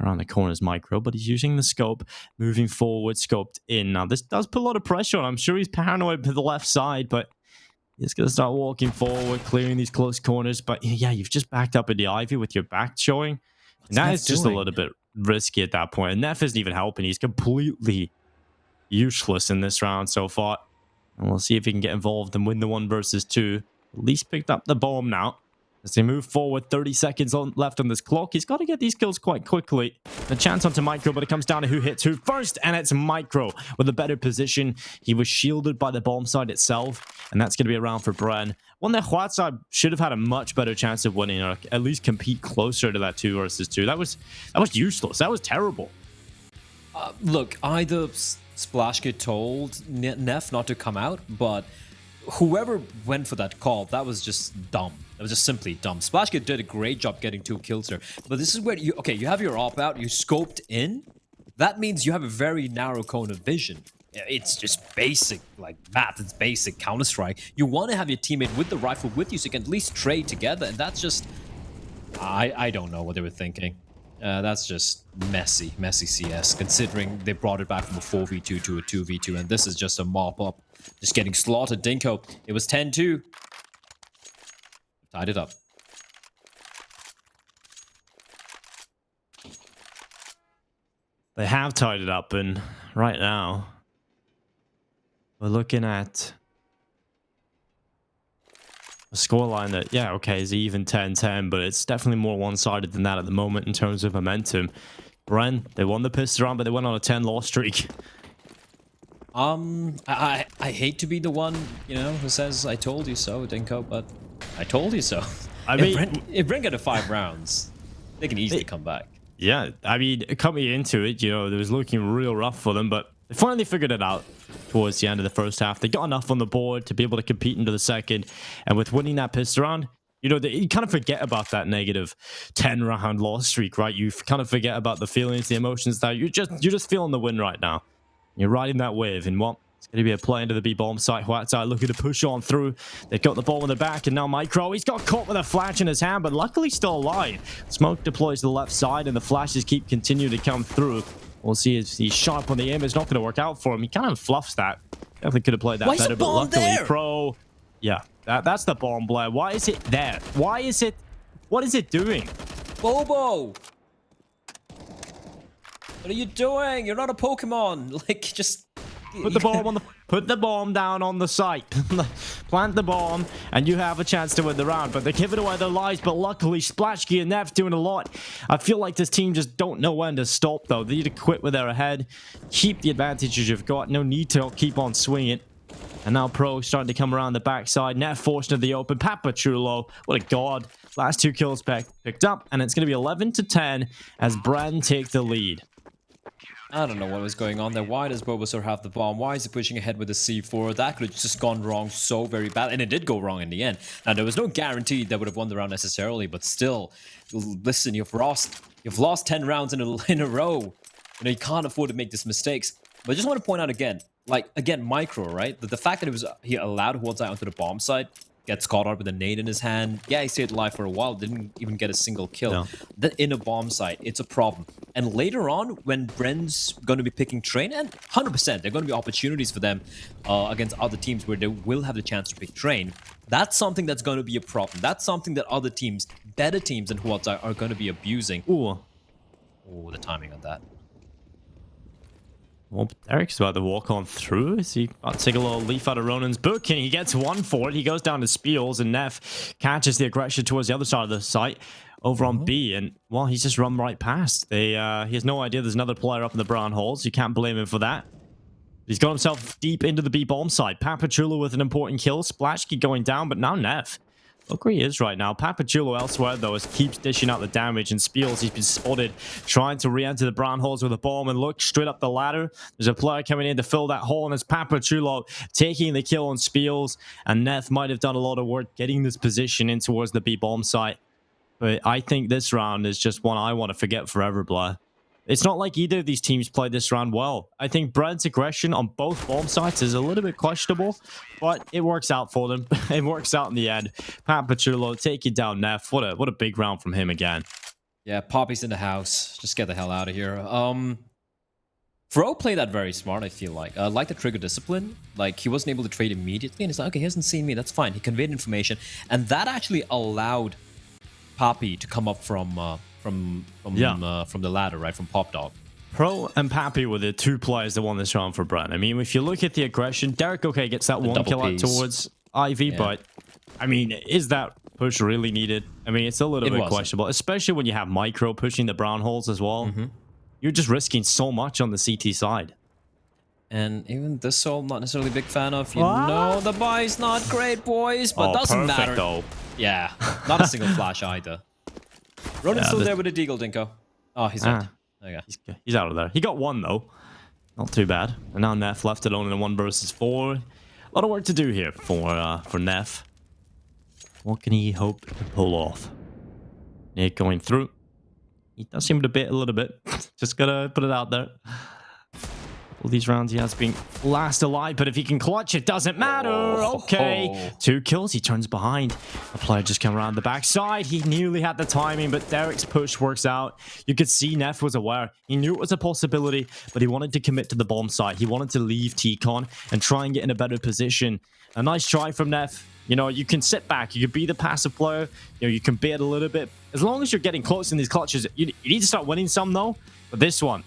Around the corner is Micro, but he's using the scope, moving forward, scoped in. Now, this does put a lot of pressure on. I'm sure he's paranoid to the left side, but he's going to start walking forward, clearing these close corners. But yeah, you've just backed up in the Ivy with your back showing. And that is just a little bit risky at that point. And Neff isn't even helping. He's completely useless in this round so far. And we'll see if he can get involved and win the 1 versus 2. At least picked up the bomb now. As they move forward, 30 seconds left on this clock. He's got to get these kills quite quickly. The chance onto Micro, but it comes down to who hits who first, and it's Micro with a better position. He was shielded by the bomb site itself, and that's going to be around for Bren. One that Huozai should have had a much better chance of winning, or at least compete closer to that 2 versus 2. That was useless. That was terrible. Look, either Splashkey told Neff not to come out, but whoever went for that call, that was just dumb. That was just simply dumb. Splashkey did a great job getting 2 kills there. But this is where you have your AWP out, you scoped in. That means you have a very narrow cone of vision. It's just basic, like math, it's basic Counter-Strike. You want to have your teammate with the rifle with you so you can at least trade together. And that's just, I don't know what they were thinking. That's just messy CS, considering they brought it back from a 4v2 to a 2v2. And this is just a mop-up. Just getting slaughtered. Dinko, it was 10-2. Tied it up. They have tied it up, and right now we're looking at a scoreline that, yeah, okay, is even 10-10, but it's definitely more one-sided than that at the moment in terms of momentum. Bren, they won the pistol round, but they went on a 10-loss streak. I hate to be the one, who says I told you so, Dinko, but I told you so. I mean, if Bren get to 5 rounds, they can easily come back. Yeah, I mean, coming into it, it was looking real rough for them, but they finally figured it out towards the end of the first half. They got enough on the board to be able to compete into the second, and with winning that pistol round, you kind of forget about that negative 10-round loss streak, right? You kind of forget about the feelings, the emotions that you're just feeling the win right now. You're riding that wave, and it's going to be a play into the B-bomb site. Huozai looking to push on through. They've got the ball in the back, and now Micro, he's got caught with a flash in his hand, but luckily still alive. Smoke deploys to the left side, and the flashes keep continuing to come through. We'll see if he's sharp on the aim. It's not going to work out for him. He kind of fluffs that. Definitely could have played that better, but luckily, there? Pro... Yeah, that's the bomb, Blair. Why is it there? What is it doing? Bobo! What are you doing? You're not a Pokemon. Like, just Put the bomb down on the site. Plant the bomb, and you have a chance to win the round. But they're giving away their lives. But luckily, Splashki and Nev doing a lot. I feel like this team just don't know when to stop, though. They need to quit with their ahead. Keep the advantages you've got. No need to keep on swinging. And now Pro starting to come around the backside. Net forced into the open. Papachulo, what a god. Last 2 kills picked up. And it's going to be 11-10 as Bren take the lead. I don't know what was going on there. Why does Bulbasaur have the bomb? Why is he pushing ahead with the C4? That could have just gone wrong so very bad. And it did go wrong in the end. Now, there was no guarantee that would have won the round necessarily. But still, listen, you've lost 10 rounds in a row. You know, you can't afford to make these mistakes. But I just want to point out again, Micro, right? The fact that he allowed Huozai onto the bomb site, gets caught out with a nade in his hand. Yeah, he stayed alive for a while, didn't even get a single kill. No. Then in a bomb site, it's a problem. And later on, when Bren's going to be picking Train, and 100%, there are going to be opportunities for them against other teams where they will have the chance to pick Train. That's something that's going to be a problem. That's something that other teams, better teams than Huozai, are going to be abusing. Ooh, the timing on that. Well, Eric's about to walk on through. Is he about to take a little leaf out of Ronan's book? And he gets one for it. He goes down to Spiels, and Neff catches the aggression towards the other side of the site over on B. And, well, he's just run right past. He has no idea there's another player up in the brown holes. You can't blame him for that. He's got himself deep into the B bomb side. Papachulo with an important kill. Splashki going down, but now Neff. Look where he is right now. Papachulo elsewhere, though, as keeps dishing out the damage. And Spiels, he's been spotted trying to re-enter the brown holes with a bomb. And look straight up the ladder. There's a player coming in to fill that hole. And it's Papachulo taking the kill on Spiels. And Neth might have done a lot of work getting this position in towards the B-bomb site. But I think this round is just one I want to forget forever, Blair. It's not like either of these teams played this round well. I think Brad's aggression on both bomb sites is a little bit questionable, but it works out for them. It works out in the end. Papachulo taking down Neff. What a big round from him again. Yeah, Poppy's in the house. Just get the hell out of here. Fro played that very smart, I feel like. Like the trigger discipline. Like, he wasn't able to trade immediately, and he's like, okay, he hasn't seen me, that's fine. He conveyed information, and that actually allowed Poppy to come up from the ladder, right? From Pop Dog. Pro and Pappy were the two players that won this round for Brad. I mean, if you look at the aggression, Derek, okay, gets that one kill out towards Ivy, but I mean, is that push really needed? I mean, it's a little bit questionable, especially when you have Micro pushing the brown holes as well. You're just risking so much on the CT side. And even this soul, I'm not necessarily a big fan of. You know, the buy's not great, boys, but doesn't matter. Though. Yeah, not a single flash either. Ronan's still there with a deagle, Dinko. Oh, he's out. Okay. He's out of there. He got one, though. Not too bad. And now Neff left alone in a 1 versus 4. A lot of work to do here for Neff. What can he hope to pull off? Nick going through. He does seem to bit a little bit. Just gotta put it out there. All these rounds he has been last alive, but if he can clutch, it doesn't matter. Okay. 2 kills. He turns behind. A player just came around the backside. He nearly had the timing, but Derek's push works out. You could see Neff was aware. He knew it was a possibility, but he wanted to commit to the bomb site. He wanted to leave T-Con and try and get in a better position. A nice try from Neff. You know, you can sit back. You can be the passive player. You know, you can bait a little bit. As long as you're getting close in these clutches, you need to start winning some, though. But this one,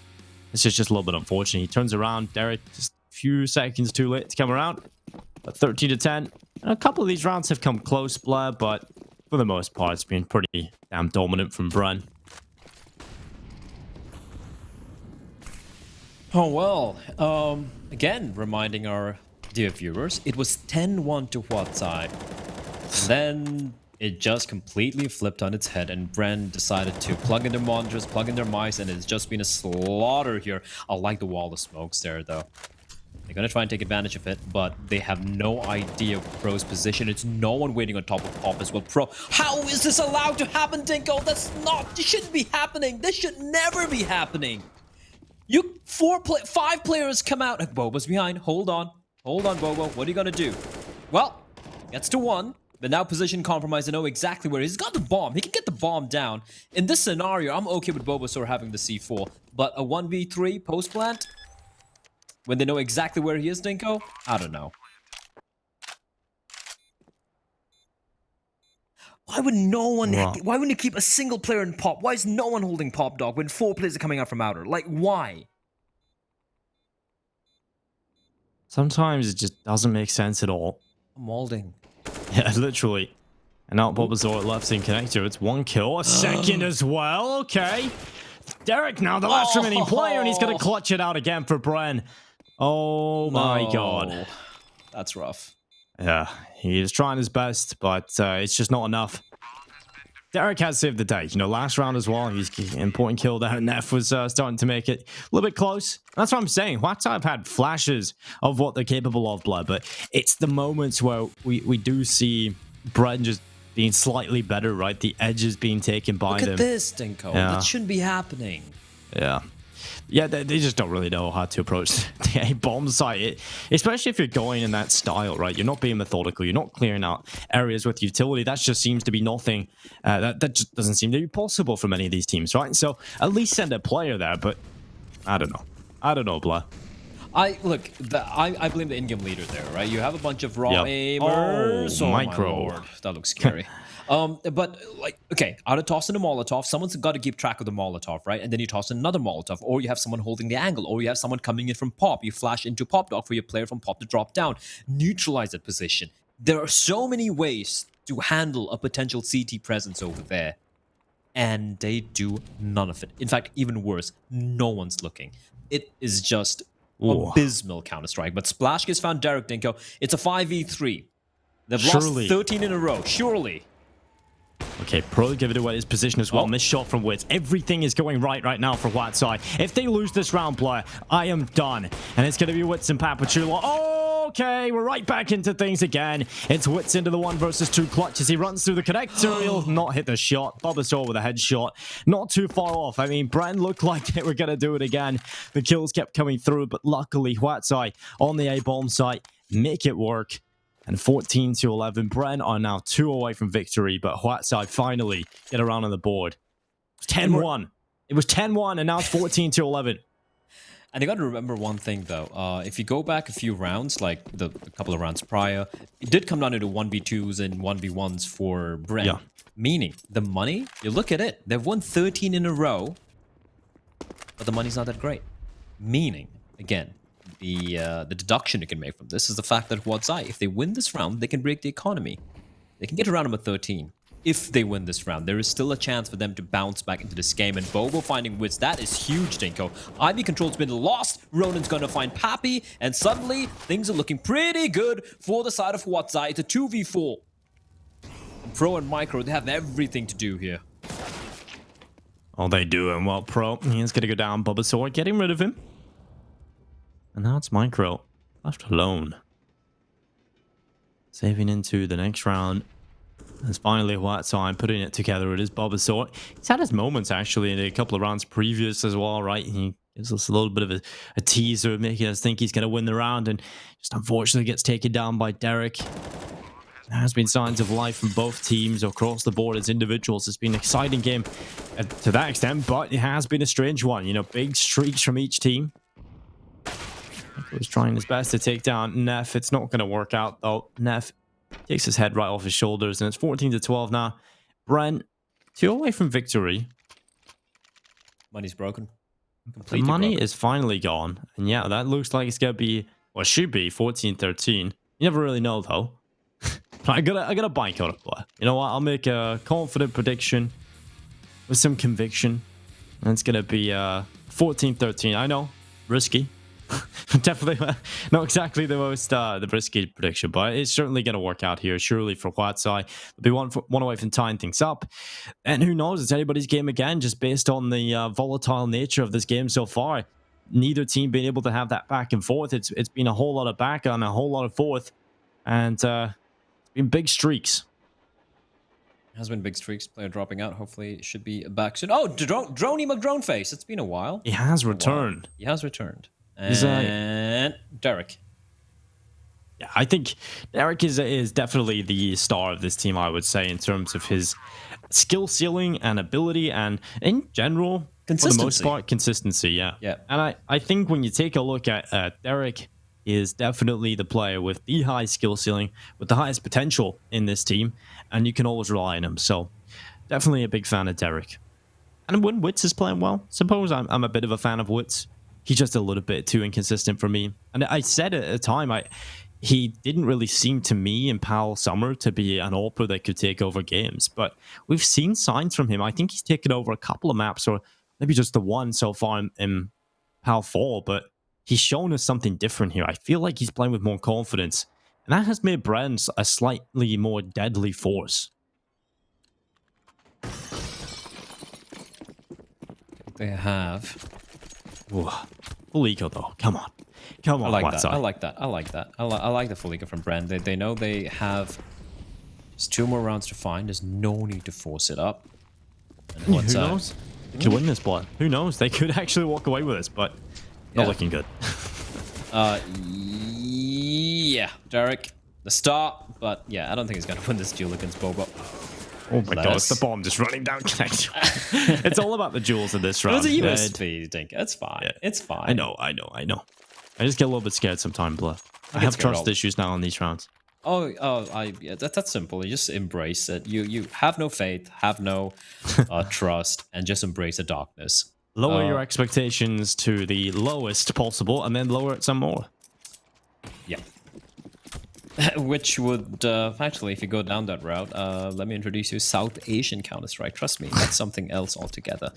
it's just a little bit unfortunate. He turns around. Derek just a few seconds too late to come around. But 13-10. And a couple of these rounds have come close, Blair, but for the most part, it's been pretty damn dominant from Brun. Oh, well. Again, reminding our dear viewers, it was 10-1 to Huozai. Then it just completely flipped on its head, and Bren decided to plug in their monitors, plug in their mice, and it's just been a slaughter here. I like the wall of smokes there, though. They're going to try and take advantage of it, but they have no idea of Pro's position. It's no one waiting on top of Pop as well. Pro, how is this allowed to happen, Dinko? This shouldn't be happening. This should never be happening. 5 players come out. Bobo's behind. Hold on, Bobo. What are you going to do? Well, gets to 1. But now position compromised. I know exactly where he's got the bomb. He can get the bomb down. In this scenario, I'm okay with Bulbasaur having the C4. But a 1v3 post-plant, when they know exactly where he is, Dinko? I don't know. Why would no one... Why wouldn't you keep a single player in Pop? Why is no one holding Pop Dog when 4 players are coming out from Outer? Like, why? Sometimes it just doesn't make sense at all. Molding. Yeah, literally. And now Bulbasaur left in connector. It's 1 kill, a second as well. Okay. Derek now, the last remaining player, and he's going to clutch it out again for Bren. Oh my god. That's rough. Yeah, he is trying his best, but it's just not enough. Derek has saved the day. You know, last round as well, he's an important kill there. Neff was starting to make it a little bit close. That's what I'm saying. Huatai have had flashes of what they're capable of, Blood, but it's the moments where we do see Bren just being slightly better, right? The edges being taken by them. Look at this, Dinko. Yeah. That shouldn't be happening. Yeah. Yeah, they just don't really know how to approach the A-bomb site, especially if you're going in that style, right? You're not being methodical. You're not clearing out areas with utility. That just seems to be nothing. That just doesn't seem to be possible for many of these teams, right? So at least send a player there, but I don't know. I don't know, Blah. I blame the in-game leader there, right? You have a bunch of raw aimers. Oh, my micro. lord, that looks scary. But like, okay, out of tossing a Molotov, someone's got to keep track of the Molotov, right? And then you toss another Molotov, or you have someone holding the angle, or you have someone coming in from Pop. You flash into Pop Dog for your player from Pop to drop down, neutralize that position. There are so many ways to handle a potential CT presence over there, and they do none of it. In fact, even worse, no one's looking. It is just abysmal Counter-Strike. But Splash gets found Derek Dinko. It's a 5v3. They've lost 13 in a row. Surely. Okay, Pro give it away his position as well. Missed shot from Wits. Everything is going right now for Whiteside. If they lose this round, player, I am done. And it's going to be Wits and Papachula. Okay, we're right back into things again. It's Wits into the 1 versus 2 clutch as he runs through the connector. He'll not hit the shot. Bulbasaur with a headshot. Not too far off. I mean, Bren looked like they were going to do it again. The kills kept coming through, but luckily Whiteside on the A-bomb site make it work. And 14-11, Bren are now 2 away from victory, but Whiteside finally get around on the board. It's 10-1. It was 10-1, and now it's 14-11. And you got to remember one thing, though. If you go back a few rounds, like the couple of rounds prior, it did come down to 1v2s and 1v1s for Bren. Yeah. Meaning, the money, you look at it, they've won 13 in a row, but the money's not that great. Meaning, again, the deduction you can make from this is the fact that Huatai, if they win this round, they can break the economy. They can get around number 13. If they win this round, there is still a chance for them to bounce back into this game. And Bobo finding Wits, that is huge, Dinko. Ivy control's been lost. Ronan's going to find Pappy. And suddenly, things are looking pretty good for the side of Huatai. It's a 2v4. And Pro and Micro, they have everything to do here. Oh, they do. And well, Pro, he's going to go down. Bulbasaur, getting rid of him. And now it's Micro left alone. Saving into the next round. It's finally Whiteside putting it together. It is Bulbasaur. He's had his moments actually in a couple of rounds previous as well, right? He gives us a little bit of a teaser, making us think he's going to win the round, and just unfortunately gets taken down by Derek. There has been signs of life from both teams across the board as individuals. It's been an exciting game to that extent, but it has been a strange one. You know, big streaks from each team. He was trying his best to take down Neff. It's not going to work out, though. Neff takes his head right off his shoulders, and it's 14-12 now. Bren, 2 away from victory. Money's broken. The money is finally gone. And yeah, that looks like it's going to be, or should be, 14-13. You never really know, though. I gotta bike out a play. You know what? I'll make a confident prediction with some conviction. And it's going to be 14-13. I know, risky. Definitely not exactly the most the risky prediction, but it's certainly going to work out here. Surely for Huatai, they'll be one away from tying things up. And who knows? It's anybody's game again, just based on the volatile nature of this game so far. Neither team being able to have that back and forth. It's been a whole lot of back and a whole lot of forth, and it's been big streaks. Has been big streaks. Player dropping out. Hopefully, it should be back soon. Oh, Droney McDroneface. It's been a while. He has returned. He has returned. And Derek. Yeah, I think Derek is definitely the star of this team, I would say, in terms of his skill ceiling and ability, and in general, for the most part, consistency. Yeah. And I think when you take a look at Derek, is definitely the player with the high skill ceiling, with the highest potential in this team, and you can always rely on him. So definitely a big fan of Derek. And when Wits is playing well, suppose I'm a bit of a fan of Wits. he's just a little bit too inconsistent for me. And I said at the time, he didn't really seem to me in Pal Summer to be an AWPer that could take over games. But we've seen signs from him. I think he's taken over a couple of maps, or maybe just the one so far in Pal 4. But he's shown us something different here. I feel like he's playing with more confidence. And that has made Bren a slightly more deadly force. They have. Ooh, full eco though. Come on. Come on, I like that. Whiteside. I like that. I like that. I like the full eco from Brand. They know they have just 2 more rounds to find. There's no need to force it up. And Who knows? They could win this blood. Who knows? They could actually walk away with this, but not looking good. Yeah, Derek, the start, but yeah, I don't think he's gonna win this duel against Bobo. Oh my god, it's the bomb just running down connect. It's all about the jewels in this round. It was a USP, Dink. It's fine. Yeah. It's fine. I know. I just get a little bit scared sometimes, Blood. I have trust issues now in these rounds. Yeah, that's simple. You just embrace it. You have no faith, have no trust, and just embrace the darkness. Lower your expectations to the lowest possible, and then lower it some more. Yeah. Which would, actually, if you go down that route, let me introduce you to South Asian Counter-Strike. Trust me, that's something else altogether.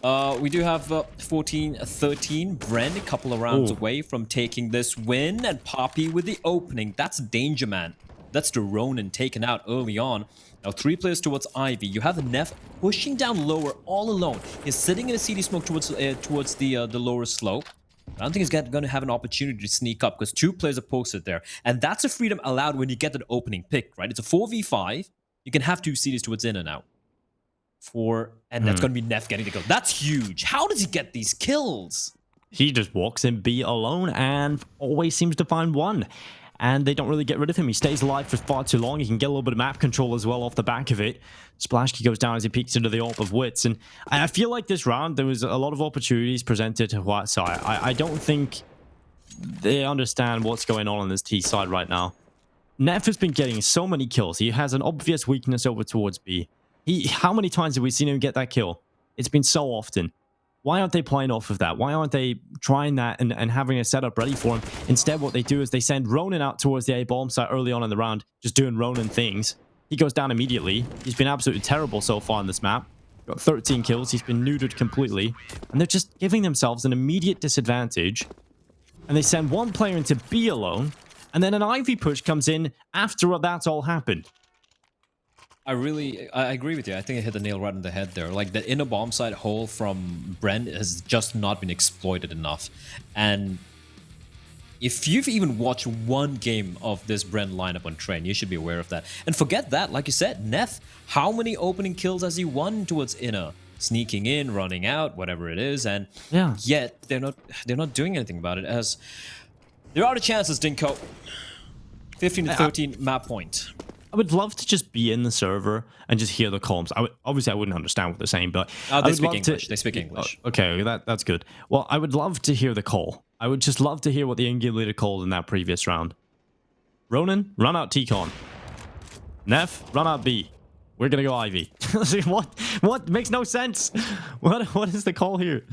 We do have 14-13. Bren, a couple of rounds away from taking this win. And Poppy with the opening. That's Danger Man. That's the Ronin taken out early on. Now 3 players towards Ivy. You have Neff pushing down lower all alone. He's sitting in a CD smoke towards the lower slope. I don't think he's going to have an opportunity to sneak up because 2 players are posted there. And that's a freedom allowed when you get that opening pick, right? It's a 4v5. You can have 2 CDs towards in and out. And that's going to be Neff getting the kill. That's huge. How does he get these kills? He just walks in B alone and always seems to find one. And they don't really get rid of him. He stays alive for far too long. He can get a little bit of map control as well off the back of it. Splashkey goes down as he peeks into the AWP of Wits. And I feel like this round, there was a lot of opportunities presented to Whiteside. I don't think they understand what's going on this T side right now. Neff has been getting so many kills. He has an obvious weakness over towards B. How many times have we seen him get that kill? It's been so often. Why aren't they playing off of that? Why aren't they trying that and having a setup ready for him? Instead, what they do is they send Ronin out towards the A bomb site early on in the round, just doing Ronin things. He goes down immediately. He's been absolutely terrible so far on this map. Got 13 kills. He's been neutered completely. And they're just giving themselves an immediate disadvantage. And they send 1 player into B alone. And then an Ivy push comes in after that's all happened. I agree with you. I think I hit the nail right on the head there. Like, the inner bomb site hole from Bren has just not been exploited enough. And if you've even watched 1 game of this Bren lineup on Train, you should be aware of that. And forget that, like you said, Neff, how many opening kills has he won towards inner? Sneaking in, running out, whatever it is, and yet they're not doing anything about it. As there are the chances, Dinko. 15-13 map point. I would love to just be in the server and just hear the comms. Obviously, I wouldn't understand what they're saying, but they speak English. They speak English. Okay, that's good. Well, I would love to hear the call. I would just love to hear what the Indian leader called in that previous round. Ronin, run out T-Con. Neff, run out B. We're gonna go Ivy. What? Makes no sense. What is the call here?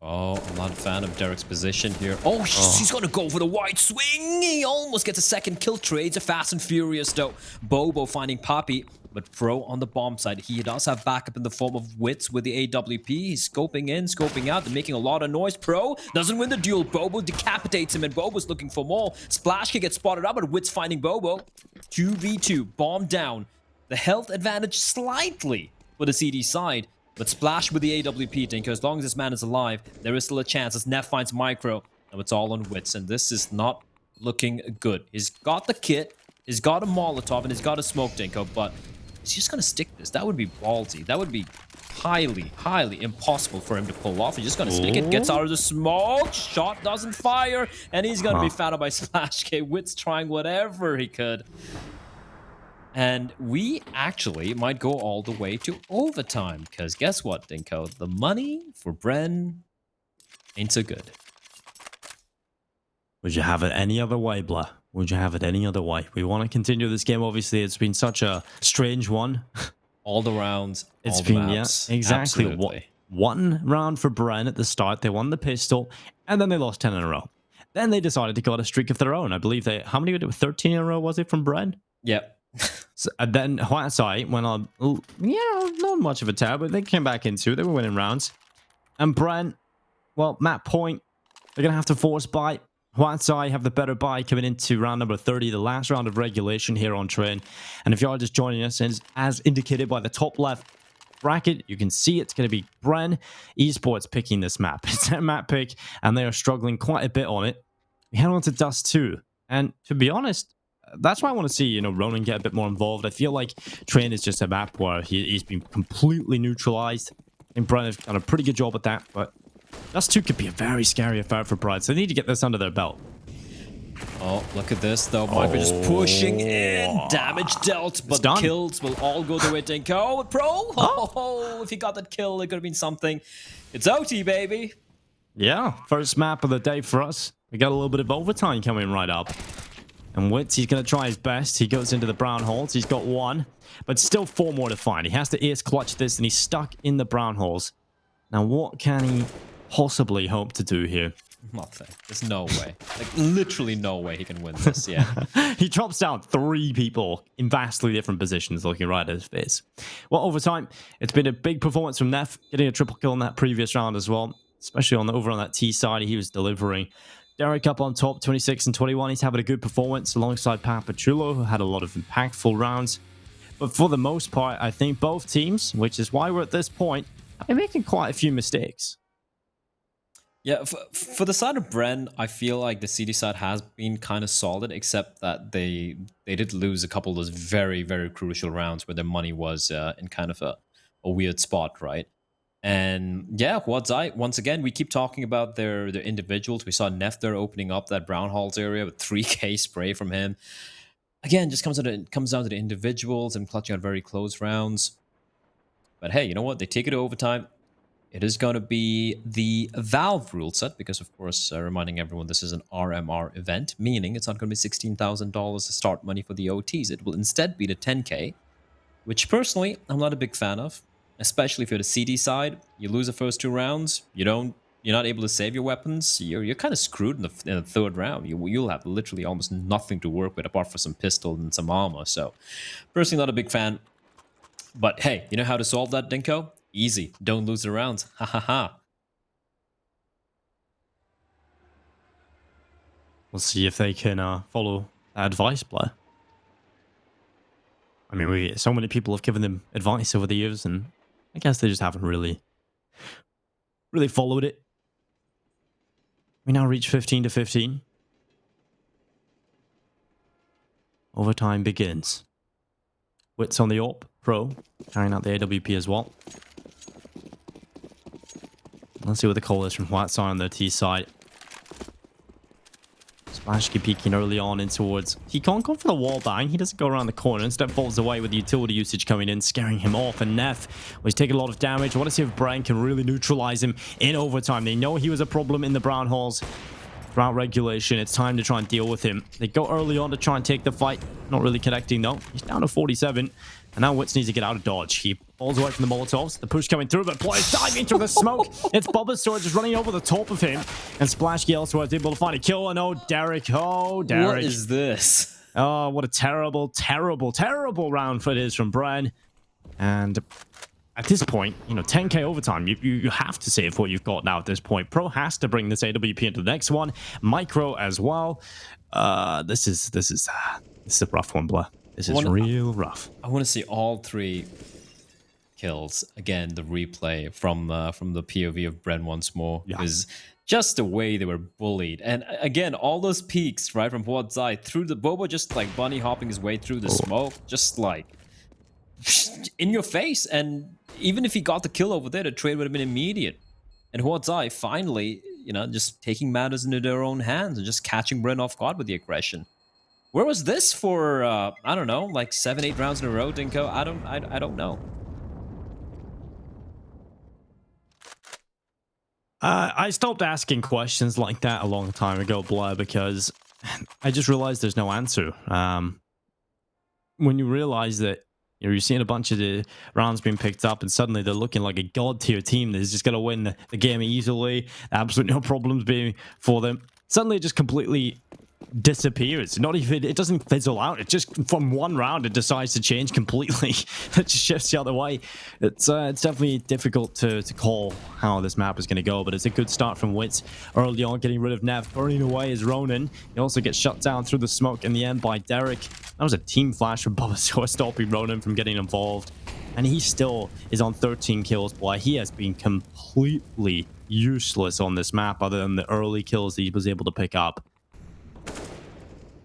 Oh, I'm not a fan of Derek's position here. Oh, he's going to go for the wide swing. He almost gets a second kill. Trades are fast and furious, though. Bobo finding Poppy, but Pro on the bomb side. He does have backup in the form of Wits with the AWP. He's scoping in, scoping out. They're making a lot of noise. Pro doesn't win the duel. Bobo decapitates him, and Bobo's looking for more. Splashkey gets spotted up, but Wits finding Bobo. 2v2, bomb down. The health advantage slightly for the CD side. But Splash with the AWP, Dinko, as long as this man is alive, there is still a chance as Neff finds Micro. And it's all on Wits, and this is not looking good. He's got the kit, he's got a Molotov, and he's got a smoke, Dinko, but he's just going to stick this. That would be ballsy. That would be highly, highly impossible for him to pull off. He's just going to stick it, gets out of the smoke, shot doesn't fire, and he's going to be found out by Splash K. Wits trying whatever he could. And we actually might go all the way to overtime. Because guess what, Dinko? The money for Bren ain't so good. Would you have it any other way, Blah? Would you have it any other way? We want to continue this game. Obviously, it's been such a strange one. All the rounds, it's all been, the maps. yeah, exactly. one round for Bren at the start. They won the pistol, and then they lost 10 in a row. Then they decided to go on a streak of their own. I believe how many did it? 13 in a row was it from Bren? Yep. So, and then Huatsai went on, not much of a tab, but they came back into it. They were winning rounds. And Bren, well, map point, they're going to have to force buy. Huatsai have the better buy coming into round number 30, the last round of regulation here on Train. And if you are just joining us, as indicated by the top left bracket, you can see it's going to be Bren Esports picking this map. It's a map pick, and they are struggling quite a bit on it. We head on to Dust 2. And to be honest, that's why I want to see, Ronan get a bit more involved. I feel like Train is just a map where he's been completely neutralized. I think Bren have done a pretty good job at that, but Dust 2 could be a very scary affair for Pride, so they need to get this under their belt. Oh, look at this, though. Michael just pushing in. Damage dealt, but the kills will all go the way to Dinko. Pro! Oh, if he got that kill, it could have been something. It's OT, baby. Yeah, first map of the day for us. We got a little bit of overtime coming right up. And Witz, he's going to try his best. He goes into the brown holes. He's got one, but still 4 more to find. He has to ace clutch this, and he's stuck in the brown holes. Now, what can he possibly hope to do here? Nothing. There's no way. Like, literally no way he can win this, yeah. He drops down 3 people in vastly different positions looking right at his face. Well, over time, it's been a big performance from Neff, getting a triple kill in that previous round as well, especially over on that T side. He was delivering. Derek up on top, 26 and 21. He's having a good performance alongside Papachulo, who had a lot of impactful rounds. But for the most part, I think both teams, which is why we're at this point, are making quite a few mistakes. Yeah, for the side of Bren, I feel like the CD side has been kind of solid, except that they did lose a couple of those very, very crucial rounds where their money was in kind of a weird spot, right? And yeah, once again, we keep talking about their individuals. We saw Neff there opening up that brown halls area with 3k spray from him. Again, just comes down to the individuals and clutching out very close rounds. But hey, you know what? They take it to overtime. It is going to be the Valve rule set because, of course, reminding everyone this is an RMR event, meaning it's not going to be $16,000 to start money for the OTs. It will instead be the 10k, which personally I'm not a big fan of. Especially if you're the CD side, you lose the first 2 rounds, you're not able to save your weapons, you're kind of screwed in the 3rd round. You'll have literally almost nothing to work with apart from some pistol and some armor. So, personally not a big fan. But hey, you know how to solve that, Dinko? Easy. Don't lose the rounds. Ha ha ha. We'll see if they can follow that advice, Blair. I mean, so many people have given them advice over the years, and I guess they just haven't really followed it. We now reach 15 to 15. Overtime begins. Wits on the AWP, Pro, carrying out the AWP as well. Let's see what the call is from Whiteside on the T side. Splashky peeking early on in towards... He can't go for the wall bang. He doesn't go around the corner. Instead falls away with the utility usage coming in, scaring him off. And Neff was taking a lot of damage. I want to see if Brian can really neutralize him in overtime. They know he was a problem in the brown halls. Throughout regulation, it's time to try and deal with him. They go early on to try and take the fight. Not really connecting though. He's down to 47. And now Witz needs to get out of dodge. He falls away from the Molotovs. The push coming through, but players diving into the smoke. It's Bubba's sword just running over the top of him. And Splashky elsewhere is able to find a kill. And oh, Derek. Oh, Derek. What is this? Oh, what a terrible, terrible, terrible round it is from Brian. And at this point, 10k overtime, you have to save what you've got now at this point. Pro has to bring this AWP into the next one. Micro as well. This is a rough one, Blair. This is real rough. I want to see all 3 kills again. The replay from the POV of Bren once more is just the way they were bullied. And again, all those peaks right from Huat's side through the Bobo, just like bunny hopping his way through the smoke, just like in your face. And even if he got the kill over there, the trade would have been immediate. And Huat's eye finally, just taking matters into their own hands and just catching Bren off guard with the aggression. Where was this for, I don't know, like 7-8 rounds in a row, Dinko? I don't know. I stopped asking questions like that a long time ago, Blair, because I just realized there's no answer. When you realize that You know, you're seeing a bunch of the rounds being picked up, and suddenly they're looking like a god tier team that's just going to win the game easily. Absolutely no problems being for them. Suddenly, it just completely disappears. Not even, it doesn't fizzle out. It just from one round it decides to change completely. It just shifts the other way. It's definitely difficult to call how this map is going to go, but it's a good start from Wits early on, getting rid of Nev, burning away his Ronin. He also gets shut down through the smoke in the end by Derek. That was a team flash from Bulbasaur stopping Ronin from getting involved, and he still is on 13 kills. Boy, he has been completely useless on this map other than the early kills that he was able to pick up.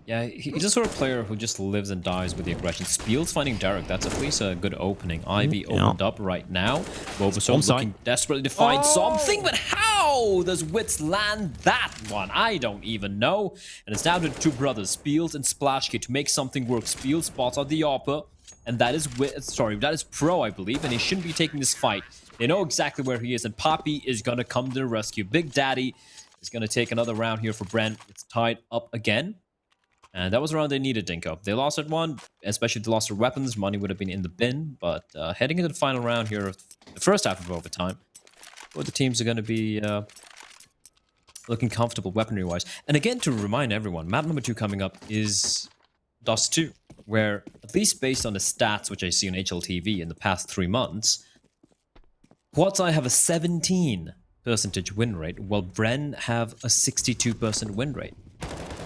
Yeah, he's a sort of player who just lives and dies with the aggression. Spiel's finding Derek. That's at least a good opening. Ivy opened up right now. Bulbasaur looking desperately to find something, but how does Wits land that one? I don't even know. And it's down to two brothers, Spiels and Splashkid, to make something work. Spiel spots out the Oppa, and that is that is Pro, I believe, and he shouldn't be taking this fight. They know exactly where he is, and Poppy is gonna come to the rescue. Big Daddy is gonna take another round here for Brent. It's tied up again. And that was a round they needed, Dinko. They lost at one, especially if they lost their weapons. Money would have been in the bin. But heading into the final round here of the first half of overtime, both the teams are going to be looking comfortable weaponry-wise. And again, to remind everyone, map number 2 coming up is Dust 2, where, at least based on the stats which I see on HLTV in the past 3 months, Quadsai have a 17% win rate, while Bren have a 62% win rate.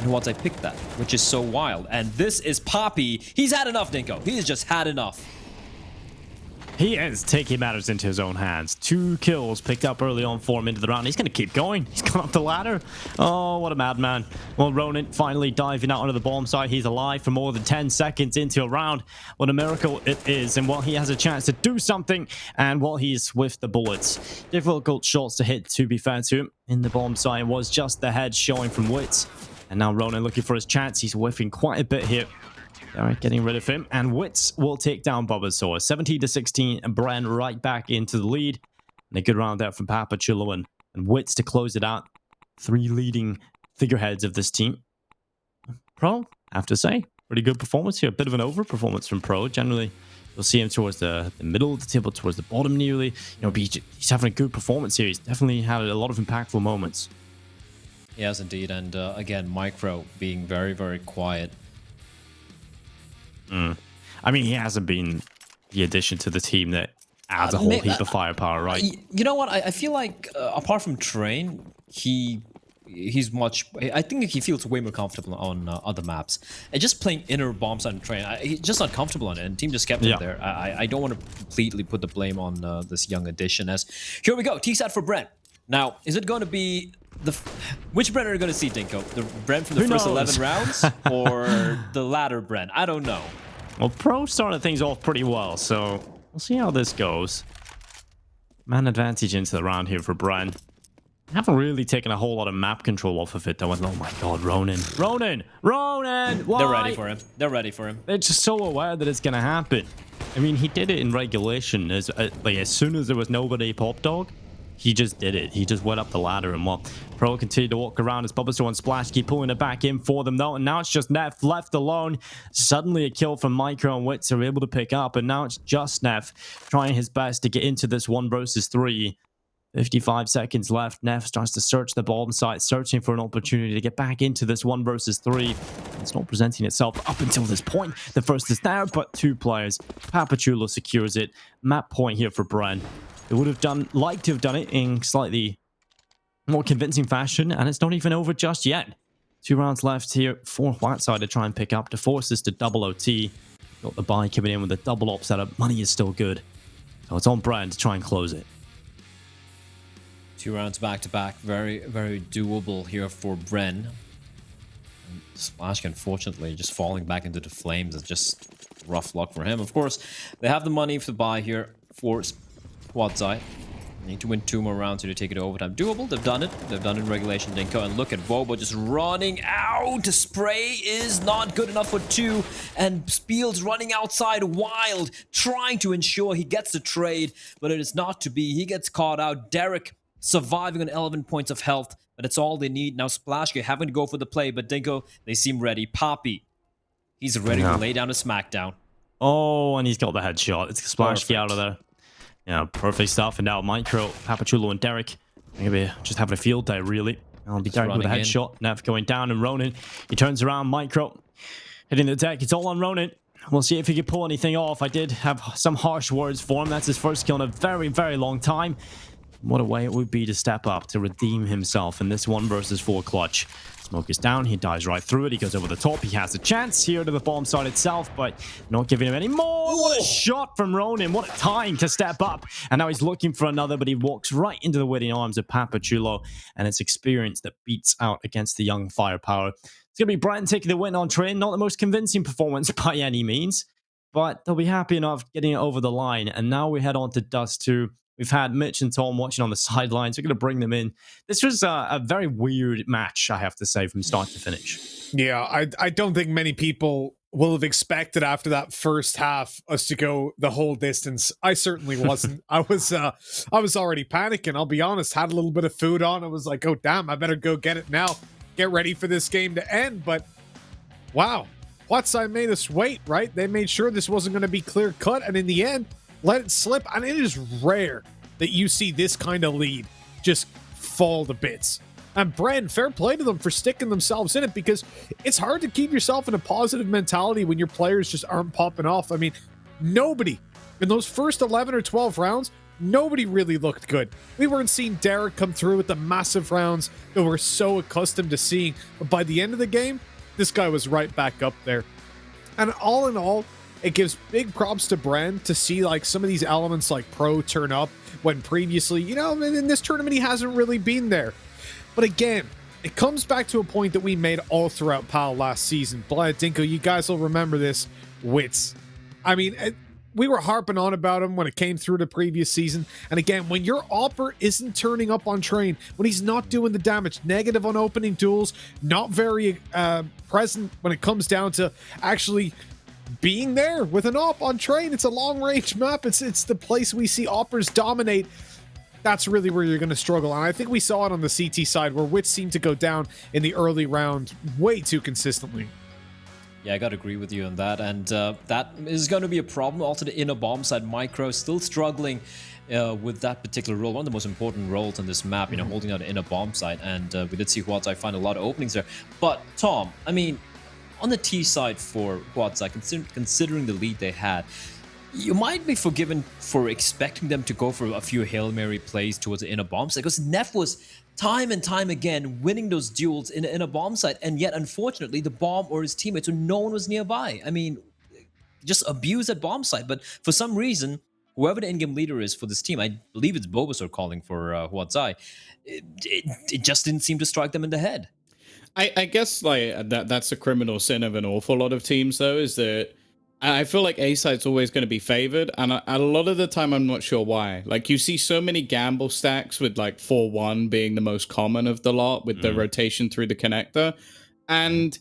And once I picked that, which is so wild. And this is Poppy. He's had enough, Dinko. He has just had enough. He is taking matters into his own hands. 2 kills picked up early on for him into the round. He's going to keep going. He's gone up the ladder. Oh, what a madman. Well, Ronin finally diving out onto the bomb site. He's alive for more than 10 seconds into a round. What a miracle it is. And while he has a chance to do something, and while he's with the bullets. Difficult shots to hit, to be fair to him. In the bomb site was just the head showing from Wits. And now Ronin looking for his chance. He's whiffing quite a bit here. Derek getting rid of him. And Wits will take down Bulbasaur. 17-16. And Bren right back into the lead. And a good round there from Papa Chulo and Wits to close it out. 3 leading figureheads of this team. Pro, I have to say, pretty good performance here. A bit of an overperformance from Pro. Generally, you'll see him towards the middle of the table, towards the bottom nearly. You know, he's having a good performance here. He's definitely had a lot of impactful moments. Yes, indeed. And again, Micro being very, very quiet. I mean, he hasn't been the addition to the team that adds a whole heap of firepower, right? You know what? I feel like, apart from Train, he's much... I think he feels way more comfortable on other maps. And just playing inner bombs on Train, he's just not comfortable on it. And team just kept him there. I don't want to completely put the blame on this young addition. As here we go, T-Sat for Brent. Now, is it going to be... Which Bren are you going to see, Dinko? The Bren from the first 11 rounds? Or the latter Bren? I don't know. Well, Pro started things off pretty well, so we'll see how this goes. Man advantage into the round here for Bren. Haven't really taken a whole lot of map control off of it, though. Oh my god, Ronin. Ronin! Ronin! Why? They're ready for him. They're ready for him. They're just so aware that it's going to happen. I mean, he did it in regulation. As soon as there was nobody pop dog, he just did it. He just went up the ladder, and while Pro continued to walk around as Bulbasaur and Splash keep pulling it back in for them, though. And now it's just Neff left alone. Suddenly a kill from Micro and Wits are able to pick up, and now it's just Neff trying his best to get into this 1 versus 3. 55 seconds left. Neff starts to search the bomb site, searching for an opportunity to get back into this 1 versus 3. It's not presenting itself up until this point. The first is there, but 2 players. Papachulo secures it. Map point here for Bren. It would have liked to have done it in slightly more convincing fashion, and it's not even over just yet. 2 rounds left here for Whiteside to try and pick up to force this to double OT. Got the buy coming in with a double op setup. Money is still good. So it's on Bren to try and close it. 2 rounds back to back. Very, very doable here for Bren. And Splash, unfortunately, just falling back into the flames is just rough luck for him. Of course, they have the money to buy here for Quadsai. Need to win 2 more rounds here to take it to overtime. Doable. They've done it. They've done it in regulation, Dinko. And look at Vobo just running out. Spray is not good enough for 2. And Spiel's running outside wild, trying to ensure he gets the trade. But it is not to be. He gets caught out. Derek surviving on 11 points of health. But it's all they need. Now Splashke having to go for the play. But Dinko, they seem ready. Poppy, he's ready to lay down a smackdown. Oh, and he's got the headshot. It's a splash key out of there. Yeah, perfect stuff. And now Micro, Papachulo, and Derek maybe just having a field day, really. I'll be Derek with a headshot. Nev going down, and Ronin, he turns around. Micro hitting the deck. It's all on Ronin. We'll see if he can pull anything off. I did have some harsh words for him. That's his first kill in a very, very long time. What a way it would be to step up, to redeem himself in this 1 versus 4 clutch. Smoke is down. He dies right through it. He goes over the top. He has a chance here to the bomb site itself, but not giving him any more. What a shot from Ronin. What a time to step up. And now he's looking for another, but he walks right into the waiting arms of Papachulo, and it's experience that beats out against the young firepower. It's going to be Brent taking the win on train. Not the most convincing performance by any means, but they'll be happy enough getting it over the line. And now we head on to Dust 2. We've had Mitch and Tom watching on the sidelines. We're going to bring them in. This was a very weird match, I have to say, from start to finish. Yeah, I don't think many people will have expected after that first half us to go the whole distance. I certainly wasn't. I was already panicking. I'll be honest. Had a little bit of food on. I was like, oh damn, I better go get it now. Get ready for this game to end. But wow, Huatsai made us wait. Right? They made sure this wasn't going to be clear cut, and in the end, let it slip. And it is rare that you see this kind of lead just fall to bits. And Bren, fair play to them for sticking themselves in it, because it's hard to keep yourself in a positive mentality when your players just aren't popping off. I mean, nobody in those first 11 or 12 rounds, nobody really looked good. We weren't seeing Derek come through with the massive rounds that we're so accustomed to seeing. But by the end of the game, this guy was right back up there. And all in all, it gives big props to Bren to see like some of these elements like Pro turn up when previously, you know, in this tournament he hasn't really been there. But again, it comes back to a point that we made all throughout PAL last season. Blad Dinko, you guys will remember this. Wits. I mean, we were harping on about him when it came through the previous season. And again, when your Opper isn't turning up on train, when he's not doing the damage, negative on opening duels, not very present when it comes down to actually being there with an op on train. It's a long range map. It's the place we see oppers dominate. That's really where you're going to struggle. And I think we saw it on the CT side where Wits seemed to go down in the early round way too consistently. Yeah, I gotta agree with you on that, and that is going to be a problem. Also, the inner bomb side, Micro still struggling with that particular role, one of the most important roles on this map, you know, holding out the inner bomb side, and we did see Huatsai find a lot of openings there. But Tom, I mean, on the T side for Huatsai, considering the lead they had, you might be forgiven for expecting them to go for a few Hail Mary plays towards the inner bomb side, because Neff was time and time again winning those duels in a bomb site, and yet unfortunately the bomb or his teammates, or no one was nearby. I mean, just abuse that bomb site. But for some reason, whoever the in-game leader is for this team, I believe it's Bulbasaur calling for Huatsai, it just didn't seem to strike them in the head. I guess like that's a criminal sin of an awful lot of teams, though, is that I feel like A side's always going to be favored, and a lot of the time I'm not sure why. Like, you see so many gamble stacks with like 4-1 being the most common of the lot with the rotation through the connector, and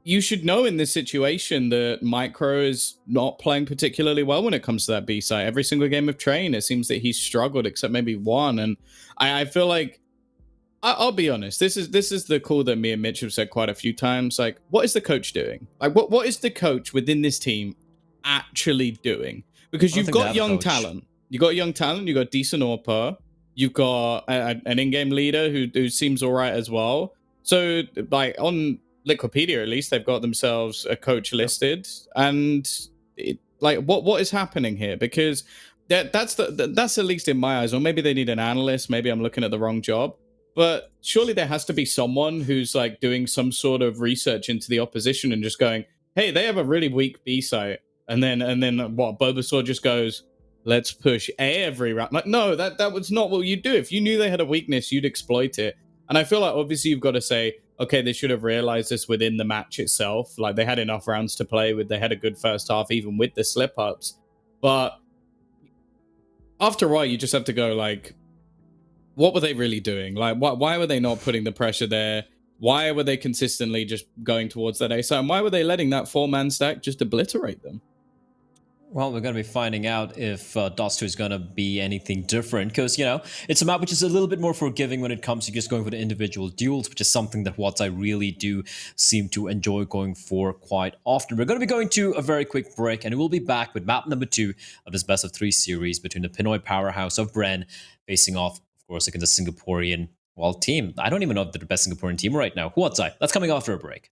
you should know in this situation that Micro is not playing particularly well when it comes to that B side. Every single game of Train, it seems that he's struggled except maybe one, and I feel like, I'll be honest, this is the call that me and Mitch have said quite a few times. Like, what is the coach doing? Like, what is the coach within this team actually doing? Because you've got young talent. You got young talent. You got decent AWPer. You've got an in-game leader who seems all right as well. So, like, on Liquipedia, at least, they've got themselves a coach listed. And, what is happening here? Because that's at least in my eyes. Or maybe they need an analyst. Maybe I'm looking at the wrong job. But surely there has to be someone who's like doing some sort of research into the opposition and just going, hey, they have a really weak B site. And then what, Bulbasaur just goes, let's push A every round. Like, no, that was not what you'd do. If you knew they had a weakness, you'd exploit it. And I feel like obviously you've got to say, okay, they should have realized this within the match itself. Like, they had enough rounds to play with. They had a good first half, even with the slip-ups. But after a while, you just have to go like, what were they really doing? Like, why were they not putting the pressure there? Why were they consistently just going towards that A side? And why were they letting that 4-man stack just obliterate them? Well, we're going to be finding out if Dust 2 is going to be anything different, because, you know, it's a map which is a little bit more forgiving when it comes to just going for the individual duels, which is something that I really do seem to enjoy going for quite often. We're going to be going to a very quick break, and we'll be back with map number 2 of this best of 3 series between the Pinoy powerhouse of Bren facing off, of course, against the Singaporean, well, team. I don't even know if they're the best Singaporean team right now. Huatsai. That's coming after a break.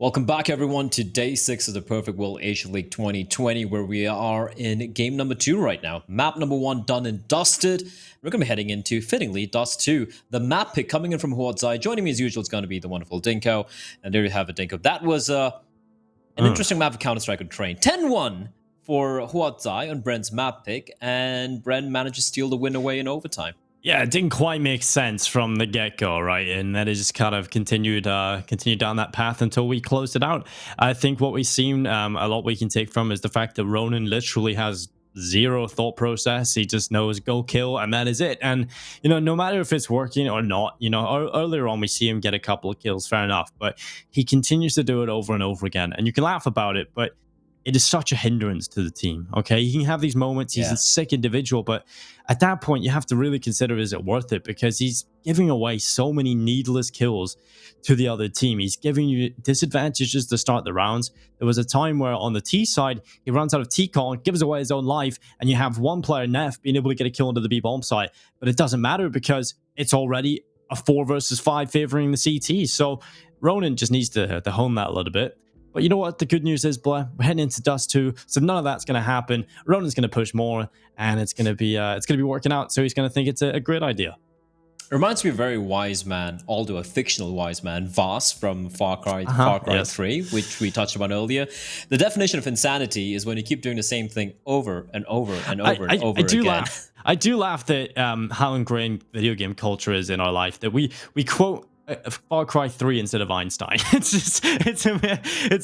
Welcome back, everyone, to day 6 of the Perfect World Asia League 2020, where we are in game number 2 right now. Map number 1 done and dusted. We're going to be heading into, fittingly, Dust 2. The map pick coming in from Huatzai. Joining me as usual is going to be the wonderful Dinko. And there you have it, Dinko. That was an interesting map of Counter-Strike on Train. 10-1 for Huatzai on Bren's map pick, and Bren managed to steal the win away in overtime. Yeah, it didn't quite make sense from the get-go, right? And that is just kind of continued down that path until we closed it out. I think what we've seen, a lot we can take from is the fact that Ronan literally has zero thought process. He just knows go kill, and that is it. And, you know, no matter if it's working or not, you know, earlier on we see him get a couple of kills, fair enough, but he continues to do it over and over again. And you can laugh about it, but it is such a hindrance to the team, okay? He can have these moments, he's a sick individual, but at that point, you have to really consider, is it worth it? Because he's giving away so many needless kills to the other team. He's giving you disadvantages to start the rounds. There was a time where on the T side, he runs out of T-Con, gives away his own life, and you have one player, Neff, being able to get a kill into the B-bomb site. But it doesn't matter because it's already a 4 versus 5 favoring the CT. So Ronan just needs to hone that a little bit. But you know what? The good news is, Blair, we're heading into Dust 2, so none of that's going to happen. Ronan's going to push more, and it's going to be working out. So he's going to think it's a great idea. It reminds me of a very wise man, although a fictional wise man, Voss from Far Cry 3, which we touched upon earlier. The definition of insanity is when you keep doing the same thing over and over and over and over again. I do laugh that how ingrained video game culture is in our life, that we quote Far Cry 3 instead of Einstein.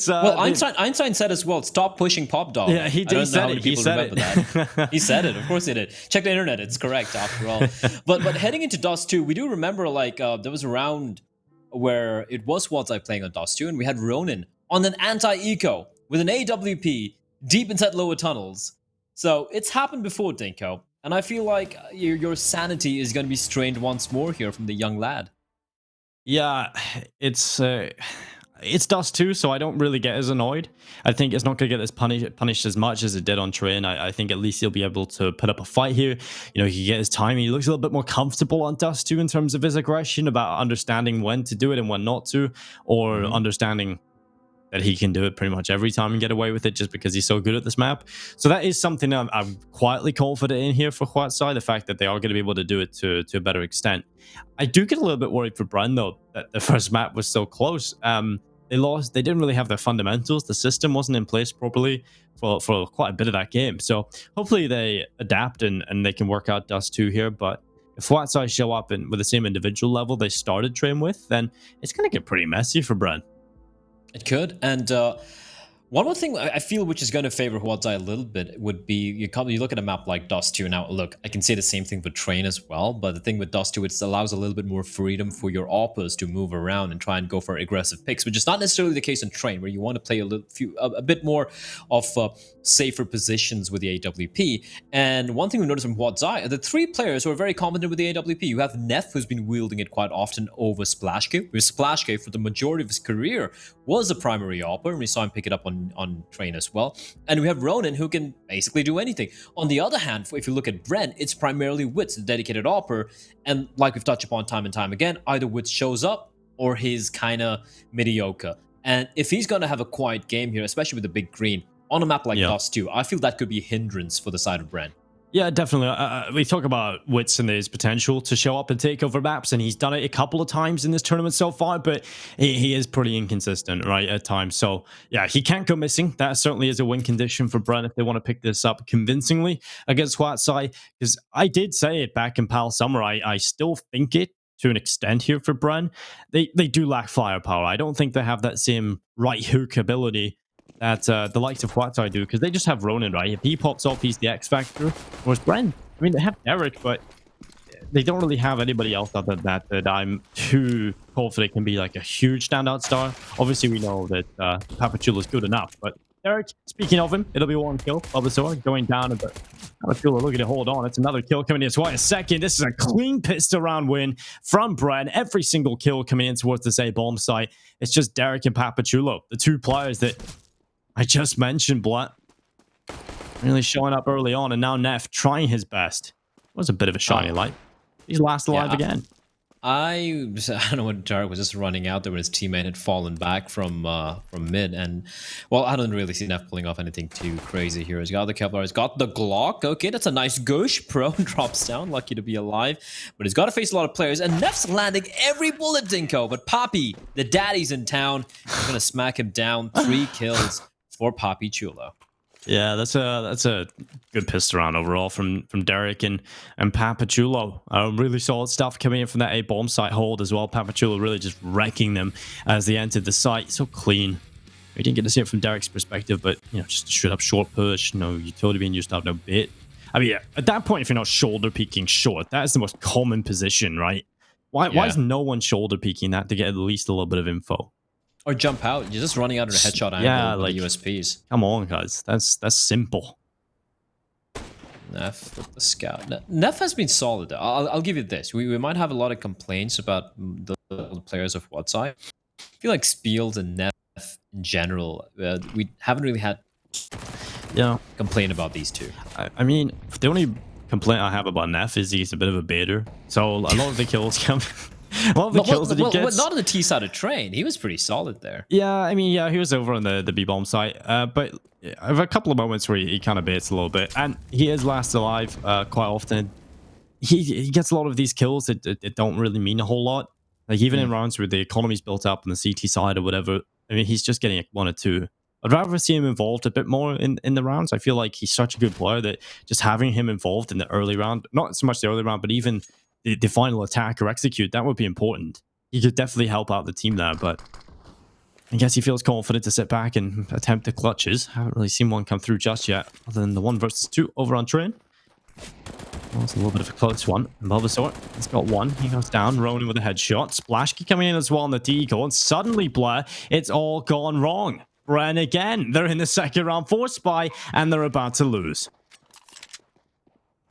Well, Einstein said as well, stop pushing Pop Dog. Yeah, he said it. That. He said it. Of course he did. Check the internet. It's correct after all. But heading into Dust 2, we do remember like there was a round where it was Huatzai playing on Dust 2, and we had Ronan on an anti-eco with an AWP deep inside lower tunnels. So it's happened before, Dinko. And I feel like your sanity is going to be strained once more here from the young lad. Yeah, it's Dust 2, so I don't really get as annoyed. I think it's not going to get as punished as much as it did on Train. I think at least he'll be able to put up a fight here. You know, he can get his time. He looks a little bit more comfortable on Dust 2 in terms of his aggression, about understanding when to do it and when not to, or understanding that he can do it pretty much every time and get away with it just because he's so good at this map. So that is something I'm quietly confident in here for Huatzai, the fact that they are going to be able to do it to a better extent. I do get a little bit worried for Bren, though, that the first map was so close. They didn't really have their fundamentals. The system wasn't in place properly for quite a bit of that game. So hopefully they adapt and they can work out Dust 2 here. But if Huatzai show up with the same individual level they started Train with, then it's going to get pretty messy for Bren. It could. And one more thing I feel which is going to favor Huatzai a little bit would be you look at a map like Dust 2. Now, look, I can say the same thing for Train as well, but the thing with Dust 2, it allows a little bit more freedom for your oppers to move around and try and go for aggressive picks, which is not necessarily the case in Train, where you want to play a bit more of safer positions with the AWP. And one thing we noticed from Huatzai are the 3 players who are very competent with the AWP. You have Neff, who's been wielding it quite often over Splashke, where Splashke, for the majority of his career, was a primary opper, and we saw him pick it up on Train as well. And we have Ronan, who can basically do anything. On the other hand, if you look at Bren, it's primarily Witz, the dedicated opper, and like we've touched upon time and time again, either Witz shows up or he's kind of mediocre. And if he's going to have a quiet game here, especially with the big green, on a map like Dust 2, I feel that could be a hindrance for the side of Bren. Yeah, definitely. We talk about Witz and his potential to show up and take over maps, and he's done it a couple of times in this tournament so far, but he is pretty inconsistent, right, at times. So, yeah, he can't go missing. That certainly is a win condition for Bren if they want to pick this up convincingly against Huatzai, because I did say it back in Pal Summer. I still think it to an extent here for Bren. They do lack firepower. I don't think they have that same right hook ability that the likes of Huatzai do, because they just have Ronan, right? If he pops off, he's the X Factor. Whereas Bren, I mean, they have Derek, but they don't really have anybody else other than that I'm too confident can be like a huge standout star. Obviously, we know that Papachulo is good enough, but Derek, speaking of him, it'll be 1 kill. Bulbasaur going down a bit. Papachulo looking to hold on. It's another kill coming in. It's a second. This is a clean pistol round win from Bren. Every single kill coming in towards this A-bomb site. It's just Derek and Papachulo, the 2 players that I just mentioned, Blatt, really showing up early on, and now Neff trying his best. Was a bit of a shiny light. He's last alive again. I don't know when Tarek was just running out there when his teammate had fallen back from mid, and well, I don't really see Neff pulling off anything too crazy here. He's got the Kevlar, he's got the Glock. Okay, that's a nice gush. Pro drops down, lucky to be alive, but he's got to face a lot of players, and Neff's landing every bullet, Dinko. But Poppy, the daddy's in town, he's gonna smack him down. 3 kills for Poppy Chulo. Yeah, that's a good pistol round overall from Derek and Papachulo. Really solid stuff coming in from that A bomb site hold as well. Papachulo really just wrecking them as they entered the site. So clean. We didn't get to see it from Derek's perspective, but you know, just a straight up short push, no utility being used out, no bit. I mean, yeah, at that point, if you're not shoulder peeking short, that is the most common position, right? Why is no one shoulder peeking that to get at least a little bit of info? Or jump out. You're just running out of a headshot angle with like the USPs. Come on, guys. That's simple. Neff with the scout. Neff has been solid. I'll give you this. We might have a lot of complaints about the players of what side. I feel like Spiels and Neff in general, we haven't really had complain about these two. I mean, the only complaint I have about Neff is he's a bit of a baiter. So a lot of the kills come... A lot of the kills that he gets... Not on the T side of train. He was pretty solid there. Yeah, I mean, yeah, he was over on the B-bomb site. But I have a couple of moments where he kind of baits a little bit. And he is last alive quite often. He gets a lot of these kills that don't really mean a whole lot. Like, even in rounds where the economy's built up on the CT side or whatever, I mean, he's just getting 1 or 2. I'd rather see him involved a bit more in the rounds. I feel like he's such a good player that just having him involved in the early round, not so much the early round, but even the final attack or execute, that would be important. He could definitely help out the team there, but I guess he feels confident to sit back and attempt the clutches. Haven't really seen one come through just yet, other than the 1 versus 2 over on train. Well, it's a little bit of a close one. Bulbasaur, he's got 1. He goes down, Ronin with a headshot. Splashkey coming in as well on the deagle, and suddenly, Blair, it's all gone wrong. Bren again. They're in the second round for Spy, and they're about to lose.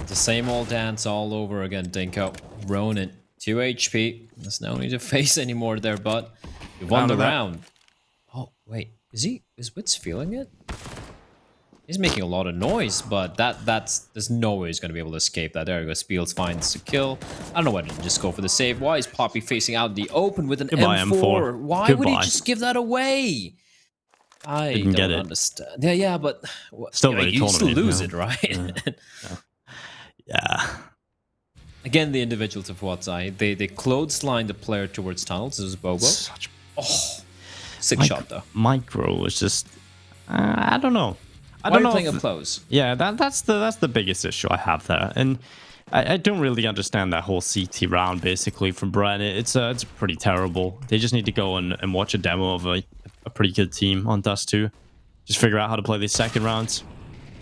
The same old dance all over again, Dinko. Ronin, 2 HP. There's no need to face anymore there, bud. You won the round. Oh, wait. Is Wits feeling it? He's making a lot of noise, but there's no way he's going to be able to escape that. There you go. Spiels finds the kill. I don't know why didn't just go for the save. Why is Poppy facing out in the open with an M4? Why would he just give that away? I don't understand. Yeah, but still, you still lose it, right? Yeah. Again, the individuals of Watsai, they clothesline the player towards tunnels. This is Bobo. Sick shot though. Micro was just, I don't know. Why are you playing up close? Yeah, that's the biggest issue I have there, and I don't really understand that whole CT round basically from Brian. It's pretty terrible. They just need to go and watch a demo of a pretty good team on Dust 2. Just figure out how to play these second rounds.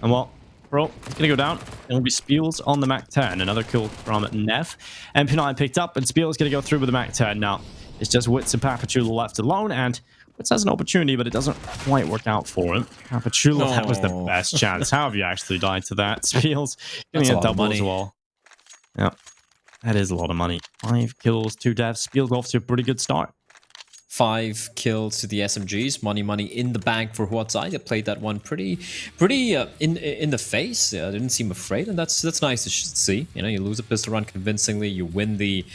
And well, bro, he's gonna go down. It'll be Spiels on the Mac 10. Another kill from Neff. MP9 picked up, and Spiels gonna go through with the Mac 10 now. It's just Wits and Papachulo left alone, and Wits has an opportunity, but it doesn't quite work out for him. Papachulo, that was the best chance. How have you actually died to that? Spiels getting a double as well. Yeah, that is a lot of money. 5 kills, 2 deaths. Spiels off to a pretty good start. 5 kills to the SMGs. Money in the bank for Huatsai. They played that one pretty in the face. They didn't seem afraid, and that's nice to see. You know, you lose a pistol run convincingly. You win the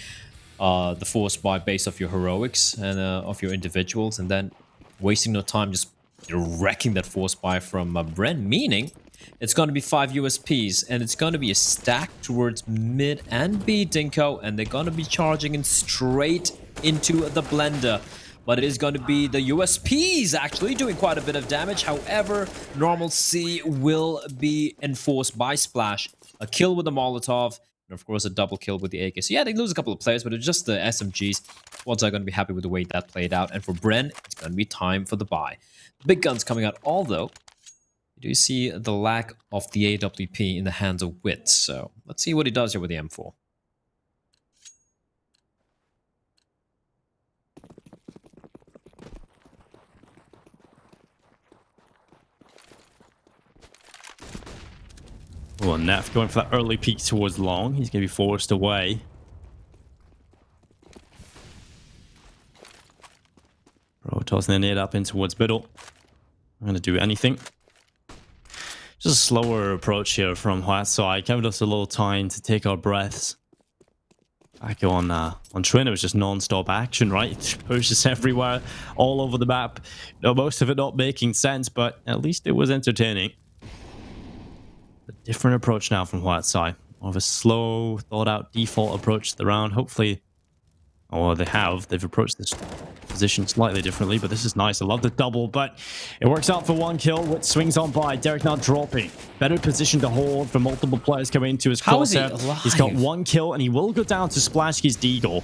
force by base of your heroics and of your individuals, and then wasting no time just wrecking that force buy from Bren. Meaning, it's going to be 5 USPs, and it's going to be a stack towards mid and B, Dinko, and they're going to be charging in straight into the blender. But it is going to be the USPs actually doing quite a bit of damage. However, normal C will be enforced by Splash. A kill with the Molotov, and of course a double kill with the AK. So yeah, they lose a couple of players, but it's just the SMGs. Ones are going to be happy with the way that played out. And for Bren, it's going to be time for the buy. Big guns coming out, although you do see the lack of the AWP in the hands of Wits. So let's see what he does here with the M4. Well, Neff going for that early peek towards long. He's going to be forced away. Bro, tossing the nade up in towards middle. I'm going to do anything. Just a slower approach here from Huatsai. Giving us a little time to take our breaths. Back on Twin, it was just non-stop action, right? Pushes everywhere, all over the map. Most of it not making sense, but at least it was entertaining. A different approach now from Whiteside. More of a slow, thought-out default approach to the round. Hopefully, or they've approached this position slightly differently, but this is nice. I love the double, but it works out for one kill. Which swings on by. Derek now dropping. Better position to hold for multiple players coming into his How is he crosshair. alive? He's got one kill, and he will go down to Splashky's Deagle.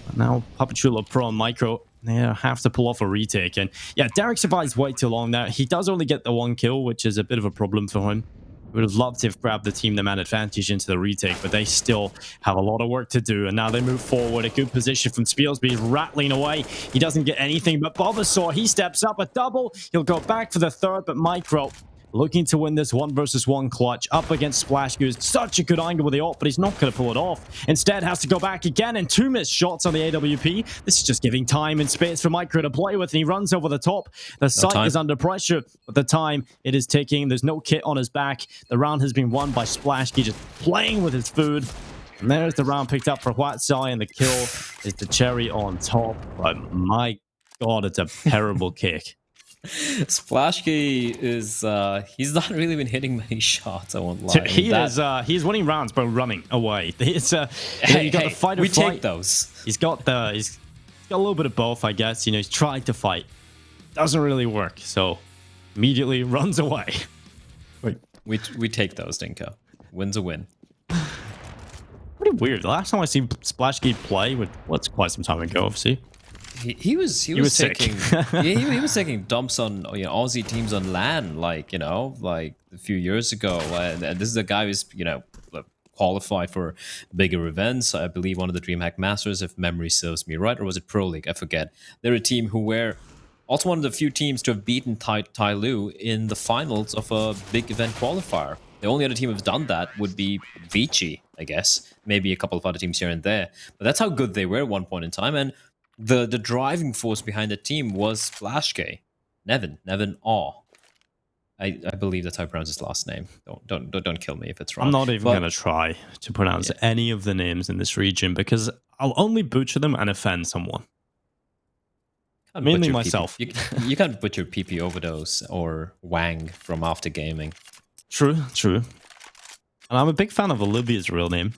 But now Papachulo Pro and Micro, they have to pull off a retake. And yeah, Derek survives way too long there. He does only get the one kill, which is a bit of a problem for him. Would have loved to have grabbed the team the man advantage into the retake, but they still have a lot of work to do. And now they move forward. A good position from Spielsby, rattling away. He doesn't get anything but Bulbasaur. He steps up a double. He'll go back for the third, but Micro looking to win this 1v1 clutch up against Splash Goose. Such a good angle with the ult, but he's not going to pull it off. Instead, has to go back again, and 2 missed shots on the AWP. This is just giving time and space for Micro to play with, and he runs over the top. The site is under pressure, but the time it is ticking. There's no kit on his back. The round has been won by Splashky, just playing with his food. And there's the round picked up for Whiteside, and the kill is the cherry on top. But my god, it's a terrible kick. Splashky is he's not really been hitting many shots, I won't lie. He's winning rounds by running away. It's you got the fight or we flight. Take those. He's got a little bit of both, I guess. You know, he's tried to fight. Doesn't really work, so immediately runs away. Wait, we take those, Dinko. Win's a win. Pretty weird. The last time I seen Splashky play, what's quite some time ago, obviously. He was taking he was taking dumps on Aussie teams on LAN like a few years ago, and this is a guy who's qualified for bigger events. I believe one of the DreamHack Masters, if memory serves me right, or was it Pro League? I forget. They're a team who were also one of the few teams to have beaten Tai Lu in the finals of a big event qualifier. The only other team who's done that would be Vici, I guess. Maybe a couple of other teams here and there, but that's how good they were at one point in time. And the driving force behind the team was Splashky, Nevin Aw. I believe that's how I pronounce his last name. Don't kill me if it's wrong. I'm not even gonna try to pronounce any of the names in this region because I'll only butcher them and offend someone. Mainly myself. You can't butcher PP Overdose or Wang from After Gaming. True. And I'm a big fan of Olivia's real name.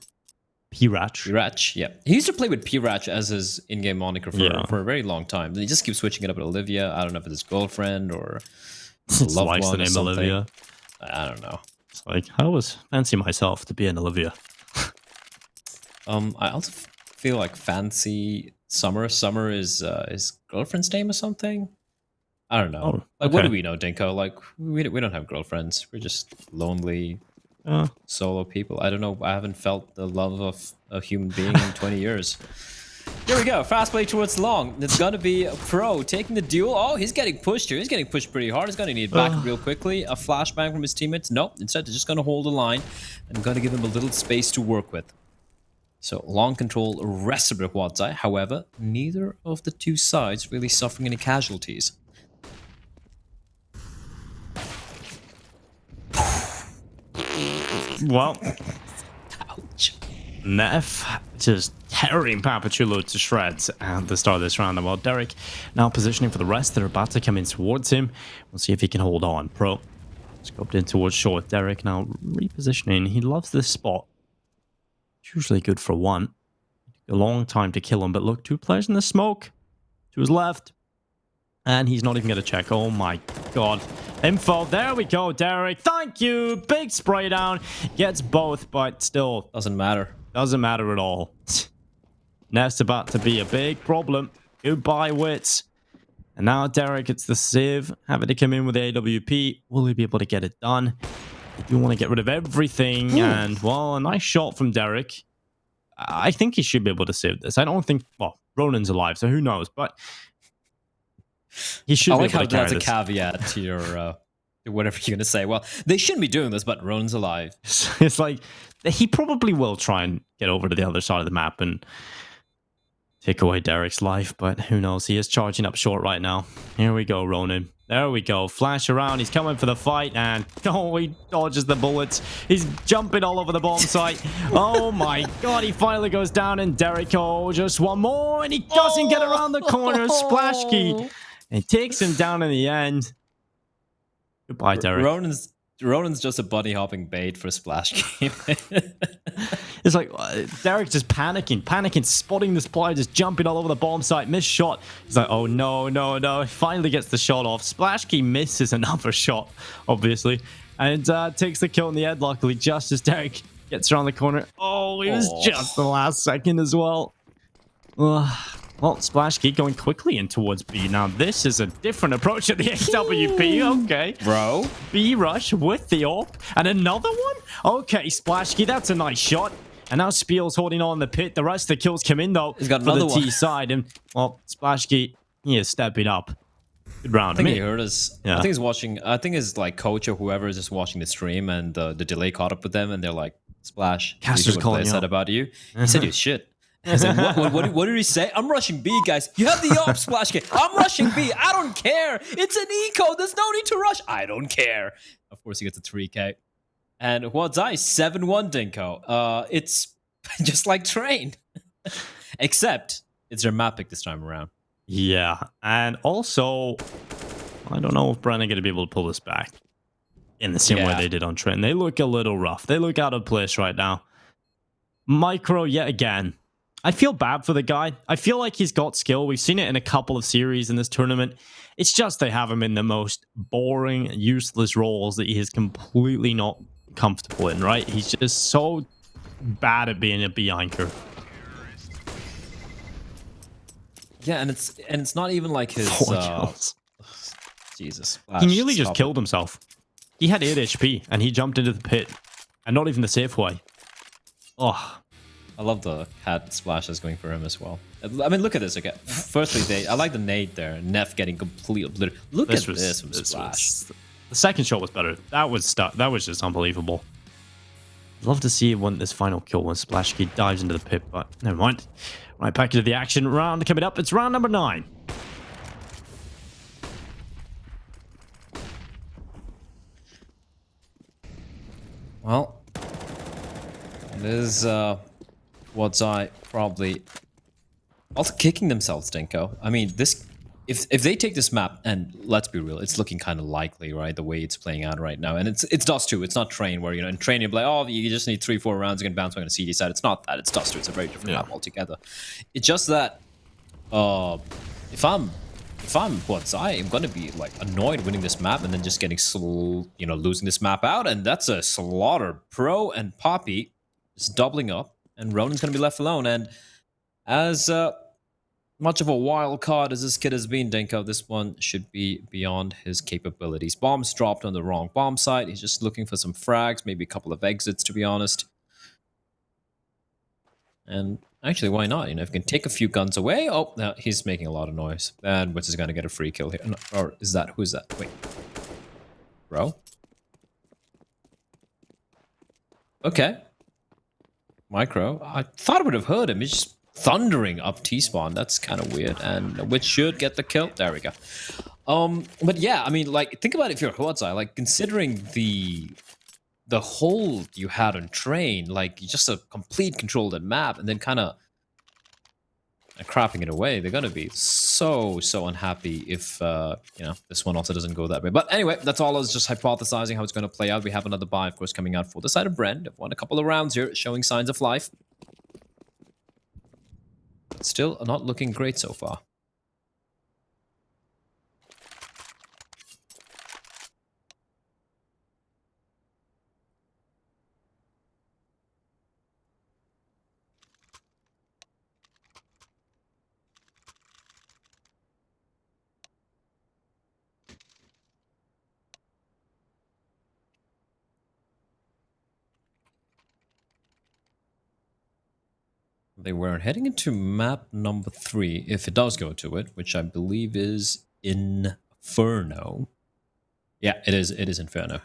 Pirach, yeah. He used to play with Pirach as his in-game moniker for a very long time. He just keeps switching it up with Olivia. I don't know if it's his girlfriend or loved likes one the name Olivia. I don't know. It's like, I always fancy myself to be an Olivia. I also feel like fancy Summer. Summer is his girlfriend's name or something. I don't know. What do we know, Dinko? Like, we don't have girlfriends. We're just lonely solo people. I don't know. I haven't felt the love of a human being in 20 years. Here we go. Fast play towards long. It's going to be a Pro taking the duel. Oh, he's getting pushed here. He's getting pushed pretty hard. He's going to need back real quickly. A flashbang from his teammates. Nope. Instead, they're just going to hold the line and going to give him a little space to work with. So long control rests of Whiteside. However, neither of the two sides really suffering any casualties. Well, ouch. Neff just tearing Papachulo to shreds at the start of this round. And while Derek now positioning for the rest, they're about to come in towards him. We'll see if he can hold on. Pro scoped in towards short. Derek now repositioning. He loves this spot. It's usually good for one. A long time to kill him, but look, 2 players in the smoke to his left. And he's not even going to check. Oh my god. Info. There we go, Derek. Thank you. Big spray down. Gets both, but still. Doesn't matter. Doesn't matter at all. Neff's about to be a big problem. Goodbye, Wits. And now Derek gets the save. Having to come in with the AWP. Will he be able to get it done? They do want to get rid of everything. And, well, a nice shot from Derek. I think he should be able to save this. I don't think... Well, Ronan's alive, so who knows? But... he should be able to carry this. That's a caveat to your whatever you're gonna say. Well, they shouldn't be doing this, but Ronan's alive. It's like he probably will try and get over to the other side of the map and take away Derek's life, but who knows? He is charging up short right now. Here we go, Ronan. There we go. Flash around. He's coming for the fight. And oh, he dodges the bullets. He's jumping all over the bomb site. Oh my god. He finally goes down. And Derek, oh, just one more. And he doesn't get around the corner. Splash key. And he takes him down in the end. Goodbye, Derek. Ronan's just a bunny hopping bait for Splash Game. It's like Derek just panicking, spotting the supply, just jumping all over the bomb site, missed shot. He's like, oh no. He finally gets the shot off. Splash Key misses another shot, obviously, and takes the kill in the head, luckily, just as Derek gets around the corner. Oh, it was just the last second as well. Well, Splash Key going quickly in towards B. Now, this is a different approach at the AWP. Okay. Bro. B rush with the AWP. And another one? Okay, Splash Key. That's a nice shot. And now Spiel's holding on in the pit. The rest of the kills come in, though. He's got for another the one. T side. And, well, Splash Key, he is stepping up. Good round. I think he heard us. Yeah. I think he's watching. I think his like coach or whoever is just watching the stream, and the delay caught up with them, and they're like, "Splash, Caster's what calling they you said out." about you. He said you're shit." I said, what did he say? I'm rushing B, guys. You have the AWP, Splash Key. I'm rushing B. I don't care. It's an eco. There's no need to rush. I don't care. Of course, he gets a 3K. And what's I? 7-1, Dinko. It's just like Train. Except it's their map pick this time around. Yeah. And also, I don't know if Brennan going to be able to pull this back in the same way they did on Train. They look a little rough. They look out of place right now. Micro yet again. I feel bad for the guy. I feel like he's got skill. We've seen it in a couple of series in this tournament. It's just they have him in the most boring, useless roles that he is completely not comfortable in, right? He's just so bad at being a B anchor. Yeah, and it's not even like his 4 kills. Jesus. He nearly just killed himself. He had 8 HP and he jumped into the pit. And not even the safe way. Oh. I love the cat splashes going for him as well. I mean, look at this. Okay, firstly, I like the nade there. Neff getting completely obliterated. Look at this from Splash. The second shot was better. That was just unbelievable. I'd love to see when this final kill when Splash Key dives into the pit, but never mind. Right back into the action round coming up. It's round number 9. Well, it is what's I probably also kicking themselves, Dinko. I mean, this if they take this map, and let's be real, it's looking kind of likely, right? The way it's playing out right now, and it's Dust 2. It's not Train, where in Train you're like, oh, you just need 3-4 rounds, you can bounce back on a CD side. It's not that. It's Dust 2. It's a very different map altogether. It's just that if I'm what's I'm gonna be like annoyed winning this map and then just getting losing this map out, and that's a slaughter. Pro and Poppy just doubling up, and Ronan's gonna be left alone. And as much of a wild card as this kid has been, Dinko, this one should be beyond his capabilities. Bombs dropped on the wrong bomb site. He's just looking for some frags, maybe a couple of exits, to be honest. And actually, why not? If you can take a few guns away. Oh, no, he's making a lot of noise. And Witz is going to get a free kill here. Or is that? Who is that? Wait. Bro? Okay. Micro. I thought I would have heard him. He's just thundering up T-spawn. That's kind of weird. And Witz should get the kill. There we go. But yeah, I mean, like, think about it if you're Huatsai. Like, considering the hold you had on Train, like just a complete control of that map, and then kind of crapping it away, they're gonna be so unhappy if this one also doesn't go that way. But anyway, that's all. I was just hypothesizing how it's going to play out. We have another buy, of course, coming out for the side of Bren. They've won a couple of rounds here, showing signs of life. But still not looking great so far. They were heading into map number 3, if it does go to it, which I believe is Inferno. Yeah, it is Inferno.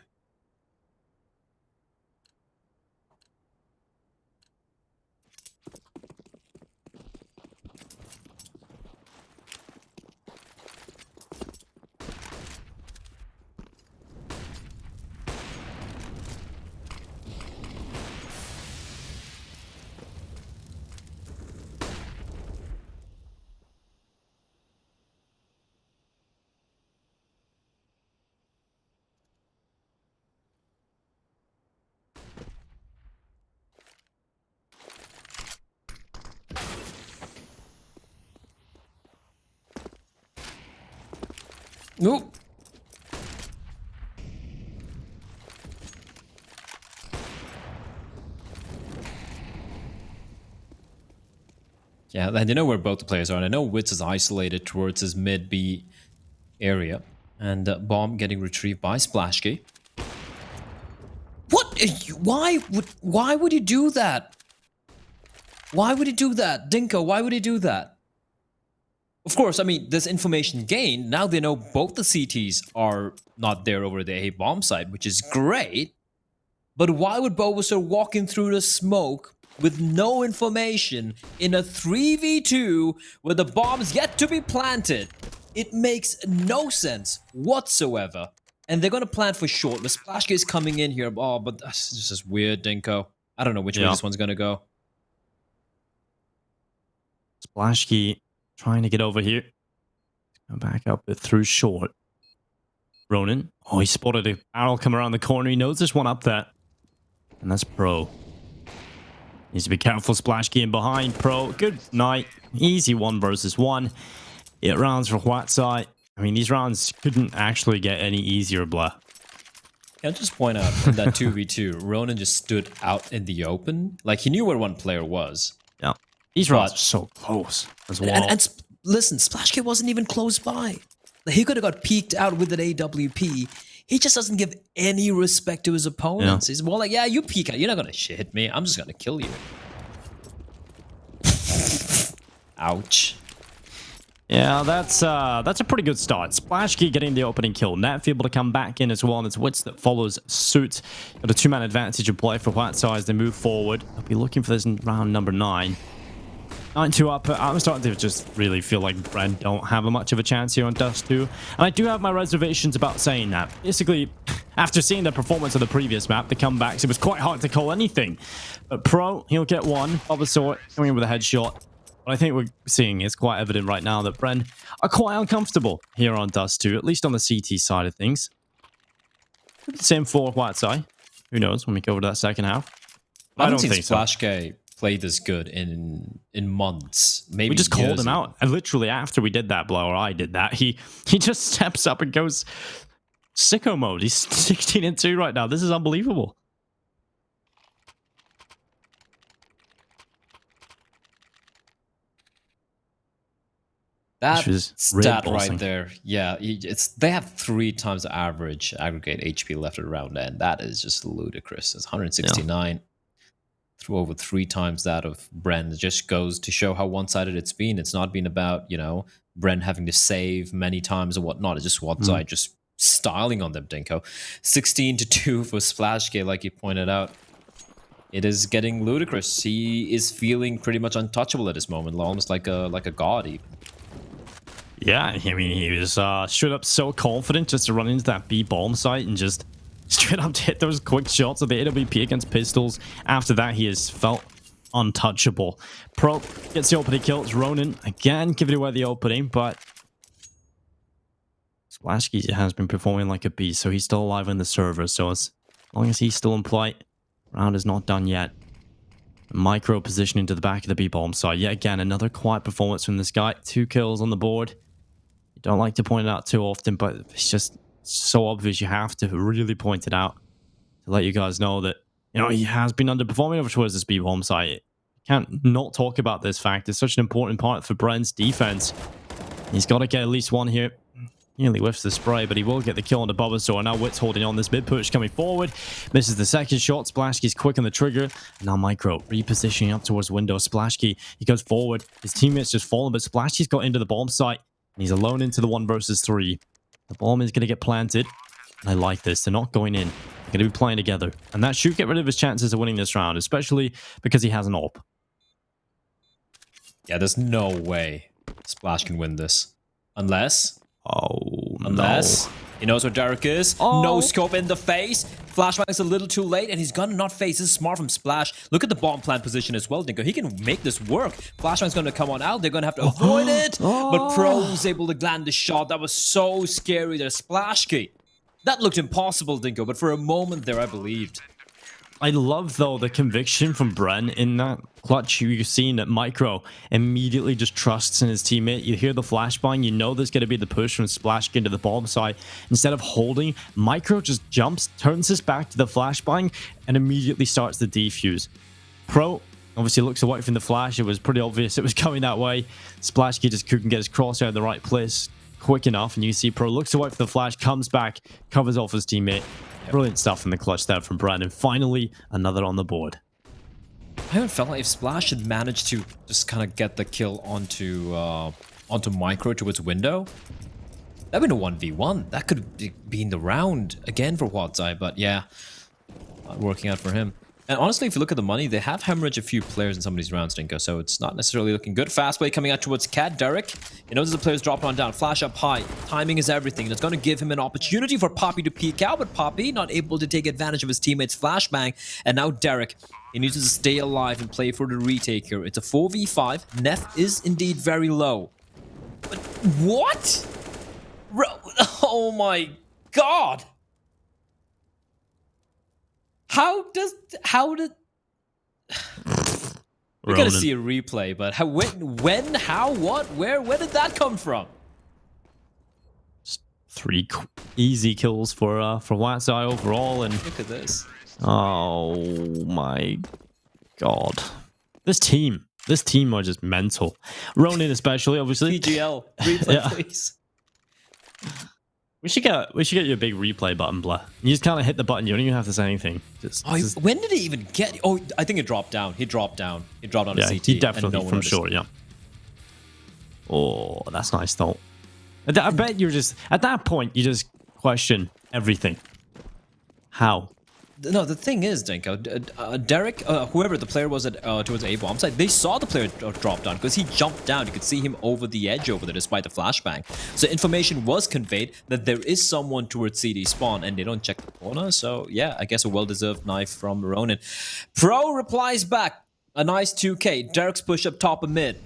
Nope. Yeah, and you know where both the players are. And I know Wits is isolated towards his mid B area. And bomb getting retrieved by Splashkey. What? Why would he do that? Why would he do that? Dinko, why would he do that? Of course, I mean, there's information gained. Now they know both the CTs are not there over the A bomb site, which is great. But why would Bulbasaur walk in through the smoke with no information in a 3v2 where the bomb's yet to be planted? It makes no sense whatsoever. And they're going to plan for short. The Splashkey is coming in here. Oh, but that's just weird, Dinko. I don't know which way this one's going to go. Splashkey trying to get over here. Go back up it through short. Ronan. Oh, he spotted a barrel come around the corner. He knows there's one up there. And that's Pro. Needs to be careful. Splashkey in behind. Pro. Good night. Easy 1 versus 1. 8 rounds for Whiteside. I mean, these rounds couldn't actually get any easier, blah. I'll just point out in that 2v2, Ronan just stood out in the open. Like, he knew where one player was. Yeah. These rounds are so close as well. And listen, Splashkey wasn't even close by. Like, he could have got peeked out with an AWP. He just doesn't give any respect to his opponents. He's more like, yeah, you peek out. You're not going to hit me. I'm just going to kill you. Ouch. Yeah, that's a pretty good start. Splashkey getting the opening kill. Net able to come back in as well, and it's Wits that follows suit. Got a 2-man advantage in play for Whiteside as they move forward. They'll be looking for this in round number 9. 9-2 up. I'm starting to just really feel like Bren don't have much of a chance here on Dust 2. And I do have my reservations about saying that. Basically, after seeing the performance of the previous map, the comebacks, it was quite hard to call anything. But Pro, he'll get one. Bulbasaur coming in with a headshot. What I think we're seeing is quite evident right now that Bren are quite uncomfortable here on Dust 2, at least on the CT side of things. The same for Whiteside. Who knows when we go over to that second half. I don't think Splashkey played this good in months. Maybe we just called him out. And literally after we did that, Blow, or I did that, he just steps up and goes sicko mode. He's 16-2 right now. This is unbelievable. That stat right there, yeah, they have 3 times the average aggregate HP left at round end. That is just ludicrous. It's 169 through over 3 times that of Bren. It just goes to show how one-sided it's been. It's not been about, you know, Bren having to save many times or whatnot. It's just one-side just styling on them, Dinko. 16-2 for Splashkey, like you pointed out. It is getting ludicrous. He is feeling pretty much untouchable at this moment, almost like a god even. Yeah, I mean, he was straight up so confident just to run into that B bomb site and just straight up to hit those quick shots of the AWP against pistols. After that, he has felt untouchable. Pro gets the opening kill. It's Ronan again giving away the opening, but Splashkey has been performing like a beast, so he's still alive in the server. So as long as he's still in play, round is not done yet. Micro positioning to the back of the B bomb site. Yet again, another quiet performance from this guy. 2 kills on the board. You don't like to point it out too often, but it's just so obvious you have to really point it out to let you guys know that, you know, he has been underperforming over towards this B bomb site. You can't not talk about this fact. It's such an important part for Bren's defense. He's got to get at least one here. Nearly whiffs the spray, but he will get the kill on the Bulbasaur. Now Wits holding on this mid push coming forward. Misses the second shot. Splashkey's quick on the trigger. Now Micro repositioning up towards window. Splashkey, he goes forward. His teammates just fallen, but Splashkey's got into the bomb site. And he's alone into the 1 versus 3. The bomb is going to get planted. And I like this. They're not going in. They're going to be playing together. And that should get rid of his chances of winning this round, especially because he has an AWP. Yeah, there's no way Splash can win this. Unless he knows where Derek is. No scope in the face. Flashbang is a little too late, and he's gonna not face. This is smart from Splash. Look at the bomb plant position as well, Dinko. He can make this work. Flashbang's gonna come on out. They're gonna have to avoid it. But Pro was able to land the shot. That was so scary there. Splashkey. That looked impossible, Dinko, but for a moment there I believed. I love, though, the conviction from Bren in that clutch. You're seeing that Micro immediately just trusts in his teammate. You hear the flashbang, you know there's going to be the push from Splash into the bomb side. Instead of holding, Micro just jumps, turns his back to the flashbang, and immediately starts the defuse. Pro obviously looks away from the flash. It was pretty obvious it was coming that way. Splashkey just couldn't get his crosshair in the right place quick enough, and you see Pro looks away from the flash, comes back, covers off his teammate. Brilliant stuff in the clutch there from Brandon. Finally, another on the board. I haven't felt like if Splash had managed to just kind of get the kill onto Micro towards window, that'd been a 1v1. That could have been the round again for Huatsai, but yeah, not working out for him. And honestly, if you look at the money, they have hemorrhaged a few players in some of these rounds, Dinko, so it's not necessarily looking good. Fast play coming out towards Cat. Derek, he knows the players drop on down. Flash up high. Timing is everything. And it's going to give him an opportunity for Poppy to peek out, but Poppy not able to take advantage of his teammate's flashbang. And now Derek, he needs to stay alive and play for the retake here. It's a 4v5. Neth is indeed very low. But what? Oh my god! How did we're gonna see a replay, but how, when, how, what, where did that come from? Just 3 easy kills for Huatsai overall, and look at this. Oh my god, this team are just mental. Ronin especially, obviously. PGL replay, please. We should get you a big replay button, Blah. You just kind of hit the button. You don't even have to say anything. When did he even get? Oh, I think it dropped down. He dropped down. He dropped on CT. He definitely from short. Yeah. Oh, that's nice though. I bet you're just at that point. You just question everything. How? No, the thing is, Dinko, Derek, whoever the player was at towards A bomb side, they saw the player drop down because he jumped down. You could see him over the edge over there despite the flashbang. So information was conveyed that there is someone towards CD spawn, and they don't check the corner. So yeah, I guess a well-deserved knife from Ronin. Pro replies back, a nice 2K. Derek's push up top of mid.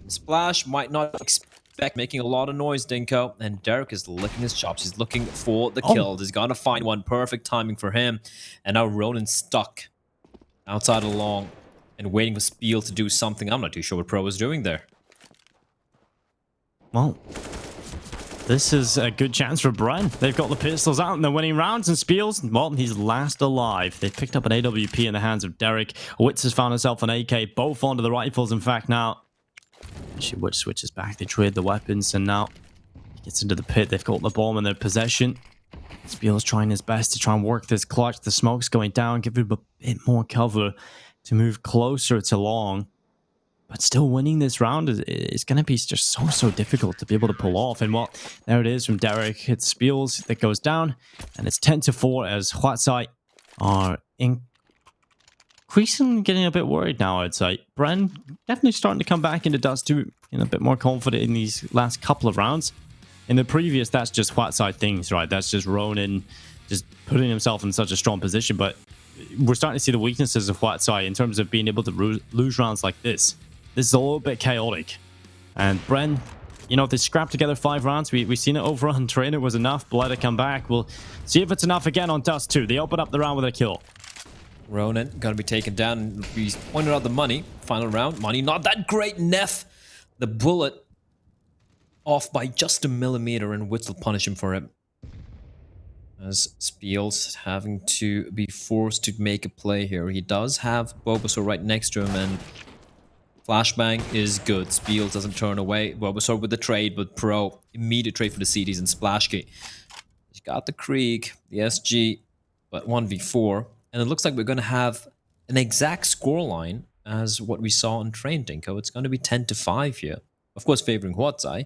Splash might not expect making a lot of noise, Dinko, and Derek is licking his chops. He's looking for the kill. He's gonna find one. Perfect timing for him. And now Ronin's stuck outside of long and waiting for Spiel to do something. I'm not too sure what Pro is doing there. Well, this is a good chance for Bren. They've got the pistols out and they're winning rounds, and Spiel's, well, he's last alive. They picked up an AWP in the hands of Derek. Witz has found himself an AK, both onto the rifles, in fact, now. Actually, Witch switches back. They trade the weapons, and now he gets into the pit. They've got the bomb in their possession. Spiel's trying his best to try and work this clutch. The smoke's going down, give him a bit more cover to move closer to long. But still winning this round is going to be just so difficult to be able to pull off. And well, there it is from Derek. It's Spiel's that goes down, and it's 10-4 as Huatsai are increasingly getting a bit worried now, I'd say. Bren definitely starting to come back into Dust 2 and a bit more confident in these last couple of rounds. In the previous, that's just Huatsai things, right? That's just Ronin just putting himself in such a strong position. But we're starting to see the weaknesses of Huatsai in terms of being able to lose rounds like this. This is a little bit chaotic. And Bren, you know, if they scrap together 5 rounds, we've seen it over on Train. It was enough. Blood to come back. We'll see if it's enough again on Dust 2. They open up the round with a kill. Ronin gonna be taken down. He's pointed out the money. Final round. Money not that great. Neff, the bullet off by just a millimeter, and Witz will punish him for it. As Spiel's having to be forced to make a play here. He does have Bulbasaur right next to him, and flashbang is good. Spiel doesn't turn away. Bulbasaur with the trade, but Pro immediate trade for the CDs and Splashkey. He's got the Krieg, the SG, but 1v4. And it looks like we're going to have an exact scoreline as what we saw on Train, Dinko. It's going to be 10-5 here. Of course, favoring Huatsai.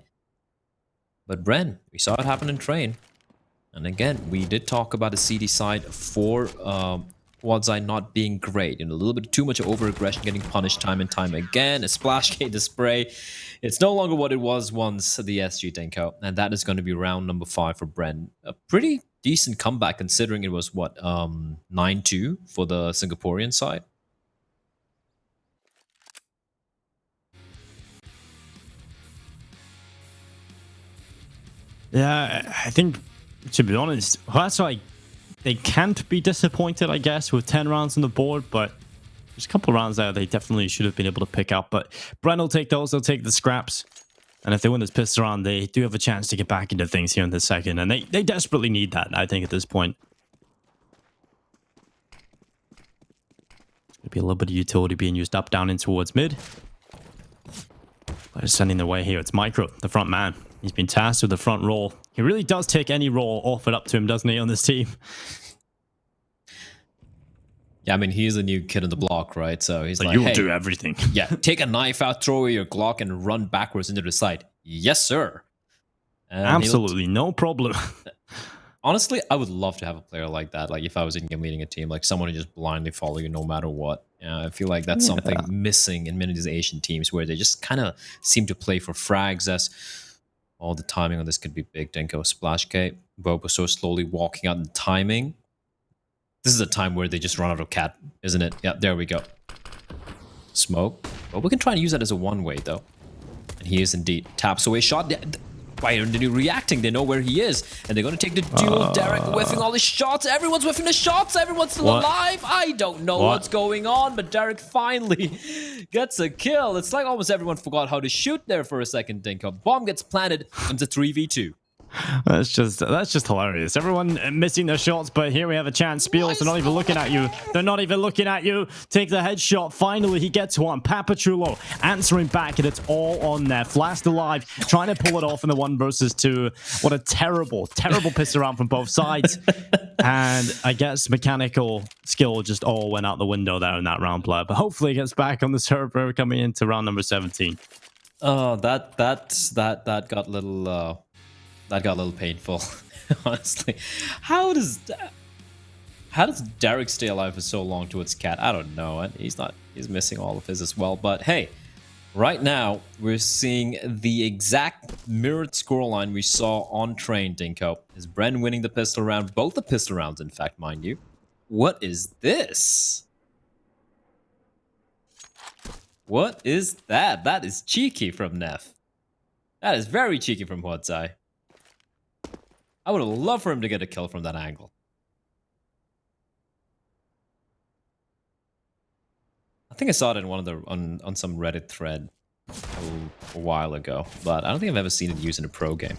But Bren, we saw it happen in Train. And again, we did talk about the CD side for Huatsai not being great. And a little bit too much over-aggression, getting punished time and time again. A Splashgate, the spray. It's no longer what it was once, the SG, Dinko. And that is going to be round number 5 for Bren. A pretty decent comeback considering it was what 9-2 for the Singaporean side. Yeah, I think, to be honest, Huatsai they can't be disappointed, I guess, with 10 rounds on the board, but there's a couple of rounds there they definitely should have been able to pick up. But Bren will take those, they'll take the scraps. And if they win this pistol round, they do have a chance to get back into things here in the second. And they desperately need that, I think, at this point. Maybe a little bit of utility being used up, down in towards mid. They're sending their way here. It's Micro, the front man. He's been tasked with the front role. He really does take any role offered up to him, doesn't he, on this team? Yeah, I mean, he's the new kid on the block, right? So he's like, you'll hey, do everything. Yeah, take a knife out, throw away your Glock, and run backwards into the side. Yes, sir. And absolutely, no problem. Honestly, I would love to have a player like that. Like if I was in game leading a team, like someone who just blindly follow you no matter what. I feel like that's something missing in many of these Asian teams where they just kind of seem to play for frags. As all the timing on this could be big. Denko, Splash K, Bobo so slowly walking out in timing. This is a time where they just run out of cat, isn't it? Yeah, there we go. Smoke. But we can try and use that as a one-way though. And he is indeed. Taps away shot. Why aren't they reacting? They know where he is. And they're going to take the duel. Derek whiffing all his shots. Everyone's whiffing the shots. Everyone's still alive. I don't know what's going on, but Derek finally gets a kill. It's like almost everyone forgot how to shoot there for a second, Dinko. Bomb gets planted. It's a 3v2. That's just hilarious. Everyone missing their shots, but here we have a chance. Spiels, they're not even looking at you. They're not even looking at you. Take the headshot. Finally, he gets one. Papachulo answering back, and it's all on there. Flast alive, trying to pull it off in the 1 versus 2. What a terrible, terrible piss around from both sides. And I guess mechanical skill just all went out the window there in that round play. But hopefully it gets back on the server coming into round number 17. Oh, that got a little that got a little painful, honestly. How does Derek stay alive for so long towards Cat? I don't know. And he's missing all of his as well. But hey, right now we're seeing the exact mirrored scoreline we saw on Train, Dinko. Is Bren winning the pistol round? Both the pistol rounds, in fact, mind you. What is this? What is that? That is cheeky from Neff. That is very cheeky from Huatsai. I would have loved for him to get a kill from that angle. I think I saw it in one of the on some Reddit thread a while ago, but I don't think I've ever seen it used in a pro game.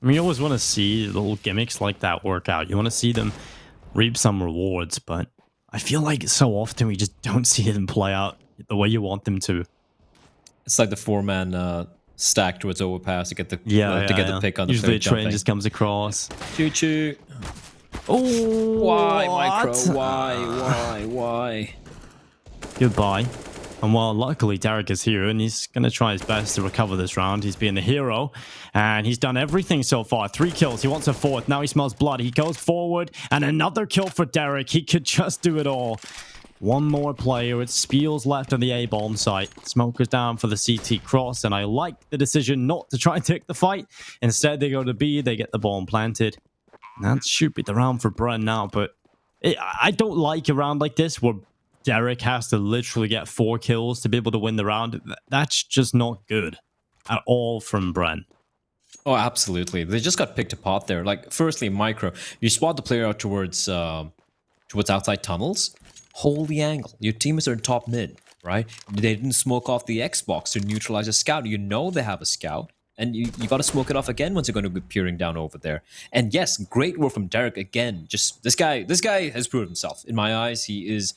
I mean, you always want to see little gimmicks like that work out. You want to see them reap some rewards, but I feel like so often we just don't see them play out the way you want them to. It's like the 4-man stack towards overpass to get the the pick on the usually third a train jumping. just comes across. Choo-choo. Oh, Why, Micro? Why? Goodbye. And well, luckily Derek is here and he's going to try his best to recover this round. He's being the hero and he's done everything so far. 3 kills. He wants a 4th. Now he smells blood. He goes forward and another kill for Derek. He could just do it all. One more player. It's Spiels left on the A-bomb site. Smokers down for the CT cross, and I like the decision not to try and take the fight. Instead, they go to B, they get the bomb planted. And that should be the round for Bren now, but I don't like a round like this where Derek has to literally get 4 kills to be able to win the round. That's just not good at all from Bren. Oh, absolutely. They just got picked apart there. Like, firstly, Micro, you spot the player out towards outside tunnels. Hold the angle. Your teammates are in top mid, right? They didn't smoke off the Xbox to neutralize a scout. You know they have a scout, and you got to smoke it off again once you're going to be peering down over there. And yes, great work from Derek again. Just this guy has proved himself. In my eyes, he is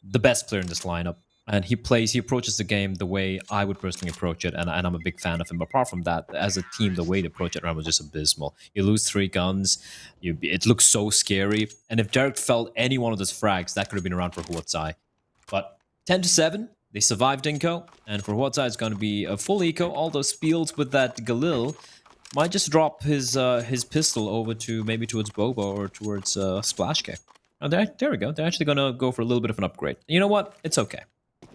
the best player in this lineup. And he approaches the game the way I would personally approach it, and I'm a big fan of him. But apart from that, as a team, the way they approach it around was just abysmal. You lose 3 guns, it looks so scary. And if Derek felt any one of those frags, that could have been around for Huatsai. But 10-7, they survived Dinko, and for Huatsai, it's going to be a full eco. All those Spiels with that Galil might just drop his pistol over to maybe towards Bobo or towards Splash Kick. Oh, there we go. They're actually going to go for a little bit of an upgrade. You know what? It's okay.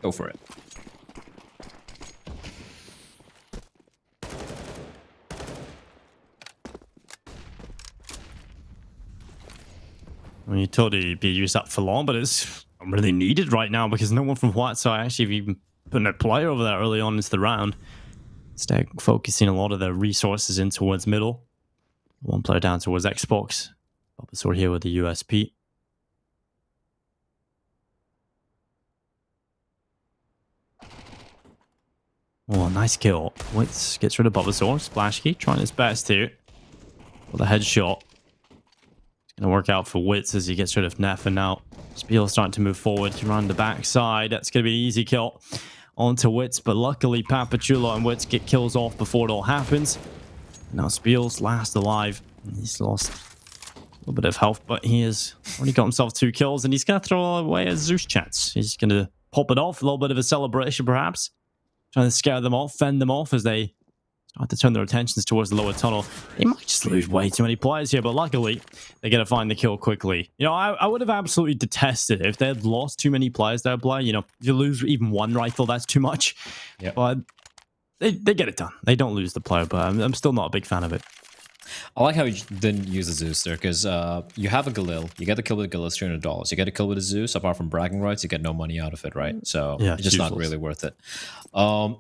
Go for it. I mean, you totally be used up for long, but it's not really needed right now because no one from Whiteside actually even put a player over there early on into the round. Instead, focusing a lot of their resources in towards middle. One player down towards Xbox. Bulbasaur here with the USP. Oh, nice kill. Witz gets rid of Bulbasaur. Splashkey trying his best here with a headshot. It's going to work out for Witz as he gets rid of Neff, and now Spiel starting to move forward around the backside. That's going to be an easy kill onto Witz, but luckily Papachulo and Witz get kills off before it all happens. Now Spiel's last alive. He's lost a little bit of health, but he has already got himself 2 kills, and he's going to throw away a Zeus chance. He's going to pop it off, a little bit of a celebration perhaps. Trying to scare them off, fend them off as they start to turn their attentions towards the lower tunnel. They might just lose way too many players here, but luckily, they're going to find the kill quickly. You know, I would have absolutely detested it if they had lost too many players there, Blair. You know, if you lose even one rifle, that's too much. Yep. But they get it done. They don't lose the player, but I'm still not a big fan of it. I like how you didn't use a Zeus there, because you have a Galil, you get the kill with a Galil, it's $300. You get a kill with a Zeus, apart from bragging rights, you get no money out of it, right? So yeah, it's just not really worth it.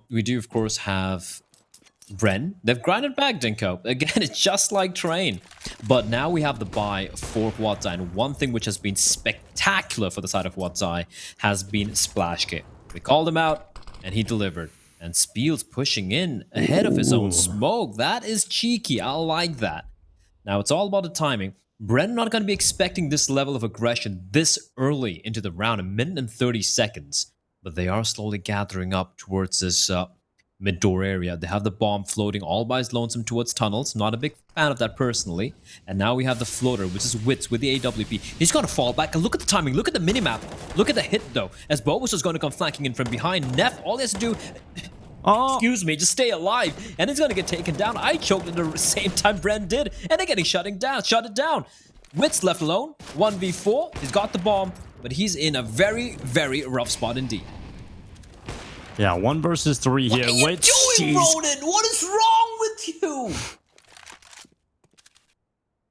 We do, of course, have Bren. They've grinded back Dinko. Again, it's just like Train. But now we have the buy for Huatai, and one thing which has been spectacular for the side of Huatai has been Splash Kick. We called him out, and he delivered. And Spiel's pushing in ahead of his own smoke. That is cheeky. I like that. Now, it's all about the timing. Bren not going to be expecting this level of aggression this early into the round, 1 minute and 30 seconds. But they are slowly gathering up towards this mid-door area. They have the bomb floating all by his lonesome towards tunnels. Not a big fan of that personally. And now we have the floater, which is Witz with the AWP. He's going to fall back. And look at the timing. Look at the minimap. Look at the hit, though. As Bulbasaur is going to come flanking in from behind. Neff, all he has to do... excuse me, just stay alive, and he's gonna get taken down. I choked at the same time Bren did, and they're getting shut it down. Witz left alone, 1v4, he's got the bomb, but he's in a very, very rough spot indeed. Yeah, 1 versus 3 here. What are you doing, Ronan? What is wrong with you?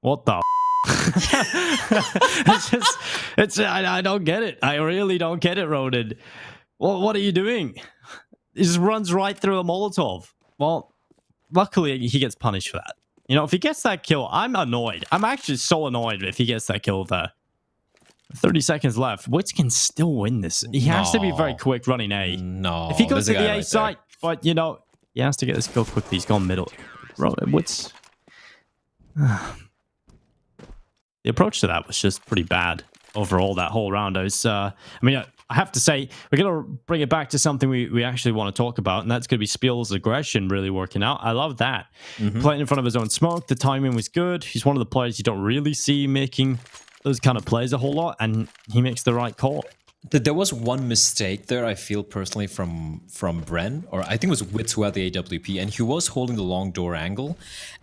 What the I don't get it. I really don't get it, Ronan. What are you doing? He just runs right through a Molotov. Well, luckily he gets punished for that. You know, if he gets that kill, I'm annoyed. I'm actually so annoyed if he gets that kill there. 30 seconds left. Witz can still win this. He has to be very quick running A. No. If he goes to the A site, but, you know, he has to get this kill quickly. He's gone middle. Witz... the approach to that was just pretty bad overall, that whole round. I have to say, we're going to bring it back to something we actually want to talk about, and that's going to be Spiel's aggression really working out. I love that. Playing in front of his own smoke, the timing was good. He's one of the players you don't really see making those kind of plays a whole lot, and he makes the right call. There was one mistake there, I feel personally, from Bren, or I think it was Witz who had the AWP, and he was holding the long door angle.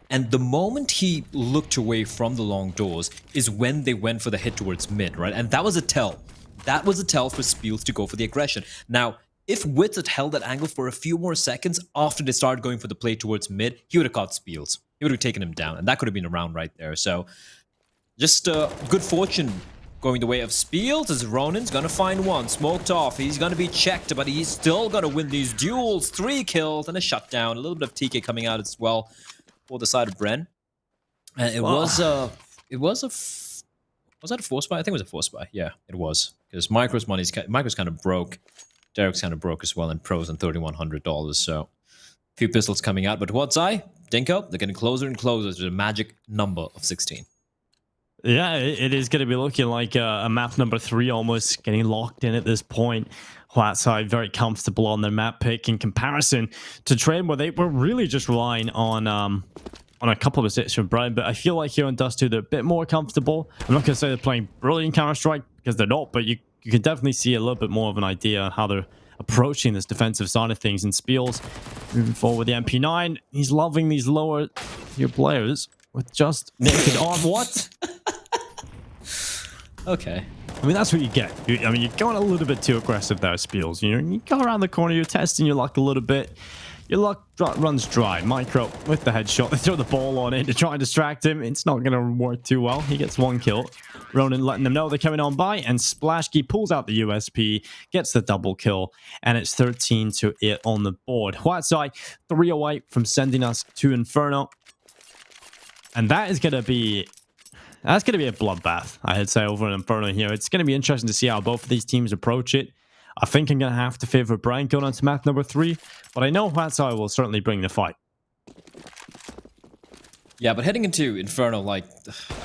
And the moment he looked away from the long doors is when they went for the hit towards mid, right? And that was a tell. That was a tell for Spiels to go for the aggression. Now, if Witz had held that angle for a few more seconds after they started going for the play towards mid, he would have caught Spiels. He would have taken him down, and that could have been a round right there. So, just good fortune going the way of Spiels, as Ronan's going to find one. Smoked off. He's going to be checked, but he's still going to win these duels. 3 kills and a shutdown. A little bit of TK coming out as well for the side of Bren. Was that a 4 spy? I think it was a 4 spy. Yeah, it was. Because Micro's kind of broke. Derek's kind of broke as well, and Pro's on $3,100. So, a few pistols coming out. But Huatai, Dinko, they're getting closer and closer to the magic number of 16. Yeah, it is going to be looking like a map number 3 almost getting locked in at this point. Huatai very comfortable on their map pick in comparison to Train, where they were really just relying on a couple of assists from Brian, but I feel like here on Dust 2, they're a bit more comfortable. I'm not going to say they're playing brilliant Counter-Strike, because they're not, but you can definitely see a little bit more of an idea on how they're approaching this defensive side of things. And Spiels moving forward with the MP9. He's loving these lower tier players with just naked arm. What? Okay. I mean, that's what you get. You're going a little bit too aggressive there, Spiels. You go around the corner, you're testing your luck a little bit. Your luck runs dry. Micro with the headshot. They throw the ball on in to try and distract him. It's not going to work too well. He gets 1 kill. Ronan letting them know they're coming on by, and Splashkey pulls out the USP, gets the double kill, and it's 13-8 on the board. Huatai 308 from sending us to Inferno. And that is going to be... That's going to be a bloodbath, I'd say, over in Inferno here. It's going to be interesting to see how both of these teams approach it. I think I'm going to have to favor Brian going on to map number 3, but I know Huatsai will certainly bring the fight. Yeah, but heading into Inferno, like,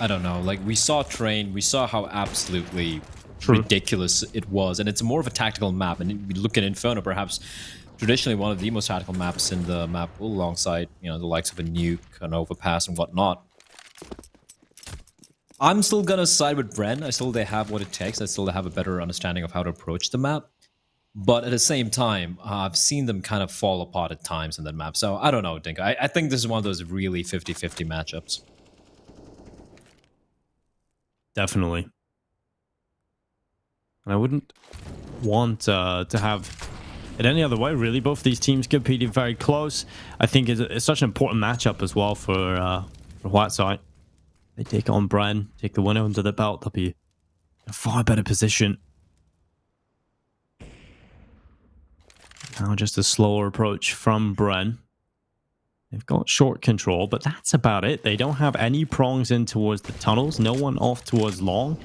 I don't know, like, we saw Train, we saw how absolutely ridiculous it was, and it's more of a tactical map, and we look at Inferno, perhaps traditionally one of the most tactical maps in the map pool, alongside, you know, the likes of a Nuke, an Overpass, and whatnot. I'm still gonna side with Bren. I still they have what it takes. I still have a better understanding of how to approach the map. But at the same time, I've seen them kind of fall apart at times in that map. So I don't know, Dinka. I think this is one of those really 50-50 matchups. Definitely. And I wouldn't want to have it any other way, really. Both these teams competing very close. I think it's such an important matchup as well for Huatsai. They take on Bren, take the winner under the belt. They'll be in a far better position. Now just a slower approach from Bren. They've got short control, but that's about it. They don't have any prongs in towards the tunnels. No one off towards long.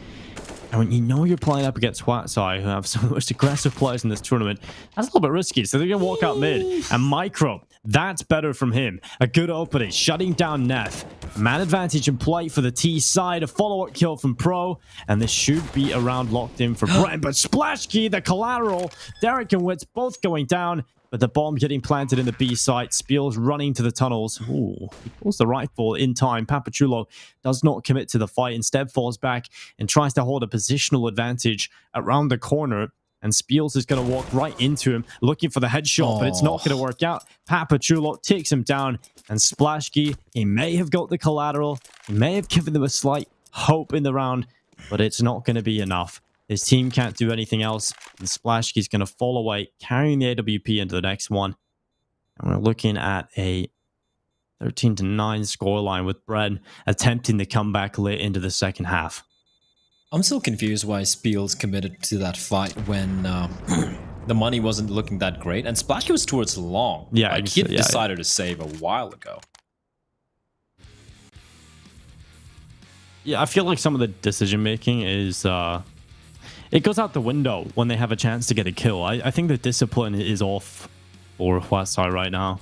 And when you know you're playing up against Huatsai, who have some of the most aggressive players in this tournament, that's a little bit risky. So they're going to walk out mid. And Micro, that's better from him. A good opening, shutting down Neff. Man advantage in play for the T side. A follow-up kill from Pro. And this should be a round locked in for Brent. But Splash Key, the collateral. Derek and Witz both going down. But the bomb getting planted in the B site. Spiel's running to the tunnels. Ooh, he pulls the rifle in time. Papachulo does not commit to the fight. Instead falls back and tries to hold a positional advantage around the corner. And Spiels is going to walk right into him, looking for the headshot, but it's not going to work out. Papachulo takes him down. And Splashkey, he may have got the collateral. He may have given them a slight hope in the round, but it's not going to be enough. His team can't do anything else, and Splashkey's going to fall away, carrying the AWP into the next one. And we're looking at a 13-9 scoreline with Bren attempting to come back late into the second half. I'm still confused why Spiels committed to that fight when the money wasn't looking that great, and Splashkey was towards long. Yeah, like, he decided to save a while ago. Yeah, I feel like some of the decision making is it goes out the window when they have a chance to get a kill. I think the discipline is off for Huatsai right now.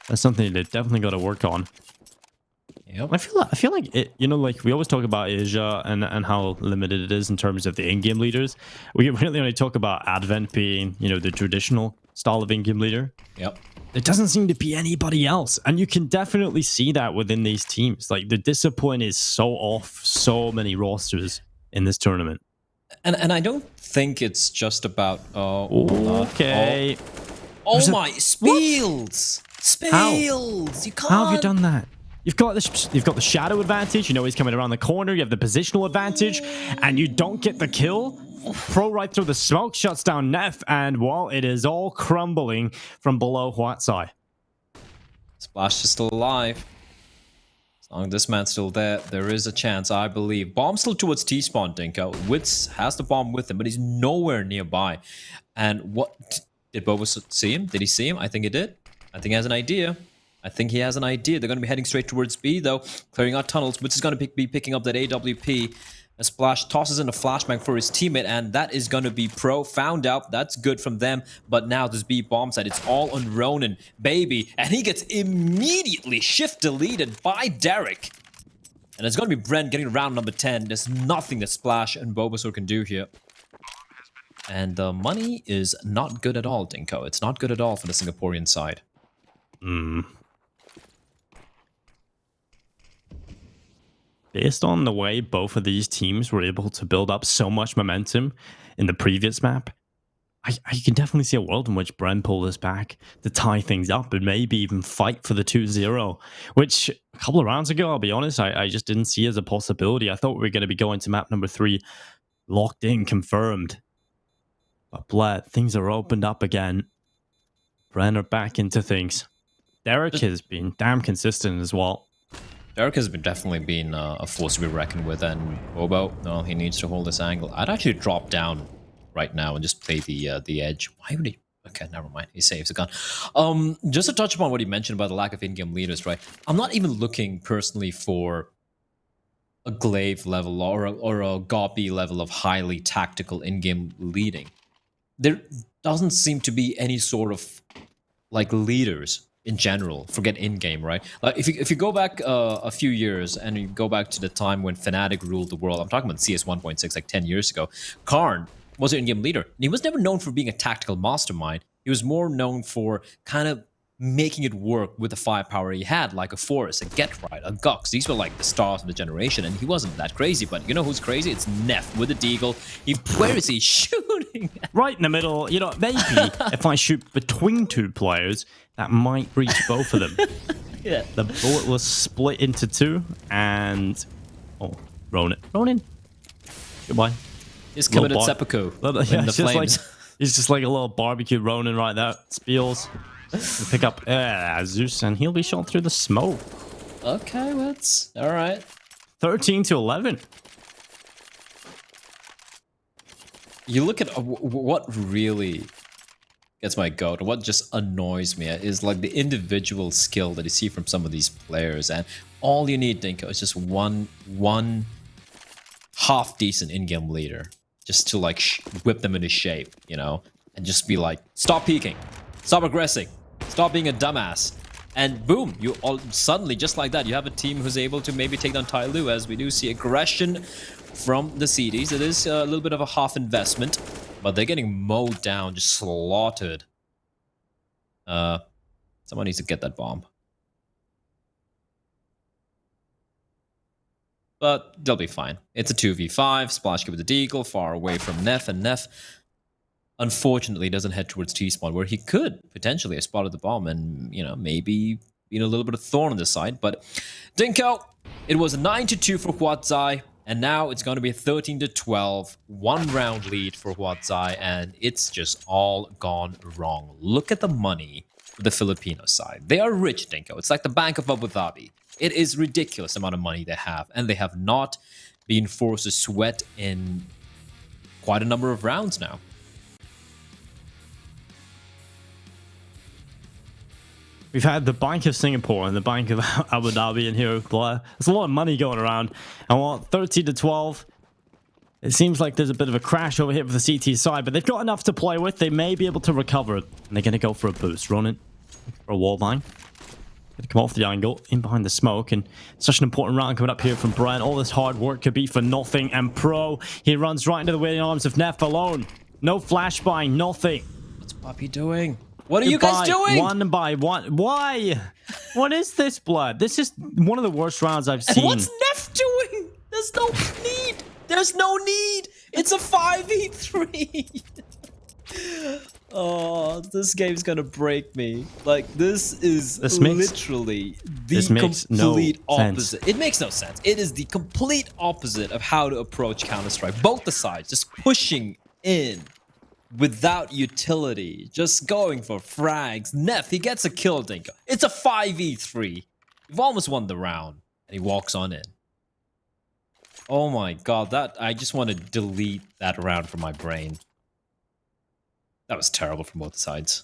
That's something they definitely got to work on. Yep. I feel like it, you know, like we always talk about Asia and how limited it is in terms of the in-game leaders. We really only talk about Advent being, you know, the traditional style of in-game leader. Yep. There doesn't seem to be anybody else. And you can definitely see that within these teams. Like, the discipline is so off so many rosters in this tournament. And I don't think it's just about... okay. Oh my... Spiels! Spiels! You can't... How have you done that? You've got the shadow advantage. You know he's coming around the corner. You have the positional advantage. And you don't get the kill? Pro right through the smoke, shuts down Neff, and well, it is all crumbling from below Huatsai. Splash is still alive. As long as this man's still there, there is a chance, I believe. Bomb still towards T-spawn, Dinko. Witz has the bomb with him, but he's nowhere nearby. And what... Did Boba see him? Did he see him? I think he did. I think he has an idea. I think he has an idea. They're going to be heading straight towards B, though. Clearing out tunnels. Witz is going to be picking up that AWP. A Splash tosses in a flashbang for his teammate, and that is going to be Pro. Found out. That's good from them. But now this B bomb site, it's all on Ronin, baby. And he gets immediately shift-deleted by Derek. And it's going to be Brent getting round number 10. There's nothing that Splash and Bulbasaur can do here. And the money is not good at all, Dinko. It's not good at all for the Singaporean side. Based on the way both of these teams were able to build up so much momentum in the previous map, I can definitely see a world in which Bren pull this back to tie things up and maybe even fight for the 2-0, which a couple of rounds ago, I'll be honest, I just didn't see as a possibility. I thought we were going to be going to map number 3 locked in, confirmed. But Bled, things are opened up again. Bren are back into things. Derek has been damn consistent as well. Derek has definitely been a force to be reckoned with, and Bobo, no, he needs to hold this angle. I'd actually drop down right now and just play the edge. Why would he? Okay, never mind. He saves the gun. Just to touch upon what you mentioned about the lack of in-game leaders, right? I'm not even looking personally for a glaive level or a Goppy level of highly tactical in-game leading. There doesn't seem to be any sort of like leaders in general. Forget in-game, right? Like if you go back a few years and you go back to the time when Fnatic ruled the world, I'm talking about CS 1.6, like 10 years ago. Karn was an in-game leader. And he was never known for being a tactical mastermind. He was more known for kind of making it work with the firepower he had, like a Forest, a Get-Right, a Gux. These were like the stars of the generation, and he wasn't that crazy. But you know who's crazy? It's Neff with the Deagle. Where is he shooting? Right in the middle. You know, maybe if I shoot between two players, that might reach both of them. Yeah. The bullet was split into two, and Ronin. Goodbye. He's committed Little seppuku Yeah, in the flames. He's just like a little barbecue Ronin right there. Spiels. We'll pick up Zeus, and he'll be shot through the smoke. Okay, that's all right. 13 to 11. You look at what really gets my goat, what just annoys me is like the individual skill that you see from some of these players, and all you need, Dinko, is just one half decent in-game leader just to like whip them into shape, you know, and just be like, stop peeking, stop aggressing, stop being a dumbass. And boom, you all suddenly, just like that, you have a team who's able to maybe take down Tyloo, as we do see aggression from the CDs. It is a little bit of a half investment, but they're getting mowed down, just slaughtered. Someone needs to get that bomb. But they'll be fine. It's a 2v5, Splash with the Deagle, far away from Neff, and Neff unfortunately doesn't head towards T-spawn, where he could potentially have spotted the bomb and, you know, maybe been a little bit of thorn on the side. But Dinko, it was 9-2 for Huatzai, and now it's going to be 13-12, 1 round lead for Huatzai, and it's just all gone wrong. Look at the money for the Filipino side. They are rich, Dinko. It's like the Bank of Abu Dhabi. It is ridiculous amount of money they have, and they have not been forced to sweat in quite a number of rounds now. We've had the Bank of Singapore and the Bank of Abu Dhabi in here. There's a lot of money going around. And what, 13-12? It seems like there's a bit of a crash over here for the CT side, but they've got enough to play with. They may be able to recover it. And they're going to go for a boost. Ronin for a wall bang. Going to come off the angle, in behind the smoke. And such an important round coming up here from Brian. All this hard work could be for nothing. And Pro, he runs right into the waiting arms of Neff alone. No flashbang, nothing. What's Poppy doing? What are you guys doing? One by one. Why? What is this, blood? This is one of the worst rounds I've seen. What's Neff doing? There's no need. There's no need. It's a 5v3. Oh, this game's gonna break me. Like, this is literally the complete opposite. It makes no sense. It is the complete opposite of how to approach Counter-Strike. Both the sides just pushing in without utility, just going for frags. Neff, he gets a kill, Dinko. It's a 5v3. You've almost won the round, and he walks on in. Oh my god, I just want to delete that round from my brain. That was terrible from both sides.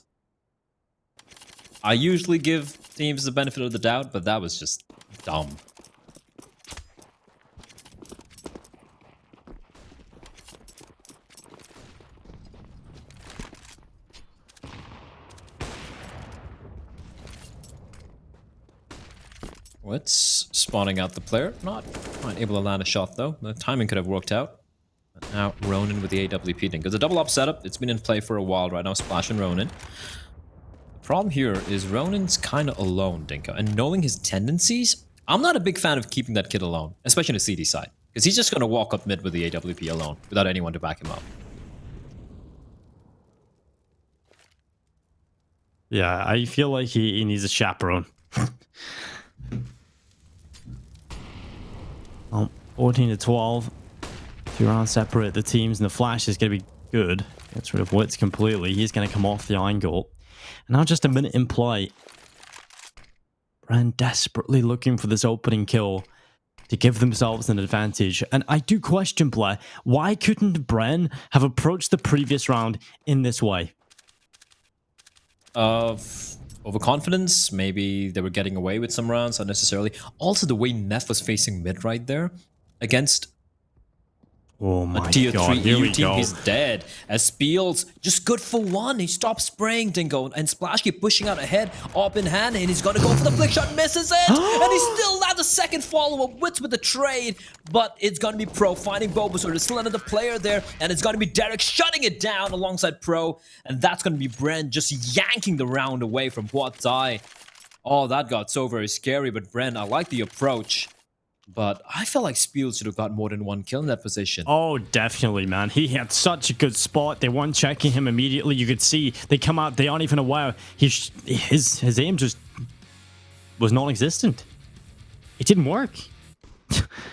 I usually give teams the benefit of the doubt, but that was just dumb. What's spawning out the player? Not quite able to land a shot though. The timing could have worked out. But now Ronin with the AWP thing. Because a double up setup, it's been in play for a while right now. Splash and Ronin. The problem here is Ronin's kind of alone, Dinko. And knowing his tendencies, I'm not a big fan of keeping that kid alone. Especially on the CD side. Because he's just going to walk up mid with the AWP alone. Without anyone to back him up. Yeah, I feel like he needs a chaperone. 14-12. 2 rounds separate the teams, and the flash is going to be good. Gets rid of Witz completely. He's going to come off the angle. And now just a minute in play. Bren desperately looking for this opening kill to give themselves an advantage. And I do question, Blair, why couldn't Bren have approached the previous round in this way? of overconfidence. Maybe they were getting away with some rounds unnecessarily. Also, the way Neff was facing mid right there against Oh a my tier god, 3 here EU we team, go. he's dead. As Spiels just good for one. He stopped spraying Dingo, and Splash keep pushing out ahead, up in hand, and he's gonna go for the flick shot, misses it, and he's still not the second follow-up. Wits with the trade, but it's gonna be Pro finding Bulbasaur. There's still another player there, and it's gonna be Derek shutting it down alongside Pro, and that's gonna be Bren just yanking the round away from Huatai. Oh, that got so very scary, but Bren, I like the approach. But I felt like Spiel should have got more than one kill in that position. Oh, definitely, man. He had such a good spot. They weren't checking him immediately. You could see they come out. They aren't even aware. His aim just was non-existent. It didn't work.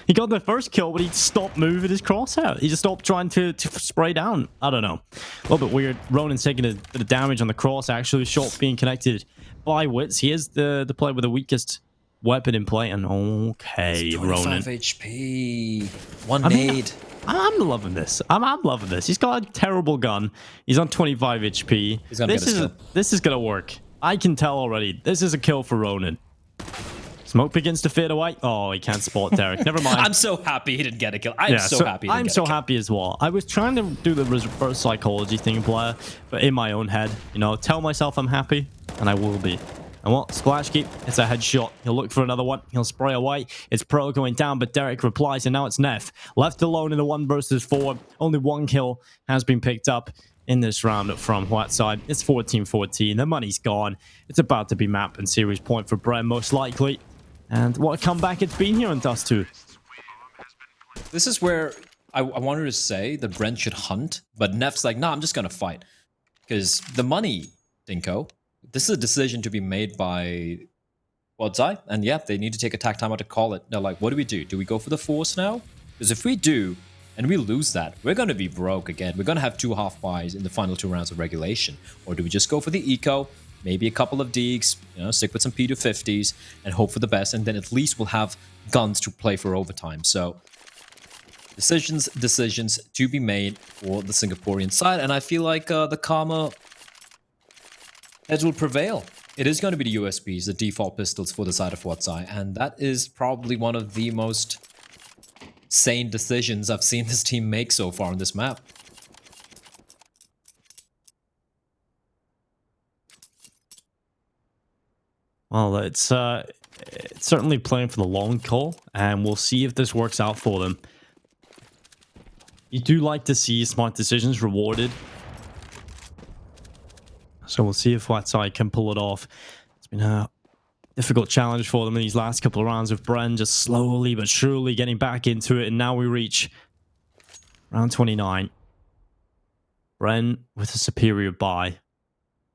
He got the first kill, but he stopped moving his crosshair. He just stopped trying to spray down. I don't know. A little bit weird. Ronan's taking a bit of damage on the cross, actually. Shot being connected by Wits. He is the player with the weakest weapon in play, and okay, 25 Ronan. HP, one nade. I'm loving this. I'm loving this. He's got a terrible gun. He's on 25 HP. He's gonna get his kill. This is gonna work. I can tell already. This is a kill for Ronan. Smoke begins to fade away. Oh, he can't spot Derek. Never mind. I'm so happy he didn't get a kill. I'm so happy. I'm so happy as well. I was trying to do the reverse psychology thing, Blair, but in my own head, you know, tell myself I'm happy, and I will be. And what? Splash Keep, it's a headshot. He'll look for another one. He'll spray away. It's Pro going down, but Derek replies, and now it's Neff. Left alone in the 1 versus 4. Only 1 kill has been picked up in this round from Whiteside. It's 14-14. The money's gone. It's about to be map and series point for Bren, most likely. And what a comeback it's been here on Dust 2. This is where I wanted to say that Brent should hunt, but Neff's like, nah, I'm just going to fight. Because the money, Dinko, this is a decision to be made by Wodzai, and yeah, they need to take attack time out to call it. They're like, what do? Do we go for the force now? Because if we do, and we lose that, we're going to be broke again. We're going to have 2 half buys in the final 2 rounds of regulation. Or do we just go for the eco, maybe a couple of deeks, you know, stick with some P250s, and hope for the best, and then at least we'll have guns to play for overtime. So decisions to be made for the Singaporean side, and I feel like the karma heads will prevail. It is going to be the USBs, the default pistols for the side of Watsai, and that is probably one of the most sane decisions I've seen this team make so far on this map. Well, it's certainly playing for the long call, and we'll see if this works out for them. You do like to see smart decisions rewarded. So we'll see if Whiteside can pull it off. It's been a difficult challenge for them in these last couple of rounds of Bren just slowly but surely getting back into it. And now we reach round 29. Bren with a superior buy.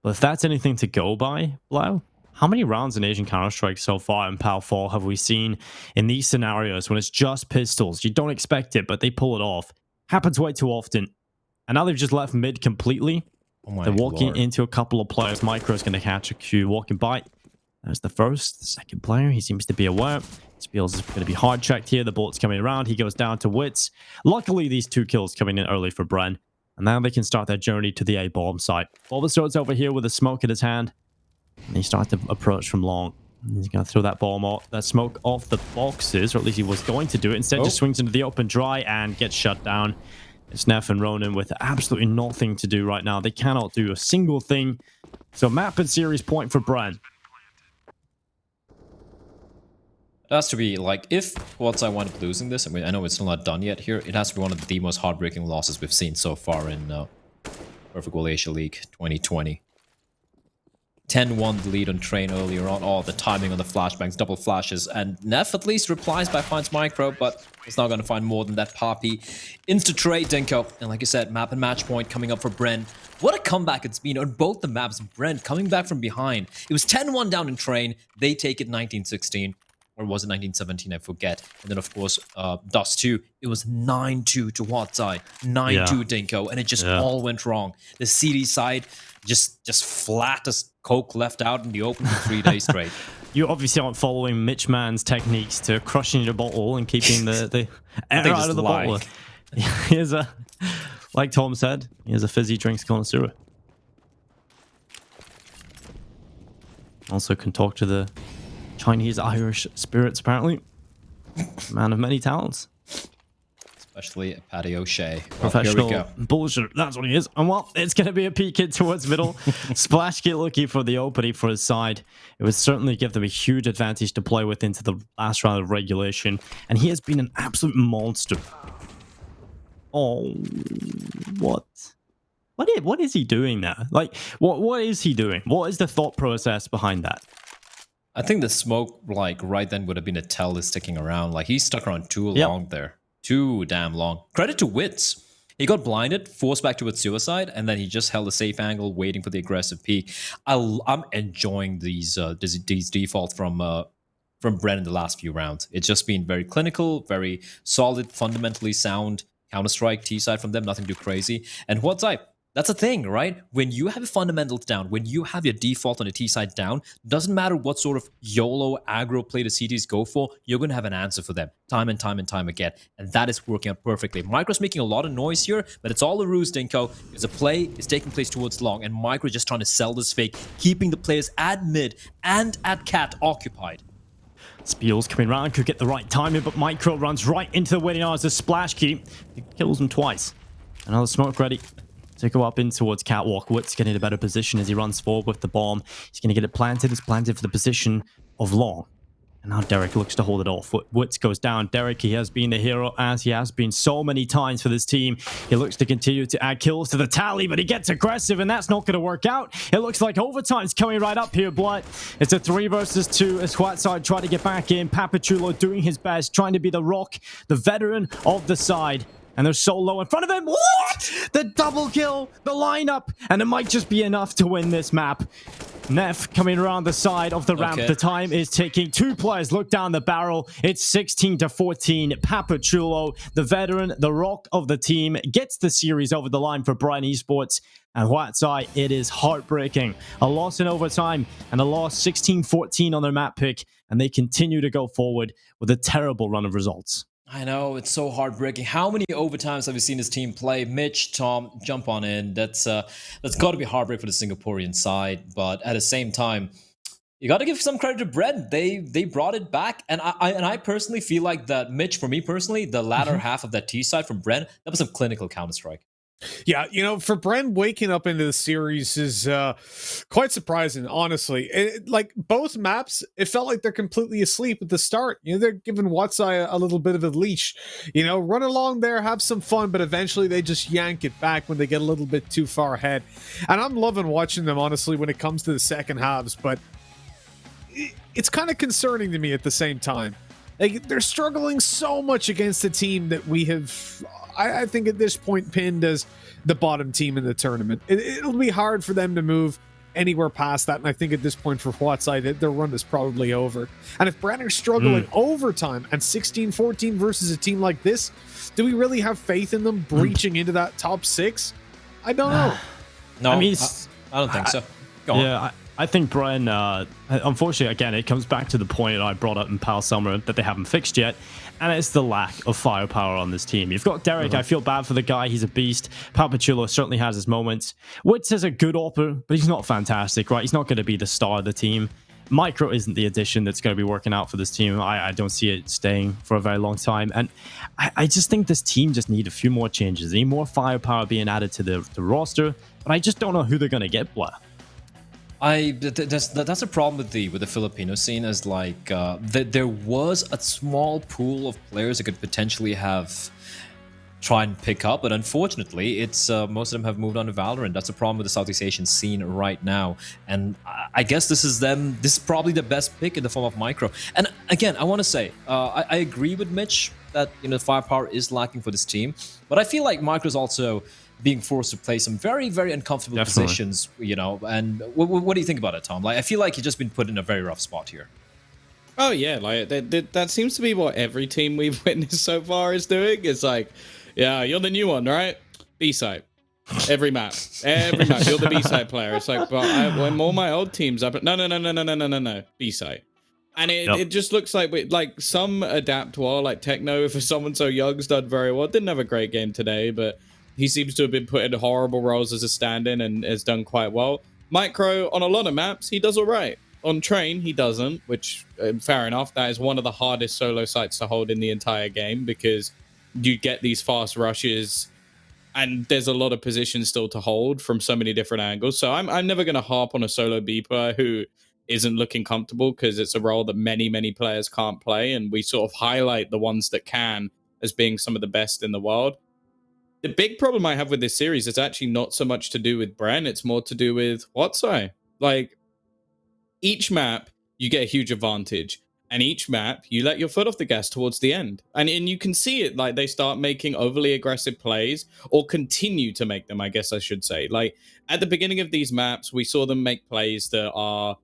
But if that's anything to go by, Blau, how many rounds in Asian Counter-Strike so far in PAL 4 have we seen in these scenarios when it's just pistols? You don't expect it, but they pull it off. Happens way too often. And now they've just left mid completely. Oh They're walking into a couple of players. Micro's going to catch a Q walking by. There's the first. The second player, he seems to be aware. Spiels is going to be hard checked here. The bullet's coming around. He goes down to Wits. Luckily, these 2 kills coming in early for Bren. And now they can start their journey to the A bomb site. Bulbasaur's over here with a smoke in his hand. And he starts to approach from long. He's going to throw that bomb off, that smoke off the boxes, or at least he was going to do it. Instead, just swings into the open dry and gets shut down. It's Neff and Ronan with absolutely nothing to do right now. They cannot do a single thing. So map and series point for Bren. It has to be like, if Watsai wound up losing this, I mean, I know it's still not done yet here, it has to be one of the most heartbreaking losses we've seen so far in Perfect World Asia League 2020. 10-1 the lead on Train earlier on. Oh, the timing on the flashbangs, double flashes. And Neff at least replies by finds Micro, but it's not going to find more than that Poppy. Insta-trade, Dinko. And like I said, map and match point coming up for Bren. What a comeback it's been on both the maps. Bren coming back from behind. It was 10-1 down in Train. They take it 19-16. Or was it 19-17? I forget. And then, of course, Dust 2. It was 9-2 to Watsai. 9-2 Dinko. And it just all went wrong. The CD side just flat as coke left out in the open for 3 days straight. You obviously aren't following Mitch Mann's techniques to crushing your bottle and keeping the air out of the bottle. He is a, like Tom said, he is a fizzy drinks connoisseur. Also can talk to the Chinese-Irish spirits, apparently. Man of many talents. Especially Paddy O'Shea. Well, Professional here we go. bullshit. That's what he is. And well, it's going to be a peek in towards middle. Splash Kid looking for the opening for his side. It would certainly give them a huge advantage to play with into the last round of regulation. And he has been an absolute monster. Oh, what? What is he doing now? Like, what is he doing? What is the thought process behind that? I think the smoke, like, right then would have been a tell is sticking around. Like, he stuck around too long there. Too damn long. Credit to Wits. He got blinded, forced back towards suicide, and then he just held a safe angle, waiting for the aggressive peek. I'm enjoying these defaults from Bren in the last few rounds. It's just been very clinical, very solid, fundamentally sound Counter-Strike T-side from them, nothing too crazy. And what's I? That's a thing, right? When you have your fundamentals down, when you have your default on the T-side down, doesn't matter what sort of YOLO aggro play the CTs go for, you're going to have an answer for them time and time and time again. And that is working out perfectly. Micro's making a lot of noise here, but it's all a ruse, Dinko, because the play is taking place towards long, and Micro just trying to sell this fake, keeping the players at mid and at cat occupied. Spiel's coming around, could get the right timing, but Micro runs right into the waiting arms of Splash Key. He kills him twice. Another smoke ready to go up in towards Catwalk. Wit's getting a better position as he runs forward with the bomb. He's going to get it planted. It's planted for the position of long. And now Derek looks to hold it off. Witz goes down. Derek, he has been the hero as he has been so many times for this team. He looks to continue to add kills to the tally, but he gets aggressive, and that's not going to work out. It looks like overtime's coming right up here, but it's a 3 versus 2 as Whiteside try to get back in. Papachulo doing his best, trying to be the rock, the veteran of the side. And they're so low in front of him. What? The double kill, the lineup, and it might just be enough to win this map. Neff coming around the side of the ramp. The time is ticking. 2 players look down the barrel. It's 16-14. Papachulo, the veteran, the rock of the team, gets the series over the line for Brian Esports. And Whiteside, it is heartbreaking. A loss in overtime and a loss 16-14 on their map pick. And they continue to go forward with a terrible run of results. I know, it's so heartbreaking. How many overtimes have we seen this team play? Mitch, Tom, jump on in. That's got to be heartbreak for the Singaporean side. But at the same time, you got to give some credit to Brent. They brought it back, and I personally feel like that. Mitch, for me personally, the latter half of that T side from Brent, that was some clinical Counter-Strike. Yeah, you know, for Bren waking up into the series is quite surprising, honestly. Like, both maps, it felt like they're completely asleep at the start. You know, they're giving Watsai a little bit of a leash. You know, run along there, have some fun, but eventually they just yank it back when they get a little bit too far ahead. And I'm loving watching them, honestly, when it comes to the second halves, but it's kind of concerning to me at the same time. Like, they're struggling so much against a team that we have... I think at this point pinned as the bottom team in the tournament. It'll be hard for them to move anywhere past that, and I think at this point for Whiteside, their run is probably over. And if Brenner's struggling overtime and 16-14 versus a team like this, do we really have faith in them breaching into that top 6? I don't know. No, I mean, I don't think so. Go on. Yeah, I think Brian, unfortunately, again, it comes back to the point I brought up in Pal Summer that they haven't fixed yet, and it's the lack of firepower on this team. You've got Derek. I feel bad for the guy. He's a beast. Papachulo certainly has his moments. Witz is a good AWPer, but he's not fantastic, right? He's not going to be the star of the team. Micro isn't the addition that's going to be working out for this team. I don't see it staying for a very long time. And I just think this team just need a few more changes. They need more firepower being added to the roster, but I just don't know who they're going to get, Blair. That's a problem with the Filipino scene, is like there was a small pool of players that could potentially have try and pick up, but unfortunately it's most of them have moved on to Valorant. That's a problem with the Southeast Asian scene right now, and I guess this is probably the best pick in the form of Micro. And again, I want to say I agree with Mitch that, you know, firepower is lacking for this team, but I feel like Micro's also being forced to play some very, very uncomfortable positions, you know. And what do you think about it, Tom? Like, I feel like he's just been put in a very rough spot here. Oh yeah, like that seems to be what every team we've witnessed so far is doing. It's like, yeah, you're the new one, right? B side. Every map, you're the B side player. It's like, but when all my old teams up, no, B side. And it just looks like some adapt well, like Techno, for someone so young's done very well. Didn't have a great game today, but he seems to have been put in horrible roles as a stand-in and has done quite well. Micro, on a lot of maps, he does all right. On Train, he doesn't, which, fair enough. That is one of the hardest solo sites to hold in the entire game because you get these fast rushes and there's a lot of positions still to hold from so many different angles. So I'm never going to harp on a solo B player who isn't looking comfortable because it's a role that many players can't play. And we sort of highlight the ones that can as being some of the best in the world. The big problem I have with this series is actually not so much to do with Bren. It's more to do with Watsai. Like, each map, you get a huge advantage. And each map, you let your foot off the gas towards the end. And you can see it, like, they start making overly aggressive plays, or continue to make them, I guess I should say. Like, at the beginning of these maps, we saw them make plays that are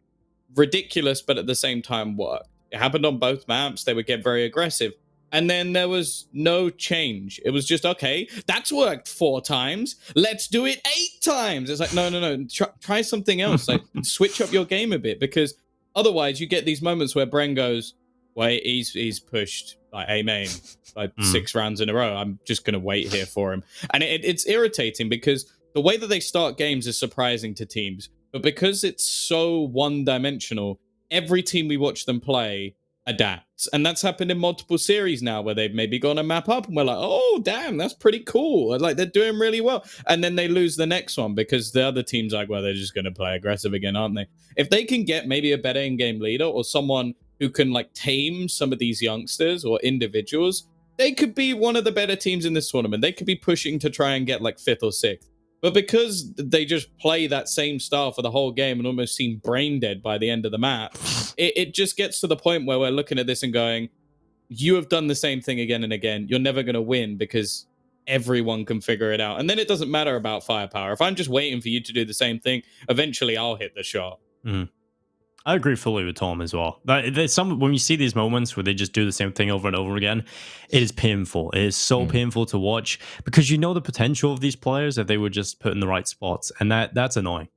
ridiculous, but at the same time work. It happened on both maps. They would get very aggressive. And then there was no change. It was just, okay, that's worked 4 times. Let's do it 8 times. It's like, no. Try something else. Like, switch up your game a bit, because otherwise you get these moments where Bren goes, wait, he's pushed like A main like 6 rounds in a row. I'm just going to wait here for him. And it's irritating because the way that they start games is surprising to teams. But because it's so one-dimensional, every team we watch them play adapts. And that's happened in multiple series now where they've maybe gone a map up and we're like, oh, damn, that's pretty cool. Like, they're doing really well. And then they lose the next one because the other team's like, well, they're just going to play aggressive again, aren't they? If they can get maybe a better in-game leader or someone who can, like, tame some of these youngsters or individuals, they could be one of the better teams in this tournament. They could be pushing to try and get, like, 5th or 6th. But because they just play that same style for the whole game and almost seem brain dead by the end of the map, it just gets to the point where we're looking at this and going, you have done the same thing again and again. You're never going to win because everyone can figure it out. And then it doesn't matter about firepower. If I'm just waiting for you to do the same thing, eventually I'll hit the shot. I agree fully with Tom as well. There's some, when you see these moments where they just do the same thing over and over again, it is painful. It is so painful to watch because you know the potential of these players if they were just put in the right spots, and that's annoying.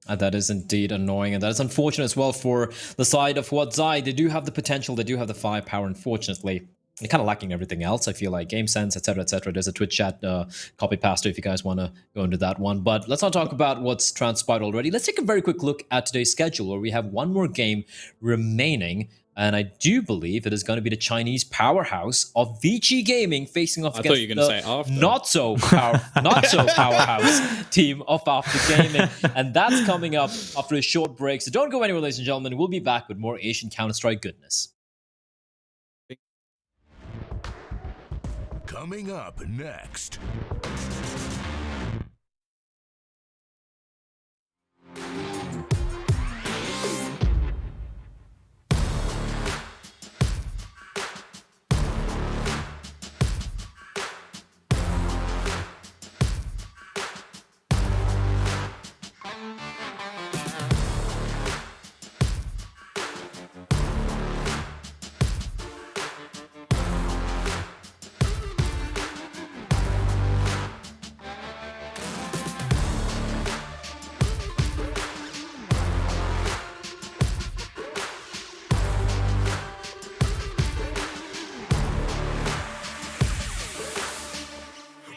That is indeed annoying, and that is unfortunate as well for the side of Watsai. They do have the potential, they do have the firepower. Unfortunately, they're kind of lacking everything else. I feel like game sense, etc., etc. There's a Twitch chat copy paste if you guys want to go into that one. But let's not talk about what's transpired already. Let's take a very quick look at today's schedule, where we have one more game remaining. And I do believe it is going to be the Chinese powerhouse of Vici Gaming facing off against the not so powerhouse team of After Gaming. And that's coming up after a short break. So don't go anywhere, ladies and gentlemen. We'll be back with more Asian Counter-Strike goodness. Coming up next.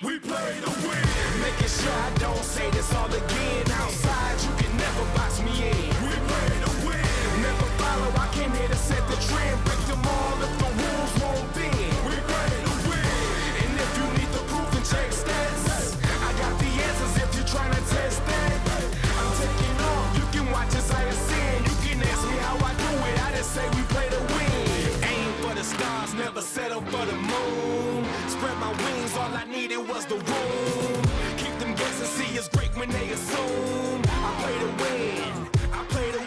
We play to win, making sure I don't say this all again. Outside, you can never box me in. We play to win, never follow. I came here to set the trend, break them all if the rules won't bend. We play to win, and if you need the proof, then check stats. I got the answers if you're trying to test that. I'm taking off, you can watch as I ascend. You can ask me how I do it, I just say we play to win. Aim for the stars, never settle for the moon. Spread my wings, all I needed was the room. Keep them guessing, see it's great when they assume. I play to win, I play to win.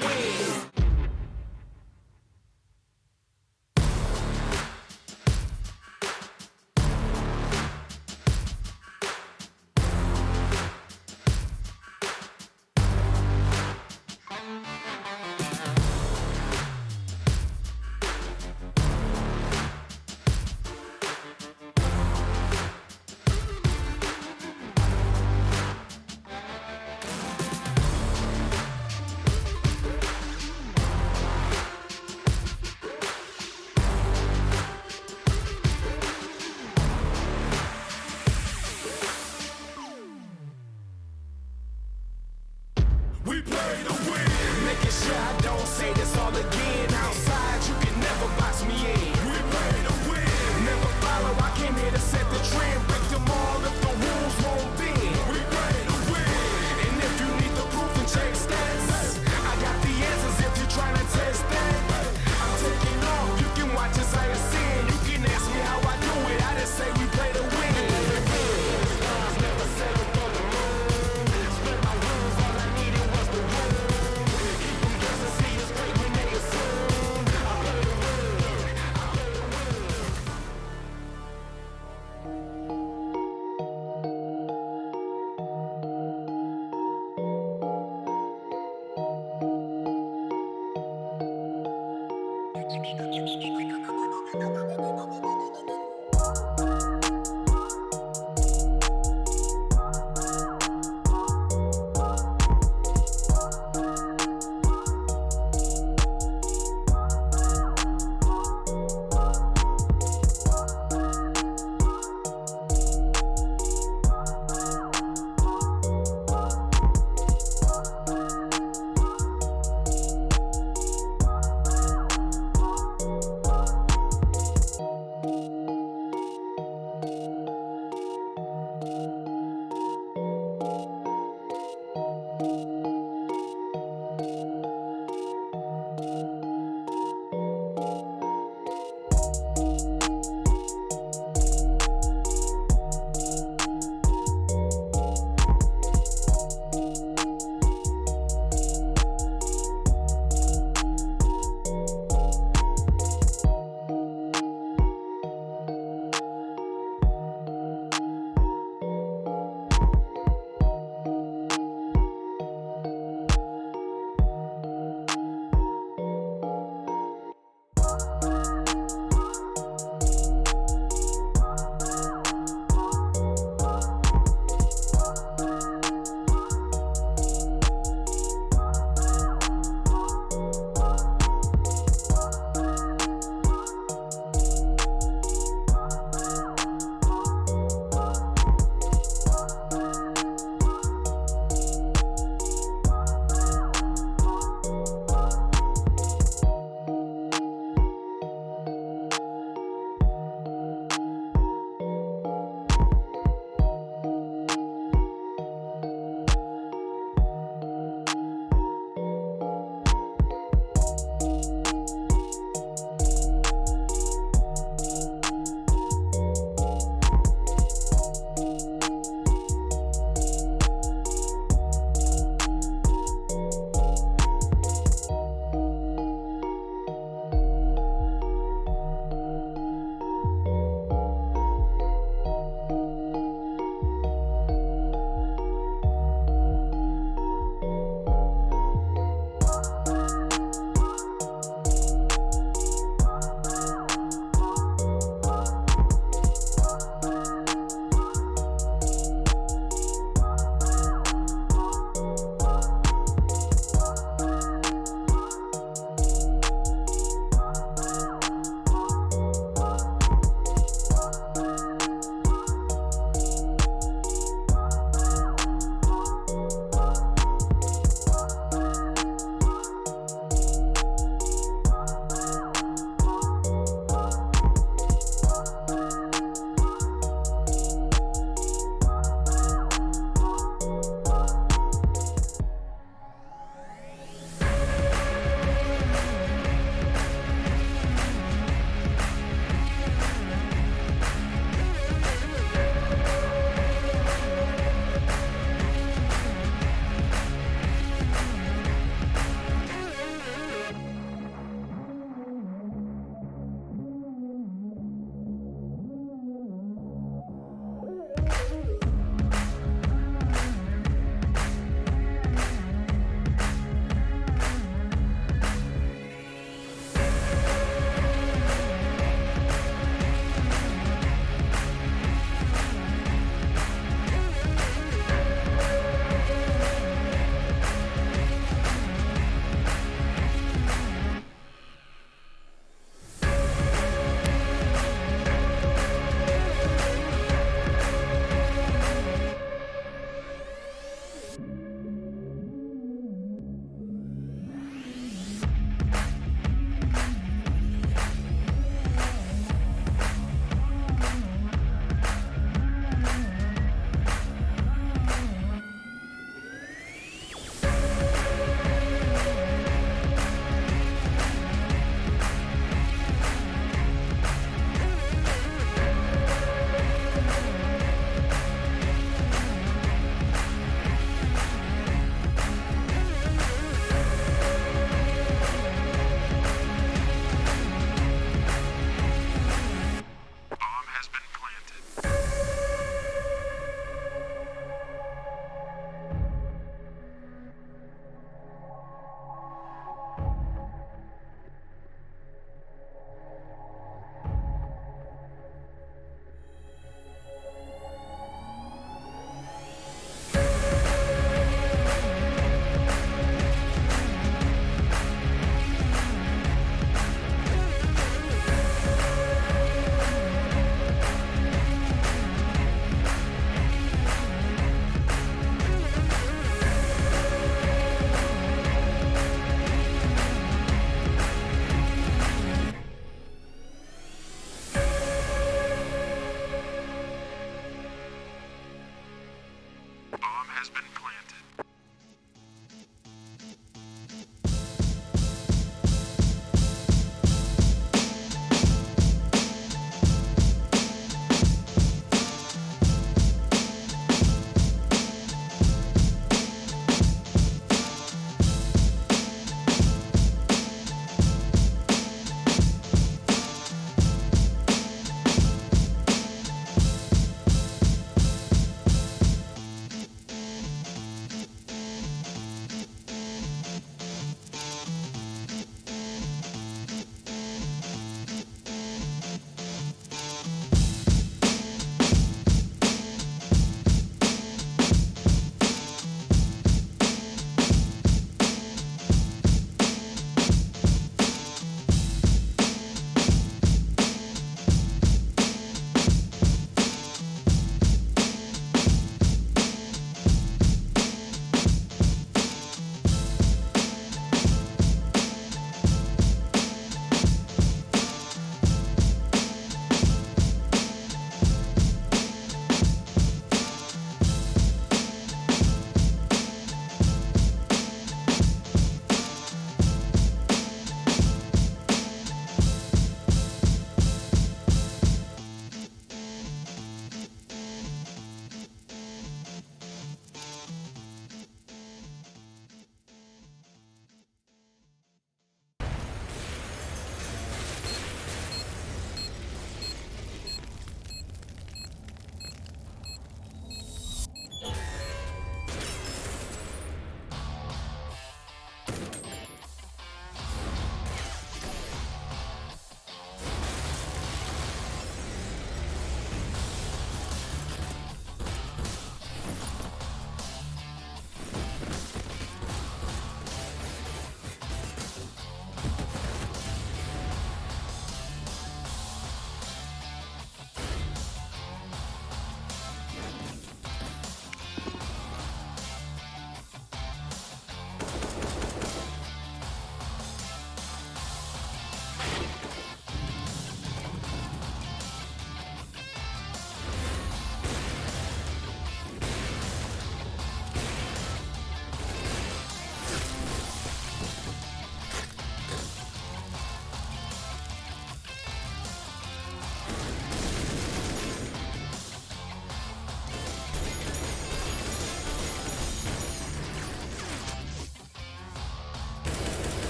We play to win, making making sure I don't say this all again. Outside, you can never box me in. We play to win. Never follow, I came here to set the trend. Break them all if the rules won't bend. We play to win. And if you need the proof, then check stats. I got the answers if you're trying to test that. I'm taking off, you can watch as I ascend. You can ask me how I do it, I just say we play to win. Stars never settle for the moon. Spread my wings, all I needed was the room. Keep them guessing, see us great when they assume. I play to win, I play to win.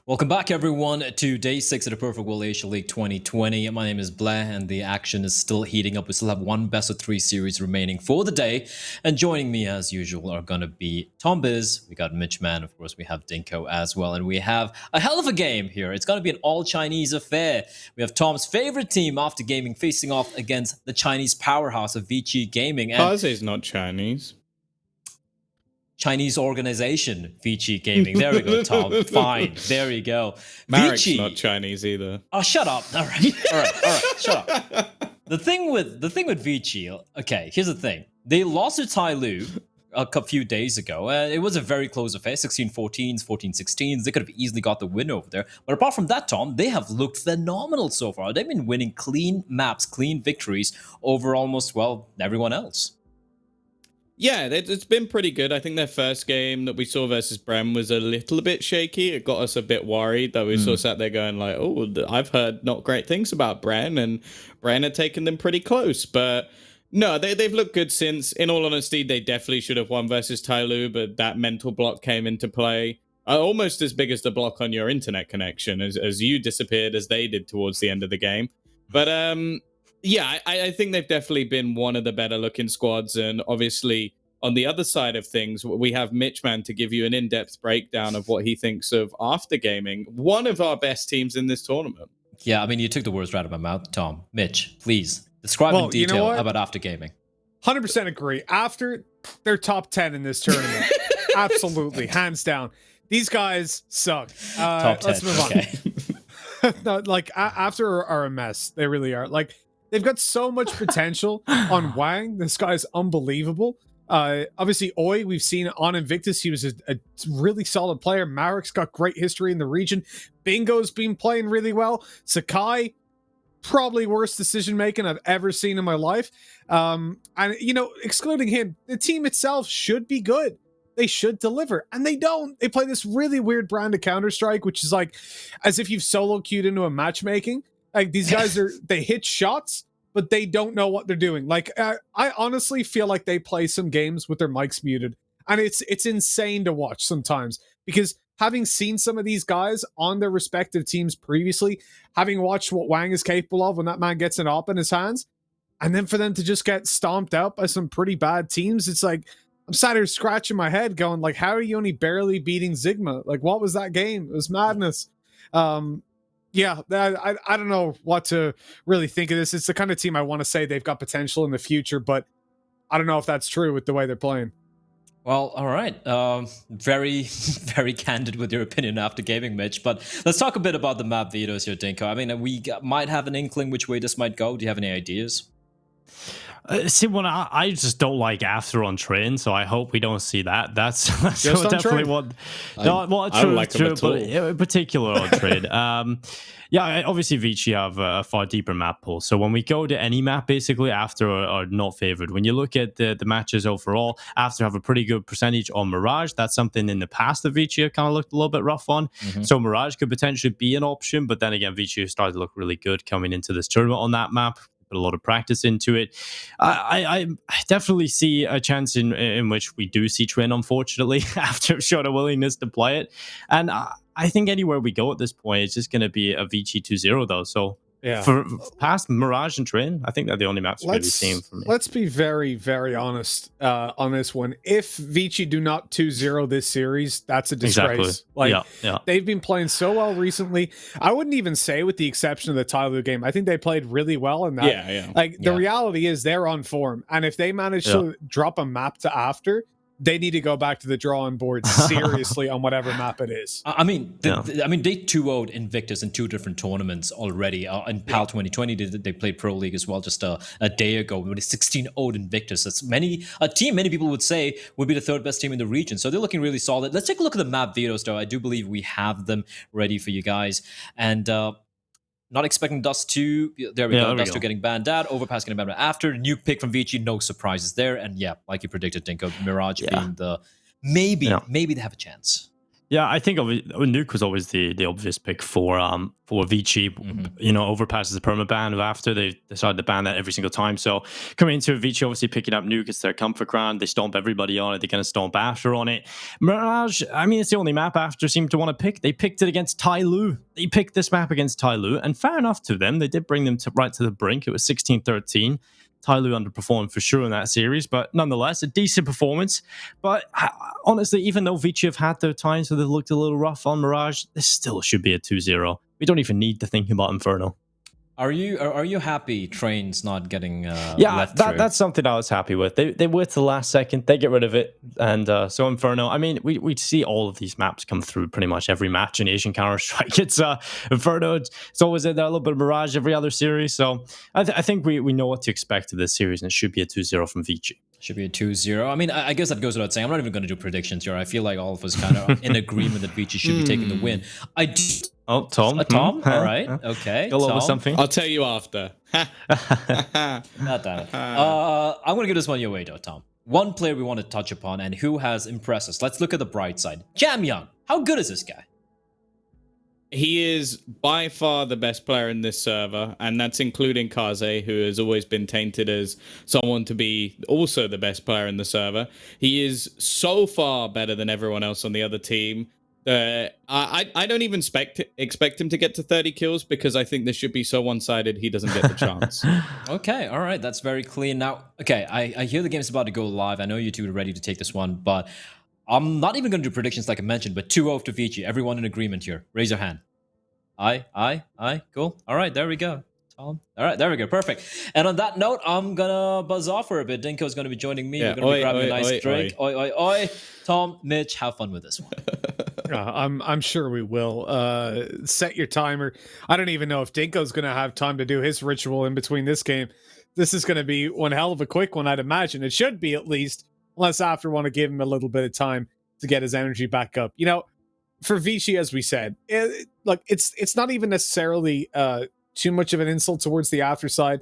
Welcome back, everyone, to day 6 of the Perfect World Asia League 2020. My name is Blair, and the action is still heating up. We still have one best of 3 series remaining for the day. And joining me, as usual, are going to be Tom Biz. We got Mitch Man, of course, we have Dinko as well. And we have a hell of a game here. It's going to be an all-Chinese affair. We have Tom's favorite team, After Gaming, facing off against the Chinese powerhouse of Vici Gaming. And Kaze's not Chinese. Chinese organization, Vici Gaming. There we go, Tom. Fine. There you go. Marek's Vici, not Chinese either. oh, shut up. All right. Shut up. The thing with Vici, okay, here's the thing. They lost to Tai Lu a few days ago. It was a very close affair, 16-14s, 14-16s. They could have easily got the win over there. But apart from that, Tom, they have looked phenomenal so far. They've been winning clean maps, clean victories over almost, well, everyone else. Yeah, it's been pretty good. I think their first game that we saw versus Brem was a little bit shaky. It got us a bit worried that we sort of sat there going like, oh, I've heard not great things about Bren, and Bren had taken them pretty close. But no, they've looked good since. In all honesty, they definitely should have won versus Tai Lu, but that mental block came into play. Almost as big as the block on your internet connection, as you disappeared as they did towards the end of the game. But yeah, I think they've definitely been one of the better looking squads, and obviously on the other side of things, we have Mitchman to give you an in-depth breakdown of what he thinks of After Gaming, one of our best teams in this tournament. Yeah, I mean, you took the words right out of my mouth, Tom. Mitch, please describe in detail about After Gaming. 100% agree. After, they're top 10 in this tournament. Absolutely, hands down. These guys suck. Top 10. Let's move on. Okay. No, like After are a mess. They really are. Like, they've got so much potential on Wang. This guy's unbelievable. Obviously, Oi, we've seen on Invictus. He was a really solid player. Marek's got great history in the region. Bingo's been playing really well. Sakai, probably worst decision making I've ever seen in my life. And excluding him, the team itself should be good. They should deliver, and they don't. They play this really weird brand of Counter-Strike, which is like as if you've solo queued into a matchmaking. Like, these guys they hit shots, but they don't know what they're doing. Like, I honestly feel like they play some games with their mics muted, and it's insane to watch sometimes, because having seen some of these guys on their respective teams previously, having watched what Wang is capable of when that man gets an op in his hands, and then for them to just get stomped out by some pretty bad teams, it's like, I'm sat here scratching my head going, like, how are you only barely beating Zigma? Like, what was that game? It was madness. Yeah, I don't know what to really think of this. It's the kind of team I want to say they've got potential in the future, but I don't know if that's true with the way they're playing. Well, all right. Very, very candid with your opinion After Gaming, Mitch. But let's talk a bit about the map vetoes here, Dinko. I mean, we might have an inkling which way this might go. Do you have any ideas? See, when I just don't like After on train, so I hope we don't see that. That's Just definitely on what. I don't like them at all. But in particular on trade. Obviously Vici have a far deeper map pool. So when we go to any map, basically After are not favored. When you look at the matches overall, After have a pretty good percentage on Mirage. That's something in the past that Vici have kind of looked a little bit rough on. So Mirage could potentially be an option, but then again, Vici started to look really good coming into this tournament on that map. Put a lot of practice into it. I definitely see a chance in which we do see Trin, unfortunately, after showing a willingness to play it. And I think anywhere we go at this point, it's just going to be a Vici 2-0 though. So yeah, for past Mirage and Trin, I think they're the only maps we've really seen from me. Let's be very, very honest on this one. If Vici do not 2-0 this series, that's a disgrace. Exactly. Like, yeah. They've been playing so well recently. I wouldn't even say with the exception of the Tyloo game. I think they played really well in that. Yeah. Like, the reality is they're on form. And if they manage to drop a map to After, they need to go back to the drawing board seriously on whatever map it is. I mean, they 2-0'd Invictus in 2 different tournaments already. In PAL 2020, they played Pro League as well just a day ago. When they 16-0'd Invictus. That's a team many people would say would be the 3rd best team in the region. So they're looking really solid. Let's take a look at the map vetoes, though. I do believe we have them ready for you guys. And not expecting Dust 2. There we go. Dust 2 getting banned out. Overpass getting banned out after. Nuke pick from Vici. No surprises there. And yeah, like you predicted, Dinko, Mirage being the maybe they have a chance. Yeah, I think Nuke was always the obvious pick for Vici. Overpass is a permaban of After. They decided to ban that every single time. So coming into Vici, obviously picking up Nuke, it's their comfort ground. They stomp everybody on it. They're going to stomp After on it. Mirage, I mean, it's the only map After seemed to want to pick. They picked it against Tyloo. They picked this map against Tyloo, and fair enough to them. They did bring them right to the brink. It was 16-13. Tyloo underperformed for sure in that series, but nonetheless, a decent performance. But honestly, even though Vici have had their times where they've looked a little rough on Mirage, this still should be a 2-0. We don't even need to think about Inferno. Are you happy Train's not getting left through? That's something I was happy with. They wait to the last second, they get rid of it, and so Inferno. I mean, we see all of these maps come through pretty much every match in Asian Counter-Strike. It's Inferno. It's always in there, a little bit of Mirage every other series. So I think we know what to expect of this series, and it should be a 2-0 from Vici. Should be a 2-0. I mean, I guess that goes without saying. I'm not even going to do predictions here. I feel like all of us kind of in agreement that Vici should be taking the win. Oh, Tom. Tom? All right. Okay. Go over something. I'll tell you after. God damn it. I'm going to give this one your way, though, Tom. One player we want to touch upon and who has impressed us. Let's look at the bright side. Jam Young. How good is this guy? He is by far the best player in this server, and that's including Kaze, who has always been tainted as someone to be also the best player in the server. He is so far better than everyone else on the other team. I don't even expect him to get to 30 kills because I think this should be so one-sided he doesn't get the chance. Okay, all right, that's very clear. Now, okay, I hear the game's about to go live. I know you two are ready to take this one, but I'm not even going to do predictions like I mentioned, but 2-0 to Vici. Everyone in agreement here. Raise your hand. Aye. Cool. All right, there we go. Tom. All right, there we go. Perfect. And on that note, I'm gonna buzz off for a bit. Dinko's gonna be joining me. Yeah, We're gonna be grabbing oi, a nice oi, drink. Oi. Tom, Mitch, have fun with this one. I'm sure we will. Set your timer. I don't even know if Dinko's going to have time to do his ritual in between this game. This is going to be one hell of a quick one, I'd imagine. It should be at least, unless after want to give him a little bit of time to get his energy back up. You know, for Vici, as we said, look, it's not even necessarily too much of an insult towards the after side.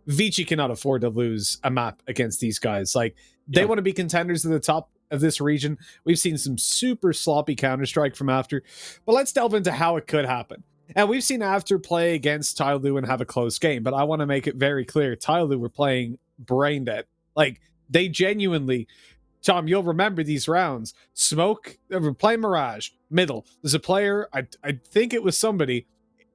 Vici cannot afford to lose a map against these guys. Like, they want to be contenders at the top of this region. We've seen some super sloppy Counter-Strike from After, but let's delve into how it could happen. And we've seen After play against Tyloo and have a close game, but I want to make it very clear, Tyloo were playing brain dead. Like, they genuinely, Tom, you'll remember these rounds. Smoke, we're playing Mirage, middle. There's a player, I think it was somebody,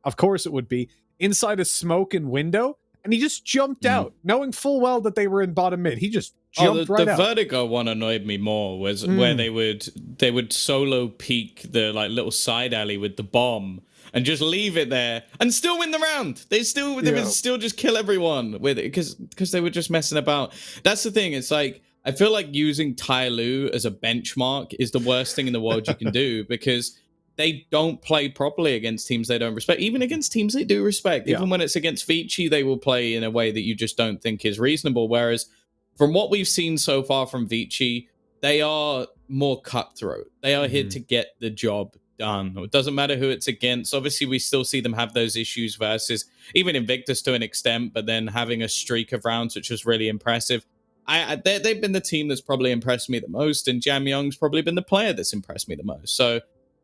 of course it would be, inside a smoke and window, and he just jumped out, knowing full well that they were in bottom mid. He just jumped right out. The Vertigo one annoyed me more, was where they would solo peek the like little side alley with the bomb and just leave it there and still win the round. They would still just kill everyone with it because they were just messing about. That's the thing. It's like, I feel like using Tyloo as a benchmark is the worst thing in the world you can do, because they don't play properly against teams they don't respect, even against teams they do respect. Even when it's against Vici, they will play in a way that you just don't think is reasonable. Whereas from what we've seen so far from Vici, they are more cutthroat. They are here to get the job done. It doesn't matter who it's against. Obviously, we still see them have those issues versus even Invictus to an extent, but then having a streak of rounds, which was really impressive. They've been the team that's probably impressed me the most, and Jam Young's probably been the player that's impressed me the most. So,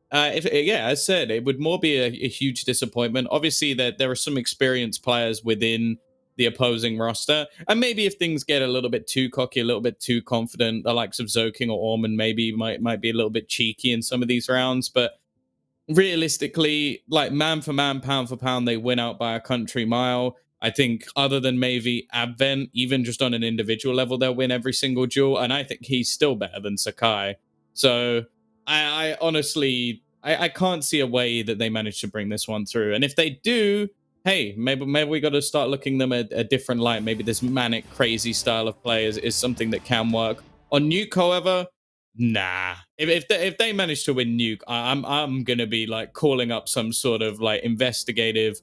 as I said, it would more be a huge disappointment. Obviously, there are some experienced players within the opposing roster, and maybe if things get a little bit too cocky, a little bit too confident, the likes of Zoking or Orman maybe might be a little bit cheeky in some of these rounds. But realistically, like, man for man, pound for pound, they win out by a country mile. I think other than maybe Advent, even just on an individual level, they'll win every single duel, and I think he's still better than Sakai. So I honestly, I can't see a way that they manage to bring this one through. And if they do, hey, maybe we got to start looking them at a different light. Maybe this manic, crazy style of play is something that can work. On Nuke, however, nah. If they manage to win Nuke, I'm gonna be like calling up some sort of like investigative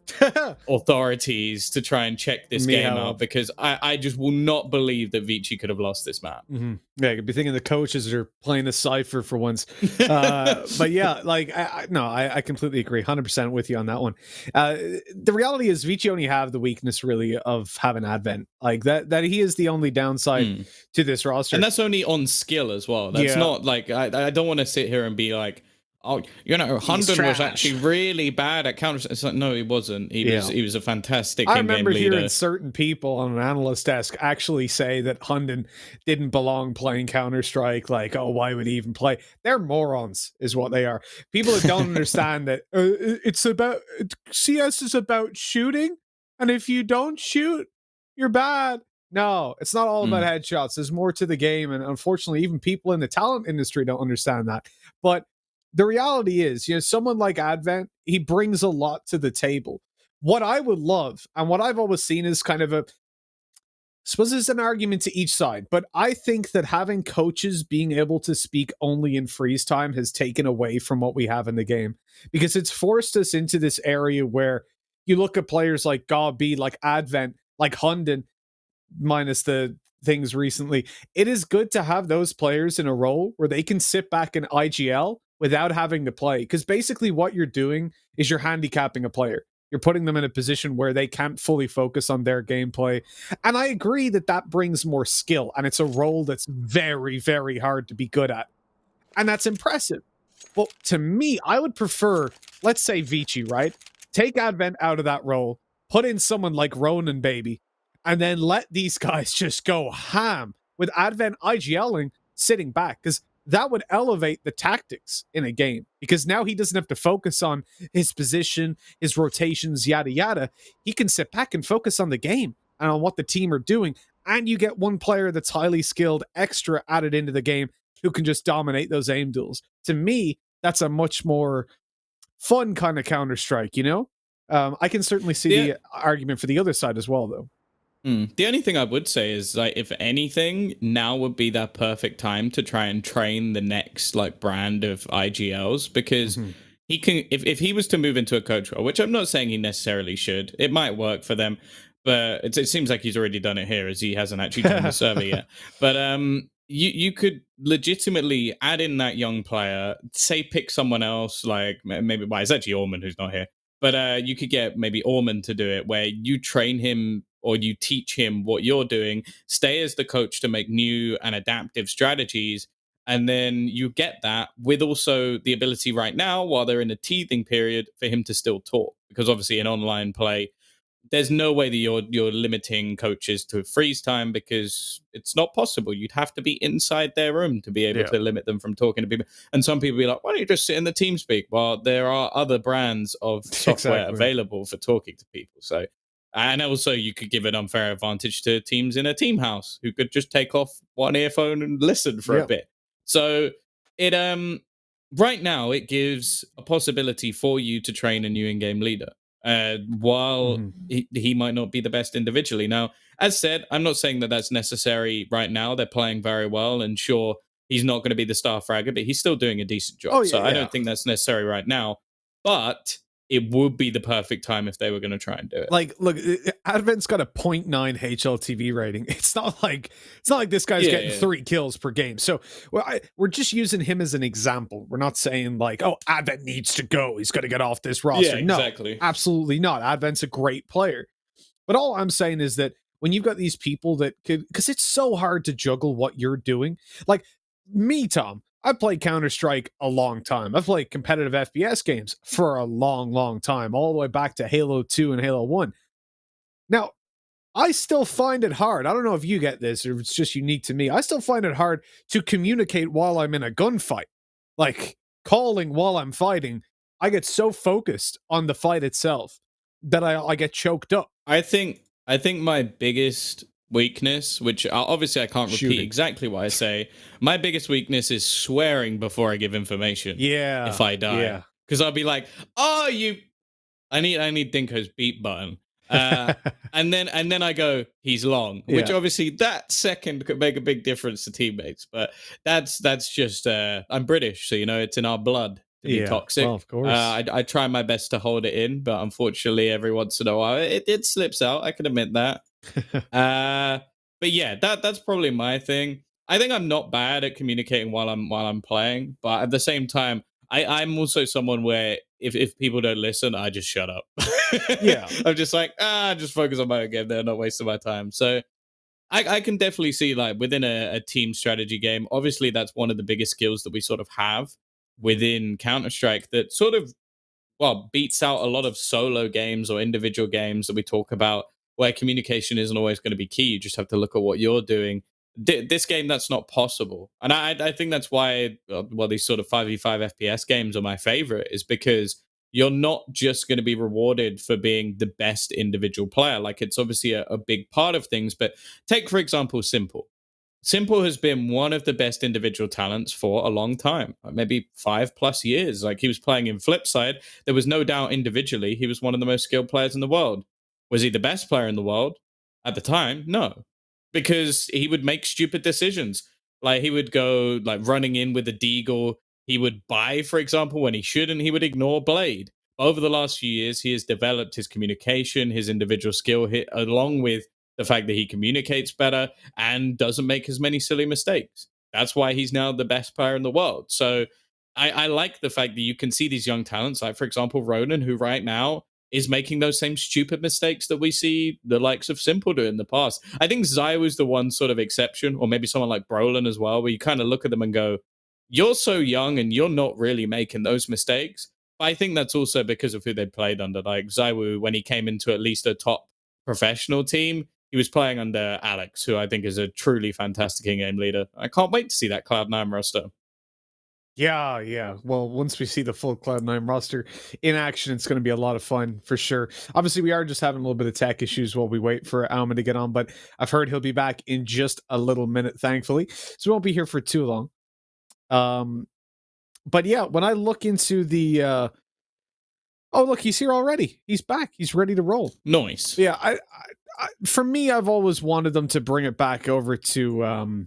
authorities to try and check this game out, because I just will not believe that Vici could have lost this map. Yeah, I could be thinking the coaches are playing a cipher for once. But yeah, like, I completely agree, 100% with you on that one. The reality is Vici only have the weakness really of having Advent, like that he is the only downside to this roster, and that's only on skill as well. That's not like, I don't want to sit here and be like, oh, you know, Hunden was actually really bad at counter. It's like, no, he wasn't. He was a fantastic in-game leader. I remember hearing certain people on an analyst desk actually say that Hunden didn't belong playing Counter-Strike. Like, oh, why would he even play? They're morons, is what they are. People that don't understand that it's about CS is about shooting, and if you don't shoot, you're bad. No, it's not all about headshots. There's more to the game, and unfortunately, even people in the talent industry don't understand that. But the reality is, you know, someone like Advent, he brings a lot to the table. What I would love, and what I've always seen is kind of I suppose there's an argument to each side, but I think that having coaches being able to speak only in freeze time has taken away from what we have in the game, because it's forced us into this area where you look at players like Gabi, like Advent, like Hunden, minus the things recently. It is good to have those players in a role where they can sit back in IGL without having to play, because basically what you're doing is you're handicapping a player. You're putting them in a position where they can't fully focus on their gameplay. And I agree that brings more skill, and it's a role that's very, very hard to be good at. And that's impressive. But to me, I would prefer, let's say Vici, right? Take Advent out of that role, put in someone like Ronan, baby, and then let these guys just go ham with Advent IGLing sitting back. Because that would elevate the tactics in a game because now he doesn't have to focus on his position, his rotations, yada, yada. He can sit back and focus on the game and on what the team are doing. And you get one player that's highly skilled extra added into the game who can just dominate those aim duels. To me, that's a much more fun kind of Counter-Strike, you know? I can certainly see the argument for the other side as well, though. The only thing I would say is, like, if anything, now would be that perfect time to try and train the next like brand of IGLs because he can. If he was to move into a coach role, which I'm not saying he necessarily should, it might work for them, but it seems like he's already done it here as he hasn't actually joined the server yet. But you could legitimately add in that young player, say pick someone else, like maybe it's actually Orman who's not here. But you could get maybe Orman to do it, where you train him or you teach him what you're doing, stay as the coach to make new and adaptive strategies. And then you get that with also the ability right now, while they're in a teething period, for him to still talk. Because obviously in online play, there's no way that you're limiting coaches to freeze time because it's not possible. You'd have to be inside their room to be able to limit them from talking to people. And some people be like, why don't you just sit in the TeamSpeak? Well, there are other brands of software available for talking to people. So, and also you could give an unfair advantage to teams in a team house who could just take off one earphone and listen for a bit. So it right now it gives a possibility for you to train a new in-game leader. While he might not be the best individually. Now, as said, I'm not saying that that's necessary right now. They're playing very well, and sure, he's not going to be the star fragger, but he's still doing a decent job. So I don't think that's necessary right now. But it would be the perfect time if they were going to try and do it. Like, look, Advent's got a 0.9 HLTV rating. It's not like this guy's getting 3 kills per game. So we're just using him as an example. We're not saying like, oh, Advent needs to go. He's going to get off this roster. Yeah, exactly. No, absolutely not. Advent's a great player. But all I'm saying is that when you've got these people that could, because it's so hard to juggle what you're doing. Like me, Tom, I played Counter-Strike a long time. I've played competitive FPS games for a long, long time, all the way back to Halo 2 and Halo 1. Now, I still find it hard. I don't know if you get this or if it's just unique to me. I still find it hard to communicate while I'm in a gunfight. Like, calling while I'm fighting, I get so focused on the fight itself that I get choked up. I think my biggest weakness, which obviously I can't repeat exactly what I say, my biggest weakness is swearing before I give information. Yeah. If I die. Because I'll be like, oh, I need Dinko's beat button. And then I go, he's long, which obviously that second could make a big difference to teammates. But that's just I'm British, so it's in our blood to be toxic. Well, of course. I try my best to hold it in, but unfortunately, every once in a while it slips out. I can admit that. But yeah, that's probably my thing. I think I'm not bad at communicating while I'm playing, but at the same time, I'm also someone where if people don't listen, I just shut up. I'm just like, just focus on my own game. They're not wasting my time. So I can definitely see, like, within a team strategy game, obviously that's one of the biggest skills that we sort of have within Counter-Strike that sort of, well, beats out a lot of solo games or individual games that we talk about where communication isn't always going to be key. You just have to look at what you're doing. This game, that's not possible. And I think that's why, well, these sort of 5v5 FPS games are my favorite, is because you're not just going to be rewarded for being the best individual player. Like, it's obviously a big part of things, but take, for example, Simple. Simple has been one of the best individual talents for a long time, like maybe 5+ years. Like, he was playing in Flipside. There was no doubt individually he was one of the most skilled players in the world. Was he the best player in the world? At the time, no. Because he would make stupid decisions. Like, he would go like running in with a deagle. He would buy, for example, when he shouldn't. He would ignore Blade. Over the last few years, he has developed his communication, his individual skill, along with the fact that he communicates better and doesn't make as many silly mistakes. That's why he's now the best player in the world. So I like the fact that you can see these young talents, like, for example, Ronan, who right now is making those same stupid mistakes that we see the likes of Simple do in the past. I think Zai was the one sort of exception, or maybe someone like Brolin as well, where you kind of look at them and go, you're so young and you're not really making those mistakes. But I think that's also because of who they played under. Like Zaiwu, when he came into at least a top professional team, he was playing under Alex, who I think is a truly fantastic in-game leader. I can't wait to see that Cloud9 roster. Yeah, yeah. Well, once we see the full Cloud9 roster in action, it's going to be a lot of fun for sure. Obviously, we are just having a little bit of tech issues while we wait for Alma to get on, but I've heard he'll be back in just a little minute, thankfully. So we won't be here for too long. But yeah, when I look into the oh, look, he's here already. He's back. He's ready to roll. Nice. Yeah, I for me, I've always wanted them to bring it back over to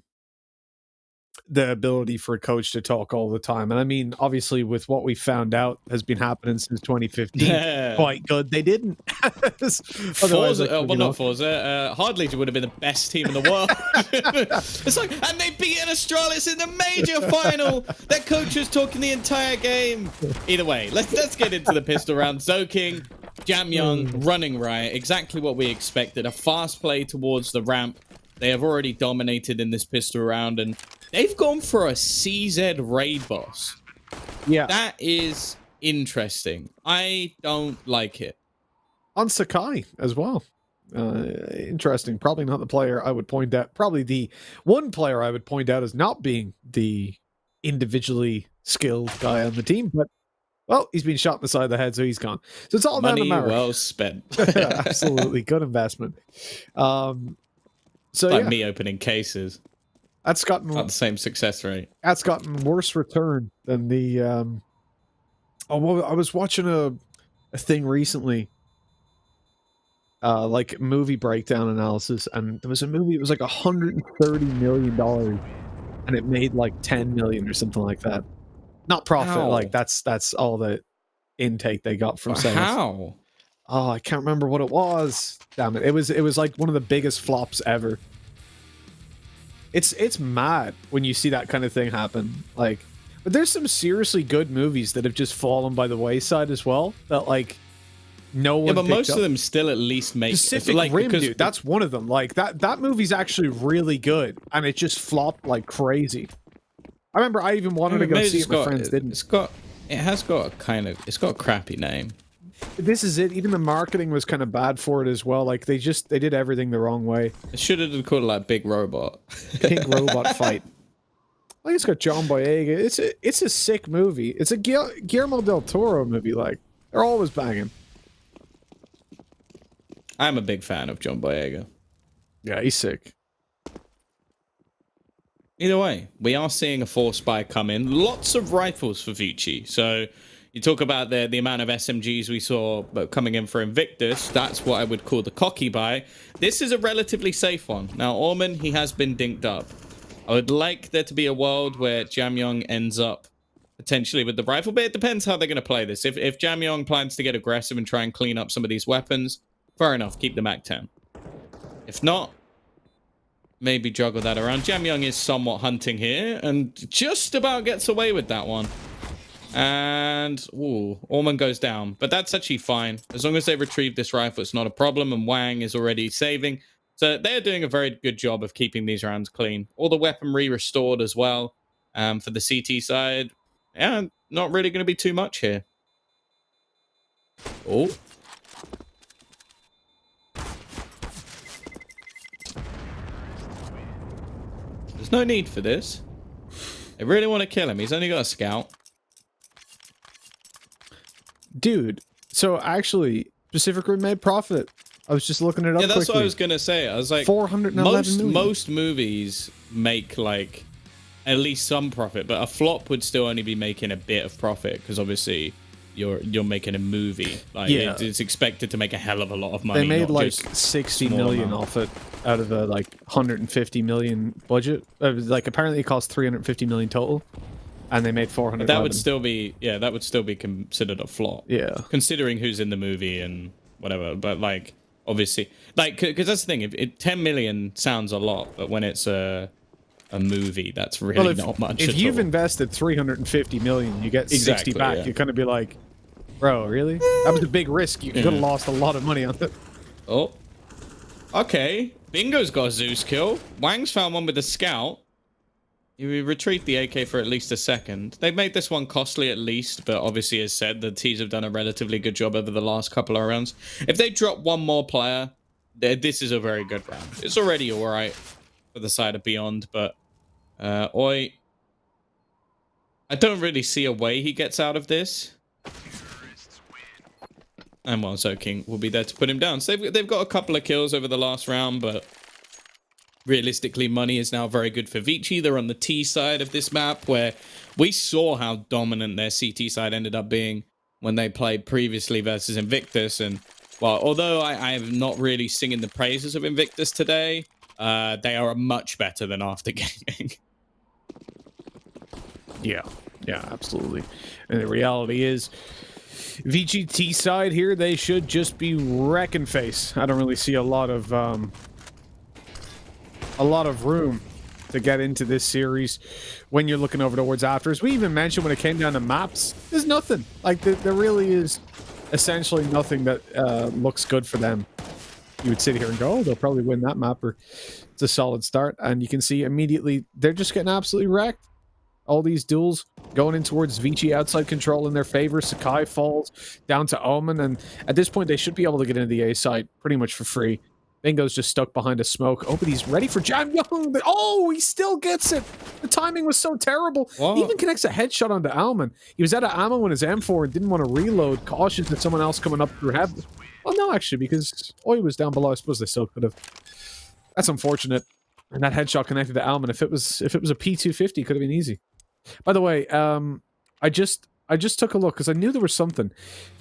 the ability for a coach to talk all the time. And I mean, obviously, with what we found out has been happening since 2015, quite good. They didn't. Forza, not Forza. Hardly would have been the best team in the world. It's like, and they beat Astralis in the major final. Their coach was talking the entire game. Either way, let's get into the pistol round. Zoking, Jamyoung running riot, exactly what we expected. A fast play towards the ramp. They have already dominated in this pistol round, and they've gone for a CZ raid boss. Yeah. That is interesting. I don't like it. On Sakai as well. Interesting. Probably not the player I would point out. Probably the one player I would point out as not being the individually skilled guy on the team, but well, he's been shot in the side of the head, so he's gone. So it's all down to Marek. Well spent. Absolutely. Good investment. So like yeah. me opening cases. That's gotten not the same success rate. That's gotten worse return than the oh, well, I was watching a thing recently, like movie breakdown analysis, and there was a movie, it was like $130 million and it made like 10 million or something like that. Not profit. How? Like that's all the intake they got from sales. How? Oh, I can't remember what it was. Damn it. It was like one of the biggest flops ever. It's mad when you see that kind of thing happen. Like, but there's some seriously good movies that have just fallen by the wayside as well. That like no one. Yeah, but most up. of them still at least make Pacific like Rim, dude. That's one of them. Like that movie's actually really good, and it just flopped like crazy. I remember I even wanted to go see it. My friends didn't. It has got a crappy name. This is it. Even the marketing was kind of bad for it as well. Like they did everything the wrong way. It should have called it like Big Robot. Big Robot Fight. Like it's got John Boyega. It's a sick movie. It's a Guillermo del Toro movie. Like they're always banging. I'm a big fan of John Boyega. Yeah, he's sick. Either way, we are seeing a force buy come in. Lots of rifles for Vici. So you talk about the amount of SMGs we saw coming in for Invictus. That's what I would call the cocky buy. This is a relatively safe one. Now, Orman, he has been dinked up. I would like there to be a world where Jamyoung ends up potentially with the rifle, but it depends how they're going to play this. If Jamyoung plans to get aggressive and try and clean up some of these weapons, fair enough, keep the MAC-10. If not, maybe juggle that around. Jamyoung is somewhat hunting here and just about gets away with that one. And, ooh, Orman goes down. But that's actually fine. As long as they retrieve this rifle, it's not a problem. And Wang is already saving. So they're doing a very good job of keeping these rounds clean. All the weaponry restored as well. For the CT side, yeah, not really going to be too much here. Oh. There's no need for this. They really want to kill him. He's only got a scout. Dude, so actually, Pacific Rim made profit. I was just looking it up. Yeah, that's quickly. what I was gonna say. I was like, 411 million. Most movies make like at least some profit, but a flop would still only be making a bit of profit because obviously you're making a movie. Like it's expected to make a hell of a lot of money. They made like 60 million off it out of a like 150 million budget. Like apparently it cost 350 million total. And they made 400. That would still be, that would still be considered a flop. Yeah. Considering who's in the movie and whatever. But like, obviously, like, because that's the thing. If 10 million sounds a lot, but when it's a movie, that's really not much. If you've invested 350 million, you get 60 back. You're gonna be like, bro, really? That was a big risk. You could have lost a lot of money on it. Oh. Okay. Bingo's got a Zeus kill. Wang's found one with a scout. You retreat the AK for at least a second. They've made this one costly at least, but obviously, as said, the T's have done a relatively good job over the last couple of rounds. If they drop one more player, this is a very good round. It's already alright for the side of Beyond, but Oi. I don't really see a way he gets out of this. And well, Zoking will be there to put him down. So they've got a couple of kills over the last round, but realistically, money is now very good for Vici. They're on the T side of this map, where we saw how dominant their CT side ended up being when they played previously versus Invictus. And well, although I am not really singing the praises of Invictus today, they are much better than After Gaming. Yeah, absolutely. And the reality is, VGT side here, they should just be wrecking face. I don't really see a lot of room to get into this series when you're looking over towards Afters. We even mentioned when it came down to maps, there's nothing. Like, there really is essentially nothing that looks good for them. You would sit here and go, oh, they'll probably win that map, or it's a solid start. And you can see immediately they're just getting absolutely wrecked. All these duels going in towards Vici, outside control in their favor. Sakai falls down to Omen, and at this point they should be able to get into the A site pretty much for free. Bingo's just stuck behind a smoke. Oh, but he's ready for Jam Young. Oh, he still gets it. The timing was so terrible. Whoa. He even connects a headshot onto Alman. He was out of ammo in his M4 and didn't want to reload, cautious that someone else coming up through heaven. Well, no, actually, because Oi was down below. I suppose they still could have. That's unfortunate. And that headshot connected to Alman. If it was a P250, it could have been easy. By the way, I just took a look because I knew there was something.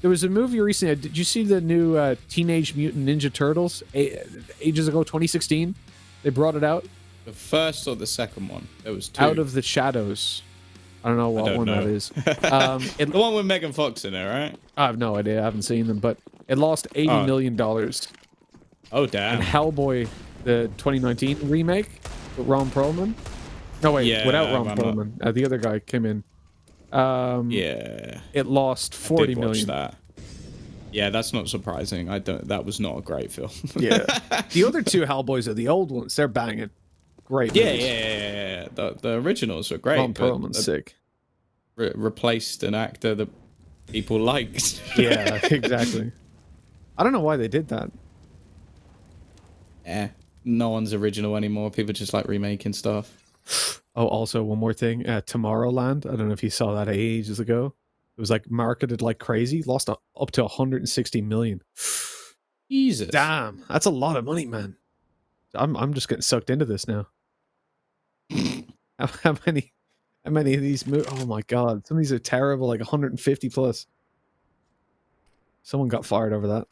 There was a movie recently. Did you see the new Teenage Mutant Ninja Turtles ages ago, 2016? They brought it out. The first or the second one? There was two. Out of the Shadows. I don't know what one that is. The one with Megan Fox in it, right? I have no idea. I haven't seen them, but it lost $80 million. Oh, damn. And Hellboy, the 2019 remake with Ron Perlman. No, wait, Yeah, without Ron Perlman. The other guy came in. Yeah. It lost I $40 did watch million. that. Yeah, that's not surprising. That was not a great film. Yeah. The other two Hellboys are the old ones. They're banging. Great Yeah, movies. yeah. The originals were great. Ron but Perlman's sick. Replaced an actor that people liked. Yeah, exactly. I don't know why they did that. Yeah, no one's original anymore. People just like remaking stuff. Oh, also one more thing. Tomorrowland. I don't know if you saw that ages ago. It was like marketed like crazy. Lost up to 160 million. Jesus. Damn, that's a lot of money, man. I'm just getting sucked into this now. How many of these oh my god, some of these are terrible, like 150 plus. Someone got fired over that.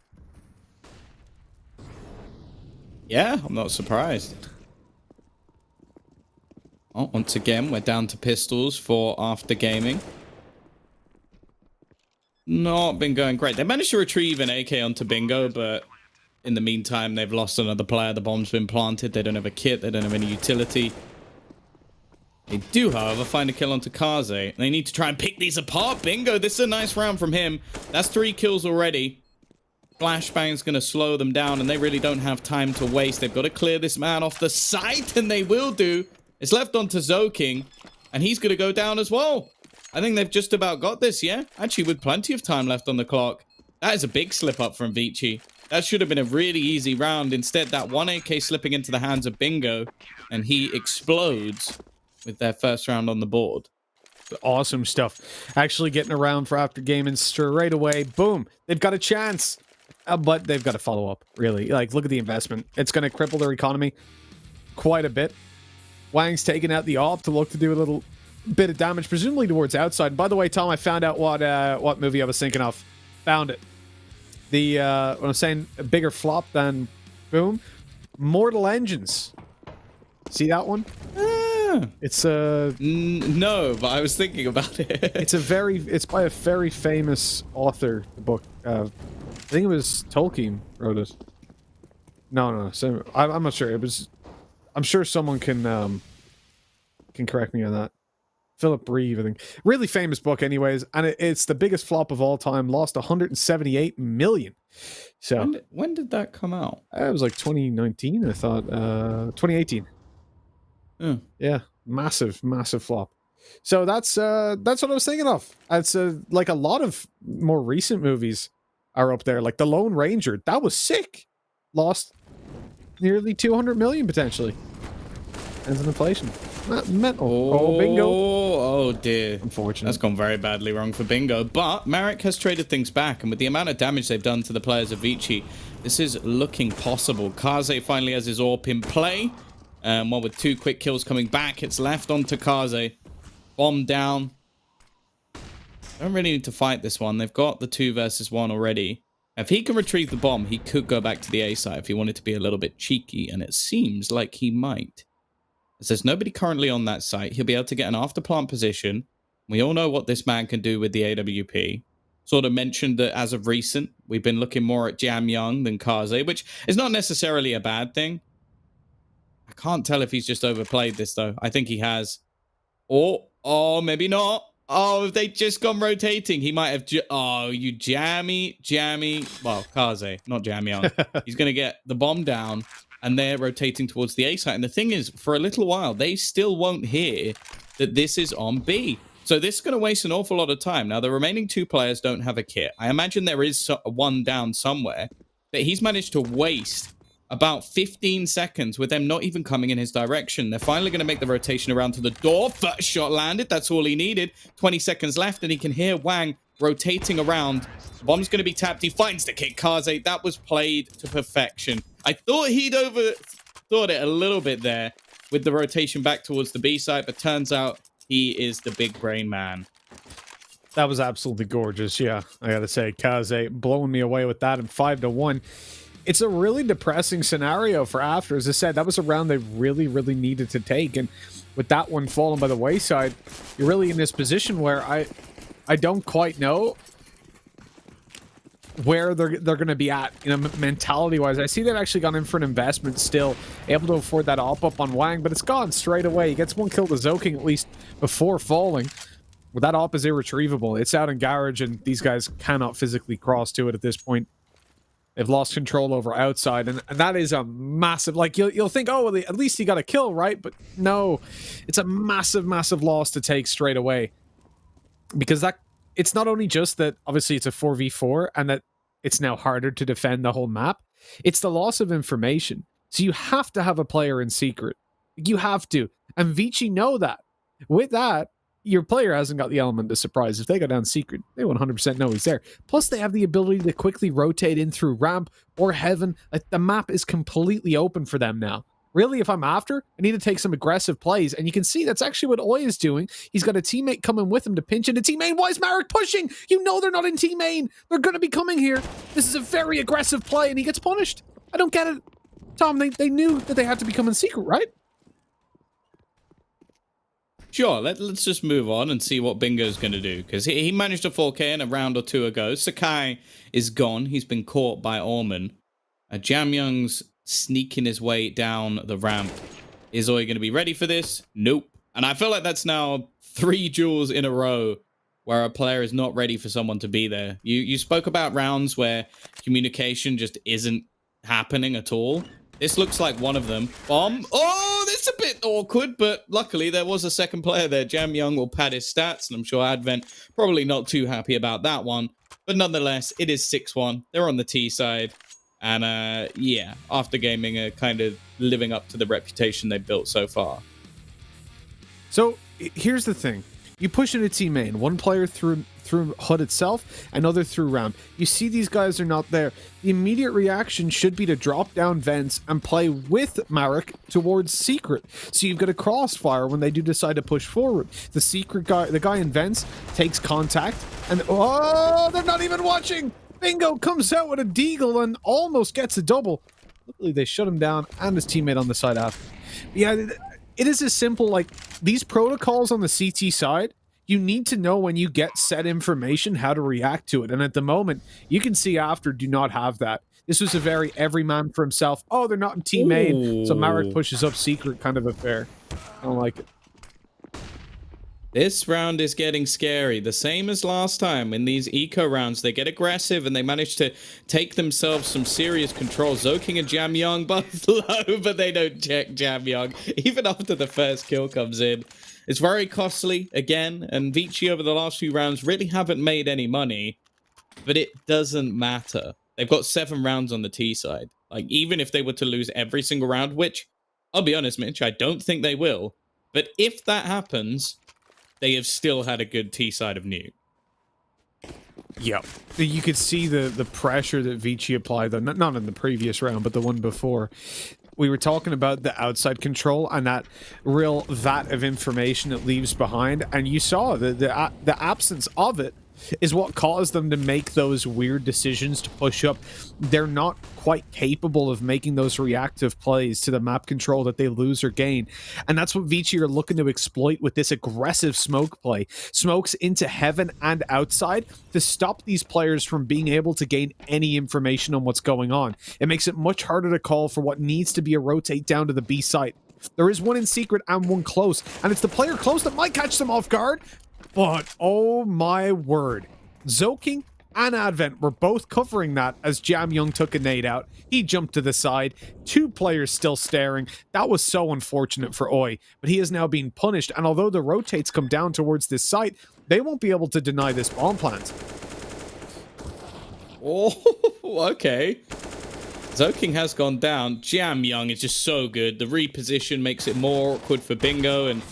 Yeah, I'm not surprised. Oh, once again, we're down to pistols for After Gaming. Not been going great. They managed to retrieve an AK onto Bingo, but in the meantime, they've lost another player. The bomb's been planted. They don't have a kit. They don't have any utility. They do, however, find a kill onto Kaze. They need to try and pick these apart. Bingo, this is a nice round from him. That's 3 kills already. Flashbang's going to slow them down, and they really don't have time to waste. They've got to clear this man off the site, and they will do. It's left onto Zoking, and he's going to go down as well. I think they've just about got this, yeah? Actually, with plenty of time left on the clock. That is a big slip up from Vici. That should have been a really easy round. Instead, that 1 AK slipping into the hands of Bingo, and he explodes with their first round on the board. Awesome stuff. Actually getting around for After Gaming straight away. Boom. They've got a chance. But they've got to follow up, really. Like, look at the investment. It's going to cripple their economy quite a bit. Wang's taking out the AWP to look to do a little bit of damage, presumably towards outside. And by the way, Tom, I found out what movie I was thinking of. Found it. The, when I'm saying a bigger flop than Boom, Mortal Engines. See that one? It's no, but I was thinking about it. It's by a very famous author, the book. I think it was Tolkien wrote it. No. So I'm not sure. I'm sure someone can correct me on that. Philip Reeve, I think. Really famous book, anyways, and it's the biggest flop of all time. Lost 178 million. So when did that come out? It was like 2019, I thought. 2018. Yeah, massive flop. So that's what I was thinking of. It's like a lot of more recent movies are up there, like The Lone Ranger. That was sick. Lost nearly 200 million potentially. Ends in inflation. Oh, bingo. Oh dear. Unfortunate. That's gone very badly wrong for Bingo. But Marek has traded things back, and with the amount of damage they've done to the players of Vici, this is looking possible. Kaze finally has his AWP in play. One with 2 quick kills coming back. It's left onto Kaze. Bomb down. Don't really need to fight this one. They've got the 2 versus 1 already. If he can retrieve the bomb, he could go back to the A site if he wanted to be a little bit cheeky, and it seems like he might. As there's nobody currently on that site, he'll be able to get an after-plant position. We all know what this man can do with the AWP. Sort of mentioned that as of recent, we've been looking more at Jam Young than Kaze, which is not necessarily a bad thing. I can't tell if he's just overplayed this, though. I think he has. Oh, maybe not. Oh, if they just gone rotating, he might have... Oh, you jammy. Well, Kaze, not Jam Young. He's going to get the bomb down, and they're rotating towards the A site. And the thing is, for a little while, they still won't hear that this is on B. So this is going to waste an awful lot of time. Now, the remaining 2 players don't have a kit. I imagine there is one down somewhere, but he's managed to waste about 15 seconds with them not even coming in his direction. They're finally going to make the rotation around to the door. First shot landed. That's all he needed. 20 seconds left, and he can hear Wang rotating around. Bomb's going to be tapped. He finds the kick. Kaze, that was played to perfection. I thought he'd overthought it a little bit there with the rotation back towards the B site, but turns out he is the big brain man. That was absolutely gorgeous. Yeah, I gotta say, Kaze blowing me away with that, and 5-1. It's a really depressing scenario for After. As I said, that was a round they really, really needed to take, and with that one falling by the wayside, you're really in this position where I don't quite know where they're going to be at, you know, mentality-wise. I see they've actually gone in for an investment still, able to afford that op-up on Wang, but it's gone straight away. He gets 1 kill to Zoking at least before falling. Well, that op is irretrievable. It's out in garage, and these guys cannot physically cross to it at this point. They've lost control over outside, and that is a massive... Like, you'll think, oh, well, at least he got a kill, right? But no, it's a massive, massive loss to take straight away. Because that... It's not only just that, obviously, it's a 4v4, and that it's now harder to defend the whole map. It's the loss of information. So you have to have a player in secret. You have to. And Vici know that. With that, your player hasn't got the element of surprise. If they go down secret, they 100% know he's there. Plus, they have the ability to quickly rotate in through ramp or heaven. Like, the map is completely open for them now. Really, if I'm After, I need to take some aggressive plays. And you can see that's actually what Oi is doing. He's got a teammate coming with him to pinch into team main. Why is Marek pushing? You know they're not in team main. They're going to be coming here. This is a very aggressive play, and he gets punished. I don't get it. Tom, they knew that they had to become in secret, right? Sure, let's just move on and see what Bingo's going to do, because he managed a 4K in a round or 2 ago. Sakai is gone. He's been caught by Orman. Jam Young's sneaking his way down the ramp. Is Oi going to be ready for this? Nope. And I feel like that's now 3 duels in a row where a player is not ready for someone to be there. You spoke about rounds where communication just isn't happening at all. This looks like one of them. Bomb. Oh, this is a bit awkward, but luckily there was a second player there. Jam Young will pad his stats, and I'm sure Advent probably not too happy about that one. But nonetheless, it is 6-1. They're on the T side. And yeah, After Gaming are kind of living up to the reputation they've built so far. So here's the thing. You push into team main, one player through HUD itself, another through ramp. You see these guys are not there. The immediate reaction should be to drop down vents and play with Marek towards secret. So you've got a crossfire when they do decide to push forward. The secret guy, the guy in vents, takes contact, and oh, they're not even watching. Bingo comes out with a deagle and almost gets a double. Luckily, they shut him down and his teammate on the side after. Yeah, it is as simple, like, these protocols on the CT side, you need to know when you get set information how to react to it. And at the moment, you can see After do not have that. This was a very every man for himself. Oh, they're not in team main, so Marek pushes up secret kind of affair. I don't like it. This round is getting scary. The same as last time. In these eco rounds, they get aggressive and they manage to take themselves some serious control. Zoking and Jam Young both low, but they don't check Jam Young even after the first kill comes in. It's very costly again, and Vici over the last few rounds really haven't made any money, but it doesn't matter. They've got 7 rounds on the T side. Like, even if they were to lose every single round, which, I'll be honest, Mitch, I don't think they will, But if that happens, they have still had a good T side of Nuke. Yep. You could see the pressure that Vici applied, though, not in the previous round, but the one before. We were talking about the outside control and that real vat of information it leaves behind, and you saw the absence of it is what caused them to make those weird decisions to push up. They're not quite capable of making those reactive plays to the map control that they lose or gain. And that's what Vici are looking to exploit with this aggressive smoke play. Smokes into heaven and outside to stop these players from being able to gain any information on what's going on. It makes it much harder to call for what needs to be a rotate down to the B site. There is one in secret and one close, and it's the player close that might catch them off guard. But, oh my word, Zoking and Advent were both covering that as Jam Young took a nade out. He jumped to the side, 2 players still staring. That was so unfortunate for Oi, but he is now being punished, and although the rotates come down towards this site, they won't be able to deny this bomb plant. Oh, okay. Zoking has gone down. Jam Young is just so good. The reposition makes it more awkward for Bingo, and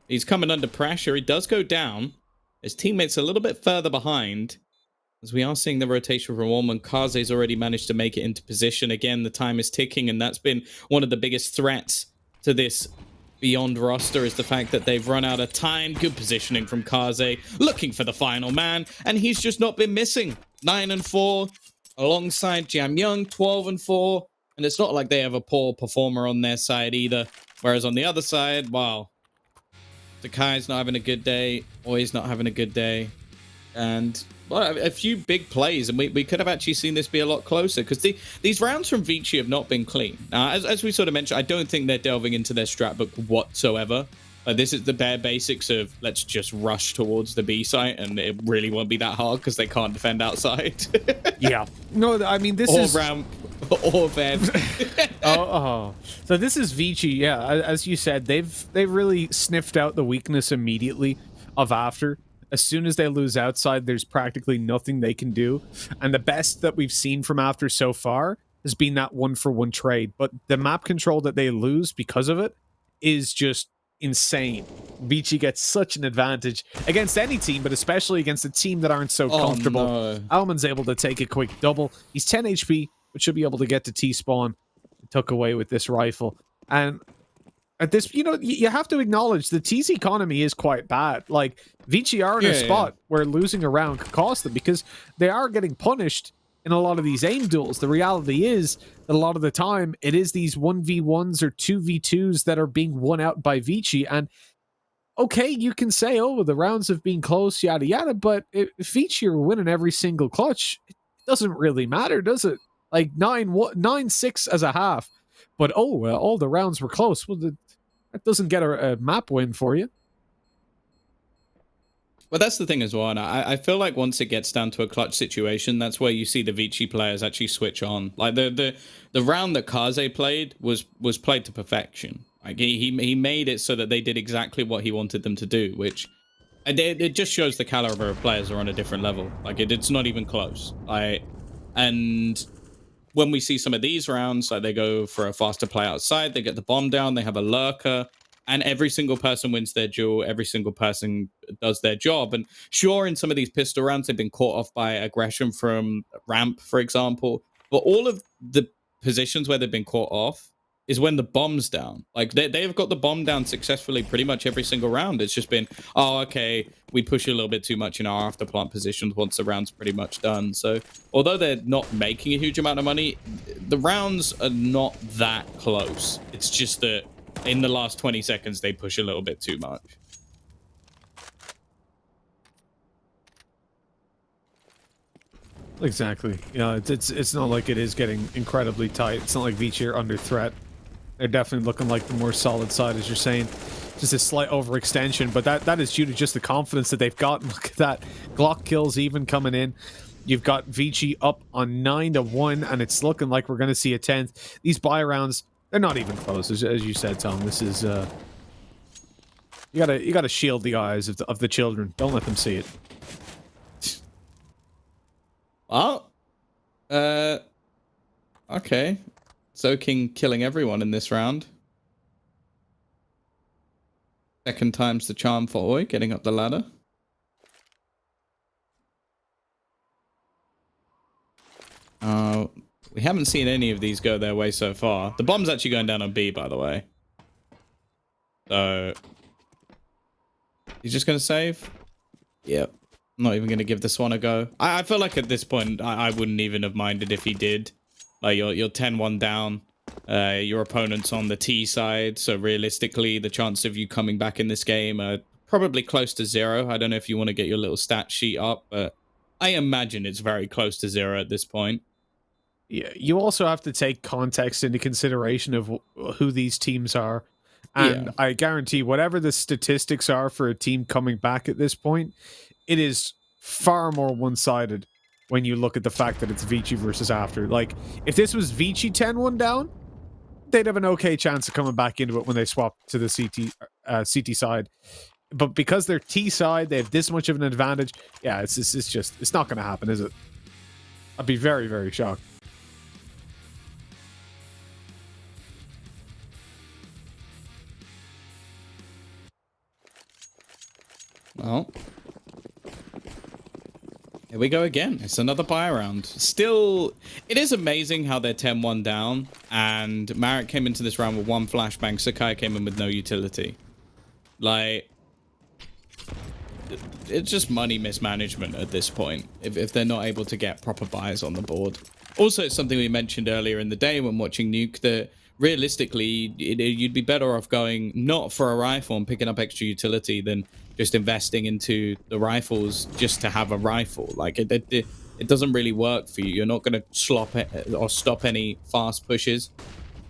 he's coming under pressure. He does go down. His teammates a little bit further behind, as we are seeing the rotation from Ormond. Kaze's already managed to make it into position. Again, the time is ticking, and that's been one of the biggest threats to this Beyond roster, is the fact that they've run out of time. Good positioning from Kaze, looking for the final man, and he's just not been missing. 9-4, alongside Jam Young, 12-4, and it's not like they have a poor performer on their side either. Whereas on the other side, wow, Takai's not having a good day, Oi's not having a good day, and well, a few big plays, and we could have actually seen this be a lot closer, because these rounds from Vici have not been clean. Now, as we sort of mentioned, I don't think they're delving into their strat book whatsoever. This is the bare basics of let's just rush towards the B site, and it really won't be that hard because they can't defend outside. Yeah. No, I mean, this is... ramp, or vent. So this is Vici, yeah. As you said, they've really sniffed out the weakness immediately of After. As soon as they lose outside, there's practically nothing they can do. And the best that we've seen from After so far has been that 1-for-1 trade. But the map control that they lose because of it is just insane. Vici gets such an advantage against any team, but especially against a team that aren't so comfortable. No. Alman's able to take a quick double. He's 10 HP, but should be able to get to T-spawn. Tuck away with this rifle. And at this, you have to acknowledge the T's economy is quite bad. Like, Vici are in a spot where losing a round could cost them, because they are getting punished in a lot of these aim duels. The reality is that a lot of the time it is these 1v1s or 2v2s that are being won out by Vici. And okay, you can say, oh, the rounds have been close, yada yada, but if Vici are winning every single clutch, it doesn't really matter, does it? Like 9-6 as a half, but all the rounds were close. Well, that doesn't get a map win for you. Well, that's the thing as well, and I feel like once it gets down to a clutch situation, that's where you see the Vici players actually switch on. Like the round that Kaze played was played to perfection. Like he made it so that they did exactly what he wanted them to do, which it just shows the caliber of players are on a different level. Like it's not even close. And when we see some of these rounds, like they go for a faster play outside, they get the bomb down, they have a lurker, and every single person wins their duel, every single person does their job. And sure, in some of these pistol rounds, they've been caught off by aggression from ramp, for example, but all of the positions where they've been caught off is when the bomb's down. Like they've got the bomb down successfully pretty much every single round. It's just been, oh, okay, we push a little bit too much in our after plant positions once the round's pretty much done. So although they're not making a huge amount of money, the rounds are not that close. It's just that in the last 20 seconds, they push a little bit too much. Exactly. Yeah, it's not like it is getting incredibly tight. It's not like Vici are under threat. They're definitely looking like the more solid side, as you're saying. Just a slight overextension, but that is due to just the confidence that they've got. Look at that. Glock kills even coming in. You've got Vici up on 9-1, and it's looking like we're going to see a 10th. These buy rounds, they're not even close, as you said, Tom. This is you gotta shield the eyes of the children. Don't let them see it. Well, okay. Zoking killing everyone in this round. Second time's the charm for Oi, getting up the ladder. We haven't seen any of these go their way so far. The bomb's actually going down on B, by the way. So, he's just going to save? Yep. I'm not even going to give this one a go. I feel like at this point, I wouldn't even have minded if he did. Like, you're 10-1 down. Your opponent's on the T side, so realistically, the chance of you coming back in this game are probably close to 0. I don't know if you want to get your little stat sheet up, but I imagine it's very close to 0 at this point. Yeah, you also have to take context into consideration of who these teams are. And I guarantee whatever the statistics are for a team coming back at this point, it is far more one-sided when you look at the fact that it's Vici versus After. Like, if this was Vici 10-1 down, they'd have an okay chance of coming back into it when they swap to the CT side. But because they're T side, they have this much of an advantage. Yeah, it's not going to happen, is it? I'd be very, very shocked. Well, here we go again. It's another buy round. Still, it is amazing how they're 10-1 down, and Marek came into this round with 1 flashbang. Sakai came in with no utility. Like, it's just money mismanagement at this point, if they're not able to get proper buys on the board. Also, it's something we mentioned earlier in the day when watching Nuke, that realistically, you'd be better off going not for a rifle and picking up extra utility than just investing into the rifles just to have a rifle. Like, it doesn't really work for you. You're not going to slop it or stop any fast pushes.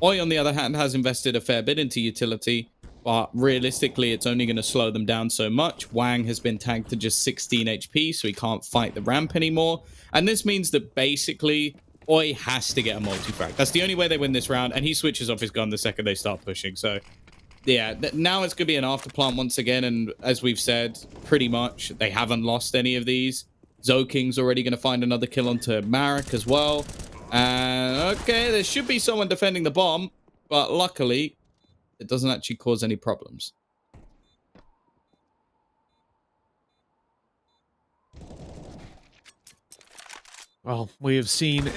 Oi, on the other hand, has invested a fair bit into utility, but realistically, it's only going to slow them down so much. Wang has been tagged to just 16 HP, so he can't fight the ramp anymore. And this means that basically, Oi has to get a multi-frag. That's the only way they win this round, and he switches off his gun the second they start pushing. So, yeah, now it's going to be an afterplant once again, and as we've said, pretty much, they haven't lost any of these. Zoking's already going to find another kill onto Marek as well. And, okay, there should be someone defending the bomb, but luckily, it doesn't actually cause any problems. Well, we have seen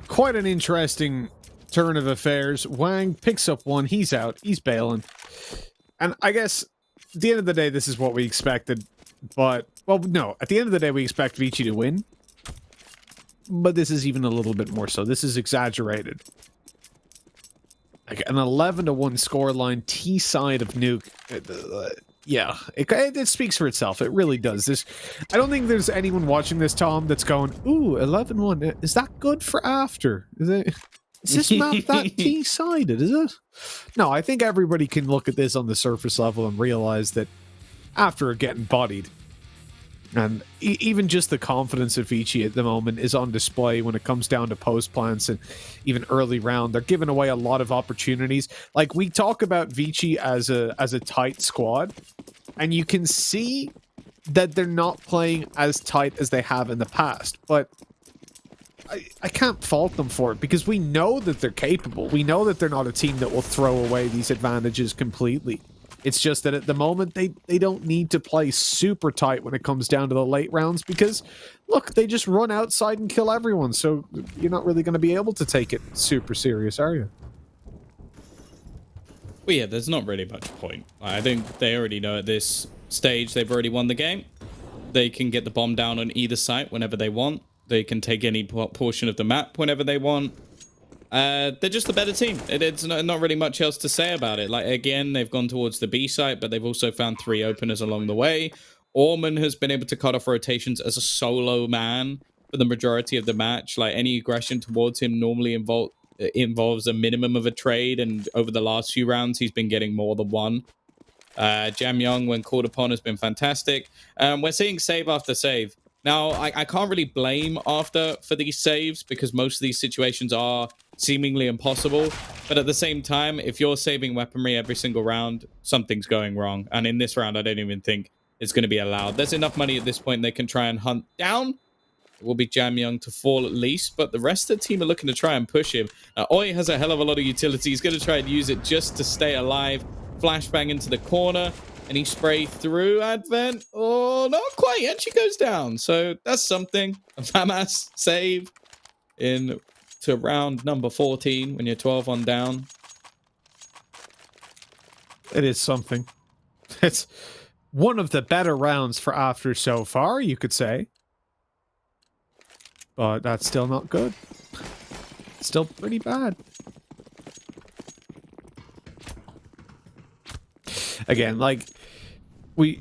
quite an interesting turn of affairs. Wang picks up one, he's out, he's bailing. And I guess at the end of the day, this is what we expected. But, well, no, at the end of the day, we expect Vici to win. But this is even a little bit more so. This is exaggerated. Like an 11-1 scoreline, T side of Nuke. Yeah, it speaks for itself. It really does. I don't think there's anyone watching this, Tom, that's going, ooh, 11-1. Is that good for After? Is this map that T-sided, is it? No, I think everybody can look at this on the surface level and realize that After getting bodied, and even just the confidence of Vici at the moment is on display when it comes down to post plants and even early round. They're giving away a lot of opportunities. Like, we talk about Vici as a tight squad, and you can see that they're not playing as tight as they have in the past, but I can't fault them for it, because we know that they're capable. We know that they're not a team that will throw away these advantages completely. It's just that at the moment, they don't need to play super tight when it comes down to the late rounds, because, look, they just run outside and kill everyone, so you're not really going to be able to take it super serious, are you? Well, yeah, there's not really much point. I think they already know at this stage they've already won the game. They can get the bomb down on either site whenever they want. They can take any portion of the map whenever they want. They're just a better team. It's not really much else to say about it. Like, again, they've gone towards the B site, but they've also found 3 openers along the way. Orman has been able to cut off rotations as a solo man for the majority of the match. Like, any aggression towards him normally involves a minimum of a trade, and over the last few rounds, he's been getting more than one. Jam Young, when called upon, has been fantastic. We're seeing save after save. Now, I can't really blame After for these saves, because most of these situations are seemingly impossible. But at the same time, if you're saving weaponry every single round, something's going wrong. And in this round, I don't even think it's going to be allowed. There's enough money at this point they can try and hunt down. It will be Jam Young to fall at least, but the rest of the team are looking to try and push him. Oi has a hell of a lot of utility. He's going to try and use it just to stay alive. flashbang into the corner. And he spray through Advent. Oh, not quite. He actually goes down. So that's something. A FAMAS save in to round number 14 when you're 12 on down. It is something. It's one of the better rounds for After so far, you could say. But that's still not good. Still pretty bad. Again, like, we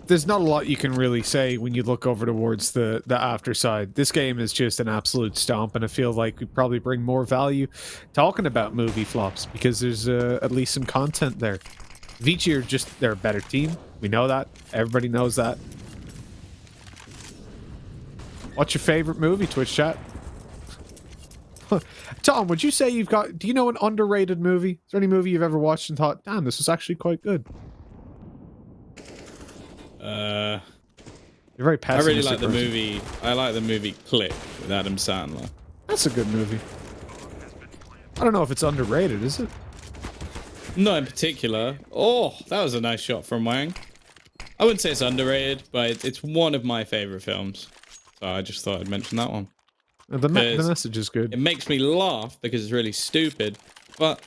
there's not a lot you can really say when you look over towards the After side. This game is just an absolute stomp, and I feel like we probably bring more value talking about movie flops because there's at least some content there. Vici are just, they're a better team. We know that. Everybody knows that. What's your favorite movie, Twitch chat? Tom, would you say you've got, do you know an underrated movie? Is there any movie you've ever watched and thought, damn, this was actually quite good? You're very I pessimistic. really like the person. movie. I like the movie Click with Adam Sandler. That's a good movie. I don't know if it's underrated, is it? Not in particular. Oh, that was a nice shot from Wang. I wouldn't say it's underrated, but it's one of my favorite films. So I just thought I'd mention that one. The message is good. It makes me laugh because it's really stupid, but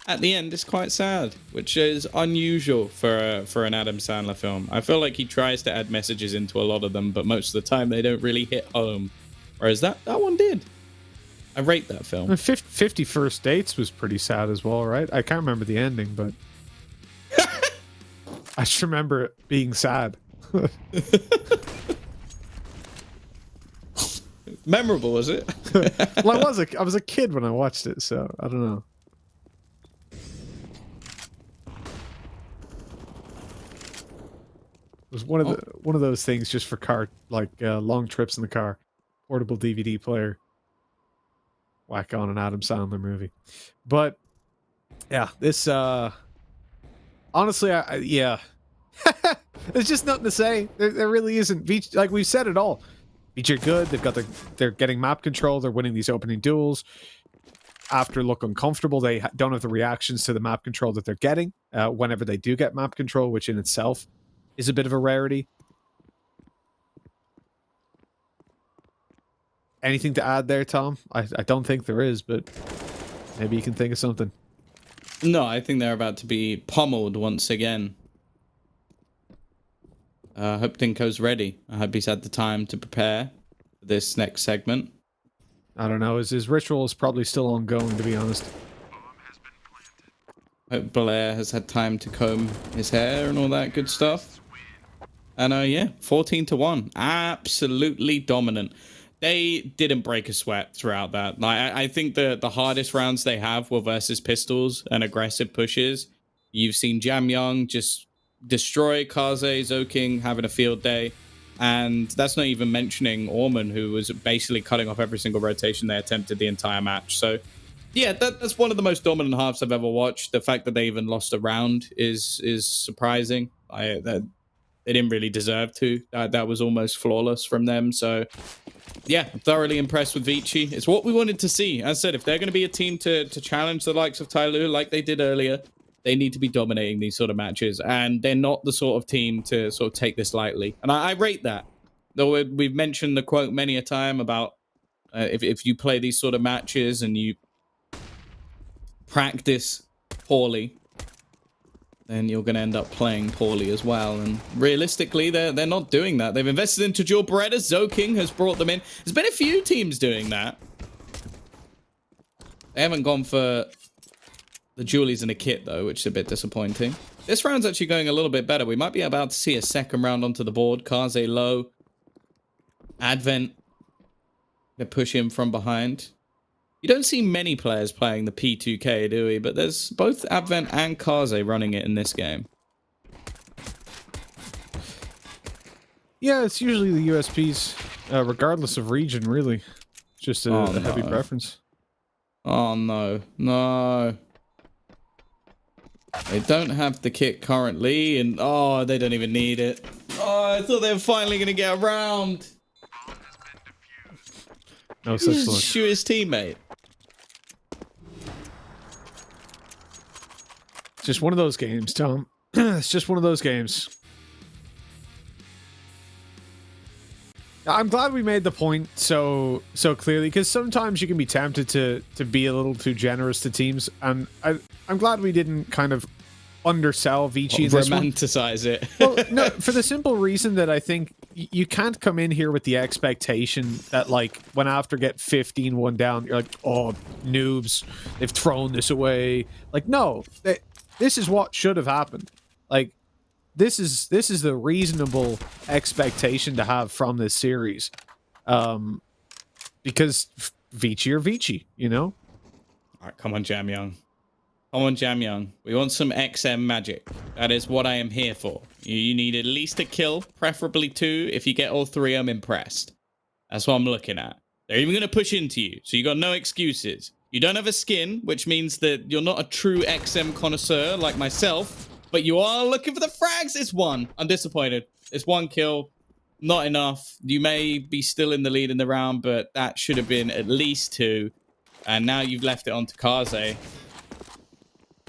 at the end it's quite sad, which is unusual for an Adam Sandler film. I feel like he tries to add messages into a lot of them, but most of the time they don't really hit home. Whereas that one did. I rate that film. 50 First Dates was pretty sad as well, right? I can't remember the ending, but I just remember it being sad. Memorable, was it? Well, I was a kid when I watched it, so I don't know. It was one of those things just for long trips in the car, portable DVD player. Whack on an Adam Sandler movie, but yeah, this honestly, yeah, there's just nothing to say. There really isn't. Like we've said it all. Beach are good. They're getting map control. They're winning these opening duels. After look uncomfortable, they don't have the reactions to the map control that they're getting whenever they do get map control, which in itself is a bit of a rarity. Anything to add there, Tom? I don't think there is, but maybe you can think of something. No, I think they're about to be pummeled once again. I hope Dinko's ready. I hope he's had the time to prepare for this next segment. I don't know. His ritual is probably still ongoing, to be honest. Hope Blair has had time to comb his hair and all that good stuff. And yeah, 14-1. Absolutely dominant. They didn't break a sweat throughout that. Like, I think the hardest rounds they have were versus pistols and aggressive pushes. You've seen Jam Young just destroy Kaze, Zoking having a field day. And that's not even mentioning Orman, who was basically cutting off every single rotation they attempted the entire match. So, yeah, that's one of the most dominant halves I've ever watched. The fact that they even lost a round is surprising. They didn't really deserve to. That was almost flawless from them. So, yeah, I'm thoroughly impressed with Vici. It's what we wanted to see. As I said, if they're going to be a team to challenge the likes of Tyloo like they did earlier, they need to be dominating these sort of matches. And they're not the sort of team to sort of take this lightly. And I rate that. Though we've mentioned the quote many a time about if you play these sort of matches and you practice poorly, then you're going to end up playing poorly as well. And realistically, they're not doing that. They've invested into dual Beretta. Zoking has brought them in. There's been a few teams doing that. They haven't gone for the Julies in a kit, though, which is a bit disappointing. This round's actually going a little bit better. We might be about to see a second round onto the board. Kaze low. Advent. They push him from behind. You don't see many players playing the P2K, do we? But there's both Advent and Kaze running it in this game. Yeah, it's usually the USPs, regardless of region, really. Just a heavy preference. Oh, no. No. They don't have the kit currently, and oh, they don't even need it. Oh, I thought they were finally going to get around. No such Just luck. shoot his teammate. just one of those games, Tom. It's just one of those games. I'm glad we made the point so clearly, because sometimes you can be tempted to be a little too generous to teams, and I'm glad we didn't kind of undersell Vici in this one. Romanticize it. Well, no, for the simple reason that I think you can't come in here with the expectation that, like, when after get 15-1 down, you're like, oh, noobs, they've thrown this away. Like, no, this is what should have happened. Like, this is the reasonable expectation to have from this series, because Vici or Vici, you know. All right, come on, Jam Young. Come on, Jam Young. We want some XM magic. That is what I am here for. You need at least a kill, preferably 2. If you get all 3, I'm impressed. That's what I'm looking at. They're even going to push into you, so you got no excuses. You don't have a skin, which means that you're not a true XM connoisseur like myself. But you are looking for the frags. It's 1. I'm disappointed. It's 1 kill. Not enough. You may be still in the lead in the round, but that should have been at least 2. And now you've left it on to Kaze.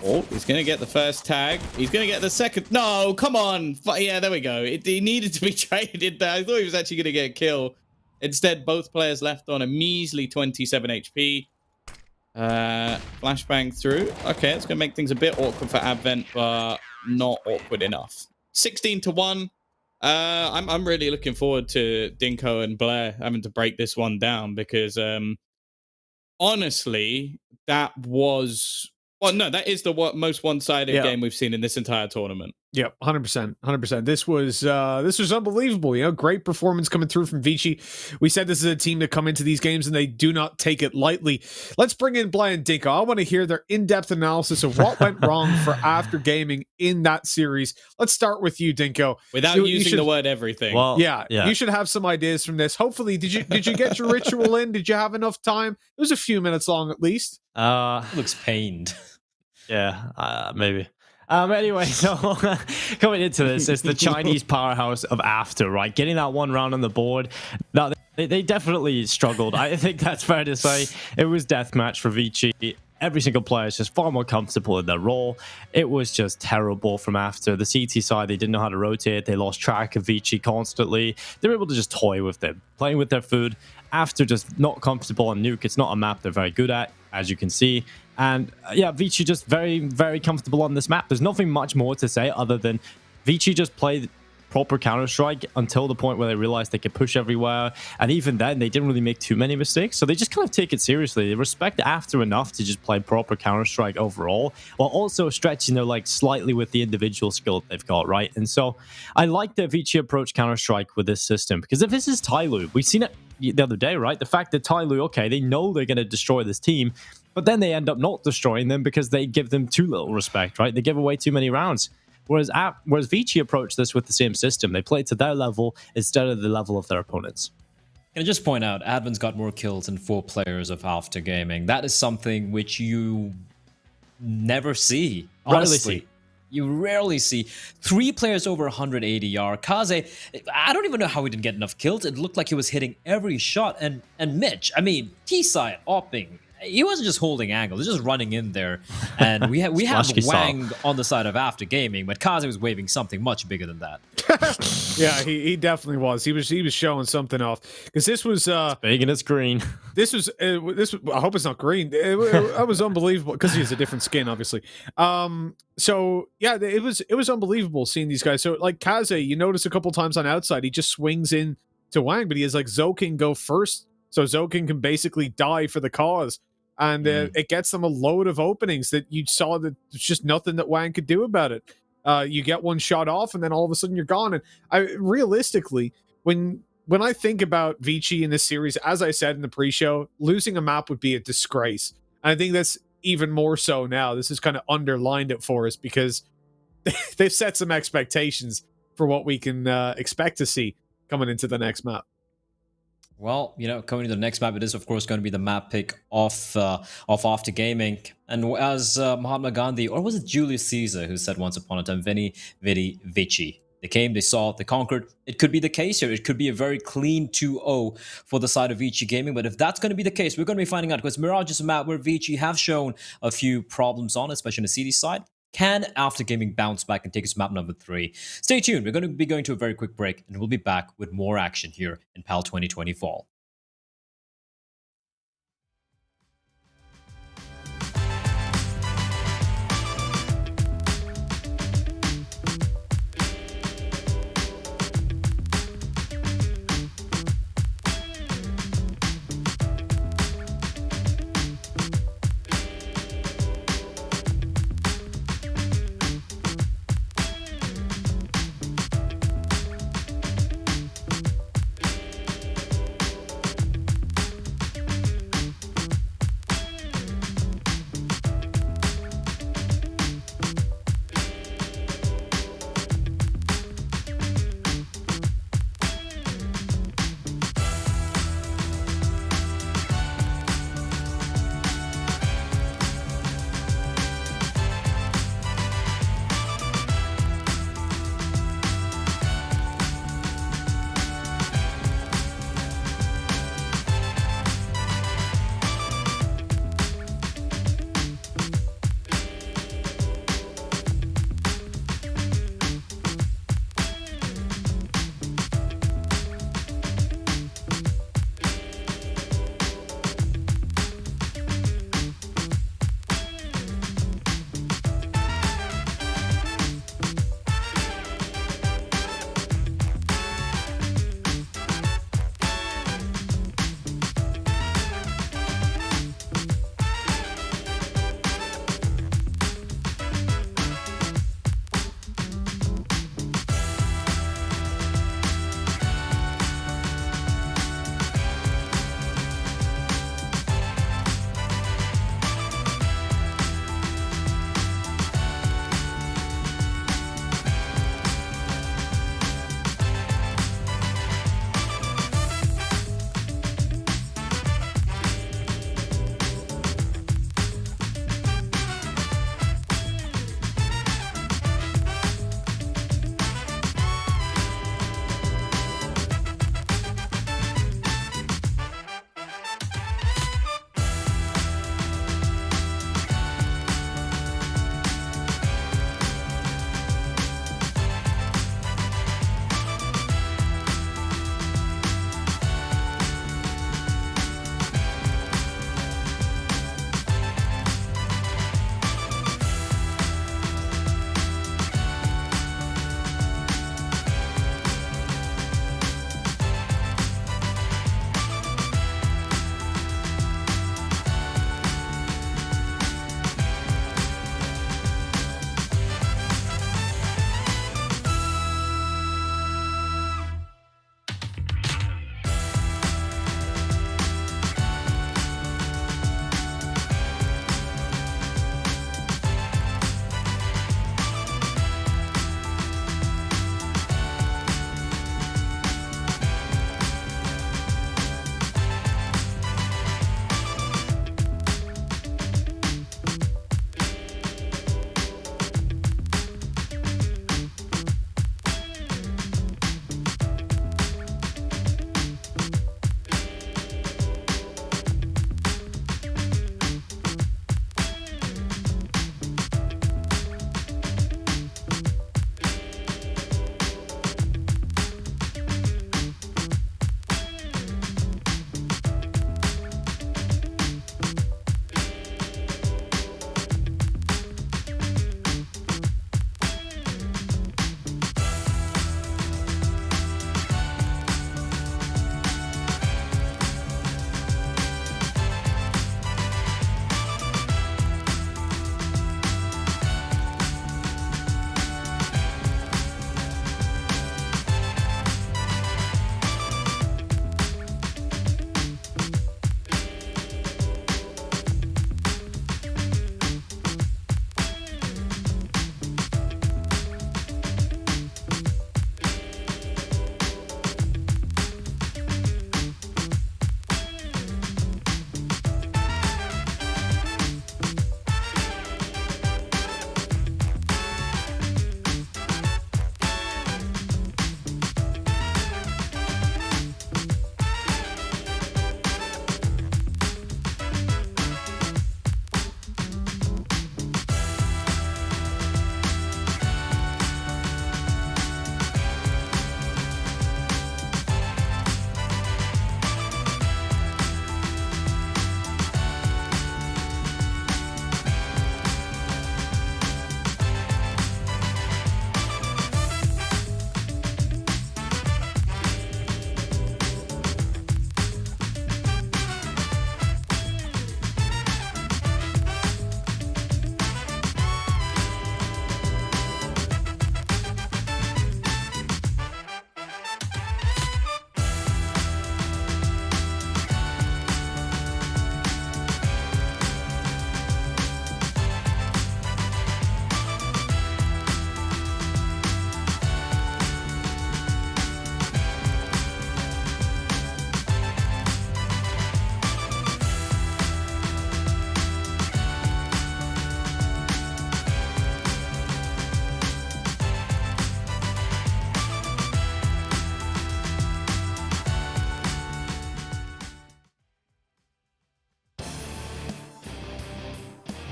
Oh, he's going to get the first tag. He's going to get the second. No, come on. Yeah, there we go. He needed to be traded there. I thought he was actually going to get a kill. Instead, both players left on a measly 27 HP. Flashbang through. Okay, it's going to make things a bit awkward for Advent, but not awkward enough. 16-1. I'm really looking forward to Dinko and Blair having to break this one down, because honestly, that was... Well, no, that is the most one-sided game we've seen in this entire tournament. Yep, 100%, 100%. This was unbelievable. You know, great performance coming through from Vici. We said this is a team that come into these games and they do not take it lightly. Let's bring in Blair and Dinko. I want to hear their in-depth analysis of what went wrong for After Gaming in that series. Let's start with you, Dinko. Without using the word everything. Well, yeah, you should have some ideas from this. Hopefully, did you get your ritual in? Did you have enough time? It was a few minutes long at least. Looks pained. Yeah, maybe. Anyway, so coming into this, it's the Chinese powerhouse of After, right? Getting that one round on the board. Now, they definitely struggled. I think that's fair to say. It was deathmatch for Vici. Every single player is just far more comfortable in their role. It was just terrible from After. The CT side, they didn't know how to rotate. They lost track of Vici constantly. They were able to just toy with them, playing with their food. After just not comfortable on Nuke. It's not a map they're very good at, as you can see. And yeah, Vici just very, very comfortable on this map. There's nothing much more to say other than Vici just played proper Counter-Strike until the point where they realized they could push everywhere. And even then, they didn't really make too many mistakes. So they just kind of take it seriously. They respect After enough to just play proper Counter-Strike overall, while also stretching their legs slightly with the individual skill that they've got, right? And so I like that Vici approach Counter-Strike with this system, because if this is Tyloo, we've seen it the other day, right? The fact that Tyloo, okay, they know they're going to destroy this team, but then they end up not destroying them because they give them too little respect, right? They give away too many rounds. Whereas Vici approached this with the same system. They played to their level instead of the level of their opponents. Can I just point out, Advin's got more kills than 4 players of After Gaming. That is something which you never see, honestly. You rarely see 3 players over 100 ADR. Kaze, I don't even know how he didn't get enough kills. It looked like he was hitting every shot. And Mitch, I mean, T-side, opping. He wasn't just holding angle. He was just running in there. And we have Wang on the side of After Gaming, but Kaze was waving something much bigger than that. Yeah, he definitely was. He was showing something off, because this was big and it's green. This was I hope it's not green. That was unbelievable, because he has a different skin, obviously. So yeah, it was unbelievable seeing these guys. So like Kaze, you notice a couple times on outside, he just swings in to Wang, but he has like Zoking go first, so Zoking can basically die for the cause. And it gets them a load of openings that you saw that there's just nothing that Wang could do about it. You get one shot off, and then all of a sudden you're gone. And realistically, when I think about Vici in this series, as I said in the pre-show, losing a map would be a disgrace. And I think that's even more so now. This has kind of underlined it for us, because they've set some expectations for what we can expect to see coming into the next map. Well, you know, coming to the next map, it is, of course, going to be the map pick of After Gaming. And as Mahatma Gandhi, or was it Julius Caesar who said once upon a time, Veni, Vidi, Vici. They came, they saw, they conquered. It could be the case here. It could be a very clean 2-0 for the side of Vici Gaming. But if that's going to be the case, we're going to be finding out, because Mirage is a map where Vici have shown a few problems on, especially on the CD side. Can After Gaming bounce back and take us map number 3? Stay tuned. We're going to be going to a very quick break, and we'll be back with more action here in PAL 2020 Fall.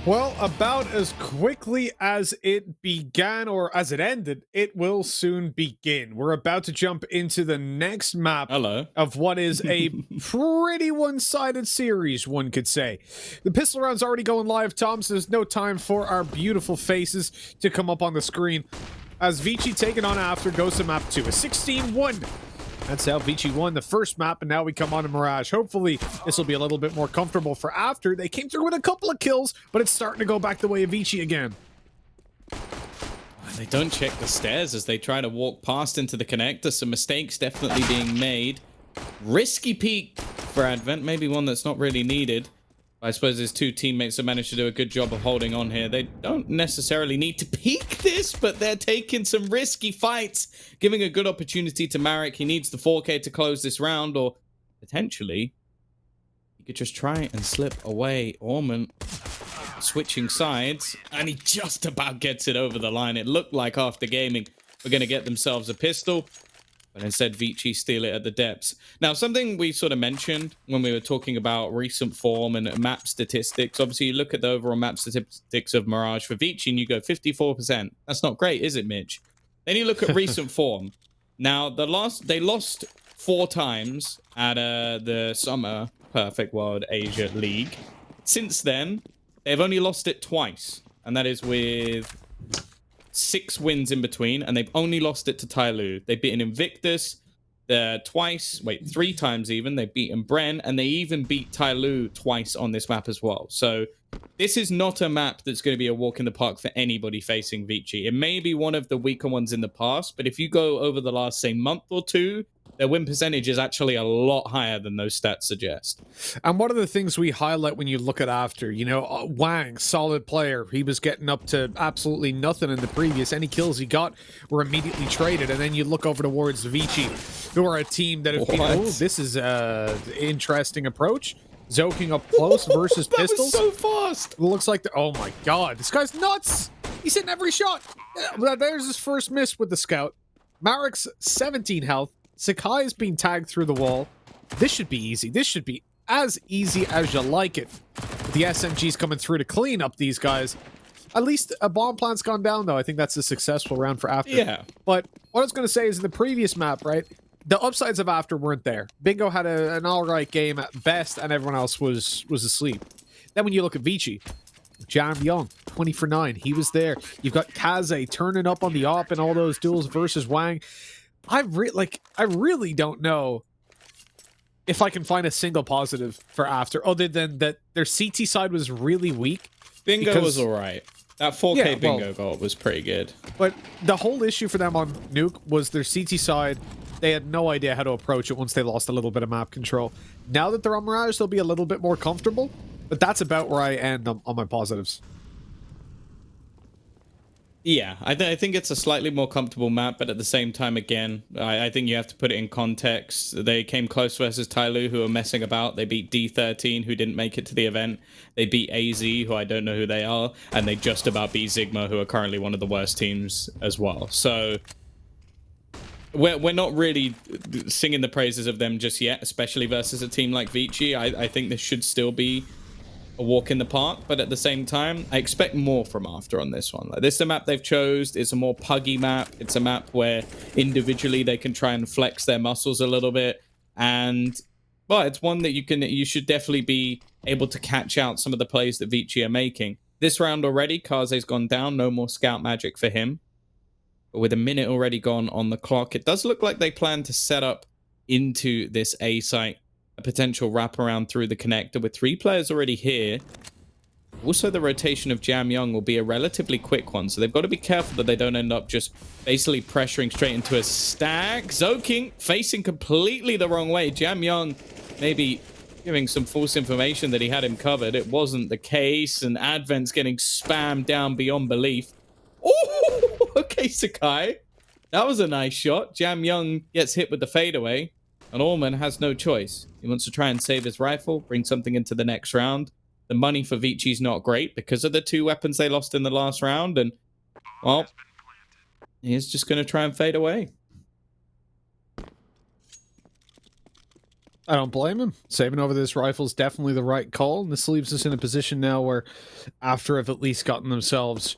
Well, about as quickly as it began or as it ended, it will soon begin. We're about to jump into the next map of what is a pretty one-sided series, one could say. The pistol round's already going live, Tom, so there's no time for our beautiful faces to come up on the screen. As Vici taking on After goes to map 2, a 16-1. That's how Vici won the first map, and now we come on to Mirage. Hopefully, this will be a little bit more comfortable for After. They came through with a couple of kills, but it's starting to go back the way of Vici again. They don't check the stairs as they try to walk past into the connector. Some mistakes definitely being made. Risky peek for Advent, maybe one that's not really needed. I suppose his two teammates have managed to do a good job of holding on here. They don't necessarily need to peek this, but they're taking some risky fights, giving a good opportunity to Marek. He needs the 4K to close this round, or potentially he could just try and slip away. Orman switching sides, and he just about gets it over the line. It looked like after gaming we're going to get themselves a pistol, but instead Vici steal it at the depths. Now, something we sort of mentioned when we were talking about recent form and map statistics, obviously you look at the overall map statistics of Mirage for Vici and you go 54%. That's not great, is it, Mitch? Then you look at recent form. Now, they lost 4 times at the Summer Perfect World Asia League. Since then, they've only lost it twice, and that is with 6 wins in between, and they've only lost it to Tyloo. They've beaten Invictus twice, 3 times even. They've beaten Bren, and they even beat Tyloo twice on this map as well. So this is not a map that's going to be a walk in the park for anybody facing Vici. It may be one of the weaker ones in the past, but if you go over the last, say, month or two, their win percentage is actually a lot higher than those stats suggest. And one of the things we highlight when you look at After, you know, Wang, solid player. He was getting up to absolutely nothing in the previous. Any kills he got were immediately traded. And then you look over towards Vici, who are a team that have been, oh, this is an interesting approach. Zoking up close versus pistols. That was so fast. It looks like, oh my god, this guy's nuts. He's hitting every shot. There's his first miss with the scout. Marek's 17 health. Sakai is being tagged through the wall. This should be easy. This should be as easy as you like it. The SMG's coming through to clean up these guys. At least a bomb plant's gone down, though. I think that's a successful round for After. Yeah. But what I was going to say is in the previous map, right, the upsides of After weren't there. Bingo had an all-right game at best, and everyone else was asleep. Then when you look at Vici, Jam Young, 20 for 9. He was there. You've got Kaze turning up on the op in all those duels versus Wang. I really don't know if I can find a single positive for After, other than that their CT side was really weak. Bingo was all right. That 4K bingo goal was pretty good. But the whole issue for them on Nuke was their CT side. They had no idea how to approach it once they lost a little bit of map control. Now that they're on Mirage, they'll be a little bit more comfortable. But that's about where I end on my positives. Yeah, I think it's a slightly more comfortable map, but at the same time, again, I think you have to put it in context. They came close versus Tyloo, who are messing about. They beat D13, who didn't make it to the event. They beat AZ, who I don't know who they are. And they just about beat Sigma, who are currently one of the worst teams as well. So we're not really singing the praises of them just yet, especially versus a team like Vici. I think this should still be a walk in the park, but at the same time, I expect more from After on this one. Like, this is the map they've chose. It's a more puggy map. It's a map where individually they can try and flex their muscles a little bit, and well, it's one that you should definitely be able to catch out some of the plays that Vici are making. This round already, Kaze's gone down. No more scout magic for him. But with a minute already gone on the clock, it does look like they plan to set up into this A site a potential wraparound through the connector with 3 players already here. Also, the rotation of Jam Young will be a relatively quick one, so they've got to be careful that they don't end up just basically pressuring straight into a stack. Zoking facing completely the wrong way. Jam Young maybe giving some false information that he had him covered. It wasn't the case, and Advent's getting spammed down beyond belief. Oh, okay, Sakai. That was a nice shot. Jam Young gets hit with the fadeaway. And Orman has no choice. He wants to try and save his rifle, bring something into the next round. The money for Vici's not great because of the 2 weapons they lost in the last round. And, well, he's just going to try and fade away. I don't blame him. Saving over this rifle is definitely the right call. And this leaves us in a position now where, after have at least gotten themselves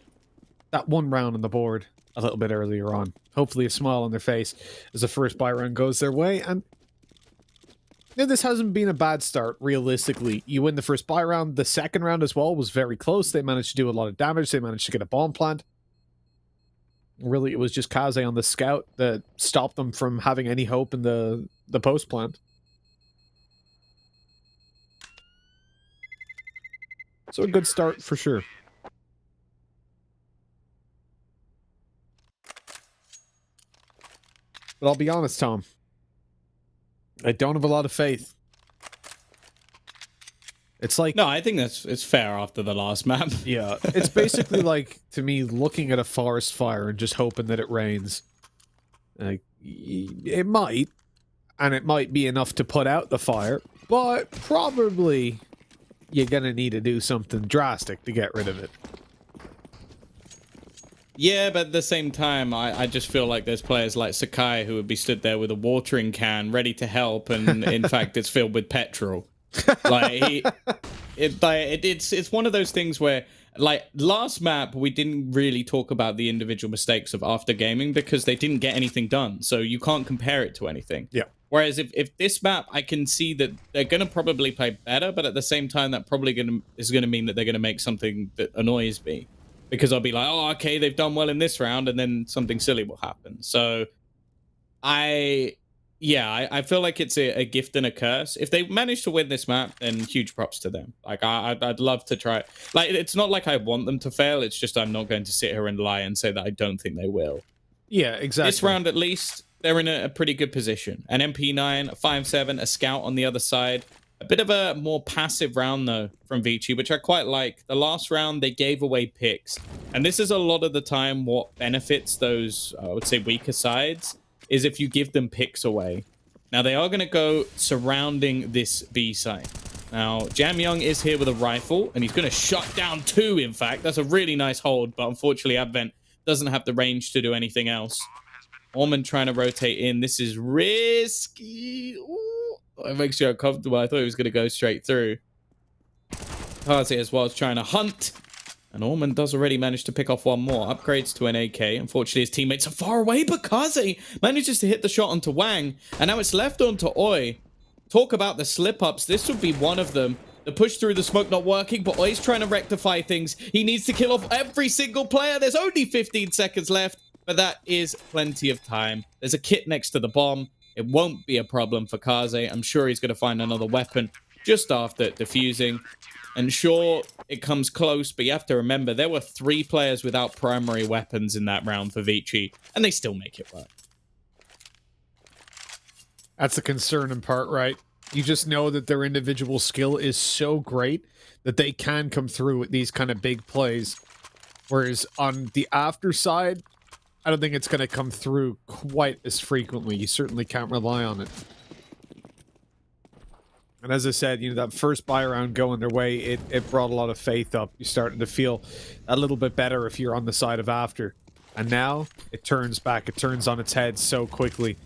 that one round on the board a little bit earlier on, hopefully a smile on their face as the first buy round goes their way. And this hasn't been a bad start, realistically. You win the first buy round. The second round as well was very close. They managed to do a lot of damage. They managed to get a bomb plant. Really, it was just Kaze on the scout that stopped them from having any hope in the post plant. So a good start for sure. But I'll be honest, Tom. I don't have a lot of faith. It's like... No, I think it's fair after the last map. Yeah, it's basically like, to me, looking at a forest fire and just hoping that it rains. Like, it might, and it might be enough to put out the fire, but probably you're gonna need to do something drastic to get rid of it. Yeah, but at the same time, I just feel like there's players like Sakai who would be stood there with a watering can ready to help, and in fact, it's filled with petrol. Like, it's one of those things where, like, last map, we didn't really talk about the individual mistakes of After Gaming because they didn't get anything done, so you can't compare it to anything. Yeah. Whereas if this map, I can see that they're going to probably play better, but at the same time, that probably is going to mean that they're going to make something that annoys me. Because I'll be like, oh, okay, they've done well in this round, and then something silly will happen. So, I feel like it's a gift and a curse. If they manage to win this map, then huge props to them. Like, I'd love to try. Like, it's not like I want them to fail. It's just I'm not going to sit here and lie and say that I don't think they will. Yeah, exactly. This round, at least, they're in a pretty good position. An MP9, a 5-7, a scout on the other side. A bit of a more passive round, though, from Vici, which I quite like. The last round, they gave away picks. And this is a lot of the time what benefits those, I would say, weaker sides, is if you give them picks away. Now, they are going to go surrounding this B site. Now, Jam Young is here with a rifle, and he's going to shut down 2, in fact. That's a really nice hold, but unfortunately, Advent doesn't have the range to do anything else. Orman trying to rotate in. This is risky. Ooh. It makes you uncomfortable. I thought he was going to go straight through. Kaze as well is trying to hunt. And Orman does already manage to pick off one more. Upgrades to an AK. Unfortunately, his teammates are far away, but Kaze manages to hit the shot onto Wang. And now it's left onto Oi. Talk about the slip-ups. This would be one of them. The push through the smoke not working, but Oi's trying to rectify things. He needs to kill off every single player. There's only 15 seconds left, but that is plenty of time. There's a kit next to the bomb. It won't be a problem for Kaze. I'm sure he's going to find another weapon just after defusing. And sure, it comes close, but you have to remember there were 3 players without primary weapons in that round for Vici, and they still make it work. That's the concerning part, right? You just know that their individual skill is so great that they can come through with these kind of big plays. Whereas on the after side, I don't think it's going to come through quite as frequently. You certainly can't rely on it. And as I said, you know, that first buy round going their way, it brought a lot of faith up. You're starting to feel a little bit better if you're on the side of after. And now, it turns back. It turns on its head so quickly.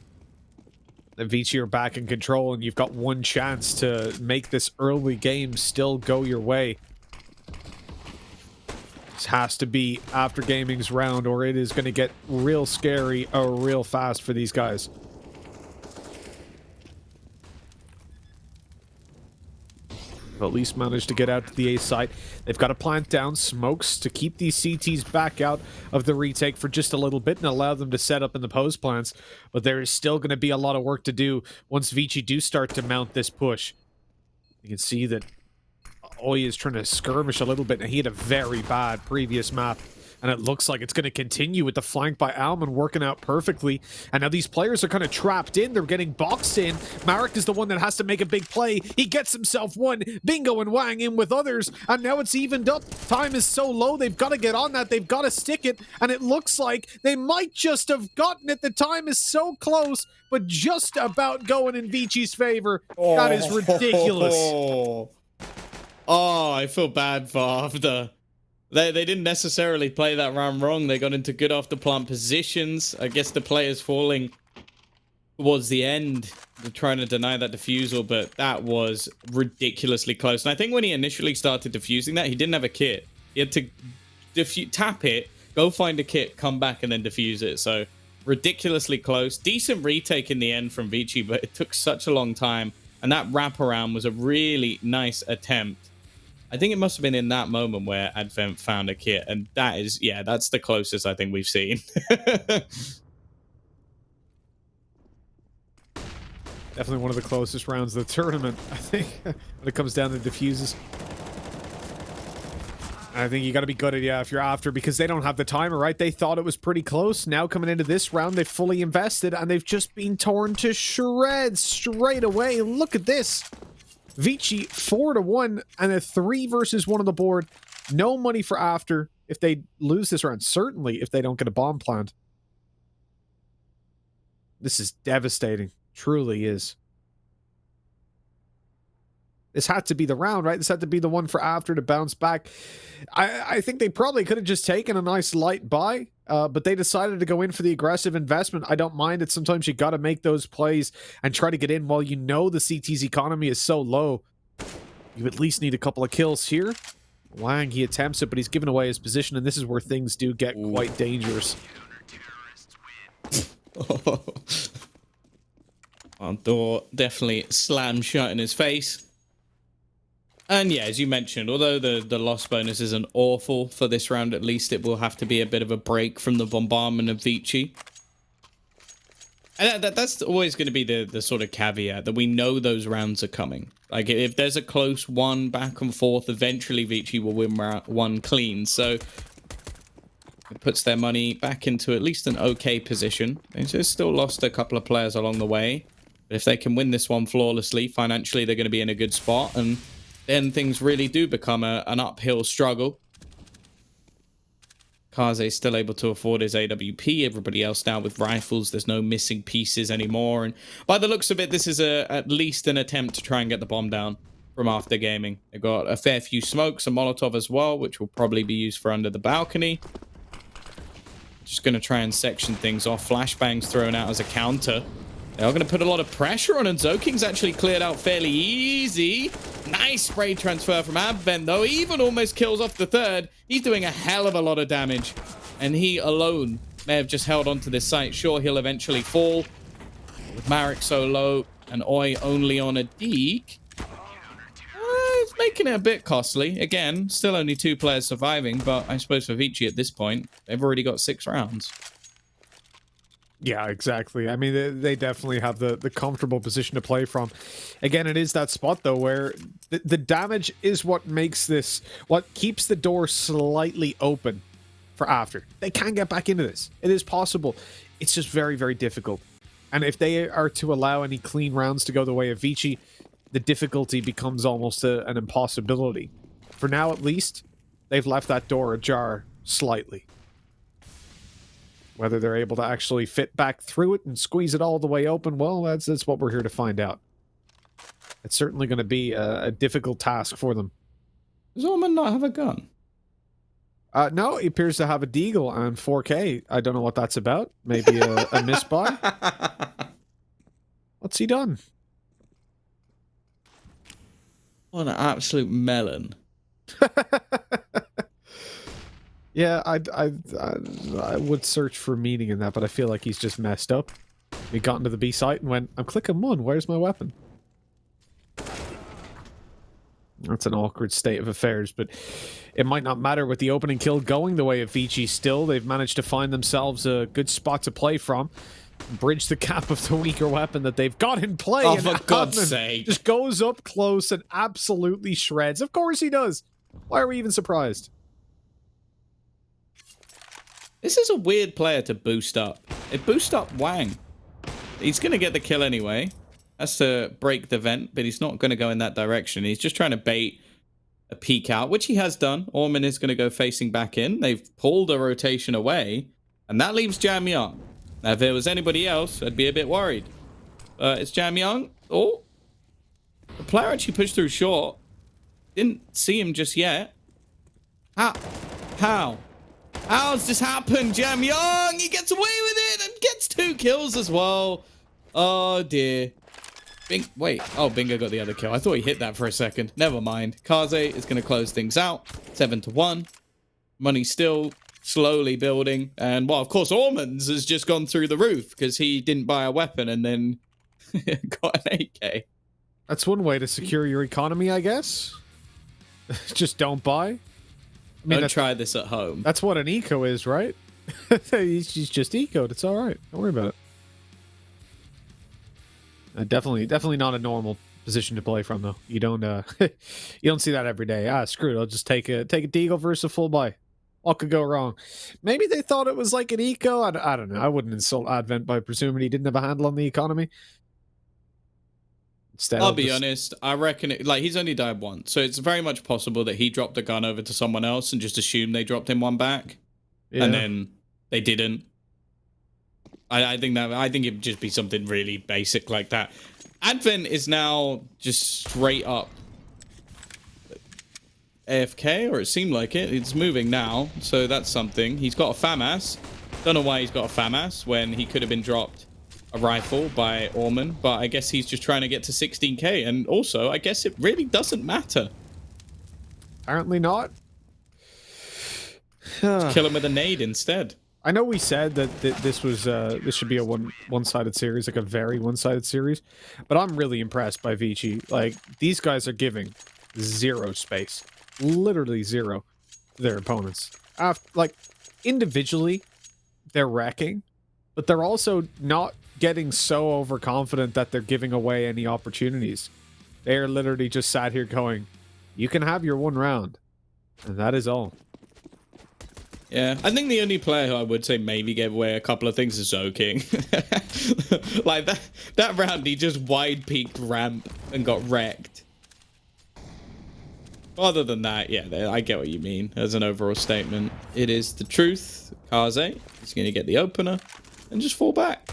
The Vici are back in control, and you've got one chance to make this early game still go your way. This has to be After Gaming's round, or it is going to get real scary or real fast for these guys. But at least managed to get out to the A site. They've got to plant down smokes to keep these CTs back out of the retake for just a little bit and allow them to set up in the pose plants. But there is still going to be a lot of work to do once Vici do start to mount this push. You can see that Oi is trying to skirmish a little bit, and he had a very bad previous map. And it looks like it's going to continue with the flank by Alman working out perfectly. And now these players are kind of trapped in. They're getting boxed in. Marek is the one that has to make a big play. He gets himself one. Bingo and Wang in with others. And now it's evened up. Time is so low. They've got to get on that. They've got to stick it. And it looks like they might just have gotten it. The time is so close, but just about going in Vici's favor. Oh. That is ridiculous. Oh, I feel bad for After. They didn't necessarily play that round wrong. They got into good after plant positions. I guess the players falling towards the end, trying to deny that defusal, but that was ridiculously close. And I think when he initially started defusing that, he didn't have a kit. He had to tap it, go find a kit, come back, and then defuse it. So ridiculously close. Decent retake in the end from Vici, but it took such a long time. And that wraparound was a really nice attempt. I think it must have been in that moment where Advent found a kit. And that is, yeah, that's the closest I think we've seen. Definitely one of the closest rounds of the tournament, I think, when it comes down to defuses. I think you got to be good at if you're after, because they don't have the timer, right? They thought it was pretty close. Now coming into this round, they've fully invested, and they've just been torn to shreds straight away. Look at this. Vici 4-1 and a 3 versus 1 on the board. No money for after if they lose this round. Certainly if they don't get a bomb plant. This is devastating. Truly is. This had to be the round, right? This had to be the one for after to bounce back. I think they probably could have just taken a nice light buy, but they decided to go in for the aggressive investment. I don't mind it. Sometimes you got to make those plays and try to get in while you know the CT's economy is so low. You at least need a couple of kills here. Wang, he attempts it, but he's given away his position, and this is where things do get quite dangerous. Our door definitely slammed shut in his face. And yeah, as you mentioned, although the loss bonus isn't awful for this round, at least it will have to be a bit of a break from the bombardment of Vici. And that's always going to be the sort of caveat, that we know those rounds are coming. Like, if there's a close one back and forth, eventually Vici will win one clean. So it puts their money back into at least an okay position. They've still lost a couple of players along the way. But if they can win this one flawlessly, financially they're going to be in a good spot. And then things really do become an uphill struggle. Kaze's still able to afford his AWP. Everybody else now with rifles. There's no missing pieces anymore. And by the looks of it, this is at least an attempt to try and get the bomb down from after gaming. They've got a fair few smokes, a Molotov as well, which will probably be used for under the balcony. Just going to try and section things off. Flashbangs thrown out as a counter. They are going to put a lot of pressure on, and Zoking's actually cleared out fairly easy. Nice spray transfer from Advent, though. Even almost kills off the third. He's doing a hell of a lot of damage. And he alone may have just held onto this site. Sure, he'll eventually fall. With Marek so low and Oi only on a deke, it's making it a bit costly. Again, still only 2 players surviving, but I suppose for Vici at this point, they've already got 6 rounds. Yeah, exactly. I mean, they definitely have the comfortable position to play from. Again, it is that spot, though, where the damage is what makes this, what keeps the door slightly open for after. They can get back into this. It is possible. It's just very, very difficult. And if they are to allow any clean rounds to go the way of Vici, the difficulty becomes almost an impossibility. For now, at least, they've left that door ajar slightly. Whether they're able to actually fit back through it and squeeze it all the way open, well, that's what we're here to find out. It's certainly going to be a difficult task for them. Does Orman not have a gun? No, he appears to have a deagle on 4K. I don't know what that's about. Maybe a misbuy? What's he done? What an absolute melon. Yeah, I would search for meaning in that, but I feel like he's just messed up. He got into the B site and went, I'm clicking 1, where's my weapon? That's an awkward state of affairs, but it might not matter with the opening kill going the way of Vici still. They've managed to find themselves a good spot to play from. Bridge the gap of the weaker weapon that they've got in play. Oh, and for God's sake. Just goes up close and absolutely shreds. Of course he does. Why are we even surprised? This is a weird player to boost up. It boosts up Wang. He's going to get the kill anyway. Has to break the vent, but he's not going to go in that direction. He's just trying to bait a peek out, which he has done. Orman is going to go facing back in. They've pulled a rotation away, and that leaves Jam Young. Now, if it was anybody else, I'd be a bit worried. It's Jam Young. Oh, the player actually pushed through short. Didn't see him just yet. How? How's this happened? Jam Young, he gets away with it and gets 2 kills as well. Oh dear. Wait. Oh, Bingo got the other kill. I thought he hit that for a second. Never mind. Kaze is going to close things out. 7-1. Money still slowly building. And, well, of course, Ormond's has just gone through the roof because he didn't buy a weapon and then got an AK. That's one way to secure your economy, I guess. Just don't buy. I mean, Don't try this at home. That's what an eco is, right? He's just ecoed. It's all right. Don't worry about it. Definitely not a normal position to play from, though. You don't you don't see that every day. Screw it. I'll just take a deagle versus a full buy. What could go wrong? Maybe they thought it was like an eco. I don't know. I wouldn't insult Advent by presuming he didn't have a handle on the economy. I'll be honest. I reckon he's only died once, so it's very much possible that he dropped a gun over to someone else and just assumed they dropped him one back, and then they didn't. I think it'd just be something really basic like that. Advent is now just straight up AFK, or it seemed like it. It's moving now, so that's something. He's got a FAMAS. Don't know why he's got a FAMAS when he could have been dropped a rifle by Ormond, but I guess he's just trying to get to 16k, and also I guess it really doesn't matter. Apparently not. Just kill him with a nade instead. I know we said that this should be a one-sided series, like a very one-sided series, but I'm really impressed by Vici. Like, these guys are giving zero space, literally zero, to their opponents. Like, individually, they're wrecking, but they're also not getting so overconfident that they're giving away any opportunities. They're literally just sat here going, you can have your one round, and that is all. Yeah, I think the only player who I would say maybe gave away a couple of things is Zoking. Like, that round, he just wide-peaked ramp and got wrecked. Other than that, yeah, I get what you mean as an overall statement. It is the truth. Kaze is going to get the opener and just fall back.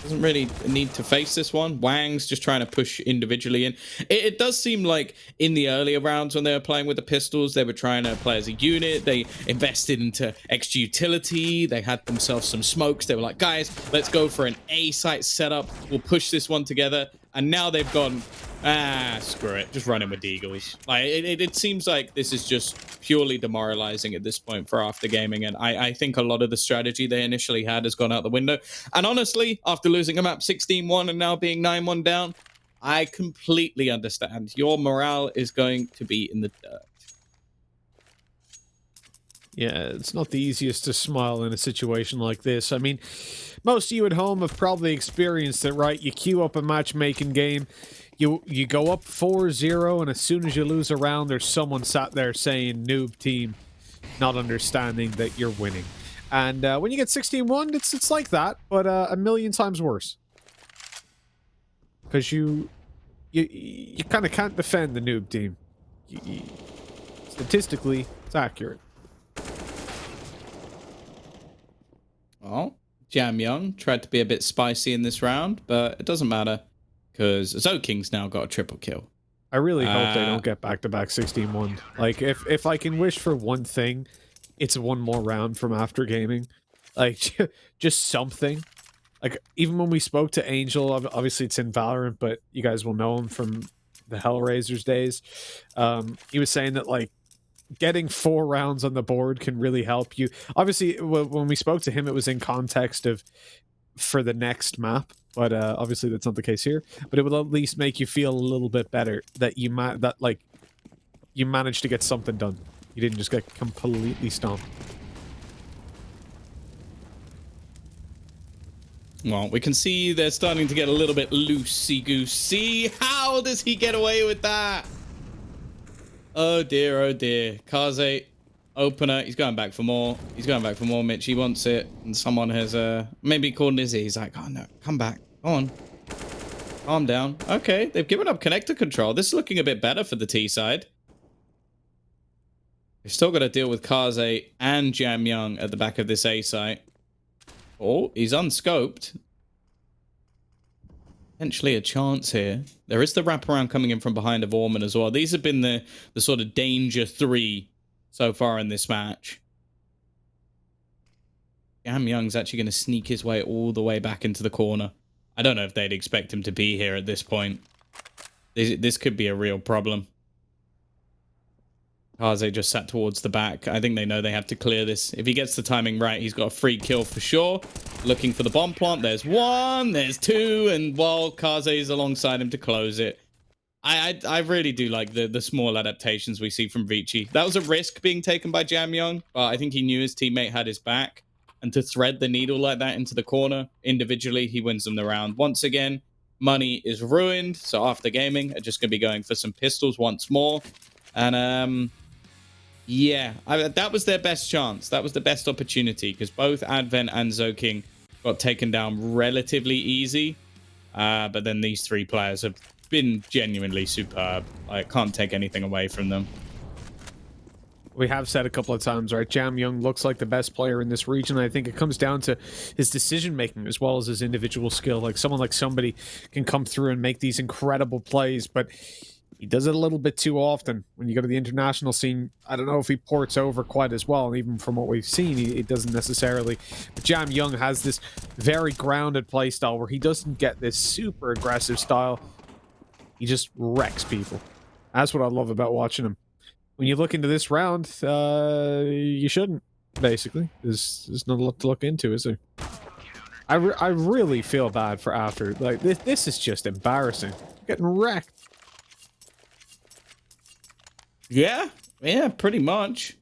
Doesn't really need to face this one. Wang's just trying to push individually in. It does seem like in the earlier rounds when they were playing with the pistols, they were trying to play as a unit. They invested into extra utility. They had themselves some smokes. They were like, guys, let's go for an A-site setup. We'll push this one together. And now they've gone, screw it. Just run in with Deagles. Like, it seems like this is just purely demoralizing at this point for After Gaming. And I think a lot of the strategy they initially had has gone out the window. And honestly, after losing a map 16-1 and now being 9-1 down, I completely understand. Your morale is going to be in the dirt. Yeah, it's not the easiest to smile in a situation like this. I mean, most of you at home have probably experienced it, right? You queue up a matchmaking game, you go up 4-0, and as soon as you lose a round, there's someone sat there saying, noob team, not understanding that you're winning. And when you get 16-1, it's like that, but a million times worse. Because you kind of can't defend the noob team. Statistically, it's accurate. Well, Jam Young tried to be a bit spicy in this round, but it doesn't matter because Zoking's now got a triple kill. I really hope they don't get back-to-back 16-1. Like, if I can wish for one thing, it's one more round from After Gaming. Like, just something. Like, even when we spoke to Angel, obviously it's in Valorant, but you guys will know him from the Hellraisers days. He was saying that, like, getting 4 rounds on the board can really help you. Obviously, when we spoke to him, it was in context of for the next map, but obviously that's not the case here. But it will at least make you feel a little bit better that you managed to get something done. You didn't just get completely stomped. Well, we can see they're starting to get a little bit loosey-goosey. How does he get away with that? Oh dear, oh dear. Kaze, opener. He's going back for more. He's going back for more, Mitch. He wants it. And someone has maybe called Nizzy. He's like, oh no, come back. Go on. Calm down. Okay, they've given up connector control. This is looking a bit better for the T side. They've still got to deal with Kaze and Jam Young at the back of this A site. Oh, he's unscoped. Potentially a chance here. There is the wraparound coming in from behind of Orman as well. These have been the sort of danger 3 so far in this match. Jam Young's actually going to sneak his way all the way back into the corner. I don't know if they'd expect him to be here at this point. This could be a real problem. Kaze just sat towards the back. I think they know they have to clear this. If he gets the timing right, he's got a free kill for sure. Looking for the bomb plant. There's one, there's two, and while Kaze is alongside him to close it. I really do like the small adaptations we see from Vici. That was a risk being taken by Jamyong, but I think he knew his teammate had his back. And to thread the needle like that into the corner, individually, he wins them the round. Once again, money is ruined. So after gaming, are just going to be going for some pistols once more. And yeah, that was their best chance. That was the best opportunity because both Advent and Zoking got taken down relatively easy. But then these three players have been genuinely superb. I can't take anything away from them. We have said a couple of times, right? Jamyong looks like the best player in this region. I think it comes down to his decision making as well as his individual skill. Like somebody can come through and make these incredible plays, but he does it a little bit too often. When you go to the international scene, I don't know if he ports over quite as well. And even from what we've seen, he doesn't necessarily. But Jamyong has this very grounded play style where he doesn't get this super aggressive style. He just wrecks people. That's what I love about watching him. When you look into this round, you shouldn't, basically. There's not a lot to look into, is there? I really feel bad for After. Like, this is just embarrassing. Getting wrecked. Yeah, pretty much.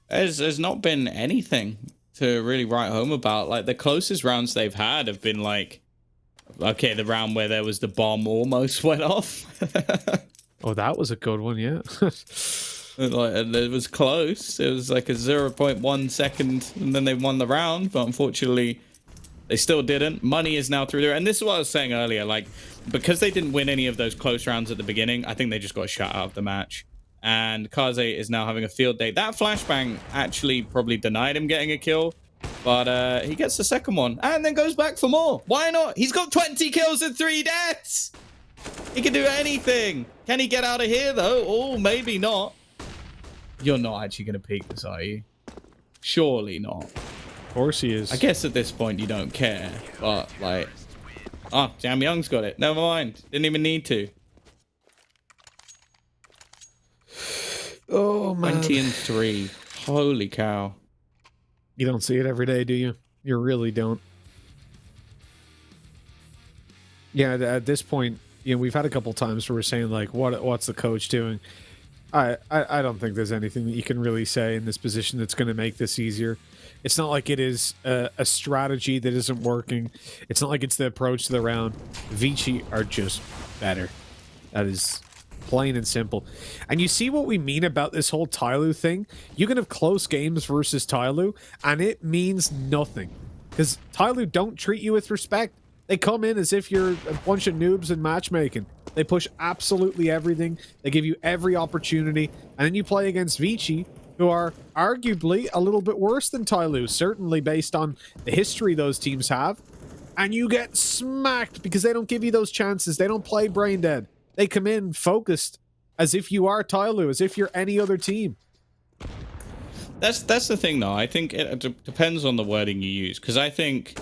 There's not been anything to really write home about. Like, the closest rounds they've had have been like, okay, the round where there was the bomb almost went off. Oh, that was a good one, yeah. And it was close. It was like a 0.1 second, and then they won the round. But unfortunately, they still didn't. Money is now through there. And this is what I was saying earlier. Like, because they didn't win any of those close rounds at the beginning, I think they just got shut out of the match. And Kaze is now having a field day. That flashbang actually probably denied him getting a kill. But he gets the second one and then goes back for more. Why not? He's got 20 kills and 3 deaths. He can do anything. Can he get out of here, though? Oh, maybe not. You're not actually going to peek this, are you? Surely not. Of course he is. I guess at this point you don't care. But, like... Oh, Jamyong's got it. Never mind. Didn't even need to. Oh, man. 20 and 3. Holy cow. You don't see it every day, do you? You really don't. Yeah, at this point, you know, we've had a couple times where we're saying, like, what's the coach doing? I don't think there's anything that you can really say in this position that's going to make this easier. It's not like it is a strategy that isn't working. It's not like it's the approach to the round. Vici are just better. That is plain and simple. And you see what we mean about this whole Tyloo thing? You can have close games versus Tyloo, and it means nothing. Because Tyloo don't treat you with respect. They come in as if you're a bunch of noobs in matchmaking. They push absolutely everything. They give you every opportunity. And then you play against Vici, who are arguably a little bit worse than Tyloo, certainly based on the history those teams have. And you get smacked because they don't give you those chances. They don't play brain dead. They come in focused as if you are Tyloo, as if you're any other team. That's the thing, though. I think it depends on the wording you use. Because I think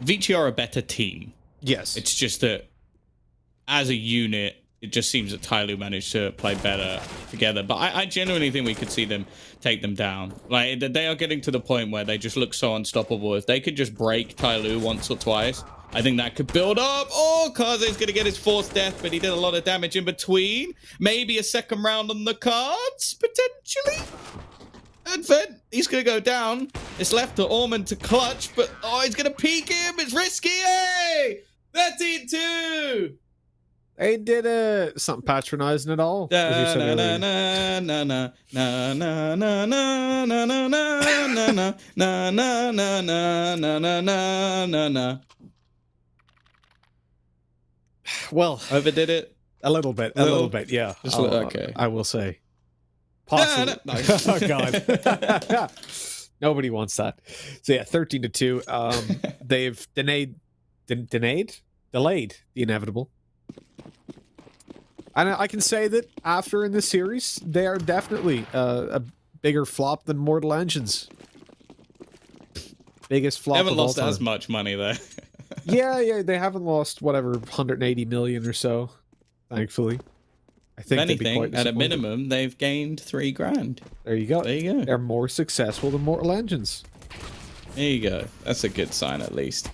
Vici are a better team. Yes. It's just that as a unit, it just seems that Tyloo managed to play better together. But I genuinely think we could see them take them down. Like, they are getting to the point where they just look so unstoppable. If they could just break Tyloo once or twice, I think that could build up. Oh, Kaze's going to get his 4th death, but he did a lot of damage in between. Maybe a second round on the cards, potentially. Advent, he's going to go down. It's left to Ormond to clutch, but oh, he's going to peek him. It's risky. Hey! 13-2. They did something patronizing at all. Well, overdid it a little bit, yeah. Just okay. I will say, possibly. Oh god, nobody wants that. So yeah, 13-2. They've delayed the inevitable. And I can say that after in this series, they are definitely a bigger flop than Mortal Engines. Biggest flop. Haven't of all lost time. as much money there. Yeah, they haven't lost whatever 180 million or so, thankfully. I think If they'd be anything, quite at a disappointed. minimum, they've gained 3 grand. There you go. There you go. They're more successful than Mortal Engines. There you go. That's a good sign, at least.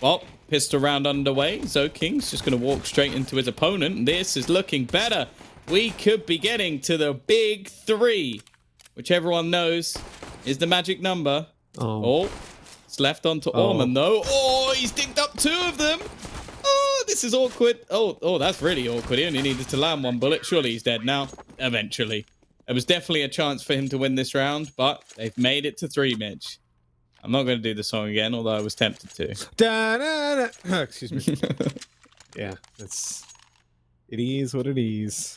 Well, pistol round underway. Zoking's just going to walk straight into his opponent. This is looking better. We could be getting to the big 3, which everyone knows is the magic number. Oh, it's left onto Orman, though. Oh, he's digged up 2 of them. Oh, this is awkward. Oh, that's really awkward. He only needed to land 1 bullet. Surely he's dead now. Eventually. There was definitely a chance for him to win this round, but they've made it to 3, Mitch. I'm not going to do the song again, although I was tempted to. Da-da-da. Excuse me. Yeah, it is what it is.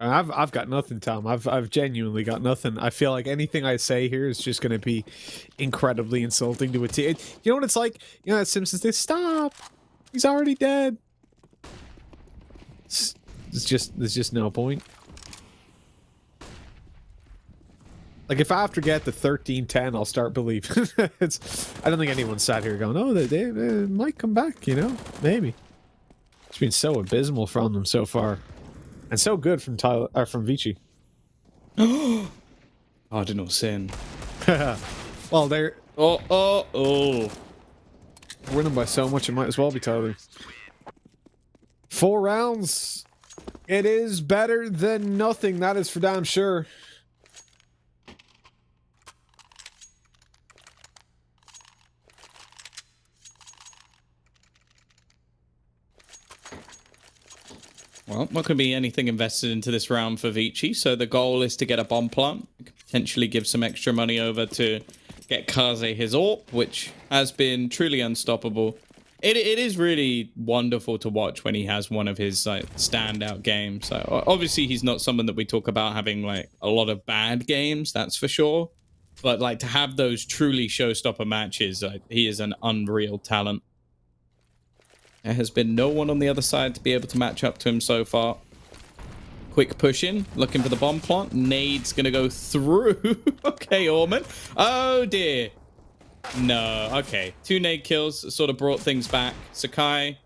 I've got nothing, Tom. I've genuinely got nothing. I feel like anything I say here is just going to be incredibly insulting to a team. You know what it's like? You know that Simpsons they stop. He's already dead. There's just no point. Like if I have to get the 13-10, I'll start believing. I don't think anyone sat here going, "Oh, they might come back." You know, maybe. It's been so abysmal from them so far. And so good from from Vici. Cardinal sin. Well, they're Oh. winning by so much, it might as well be Tyler. 4 rounds. It is better than nothing. That is for damn sure. Well, not going to be anything invested into this round for Vici, so the goal is to get a bomb plant. Potentially give some extra money over to get Kaze his AWP, which has been truly unstoppable. It is really wonderful to watch when he has one of his standout games. So obviously, he's not someone that we talk about having like a lot of bad games, that's for sure. But like to have those truly showstopper matches, he is an unreal talent. There has been no one on the other side to be able to match up to him so far. Quick push in, looking for the bomb plant. Nade's gonna go through. Okay, Orman. Oh dear. No, okay. 2 nade kills sort of brought things back. Sakai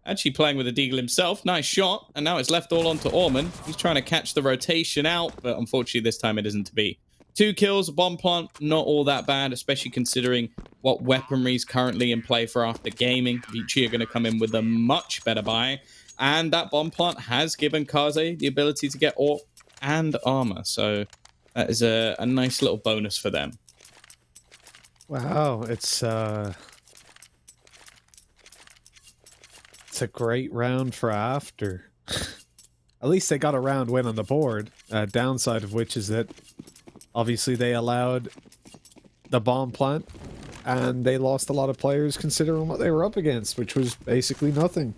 actually playing with a deagle himself. Nice shot. And now it's left all onto Orman. He's trying to catch the rotation out, but unfortunately this time it isn't to be. 2 kills, a bomb plant, not all that bad, especially considering what weaponry is currently in play for after gaming. Vici are going to come in with a much better buy. And that bomb plant has given Kaze the ability to get AWP and armor. So that is a nice little bonus for them. Wow, it's a great round for after. At least they got a round win on the board. Downside of which is that obviously they allowed the bomb plant and they lost a lot of players considering what they were up against, which was basically nothing.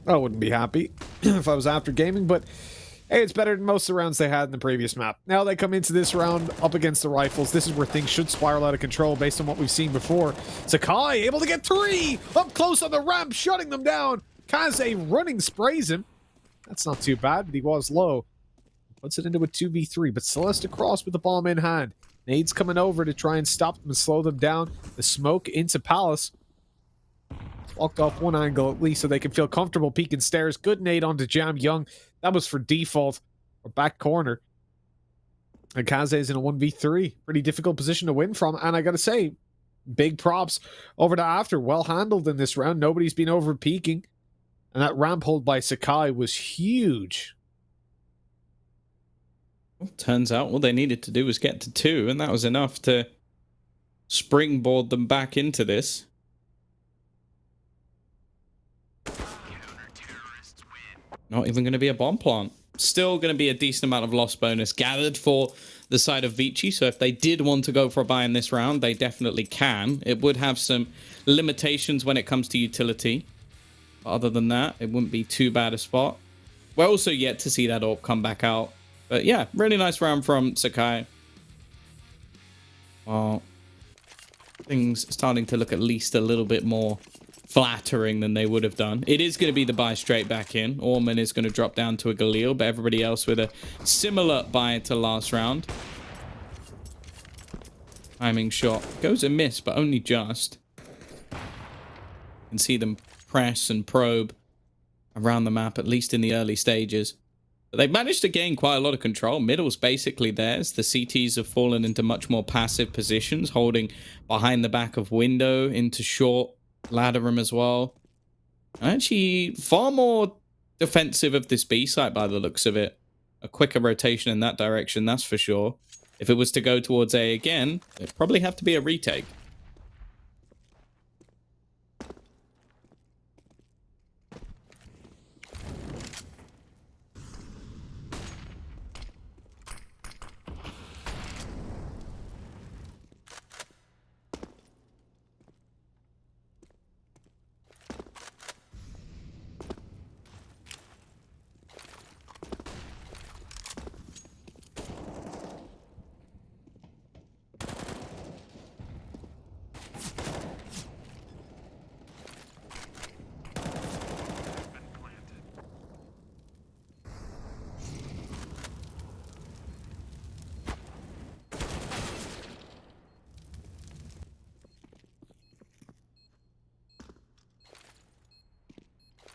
I wouldn't be happy if I was after gaming, but hey, it's better than most of the rounds they had in the previous map. Now they come into this round up against the rifles. This is where things should spiral out of control based on what we've seen before. Sakai able to get 3 up close on the ramp, shutting them down. Kaze running sprays him. That's not too bad, but he was low. Puts it into a 2v3, but Celeste across with the bomb in hand. Nade's coming over to try and stop them and slow them down. The smoke into Palace. Walked off one angle at least so they can feel comfortable peeking stairs. Good nade onto Jam Young. That was for default or back corner. And Kaze is in a 1v3. Pretty difficult position to win from. And I gotta say, big props over to After. Well handled in this round. Nobody's been over peeking. And that ramp hold by Sakai was huge. Well, turns out all they needed to do was get to 2, and that was enough to springboard them back into this. Not even going to be a bomb plant. Still going to be a decent amount of loss bonus gathered for the side of Vici. So if they did want to go for a buy in this round, they definitely can. It would have some limitations when it comes to utility. But other than that, it wouldn't be too bad a spot. We're also yet to see that AWP come back out. But yeah, really nice round from Sakai. Well, things starting to look at least a little bit more flattering than they would have done. It is going to be the buy straight back in. Orman is going to drop down to a Galil, but everybody else with a similar buy to last round. Timing shot. Goes a miss, but only just. You can see them press and probe around the map, at least in the early stages. But they've managed to gain quite a lot of control. Middle's basically theirs. The CTs have fallen into much more passive positions, holding behind the back of window into short ladder room as well. Actually, far more defensive of this B site by the looks of it. A quicker rotation in that direction, that's for sure. If it was to go towards A again, it'd probably have to be a retake.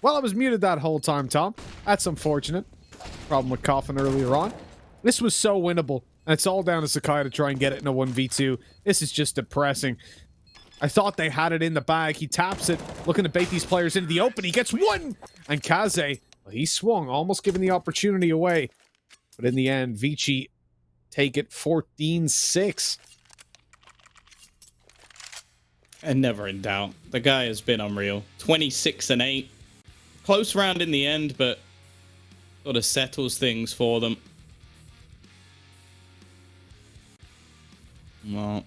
Well, I was muted that whole time, Tom. That's unfortunate. Problem with coughing earlier on. This was so winnable. And it's all down to Sakai to try and get it in a 1v2. This is just depressing. I thought they had it in the bag. He taps it, looking to bait these players into the open. He gets one! And Kaze, well, he swung, almost giving the opportunity away. But in the end, Vici take it 14-6. And never in doubt. The guy has been unreal. 26-8. Close round in the end, but sort of settles things for them. Well,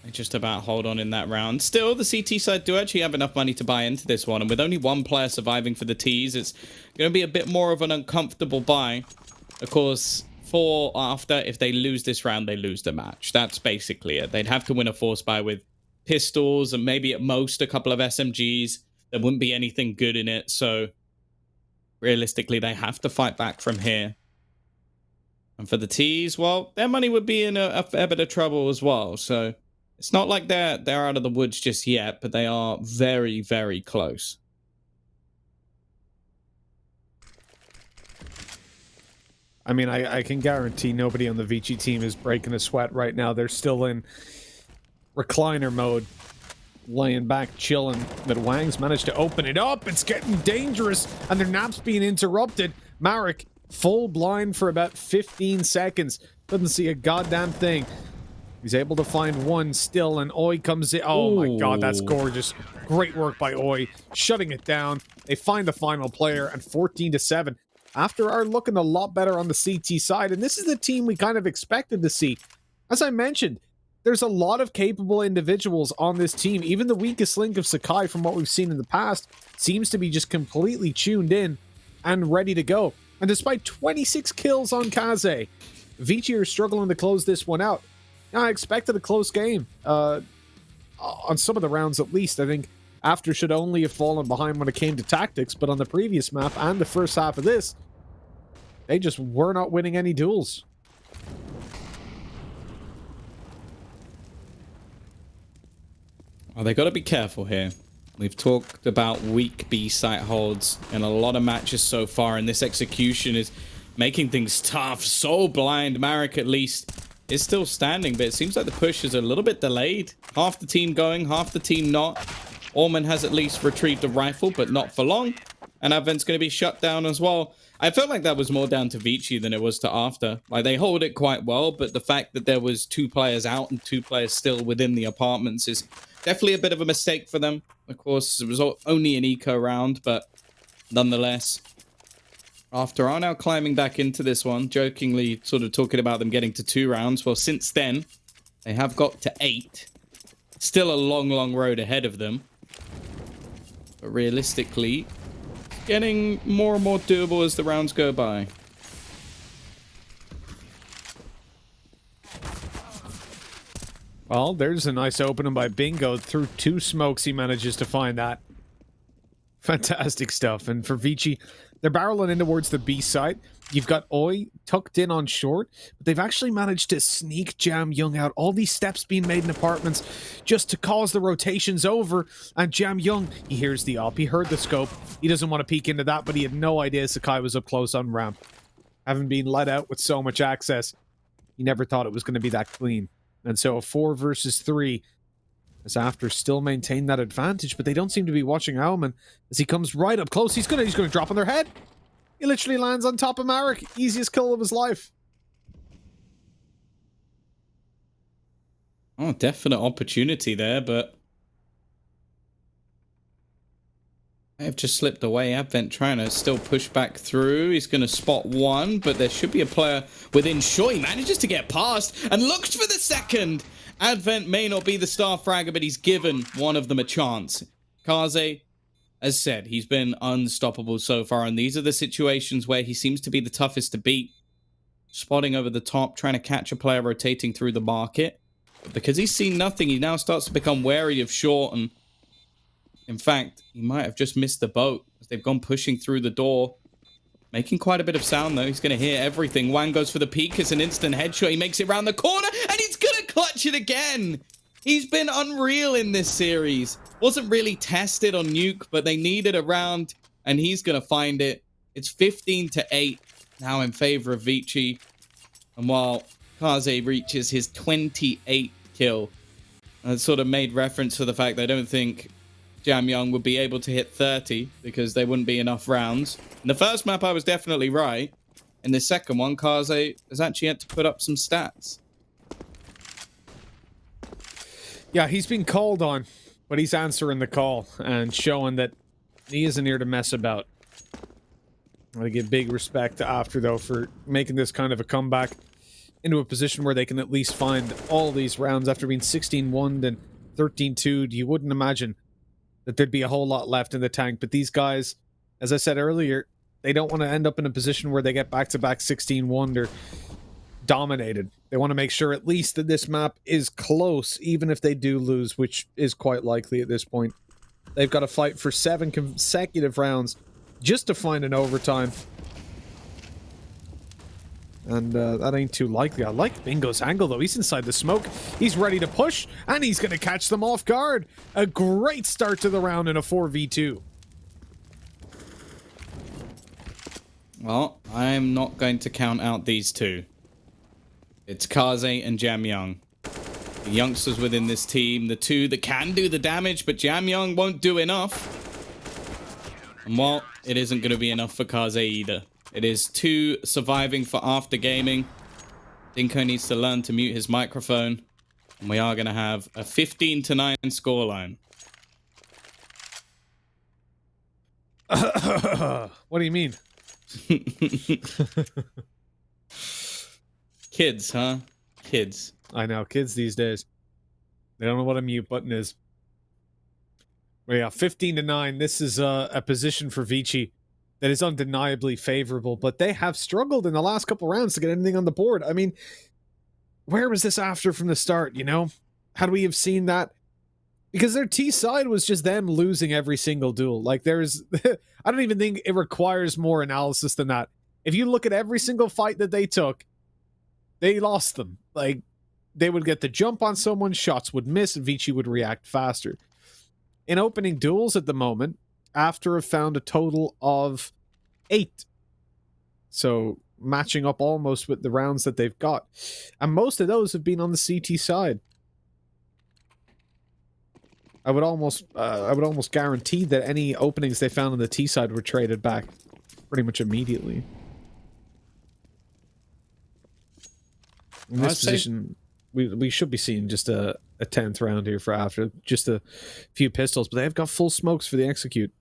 they just about hold on in that round. Still, the CT side do actually have enough money to buy into this one, and with only one player surviving for the Ts, it's going to be a bit more of an uncomfortable buy. Of course, for after, if they lose this round, they lose the match. That's basically it. They'd have to win a force buy with pistols and maybe at most a couple of SMGs. There wouldn't be anything good in it, so realistically, they have to fight back from here. And for the Ts, well, their money would be in a fair bit of trouble as well. So it's not like they're out of the woods just yet, but they are very, very close. I mean, I can guarantee nobody on the Vici team is breaking a sweat right now. They're still in recliner mode, laying back, chilling. But Wang's managed to open it up. It's getting dangerous, and their nap's being interrupted. Marek, full blind for about 15 seconds. Doesn't see a goddamn thing. He's able to find one still, and Oi comes in. Oh my god, that's gorgeous. Great work by Oi, shutting it down. They find the final player, and 14-7. After our looking a lot better on the CT side, and this is the team we kind of expected to see. As I mentioned, there's a lot of capable individuals on this team. Even the weakest link of Sakai, from what we've seen in the past, seems to be just completely tuned in and ready to go. And despite 26 kills on Kaze, Vici are struggling to close this one out. I expected a close game. On some of the rounds at least, I think After should only have fallen behind when it came to tactics, but on the previous map and the first half of this, they just were not winning any duels. Well, they got to be careful here. We've talked about weak B site holds in a lot of matches so far, and this execution is making things tough. So blind. Marek, at least, is still standing, but it seems like the push is a little bit delayed. Half the team going, half the team not. Orman has at least retrieved a rifle, but not for long. And Advent's going to be shut down as well. I felt like that was more down to Vici than it was to After. Like, they hold it quite well, but the fact that there was 2 players out and 2 players still within the apartments is definitely a bit of a mistake for them. Of course, it was only an eco round, but nonetheless. After are now climbing back into this one, jokingly sort of talking about them getting to 2 rounds. Well, since then, they have got to 8. Still a long, long road ahead of them. But realistically, getting more and more doable as the rounds go by. Well, there's a nice opening by Bingo. Through 2 smokes, he manages to find that. Fantastic stuff. And for Vici, They're barreling in towards the B side. You've got Oi tucked in on short, but they've actually managed to sneak Jam Young out. All these steps being made in apartments just to cause the rotations over. And Jam Young, he hears the op. He heard the scope. He doesn't want to peek into that, but he had no idea Sakai was up close on ramp. Having been let out with so much access, he never thought it was going to be that clean. And so a 4 versus 3 as After still maintain that advantage, but they don't seem to be watching Aumann as he comes right up close. He's gonna drop on their head. He literally lands on top of Marek. Easiest kill of his life. Oh, definite opportunity there, but I have just slipped away. Advent trying to still push back through. He's going to spot one, but there should be a player within shot. He manages to get past and looks for the second. Advent may not be the star fragger, but he's given one of them a chance. Kaze, as said, he's been unstoppable so far, and these are the situations where he seems to be the toughest to beat. Spotting over the top, trying to catch a player rotating through the market. But because he's seen nothing, he now starts to become wary of short, and in fact, he might have just missed the boat as they've gone pushing through the door. Making quite a bit of sound, though. He's going to hear everything. Wang goes for the peek. It's an instant headshot. He makes it around the corner, and he's going to clutch it again. He's been unreal in this series. Wasn't really tested on Nuke, but they needed a round, and he's going to find it. It's 15-8 now in favor of Vici. And while Kaze reaches his 28th kill, I sort of made reference to the fact that I don't think Jam Young would be able to hit 30 because there wouldn't be enough rounds. In the first map, I was definitely right. In the second one, Kaze has actually had to put up some stats. Yeah, he's been called on, but he's answering the call and showing that he isn't here to mess about. I give big respect to After, though, for making this kind of a comeback into a position where they can at least find all these rounds after being 16-1'd and 13-2'd. You wouldn't imagine that there'd be a whole lot left in the tank, but these guys, as I said earlier, they don't want to end up in a position where they get back-to-back 16-1'd or dominated. They want to make sure at least that this map is close, even if they do lose, which is quite likely at this point. They've got to fight for 7 consecutive rounds just to find an overtime. And that ain't too likely. I like Bingo's angle, though. He's inside the smoke. He's ready to push, and he's going to catch them off guard. A great start to the round in a 4v2. Well, I'm not going to count out these two. It's Kaze and Jam Young. The youngsters within this team, the two that can do the damage, but Jam Young won't do enough. And while it isn't going to be enough for Kaze either. It is 2 surviving for After Gaming. Dinko needs to learn to mute his microphone. And we are going to have a 15-9 scoreline. What do you mean? Kids, huh? Kids. I know, kids these days. They don't know what a mute button is. But yeah, 15-9. This is a position for Vici that is undeniably favorable, but they have struggled in the last couple rounds to get anything on the board. I mean, where was this After from the start, you know? Had we have seen that? Because their T side was just them losing every single duel. Like, there's... I don't even think it requires more analysis than that. If you look at every single fight that they took, they lost them. Like, they would get the jump on someone, shots would miss, Vici would react faster. In opening duels at the moment, After have found a total of 8. So matching up almost with the rounds that they've got. And most of those have been on the CT side. I would almost guarantee that any openings they found on the T side were traded back pretty much immediately. In this position, we should be seeing just a 10th round here for After. Just a few pistols, but they've got full smokes for the execute.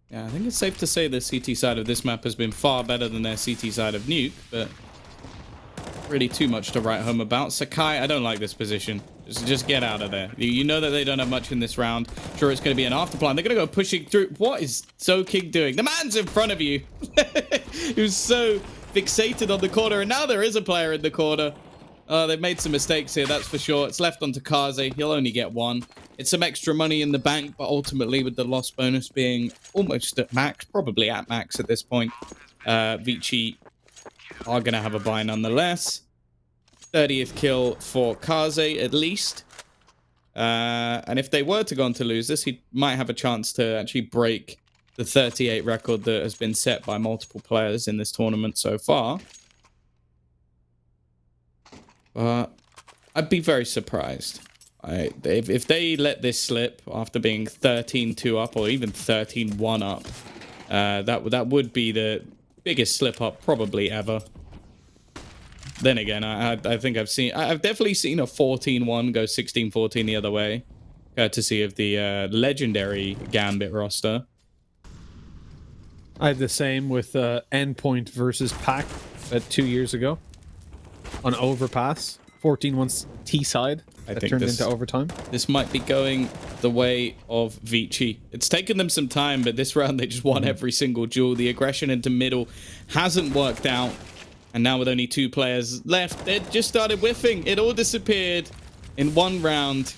Yeah, I think it's safe to say the CT side of this map has been far better than their CT side of Nuke, but really too much to write home about. Sakai, I don't like this position. Just get out of there. You know that they don't have much in this round. Sure, it's going to be an after plan. They're going to go pushing through. What is So King doing? The man's in front of you. He was so fixated on the corner, and now there is a player in the corner. They've made some mistakes here, that's for sure. It's left onto Kaze. He'll only get one. It's some extra money in the bank, but ultimately with the loss bonus being almost at max, probably at max at this point, Vici are going to have a buy nonetheless. 30th kill for Kaze at least. And if they were to go on to lose this, he might have a chance to actually break the 38 record that has been set by multiple players in this tournament so far. I'd be very surprised. If they let this slip after being 13-2 up or even 13-1 up, that would be the biggest slip up probably ever. Then again, I think I've definitely seen a 14-1 go 16-14 the other way, courtesy of the legendary Gambit roster. I had the same with Endpoint versus Pac 2 years ago on Overpass. 14-1 T-side. I think turned into overtime. This might be going the way of Vici. It's taken them some time, but this round they just won every single duel. The aggression into middle hasn't worked out. And now with only 2 players left, they just started whiffing. It all disappeared in one round.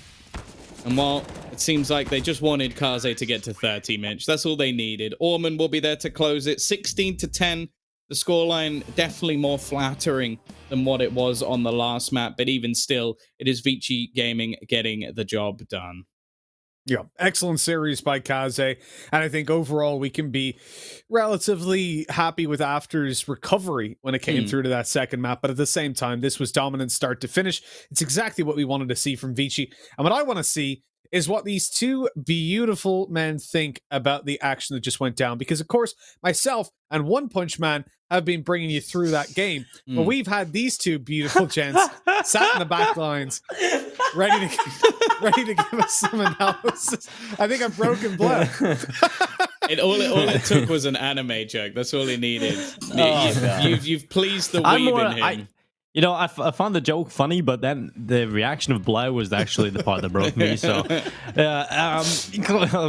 And while it seems like they just wanted Kaze to get to 30, Mitch, that's all they needed. Orman will be there to close it. 16-10. The scoreline definitely more flattering than what it was on the last map. But even still, it is Vici Gaming getting the job done. Yeah, excellent series by Kaze. And I think overall we can be relatively happy with After's recovery when it came through to that second map. But at the same time, this was dominant start to finish. It's exactly what we wanted to see from Vici. And what I want to see is what these two beautiful men think about the action that just went down. Because, of course, myself and One Punch Man have been bringing you through that game. But we've had these two beautiful gents sat in the back lines, ready to give us some analysis. I think I've broken blood. All it took was an anime joke. That's all it needed. You've pleased the weeb in him. I found the joke funny, but then the reaction of Blair was actually the part that broke me. So,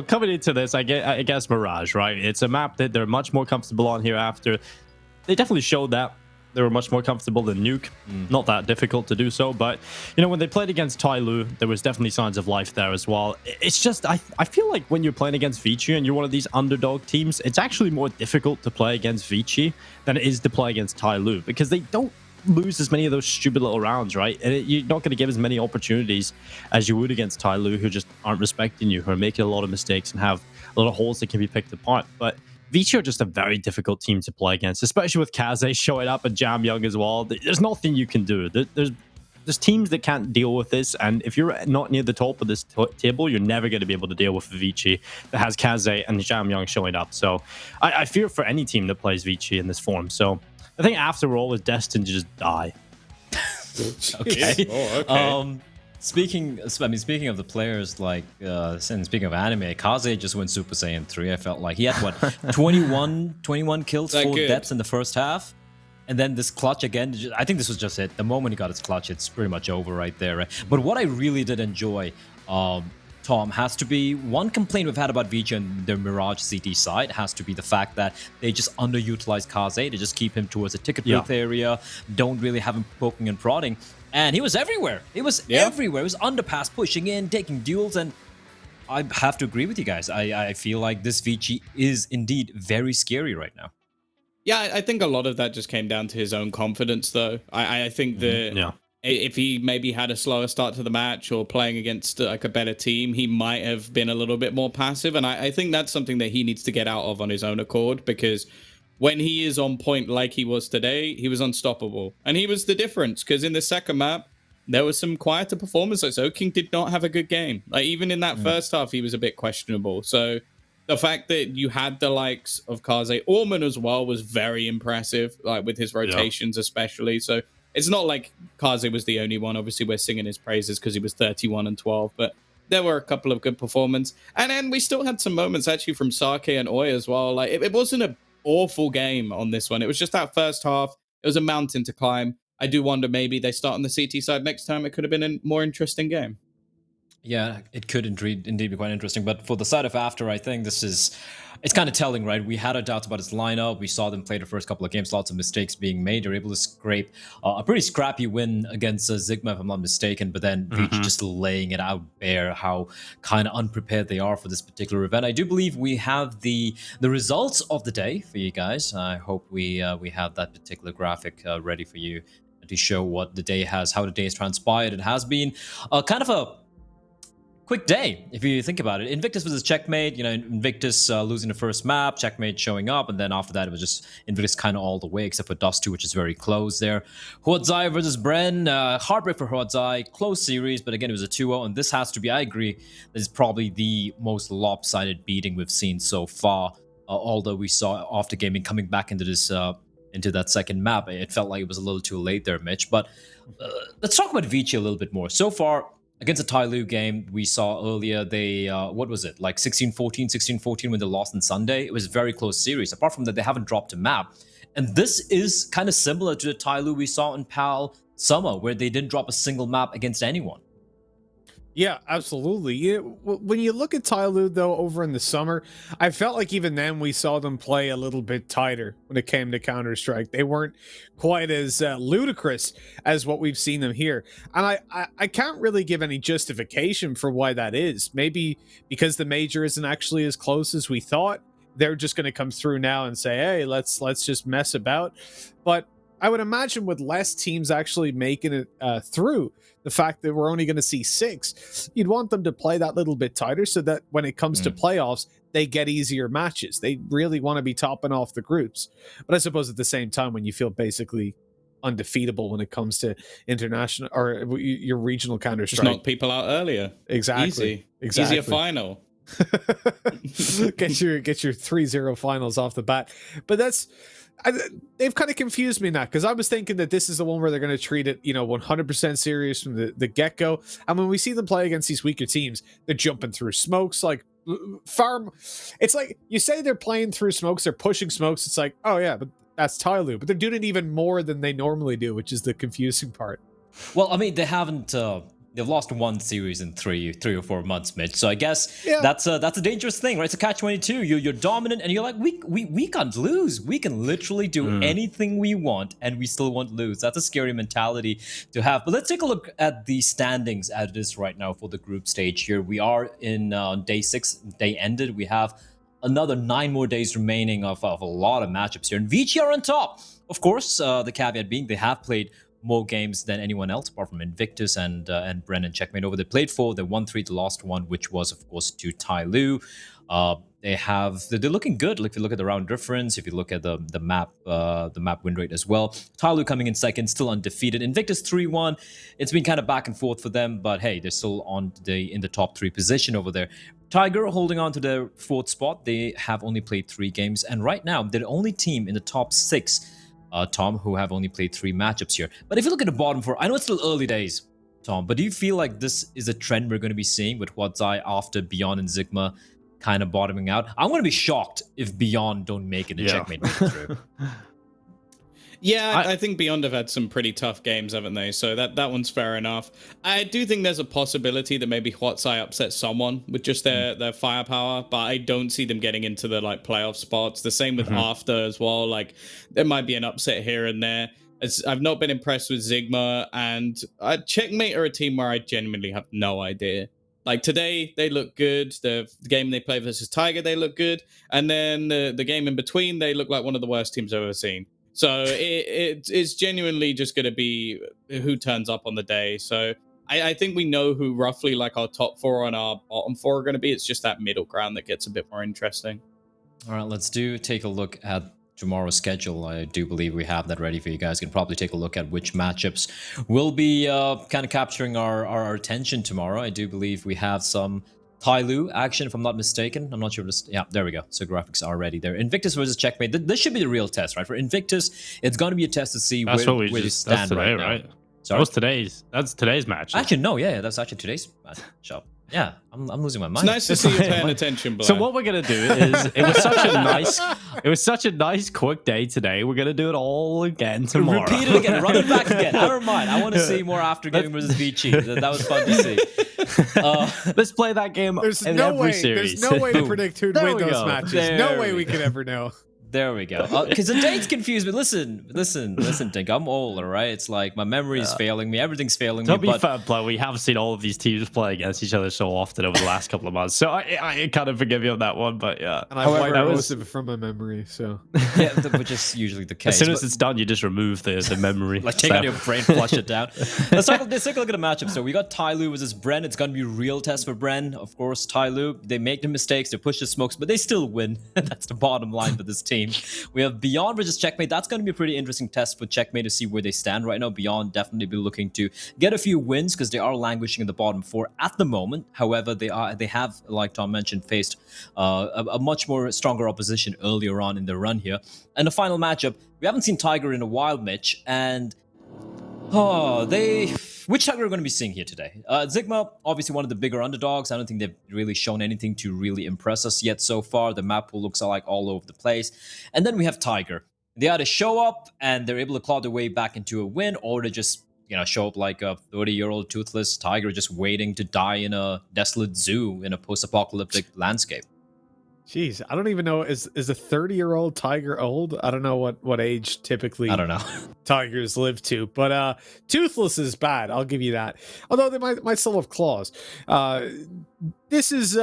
coming into this, I guess Mirage, right? It's a map that they're much more comfortable on here after. They definitely showed that they were much more comfortable than Nuke. Not that difficult to do so, but when they played against Tyloo, there was definitely signs of life there as well. It's just I feel like when you're playing against Vici and you're one of these underdog teams, it's actually more difficult to play against Vici than it is to play against Tyloo, because they don't lose as many of those stupid little rounds, right? And you're not going to give as many opportunities as you would against Tyloo, who just aren't respecting you, who are making a lot of mistakes and have a lot of holes that can be picked apart. But Vici are just a very difficult team to play against, especially with Kaze showing up and Jam Young as well. There's nothing you can do. There's teams that can't deal with this, and if you're not near the top of this table, you're never going to be able to deal with Vici that has Kaze and Jam Young showing up. So I fear for any team that plays Vici in this form. So I think After All is destined to just die. Okay. Oh, okay. Speaking of the players, like, and speaking of anime, Kaze just went Super Saiyan 3. I felt like he had, 21 kills, full deaths in the first half. And then this clutch again, I think this was just it. The moment he got his clutch, it's pretty much over right there. Right? But what I really did enjoy, Tom, has to be one complaint we've had about Vici and their Mirage CT side has to be the fact that they just underutilize Kaze. They just keep him towards the ticket booth area, don't really have him poking and prodding. And he was everywhere. He was everywhere. He was underpass, pushing in, taking duels, and I have to agree with you guys. I feel like this Vici is indeed very scary right now. Yeah, I think a lot of that just came down to his own confidence, though. I think that if he maybe had a slower start to the match or playing against like a better team, he might have been a little bit more passive. And I think that's something that he needs to get out of on his own accord, because when he is on point like he was today, he was unstoppable. And he was the difference, because in the second map, there was some quieter performances. Oking did not have a good game. Like, even in that first half, he was a bit questionable. So the fact that you had the likes of Kaze, Orman as well was very impressive, like with his rotations especially. So it's not like Kaze was the only one. Obviously, we're singing his praises because he was 31-12, but there were a couple of good performances. And then we still had some moments actually from Sake and Oi as well. Like, it wasn't an awful game on this one. It was just that first half. It was a mountain to climb. I do wonder maybe they start on the CT side next time. It could have been a more interesting game. Yeah, it could indeed be quite interesting. But for the side of After, I think it's kind of telling, right? We had our doubts about his lineup. We saw them play the first couple of games, lots of mistakes being made. They're able to scrape a pretty scrappy win against Sigma, if I'm not mistaken. But then Veach just laying it out bare how kind of unprepared they are for this particular event. I do believe we have the results of the day for you guys. I hope we have that particular graphic ready for you to show what the day has, how the day has transpired. It has been kind of a quick day, if you think about it. Invictus versus Checkmate. Invictus losing the first map, Checkmate showing up, and then after that, it was just Invictus kind of all the way, except for Dust 2, which is very close there. Huodzai versus Bren. Heartbreak for Huodzai. Close series, but again, it was a 2-0, and this has to be, I agree, this is probably the most lopsided beating we've seen so far. Although we saw After Gaming coming back into this into that second map, it felt like it was a little too late there, Mitch. But let's talk about Vici a little bit more. So far, against the Tai Lu game we saw earlier, they, what was it, like 16-14, 16-14 when they lost on Sunday? It was a very close series. Apart from that, they haven't dropped a map. And this is kind of similar to the Tai Lu we saw in PAL Summer, where they didn't drop a single map against anyone. Yeah, absolutely. When you look at Tai Lu, though, over in the summer, I felt like even then we saw them play a little bit tighter when it came to Counter-Strike. They weren't quite as ludicrous as what we've seen them here. And I can't really give any justification for why that is. Maybe because the major isn't actually as close as we thought. They're just going to come through now and say, hey, let's just mess about. But I would imagine with less teams actually making it through, the fact that we're only going to see 6, you'd want them to play that little bit tighter so that when it comes to playoffs, they get easier matches. They really want to be topping off the groups. But I suppose at the same time, when you feel basically undefeatable when it comes to international or your regional Counter-Strike. Just knock people out earlier. Exactly. Easier final. get your 3-0 finals off the bat. But they've kind of confused me now, because I was thinking that this is the one where they're going to treat it 100% serious from the get-go. And when we see them play against these weaker teams, they're jumping through smokes like farm. It's like you say they're playing through smokes, they're pushing smokes. It's like, oh yeah, but that's Tai Lu. But they're doing it even more than they normally do, which is the confusing part. Well, I mean, they haven't they've lost one series in three or 4 months, Mitch. So I guess that's a dangerous thing, right? It's a catch-22. You're dominant, and you're like, we can't lose. We can literally do anything we want, and we still won't lose. That's a scary mentality to have. But let's take a look at the standings as it is right now for the group stage here. We are in day 6. Day ended. We have another 9 more days remaining of a lot of matchups here. And Vici are on top. Of course, the caveat being they have played more games than anyone else, apart from Invictus and Bren and Checkmate over. They played 4, they won 3, the last one, which was, of course, to Tai Lu. They're looking good. Like, if you look at the round difference, if you look at the map win rate as well. Tai Lu coming in second, still undefeated. Invictus 3-1. It's been kind of back and forth for them, but hey, they're still in the top 3 position over there. Tiger holding on to their 4th spot. They have only played 3 games, and right now they're the only team in the top 6. Tom, who have only played 3 matchups here. But if you look at the bottom 4, I know it's still early days, Tom, but do you feel like this is a trend we're going to be seeing with Huodzai after Beyond and Sigma kind of bottoming out? I'm going to be shocked if Beyond don't make it and Checkmate make it through. Yeah, I think Beyond have had some pretty tough games, haven't they? So that one's fair enough. I do think there's a possibility that maybe Huodzai upsets someone with just their firepower, but I don't see them getting into the playoff spots. The same with After as well. Like, there might be an upset here and there. I've not been impressed with Sigma, and Checkmate are a team where I genuinely have no idea. Like, today, they look good. The game they play versus Tiger, they look good. And then the game in between, they look like one of the worst teams I've ever seen. So it's genuinely just going to be who turns up on the day. So I think we know who roughly our top 4 and our bottom 4 are going to be. It's just that middle ground that gets a bit more interesting. All right, let's take a look at tomorrow's schedule. I do believe we have that ready for you guys. You can probably take a look at which matchups will be kind of capturing our attention tomorrow. I do believe we have some Tai Lu action, if I'm not mistaken. I'm not sure. Yeah, there we go. So graphics are ready there. Invictus versus Checkmate. This should be the real test, right? For Invictus, it's going to be a test to see where you stand. That's today, right? Sorry? That's today's match. Actually, no, yeah, that's actually today's match. So, yeah, I'm losing my mind. It's nice to see you paying attention, Blair. So what we're gonna do is it was such a nice quick day today. We're gonna do it all again tomorrow. Repeat it again. Run it back again. I don't mind. I want to see more After Gaming versus Vici. That was fun to see. Let's play that game There's in no every way. series. There's no way to predict who'd There win we those go. matches. There No way we we could ever know. There we go. Because the dates confuse me. Listen, Dink. I'm old, all right? It's like my memory is failing me. Everything's failing To me. be But fair, play, we have seen all of these teams play against each other so often over the last couple of months. So I kind of forgive you on that one, but yeah. And I've wiped most of it from my memory, so. yeah, which is usually the case. As soon as but- it's done, you just remove the memory. Like take out your brain, flush it down. Let's take a look at the matchup. So we got Tyloo versus Bren. It's gonna be a real test for Bren. Of course, Tyloo, they make the mistakes, they push the smokes, but they still win. That's the bottom line for this team. We have Beyond versus Checkmate. That's gonna be a pretty interesting test for Checkmate to see where they stand right now. Beyond definitely be looking to get a few wins because they are languishing in the bottom 4 at the moment. However, they have, like Tom mentioned, faced a much more stronger opposition earlier on in the run here. And the final matchup, we haven't seen Tiger in a while, Mitch, and which Tiger are we going to be seeing here today? Zigma, obviously one of the bigger underdogs. I don't think they've really shown anything to really impress us yet so far. The map pool looks like all over the place. And then we have Tiger. They either show up and they're able to claw their way back into a win, or they just, show up like a 30-year-old toothless tiger just waiting to die in a desolate zoo in a post-apocalyptic landscape. Jeez, I don't even know. Is a 30-year-old tiger old? I don't know what age typically. I don't know. Tigers live to, but toothless is bad. I'll give you that. Although they might still have claws. This is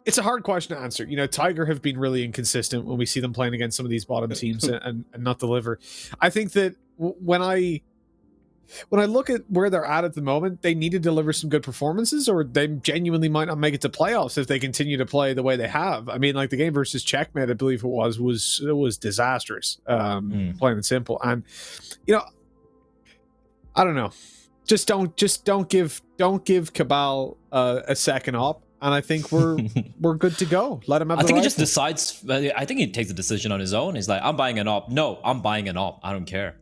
it's a hard question to answer. Tiger have been really inconsistent when we see them playing against some of these bottom teams and not deliver. I think that when I look at where they're at the moment, they need to deliver some good performances, or they genuinely might not make it to playoffs if they continue to play the way they have. I mean, like the game versus Checkmate, I believe it was disastrous, plain and simple. And I don't know, just don't give Cabal a second op, and I think we're good to go. Let him have. I think he rifle. just decides. I think he takes the decision on his own. He's like, I'm buying an op. No, I'm buying an op. I don't care.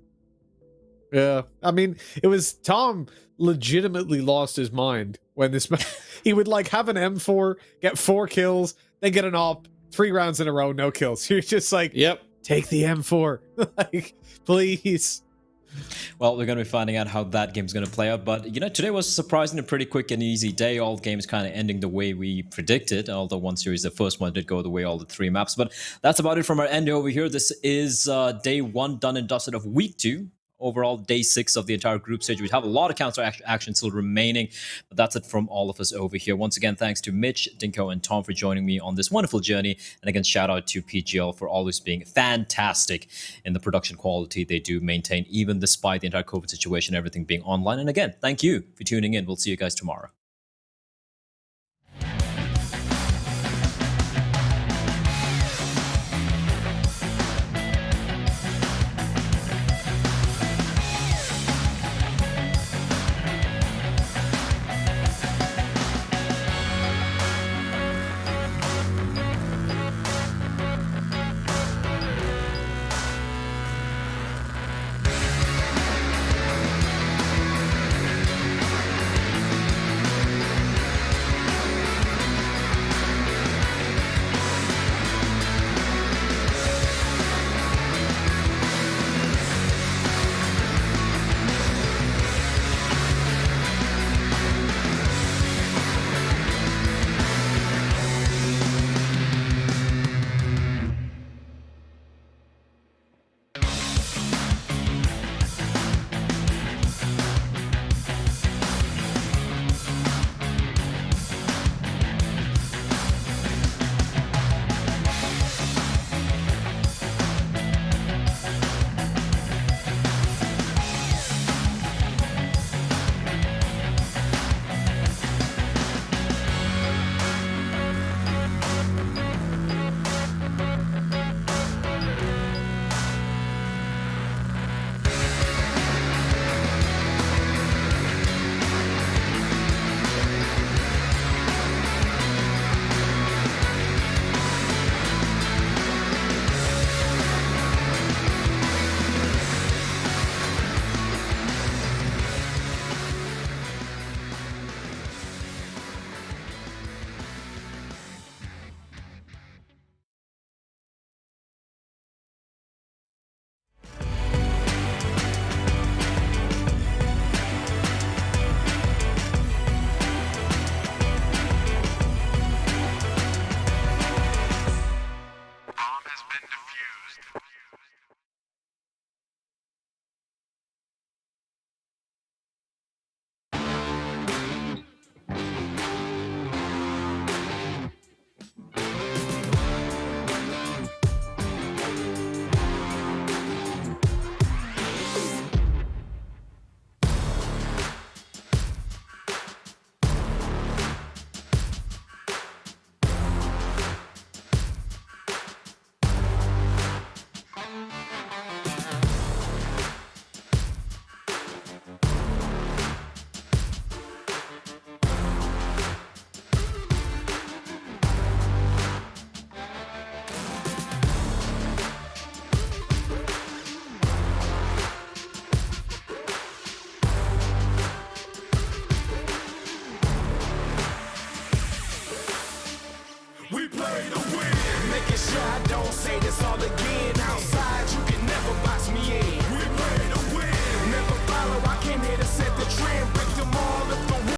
Yeah, I mean, it was Tom legitimately lost his mind when this he would like have an M4, get 4 kills, then get an op, 3 rounds in a row, no kills. You're just like, yep, take the M4, like, please. Well, we're going to be finding out how that game's going to play out. But, today was surprisingly a pretty quick and easy day. All games kind of ending the way we predicted. Although one series, the first one, did go the way all the 3 maps. But that's about it from our end over here. This is day 1 done and dusted of week 2. Overall, day 6 of the entire group stage. We have a lot of counter action still remaining, but that's it from all of us over here. Once again, thanks to Mitch, Dinko, and Tom for joining me on this wonderful journey. And again, shout out to PGL for always being fantastic in the production quality they do maintain, even despite the entire COVID situation, everything being online. And again, thank you for tuning in. We'll see you guys tomorrow. sure I don't say this all again.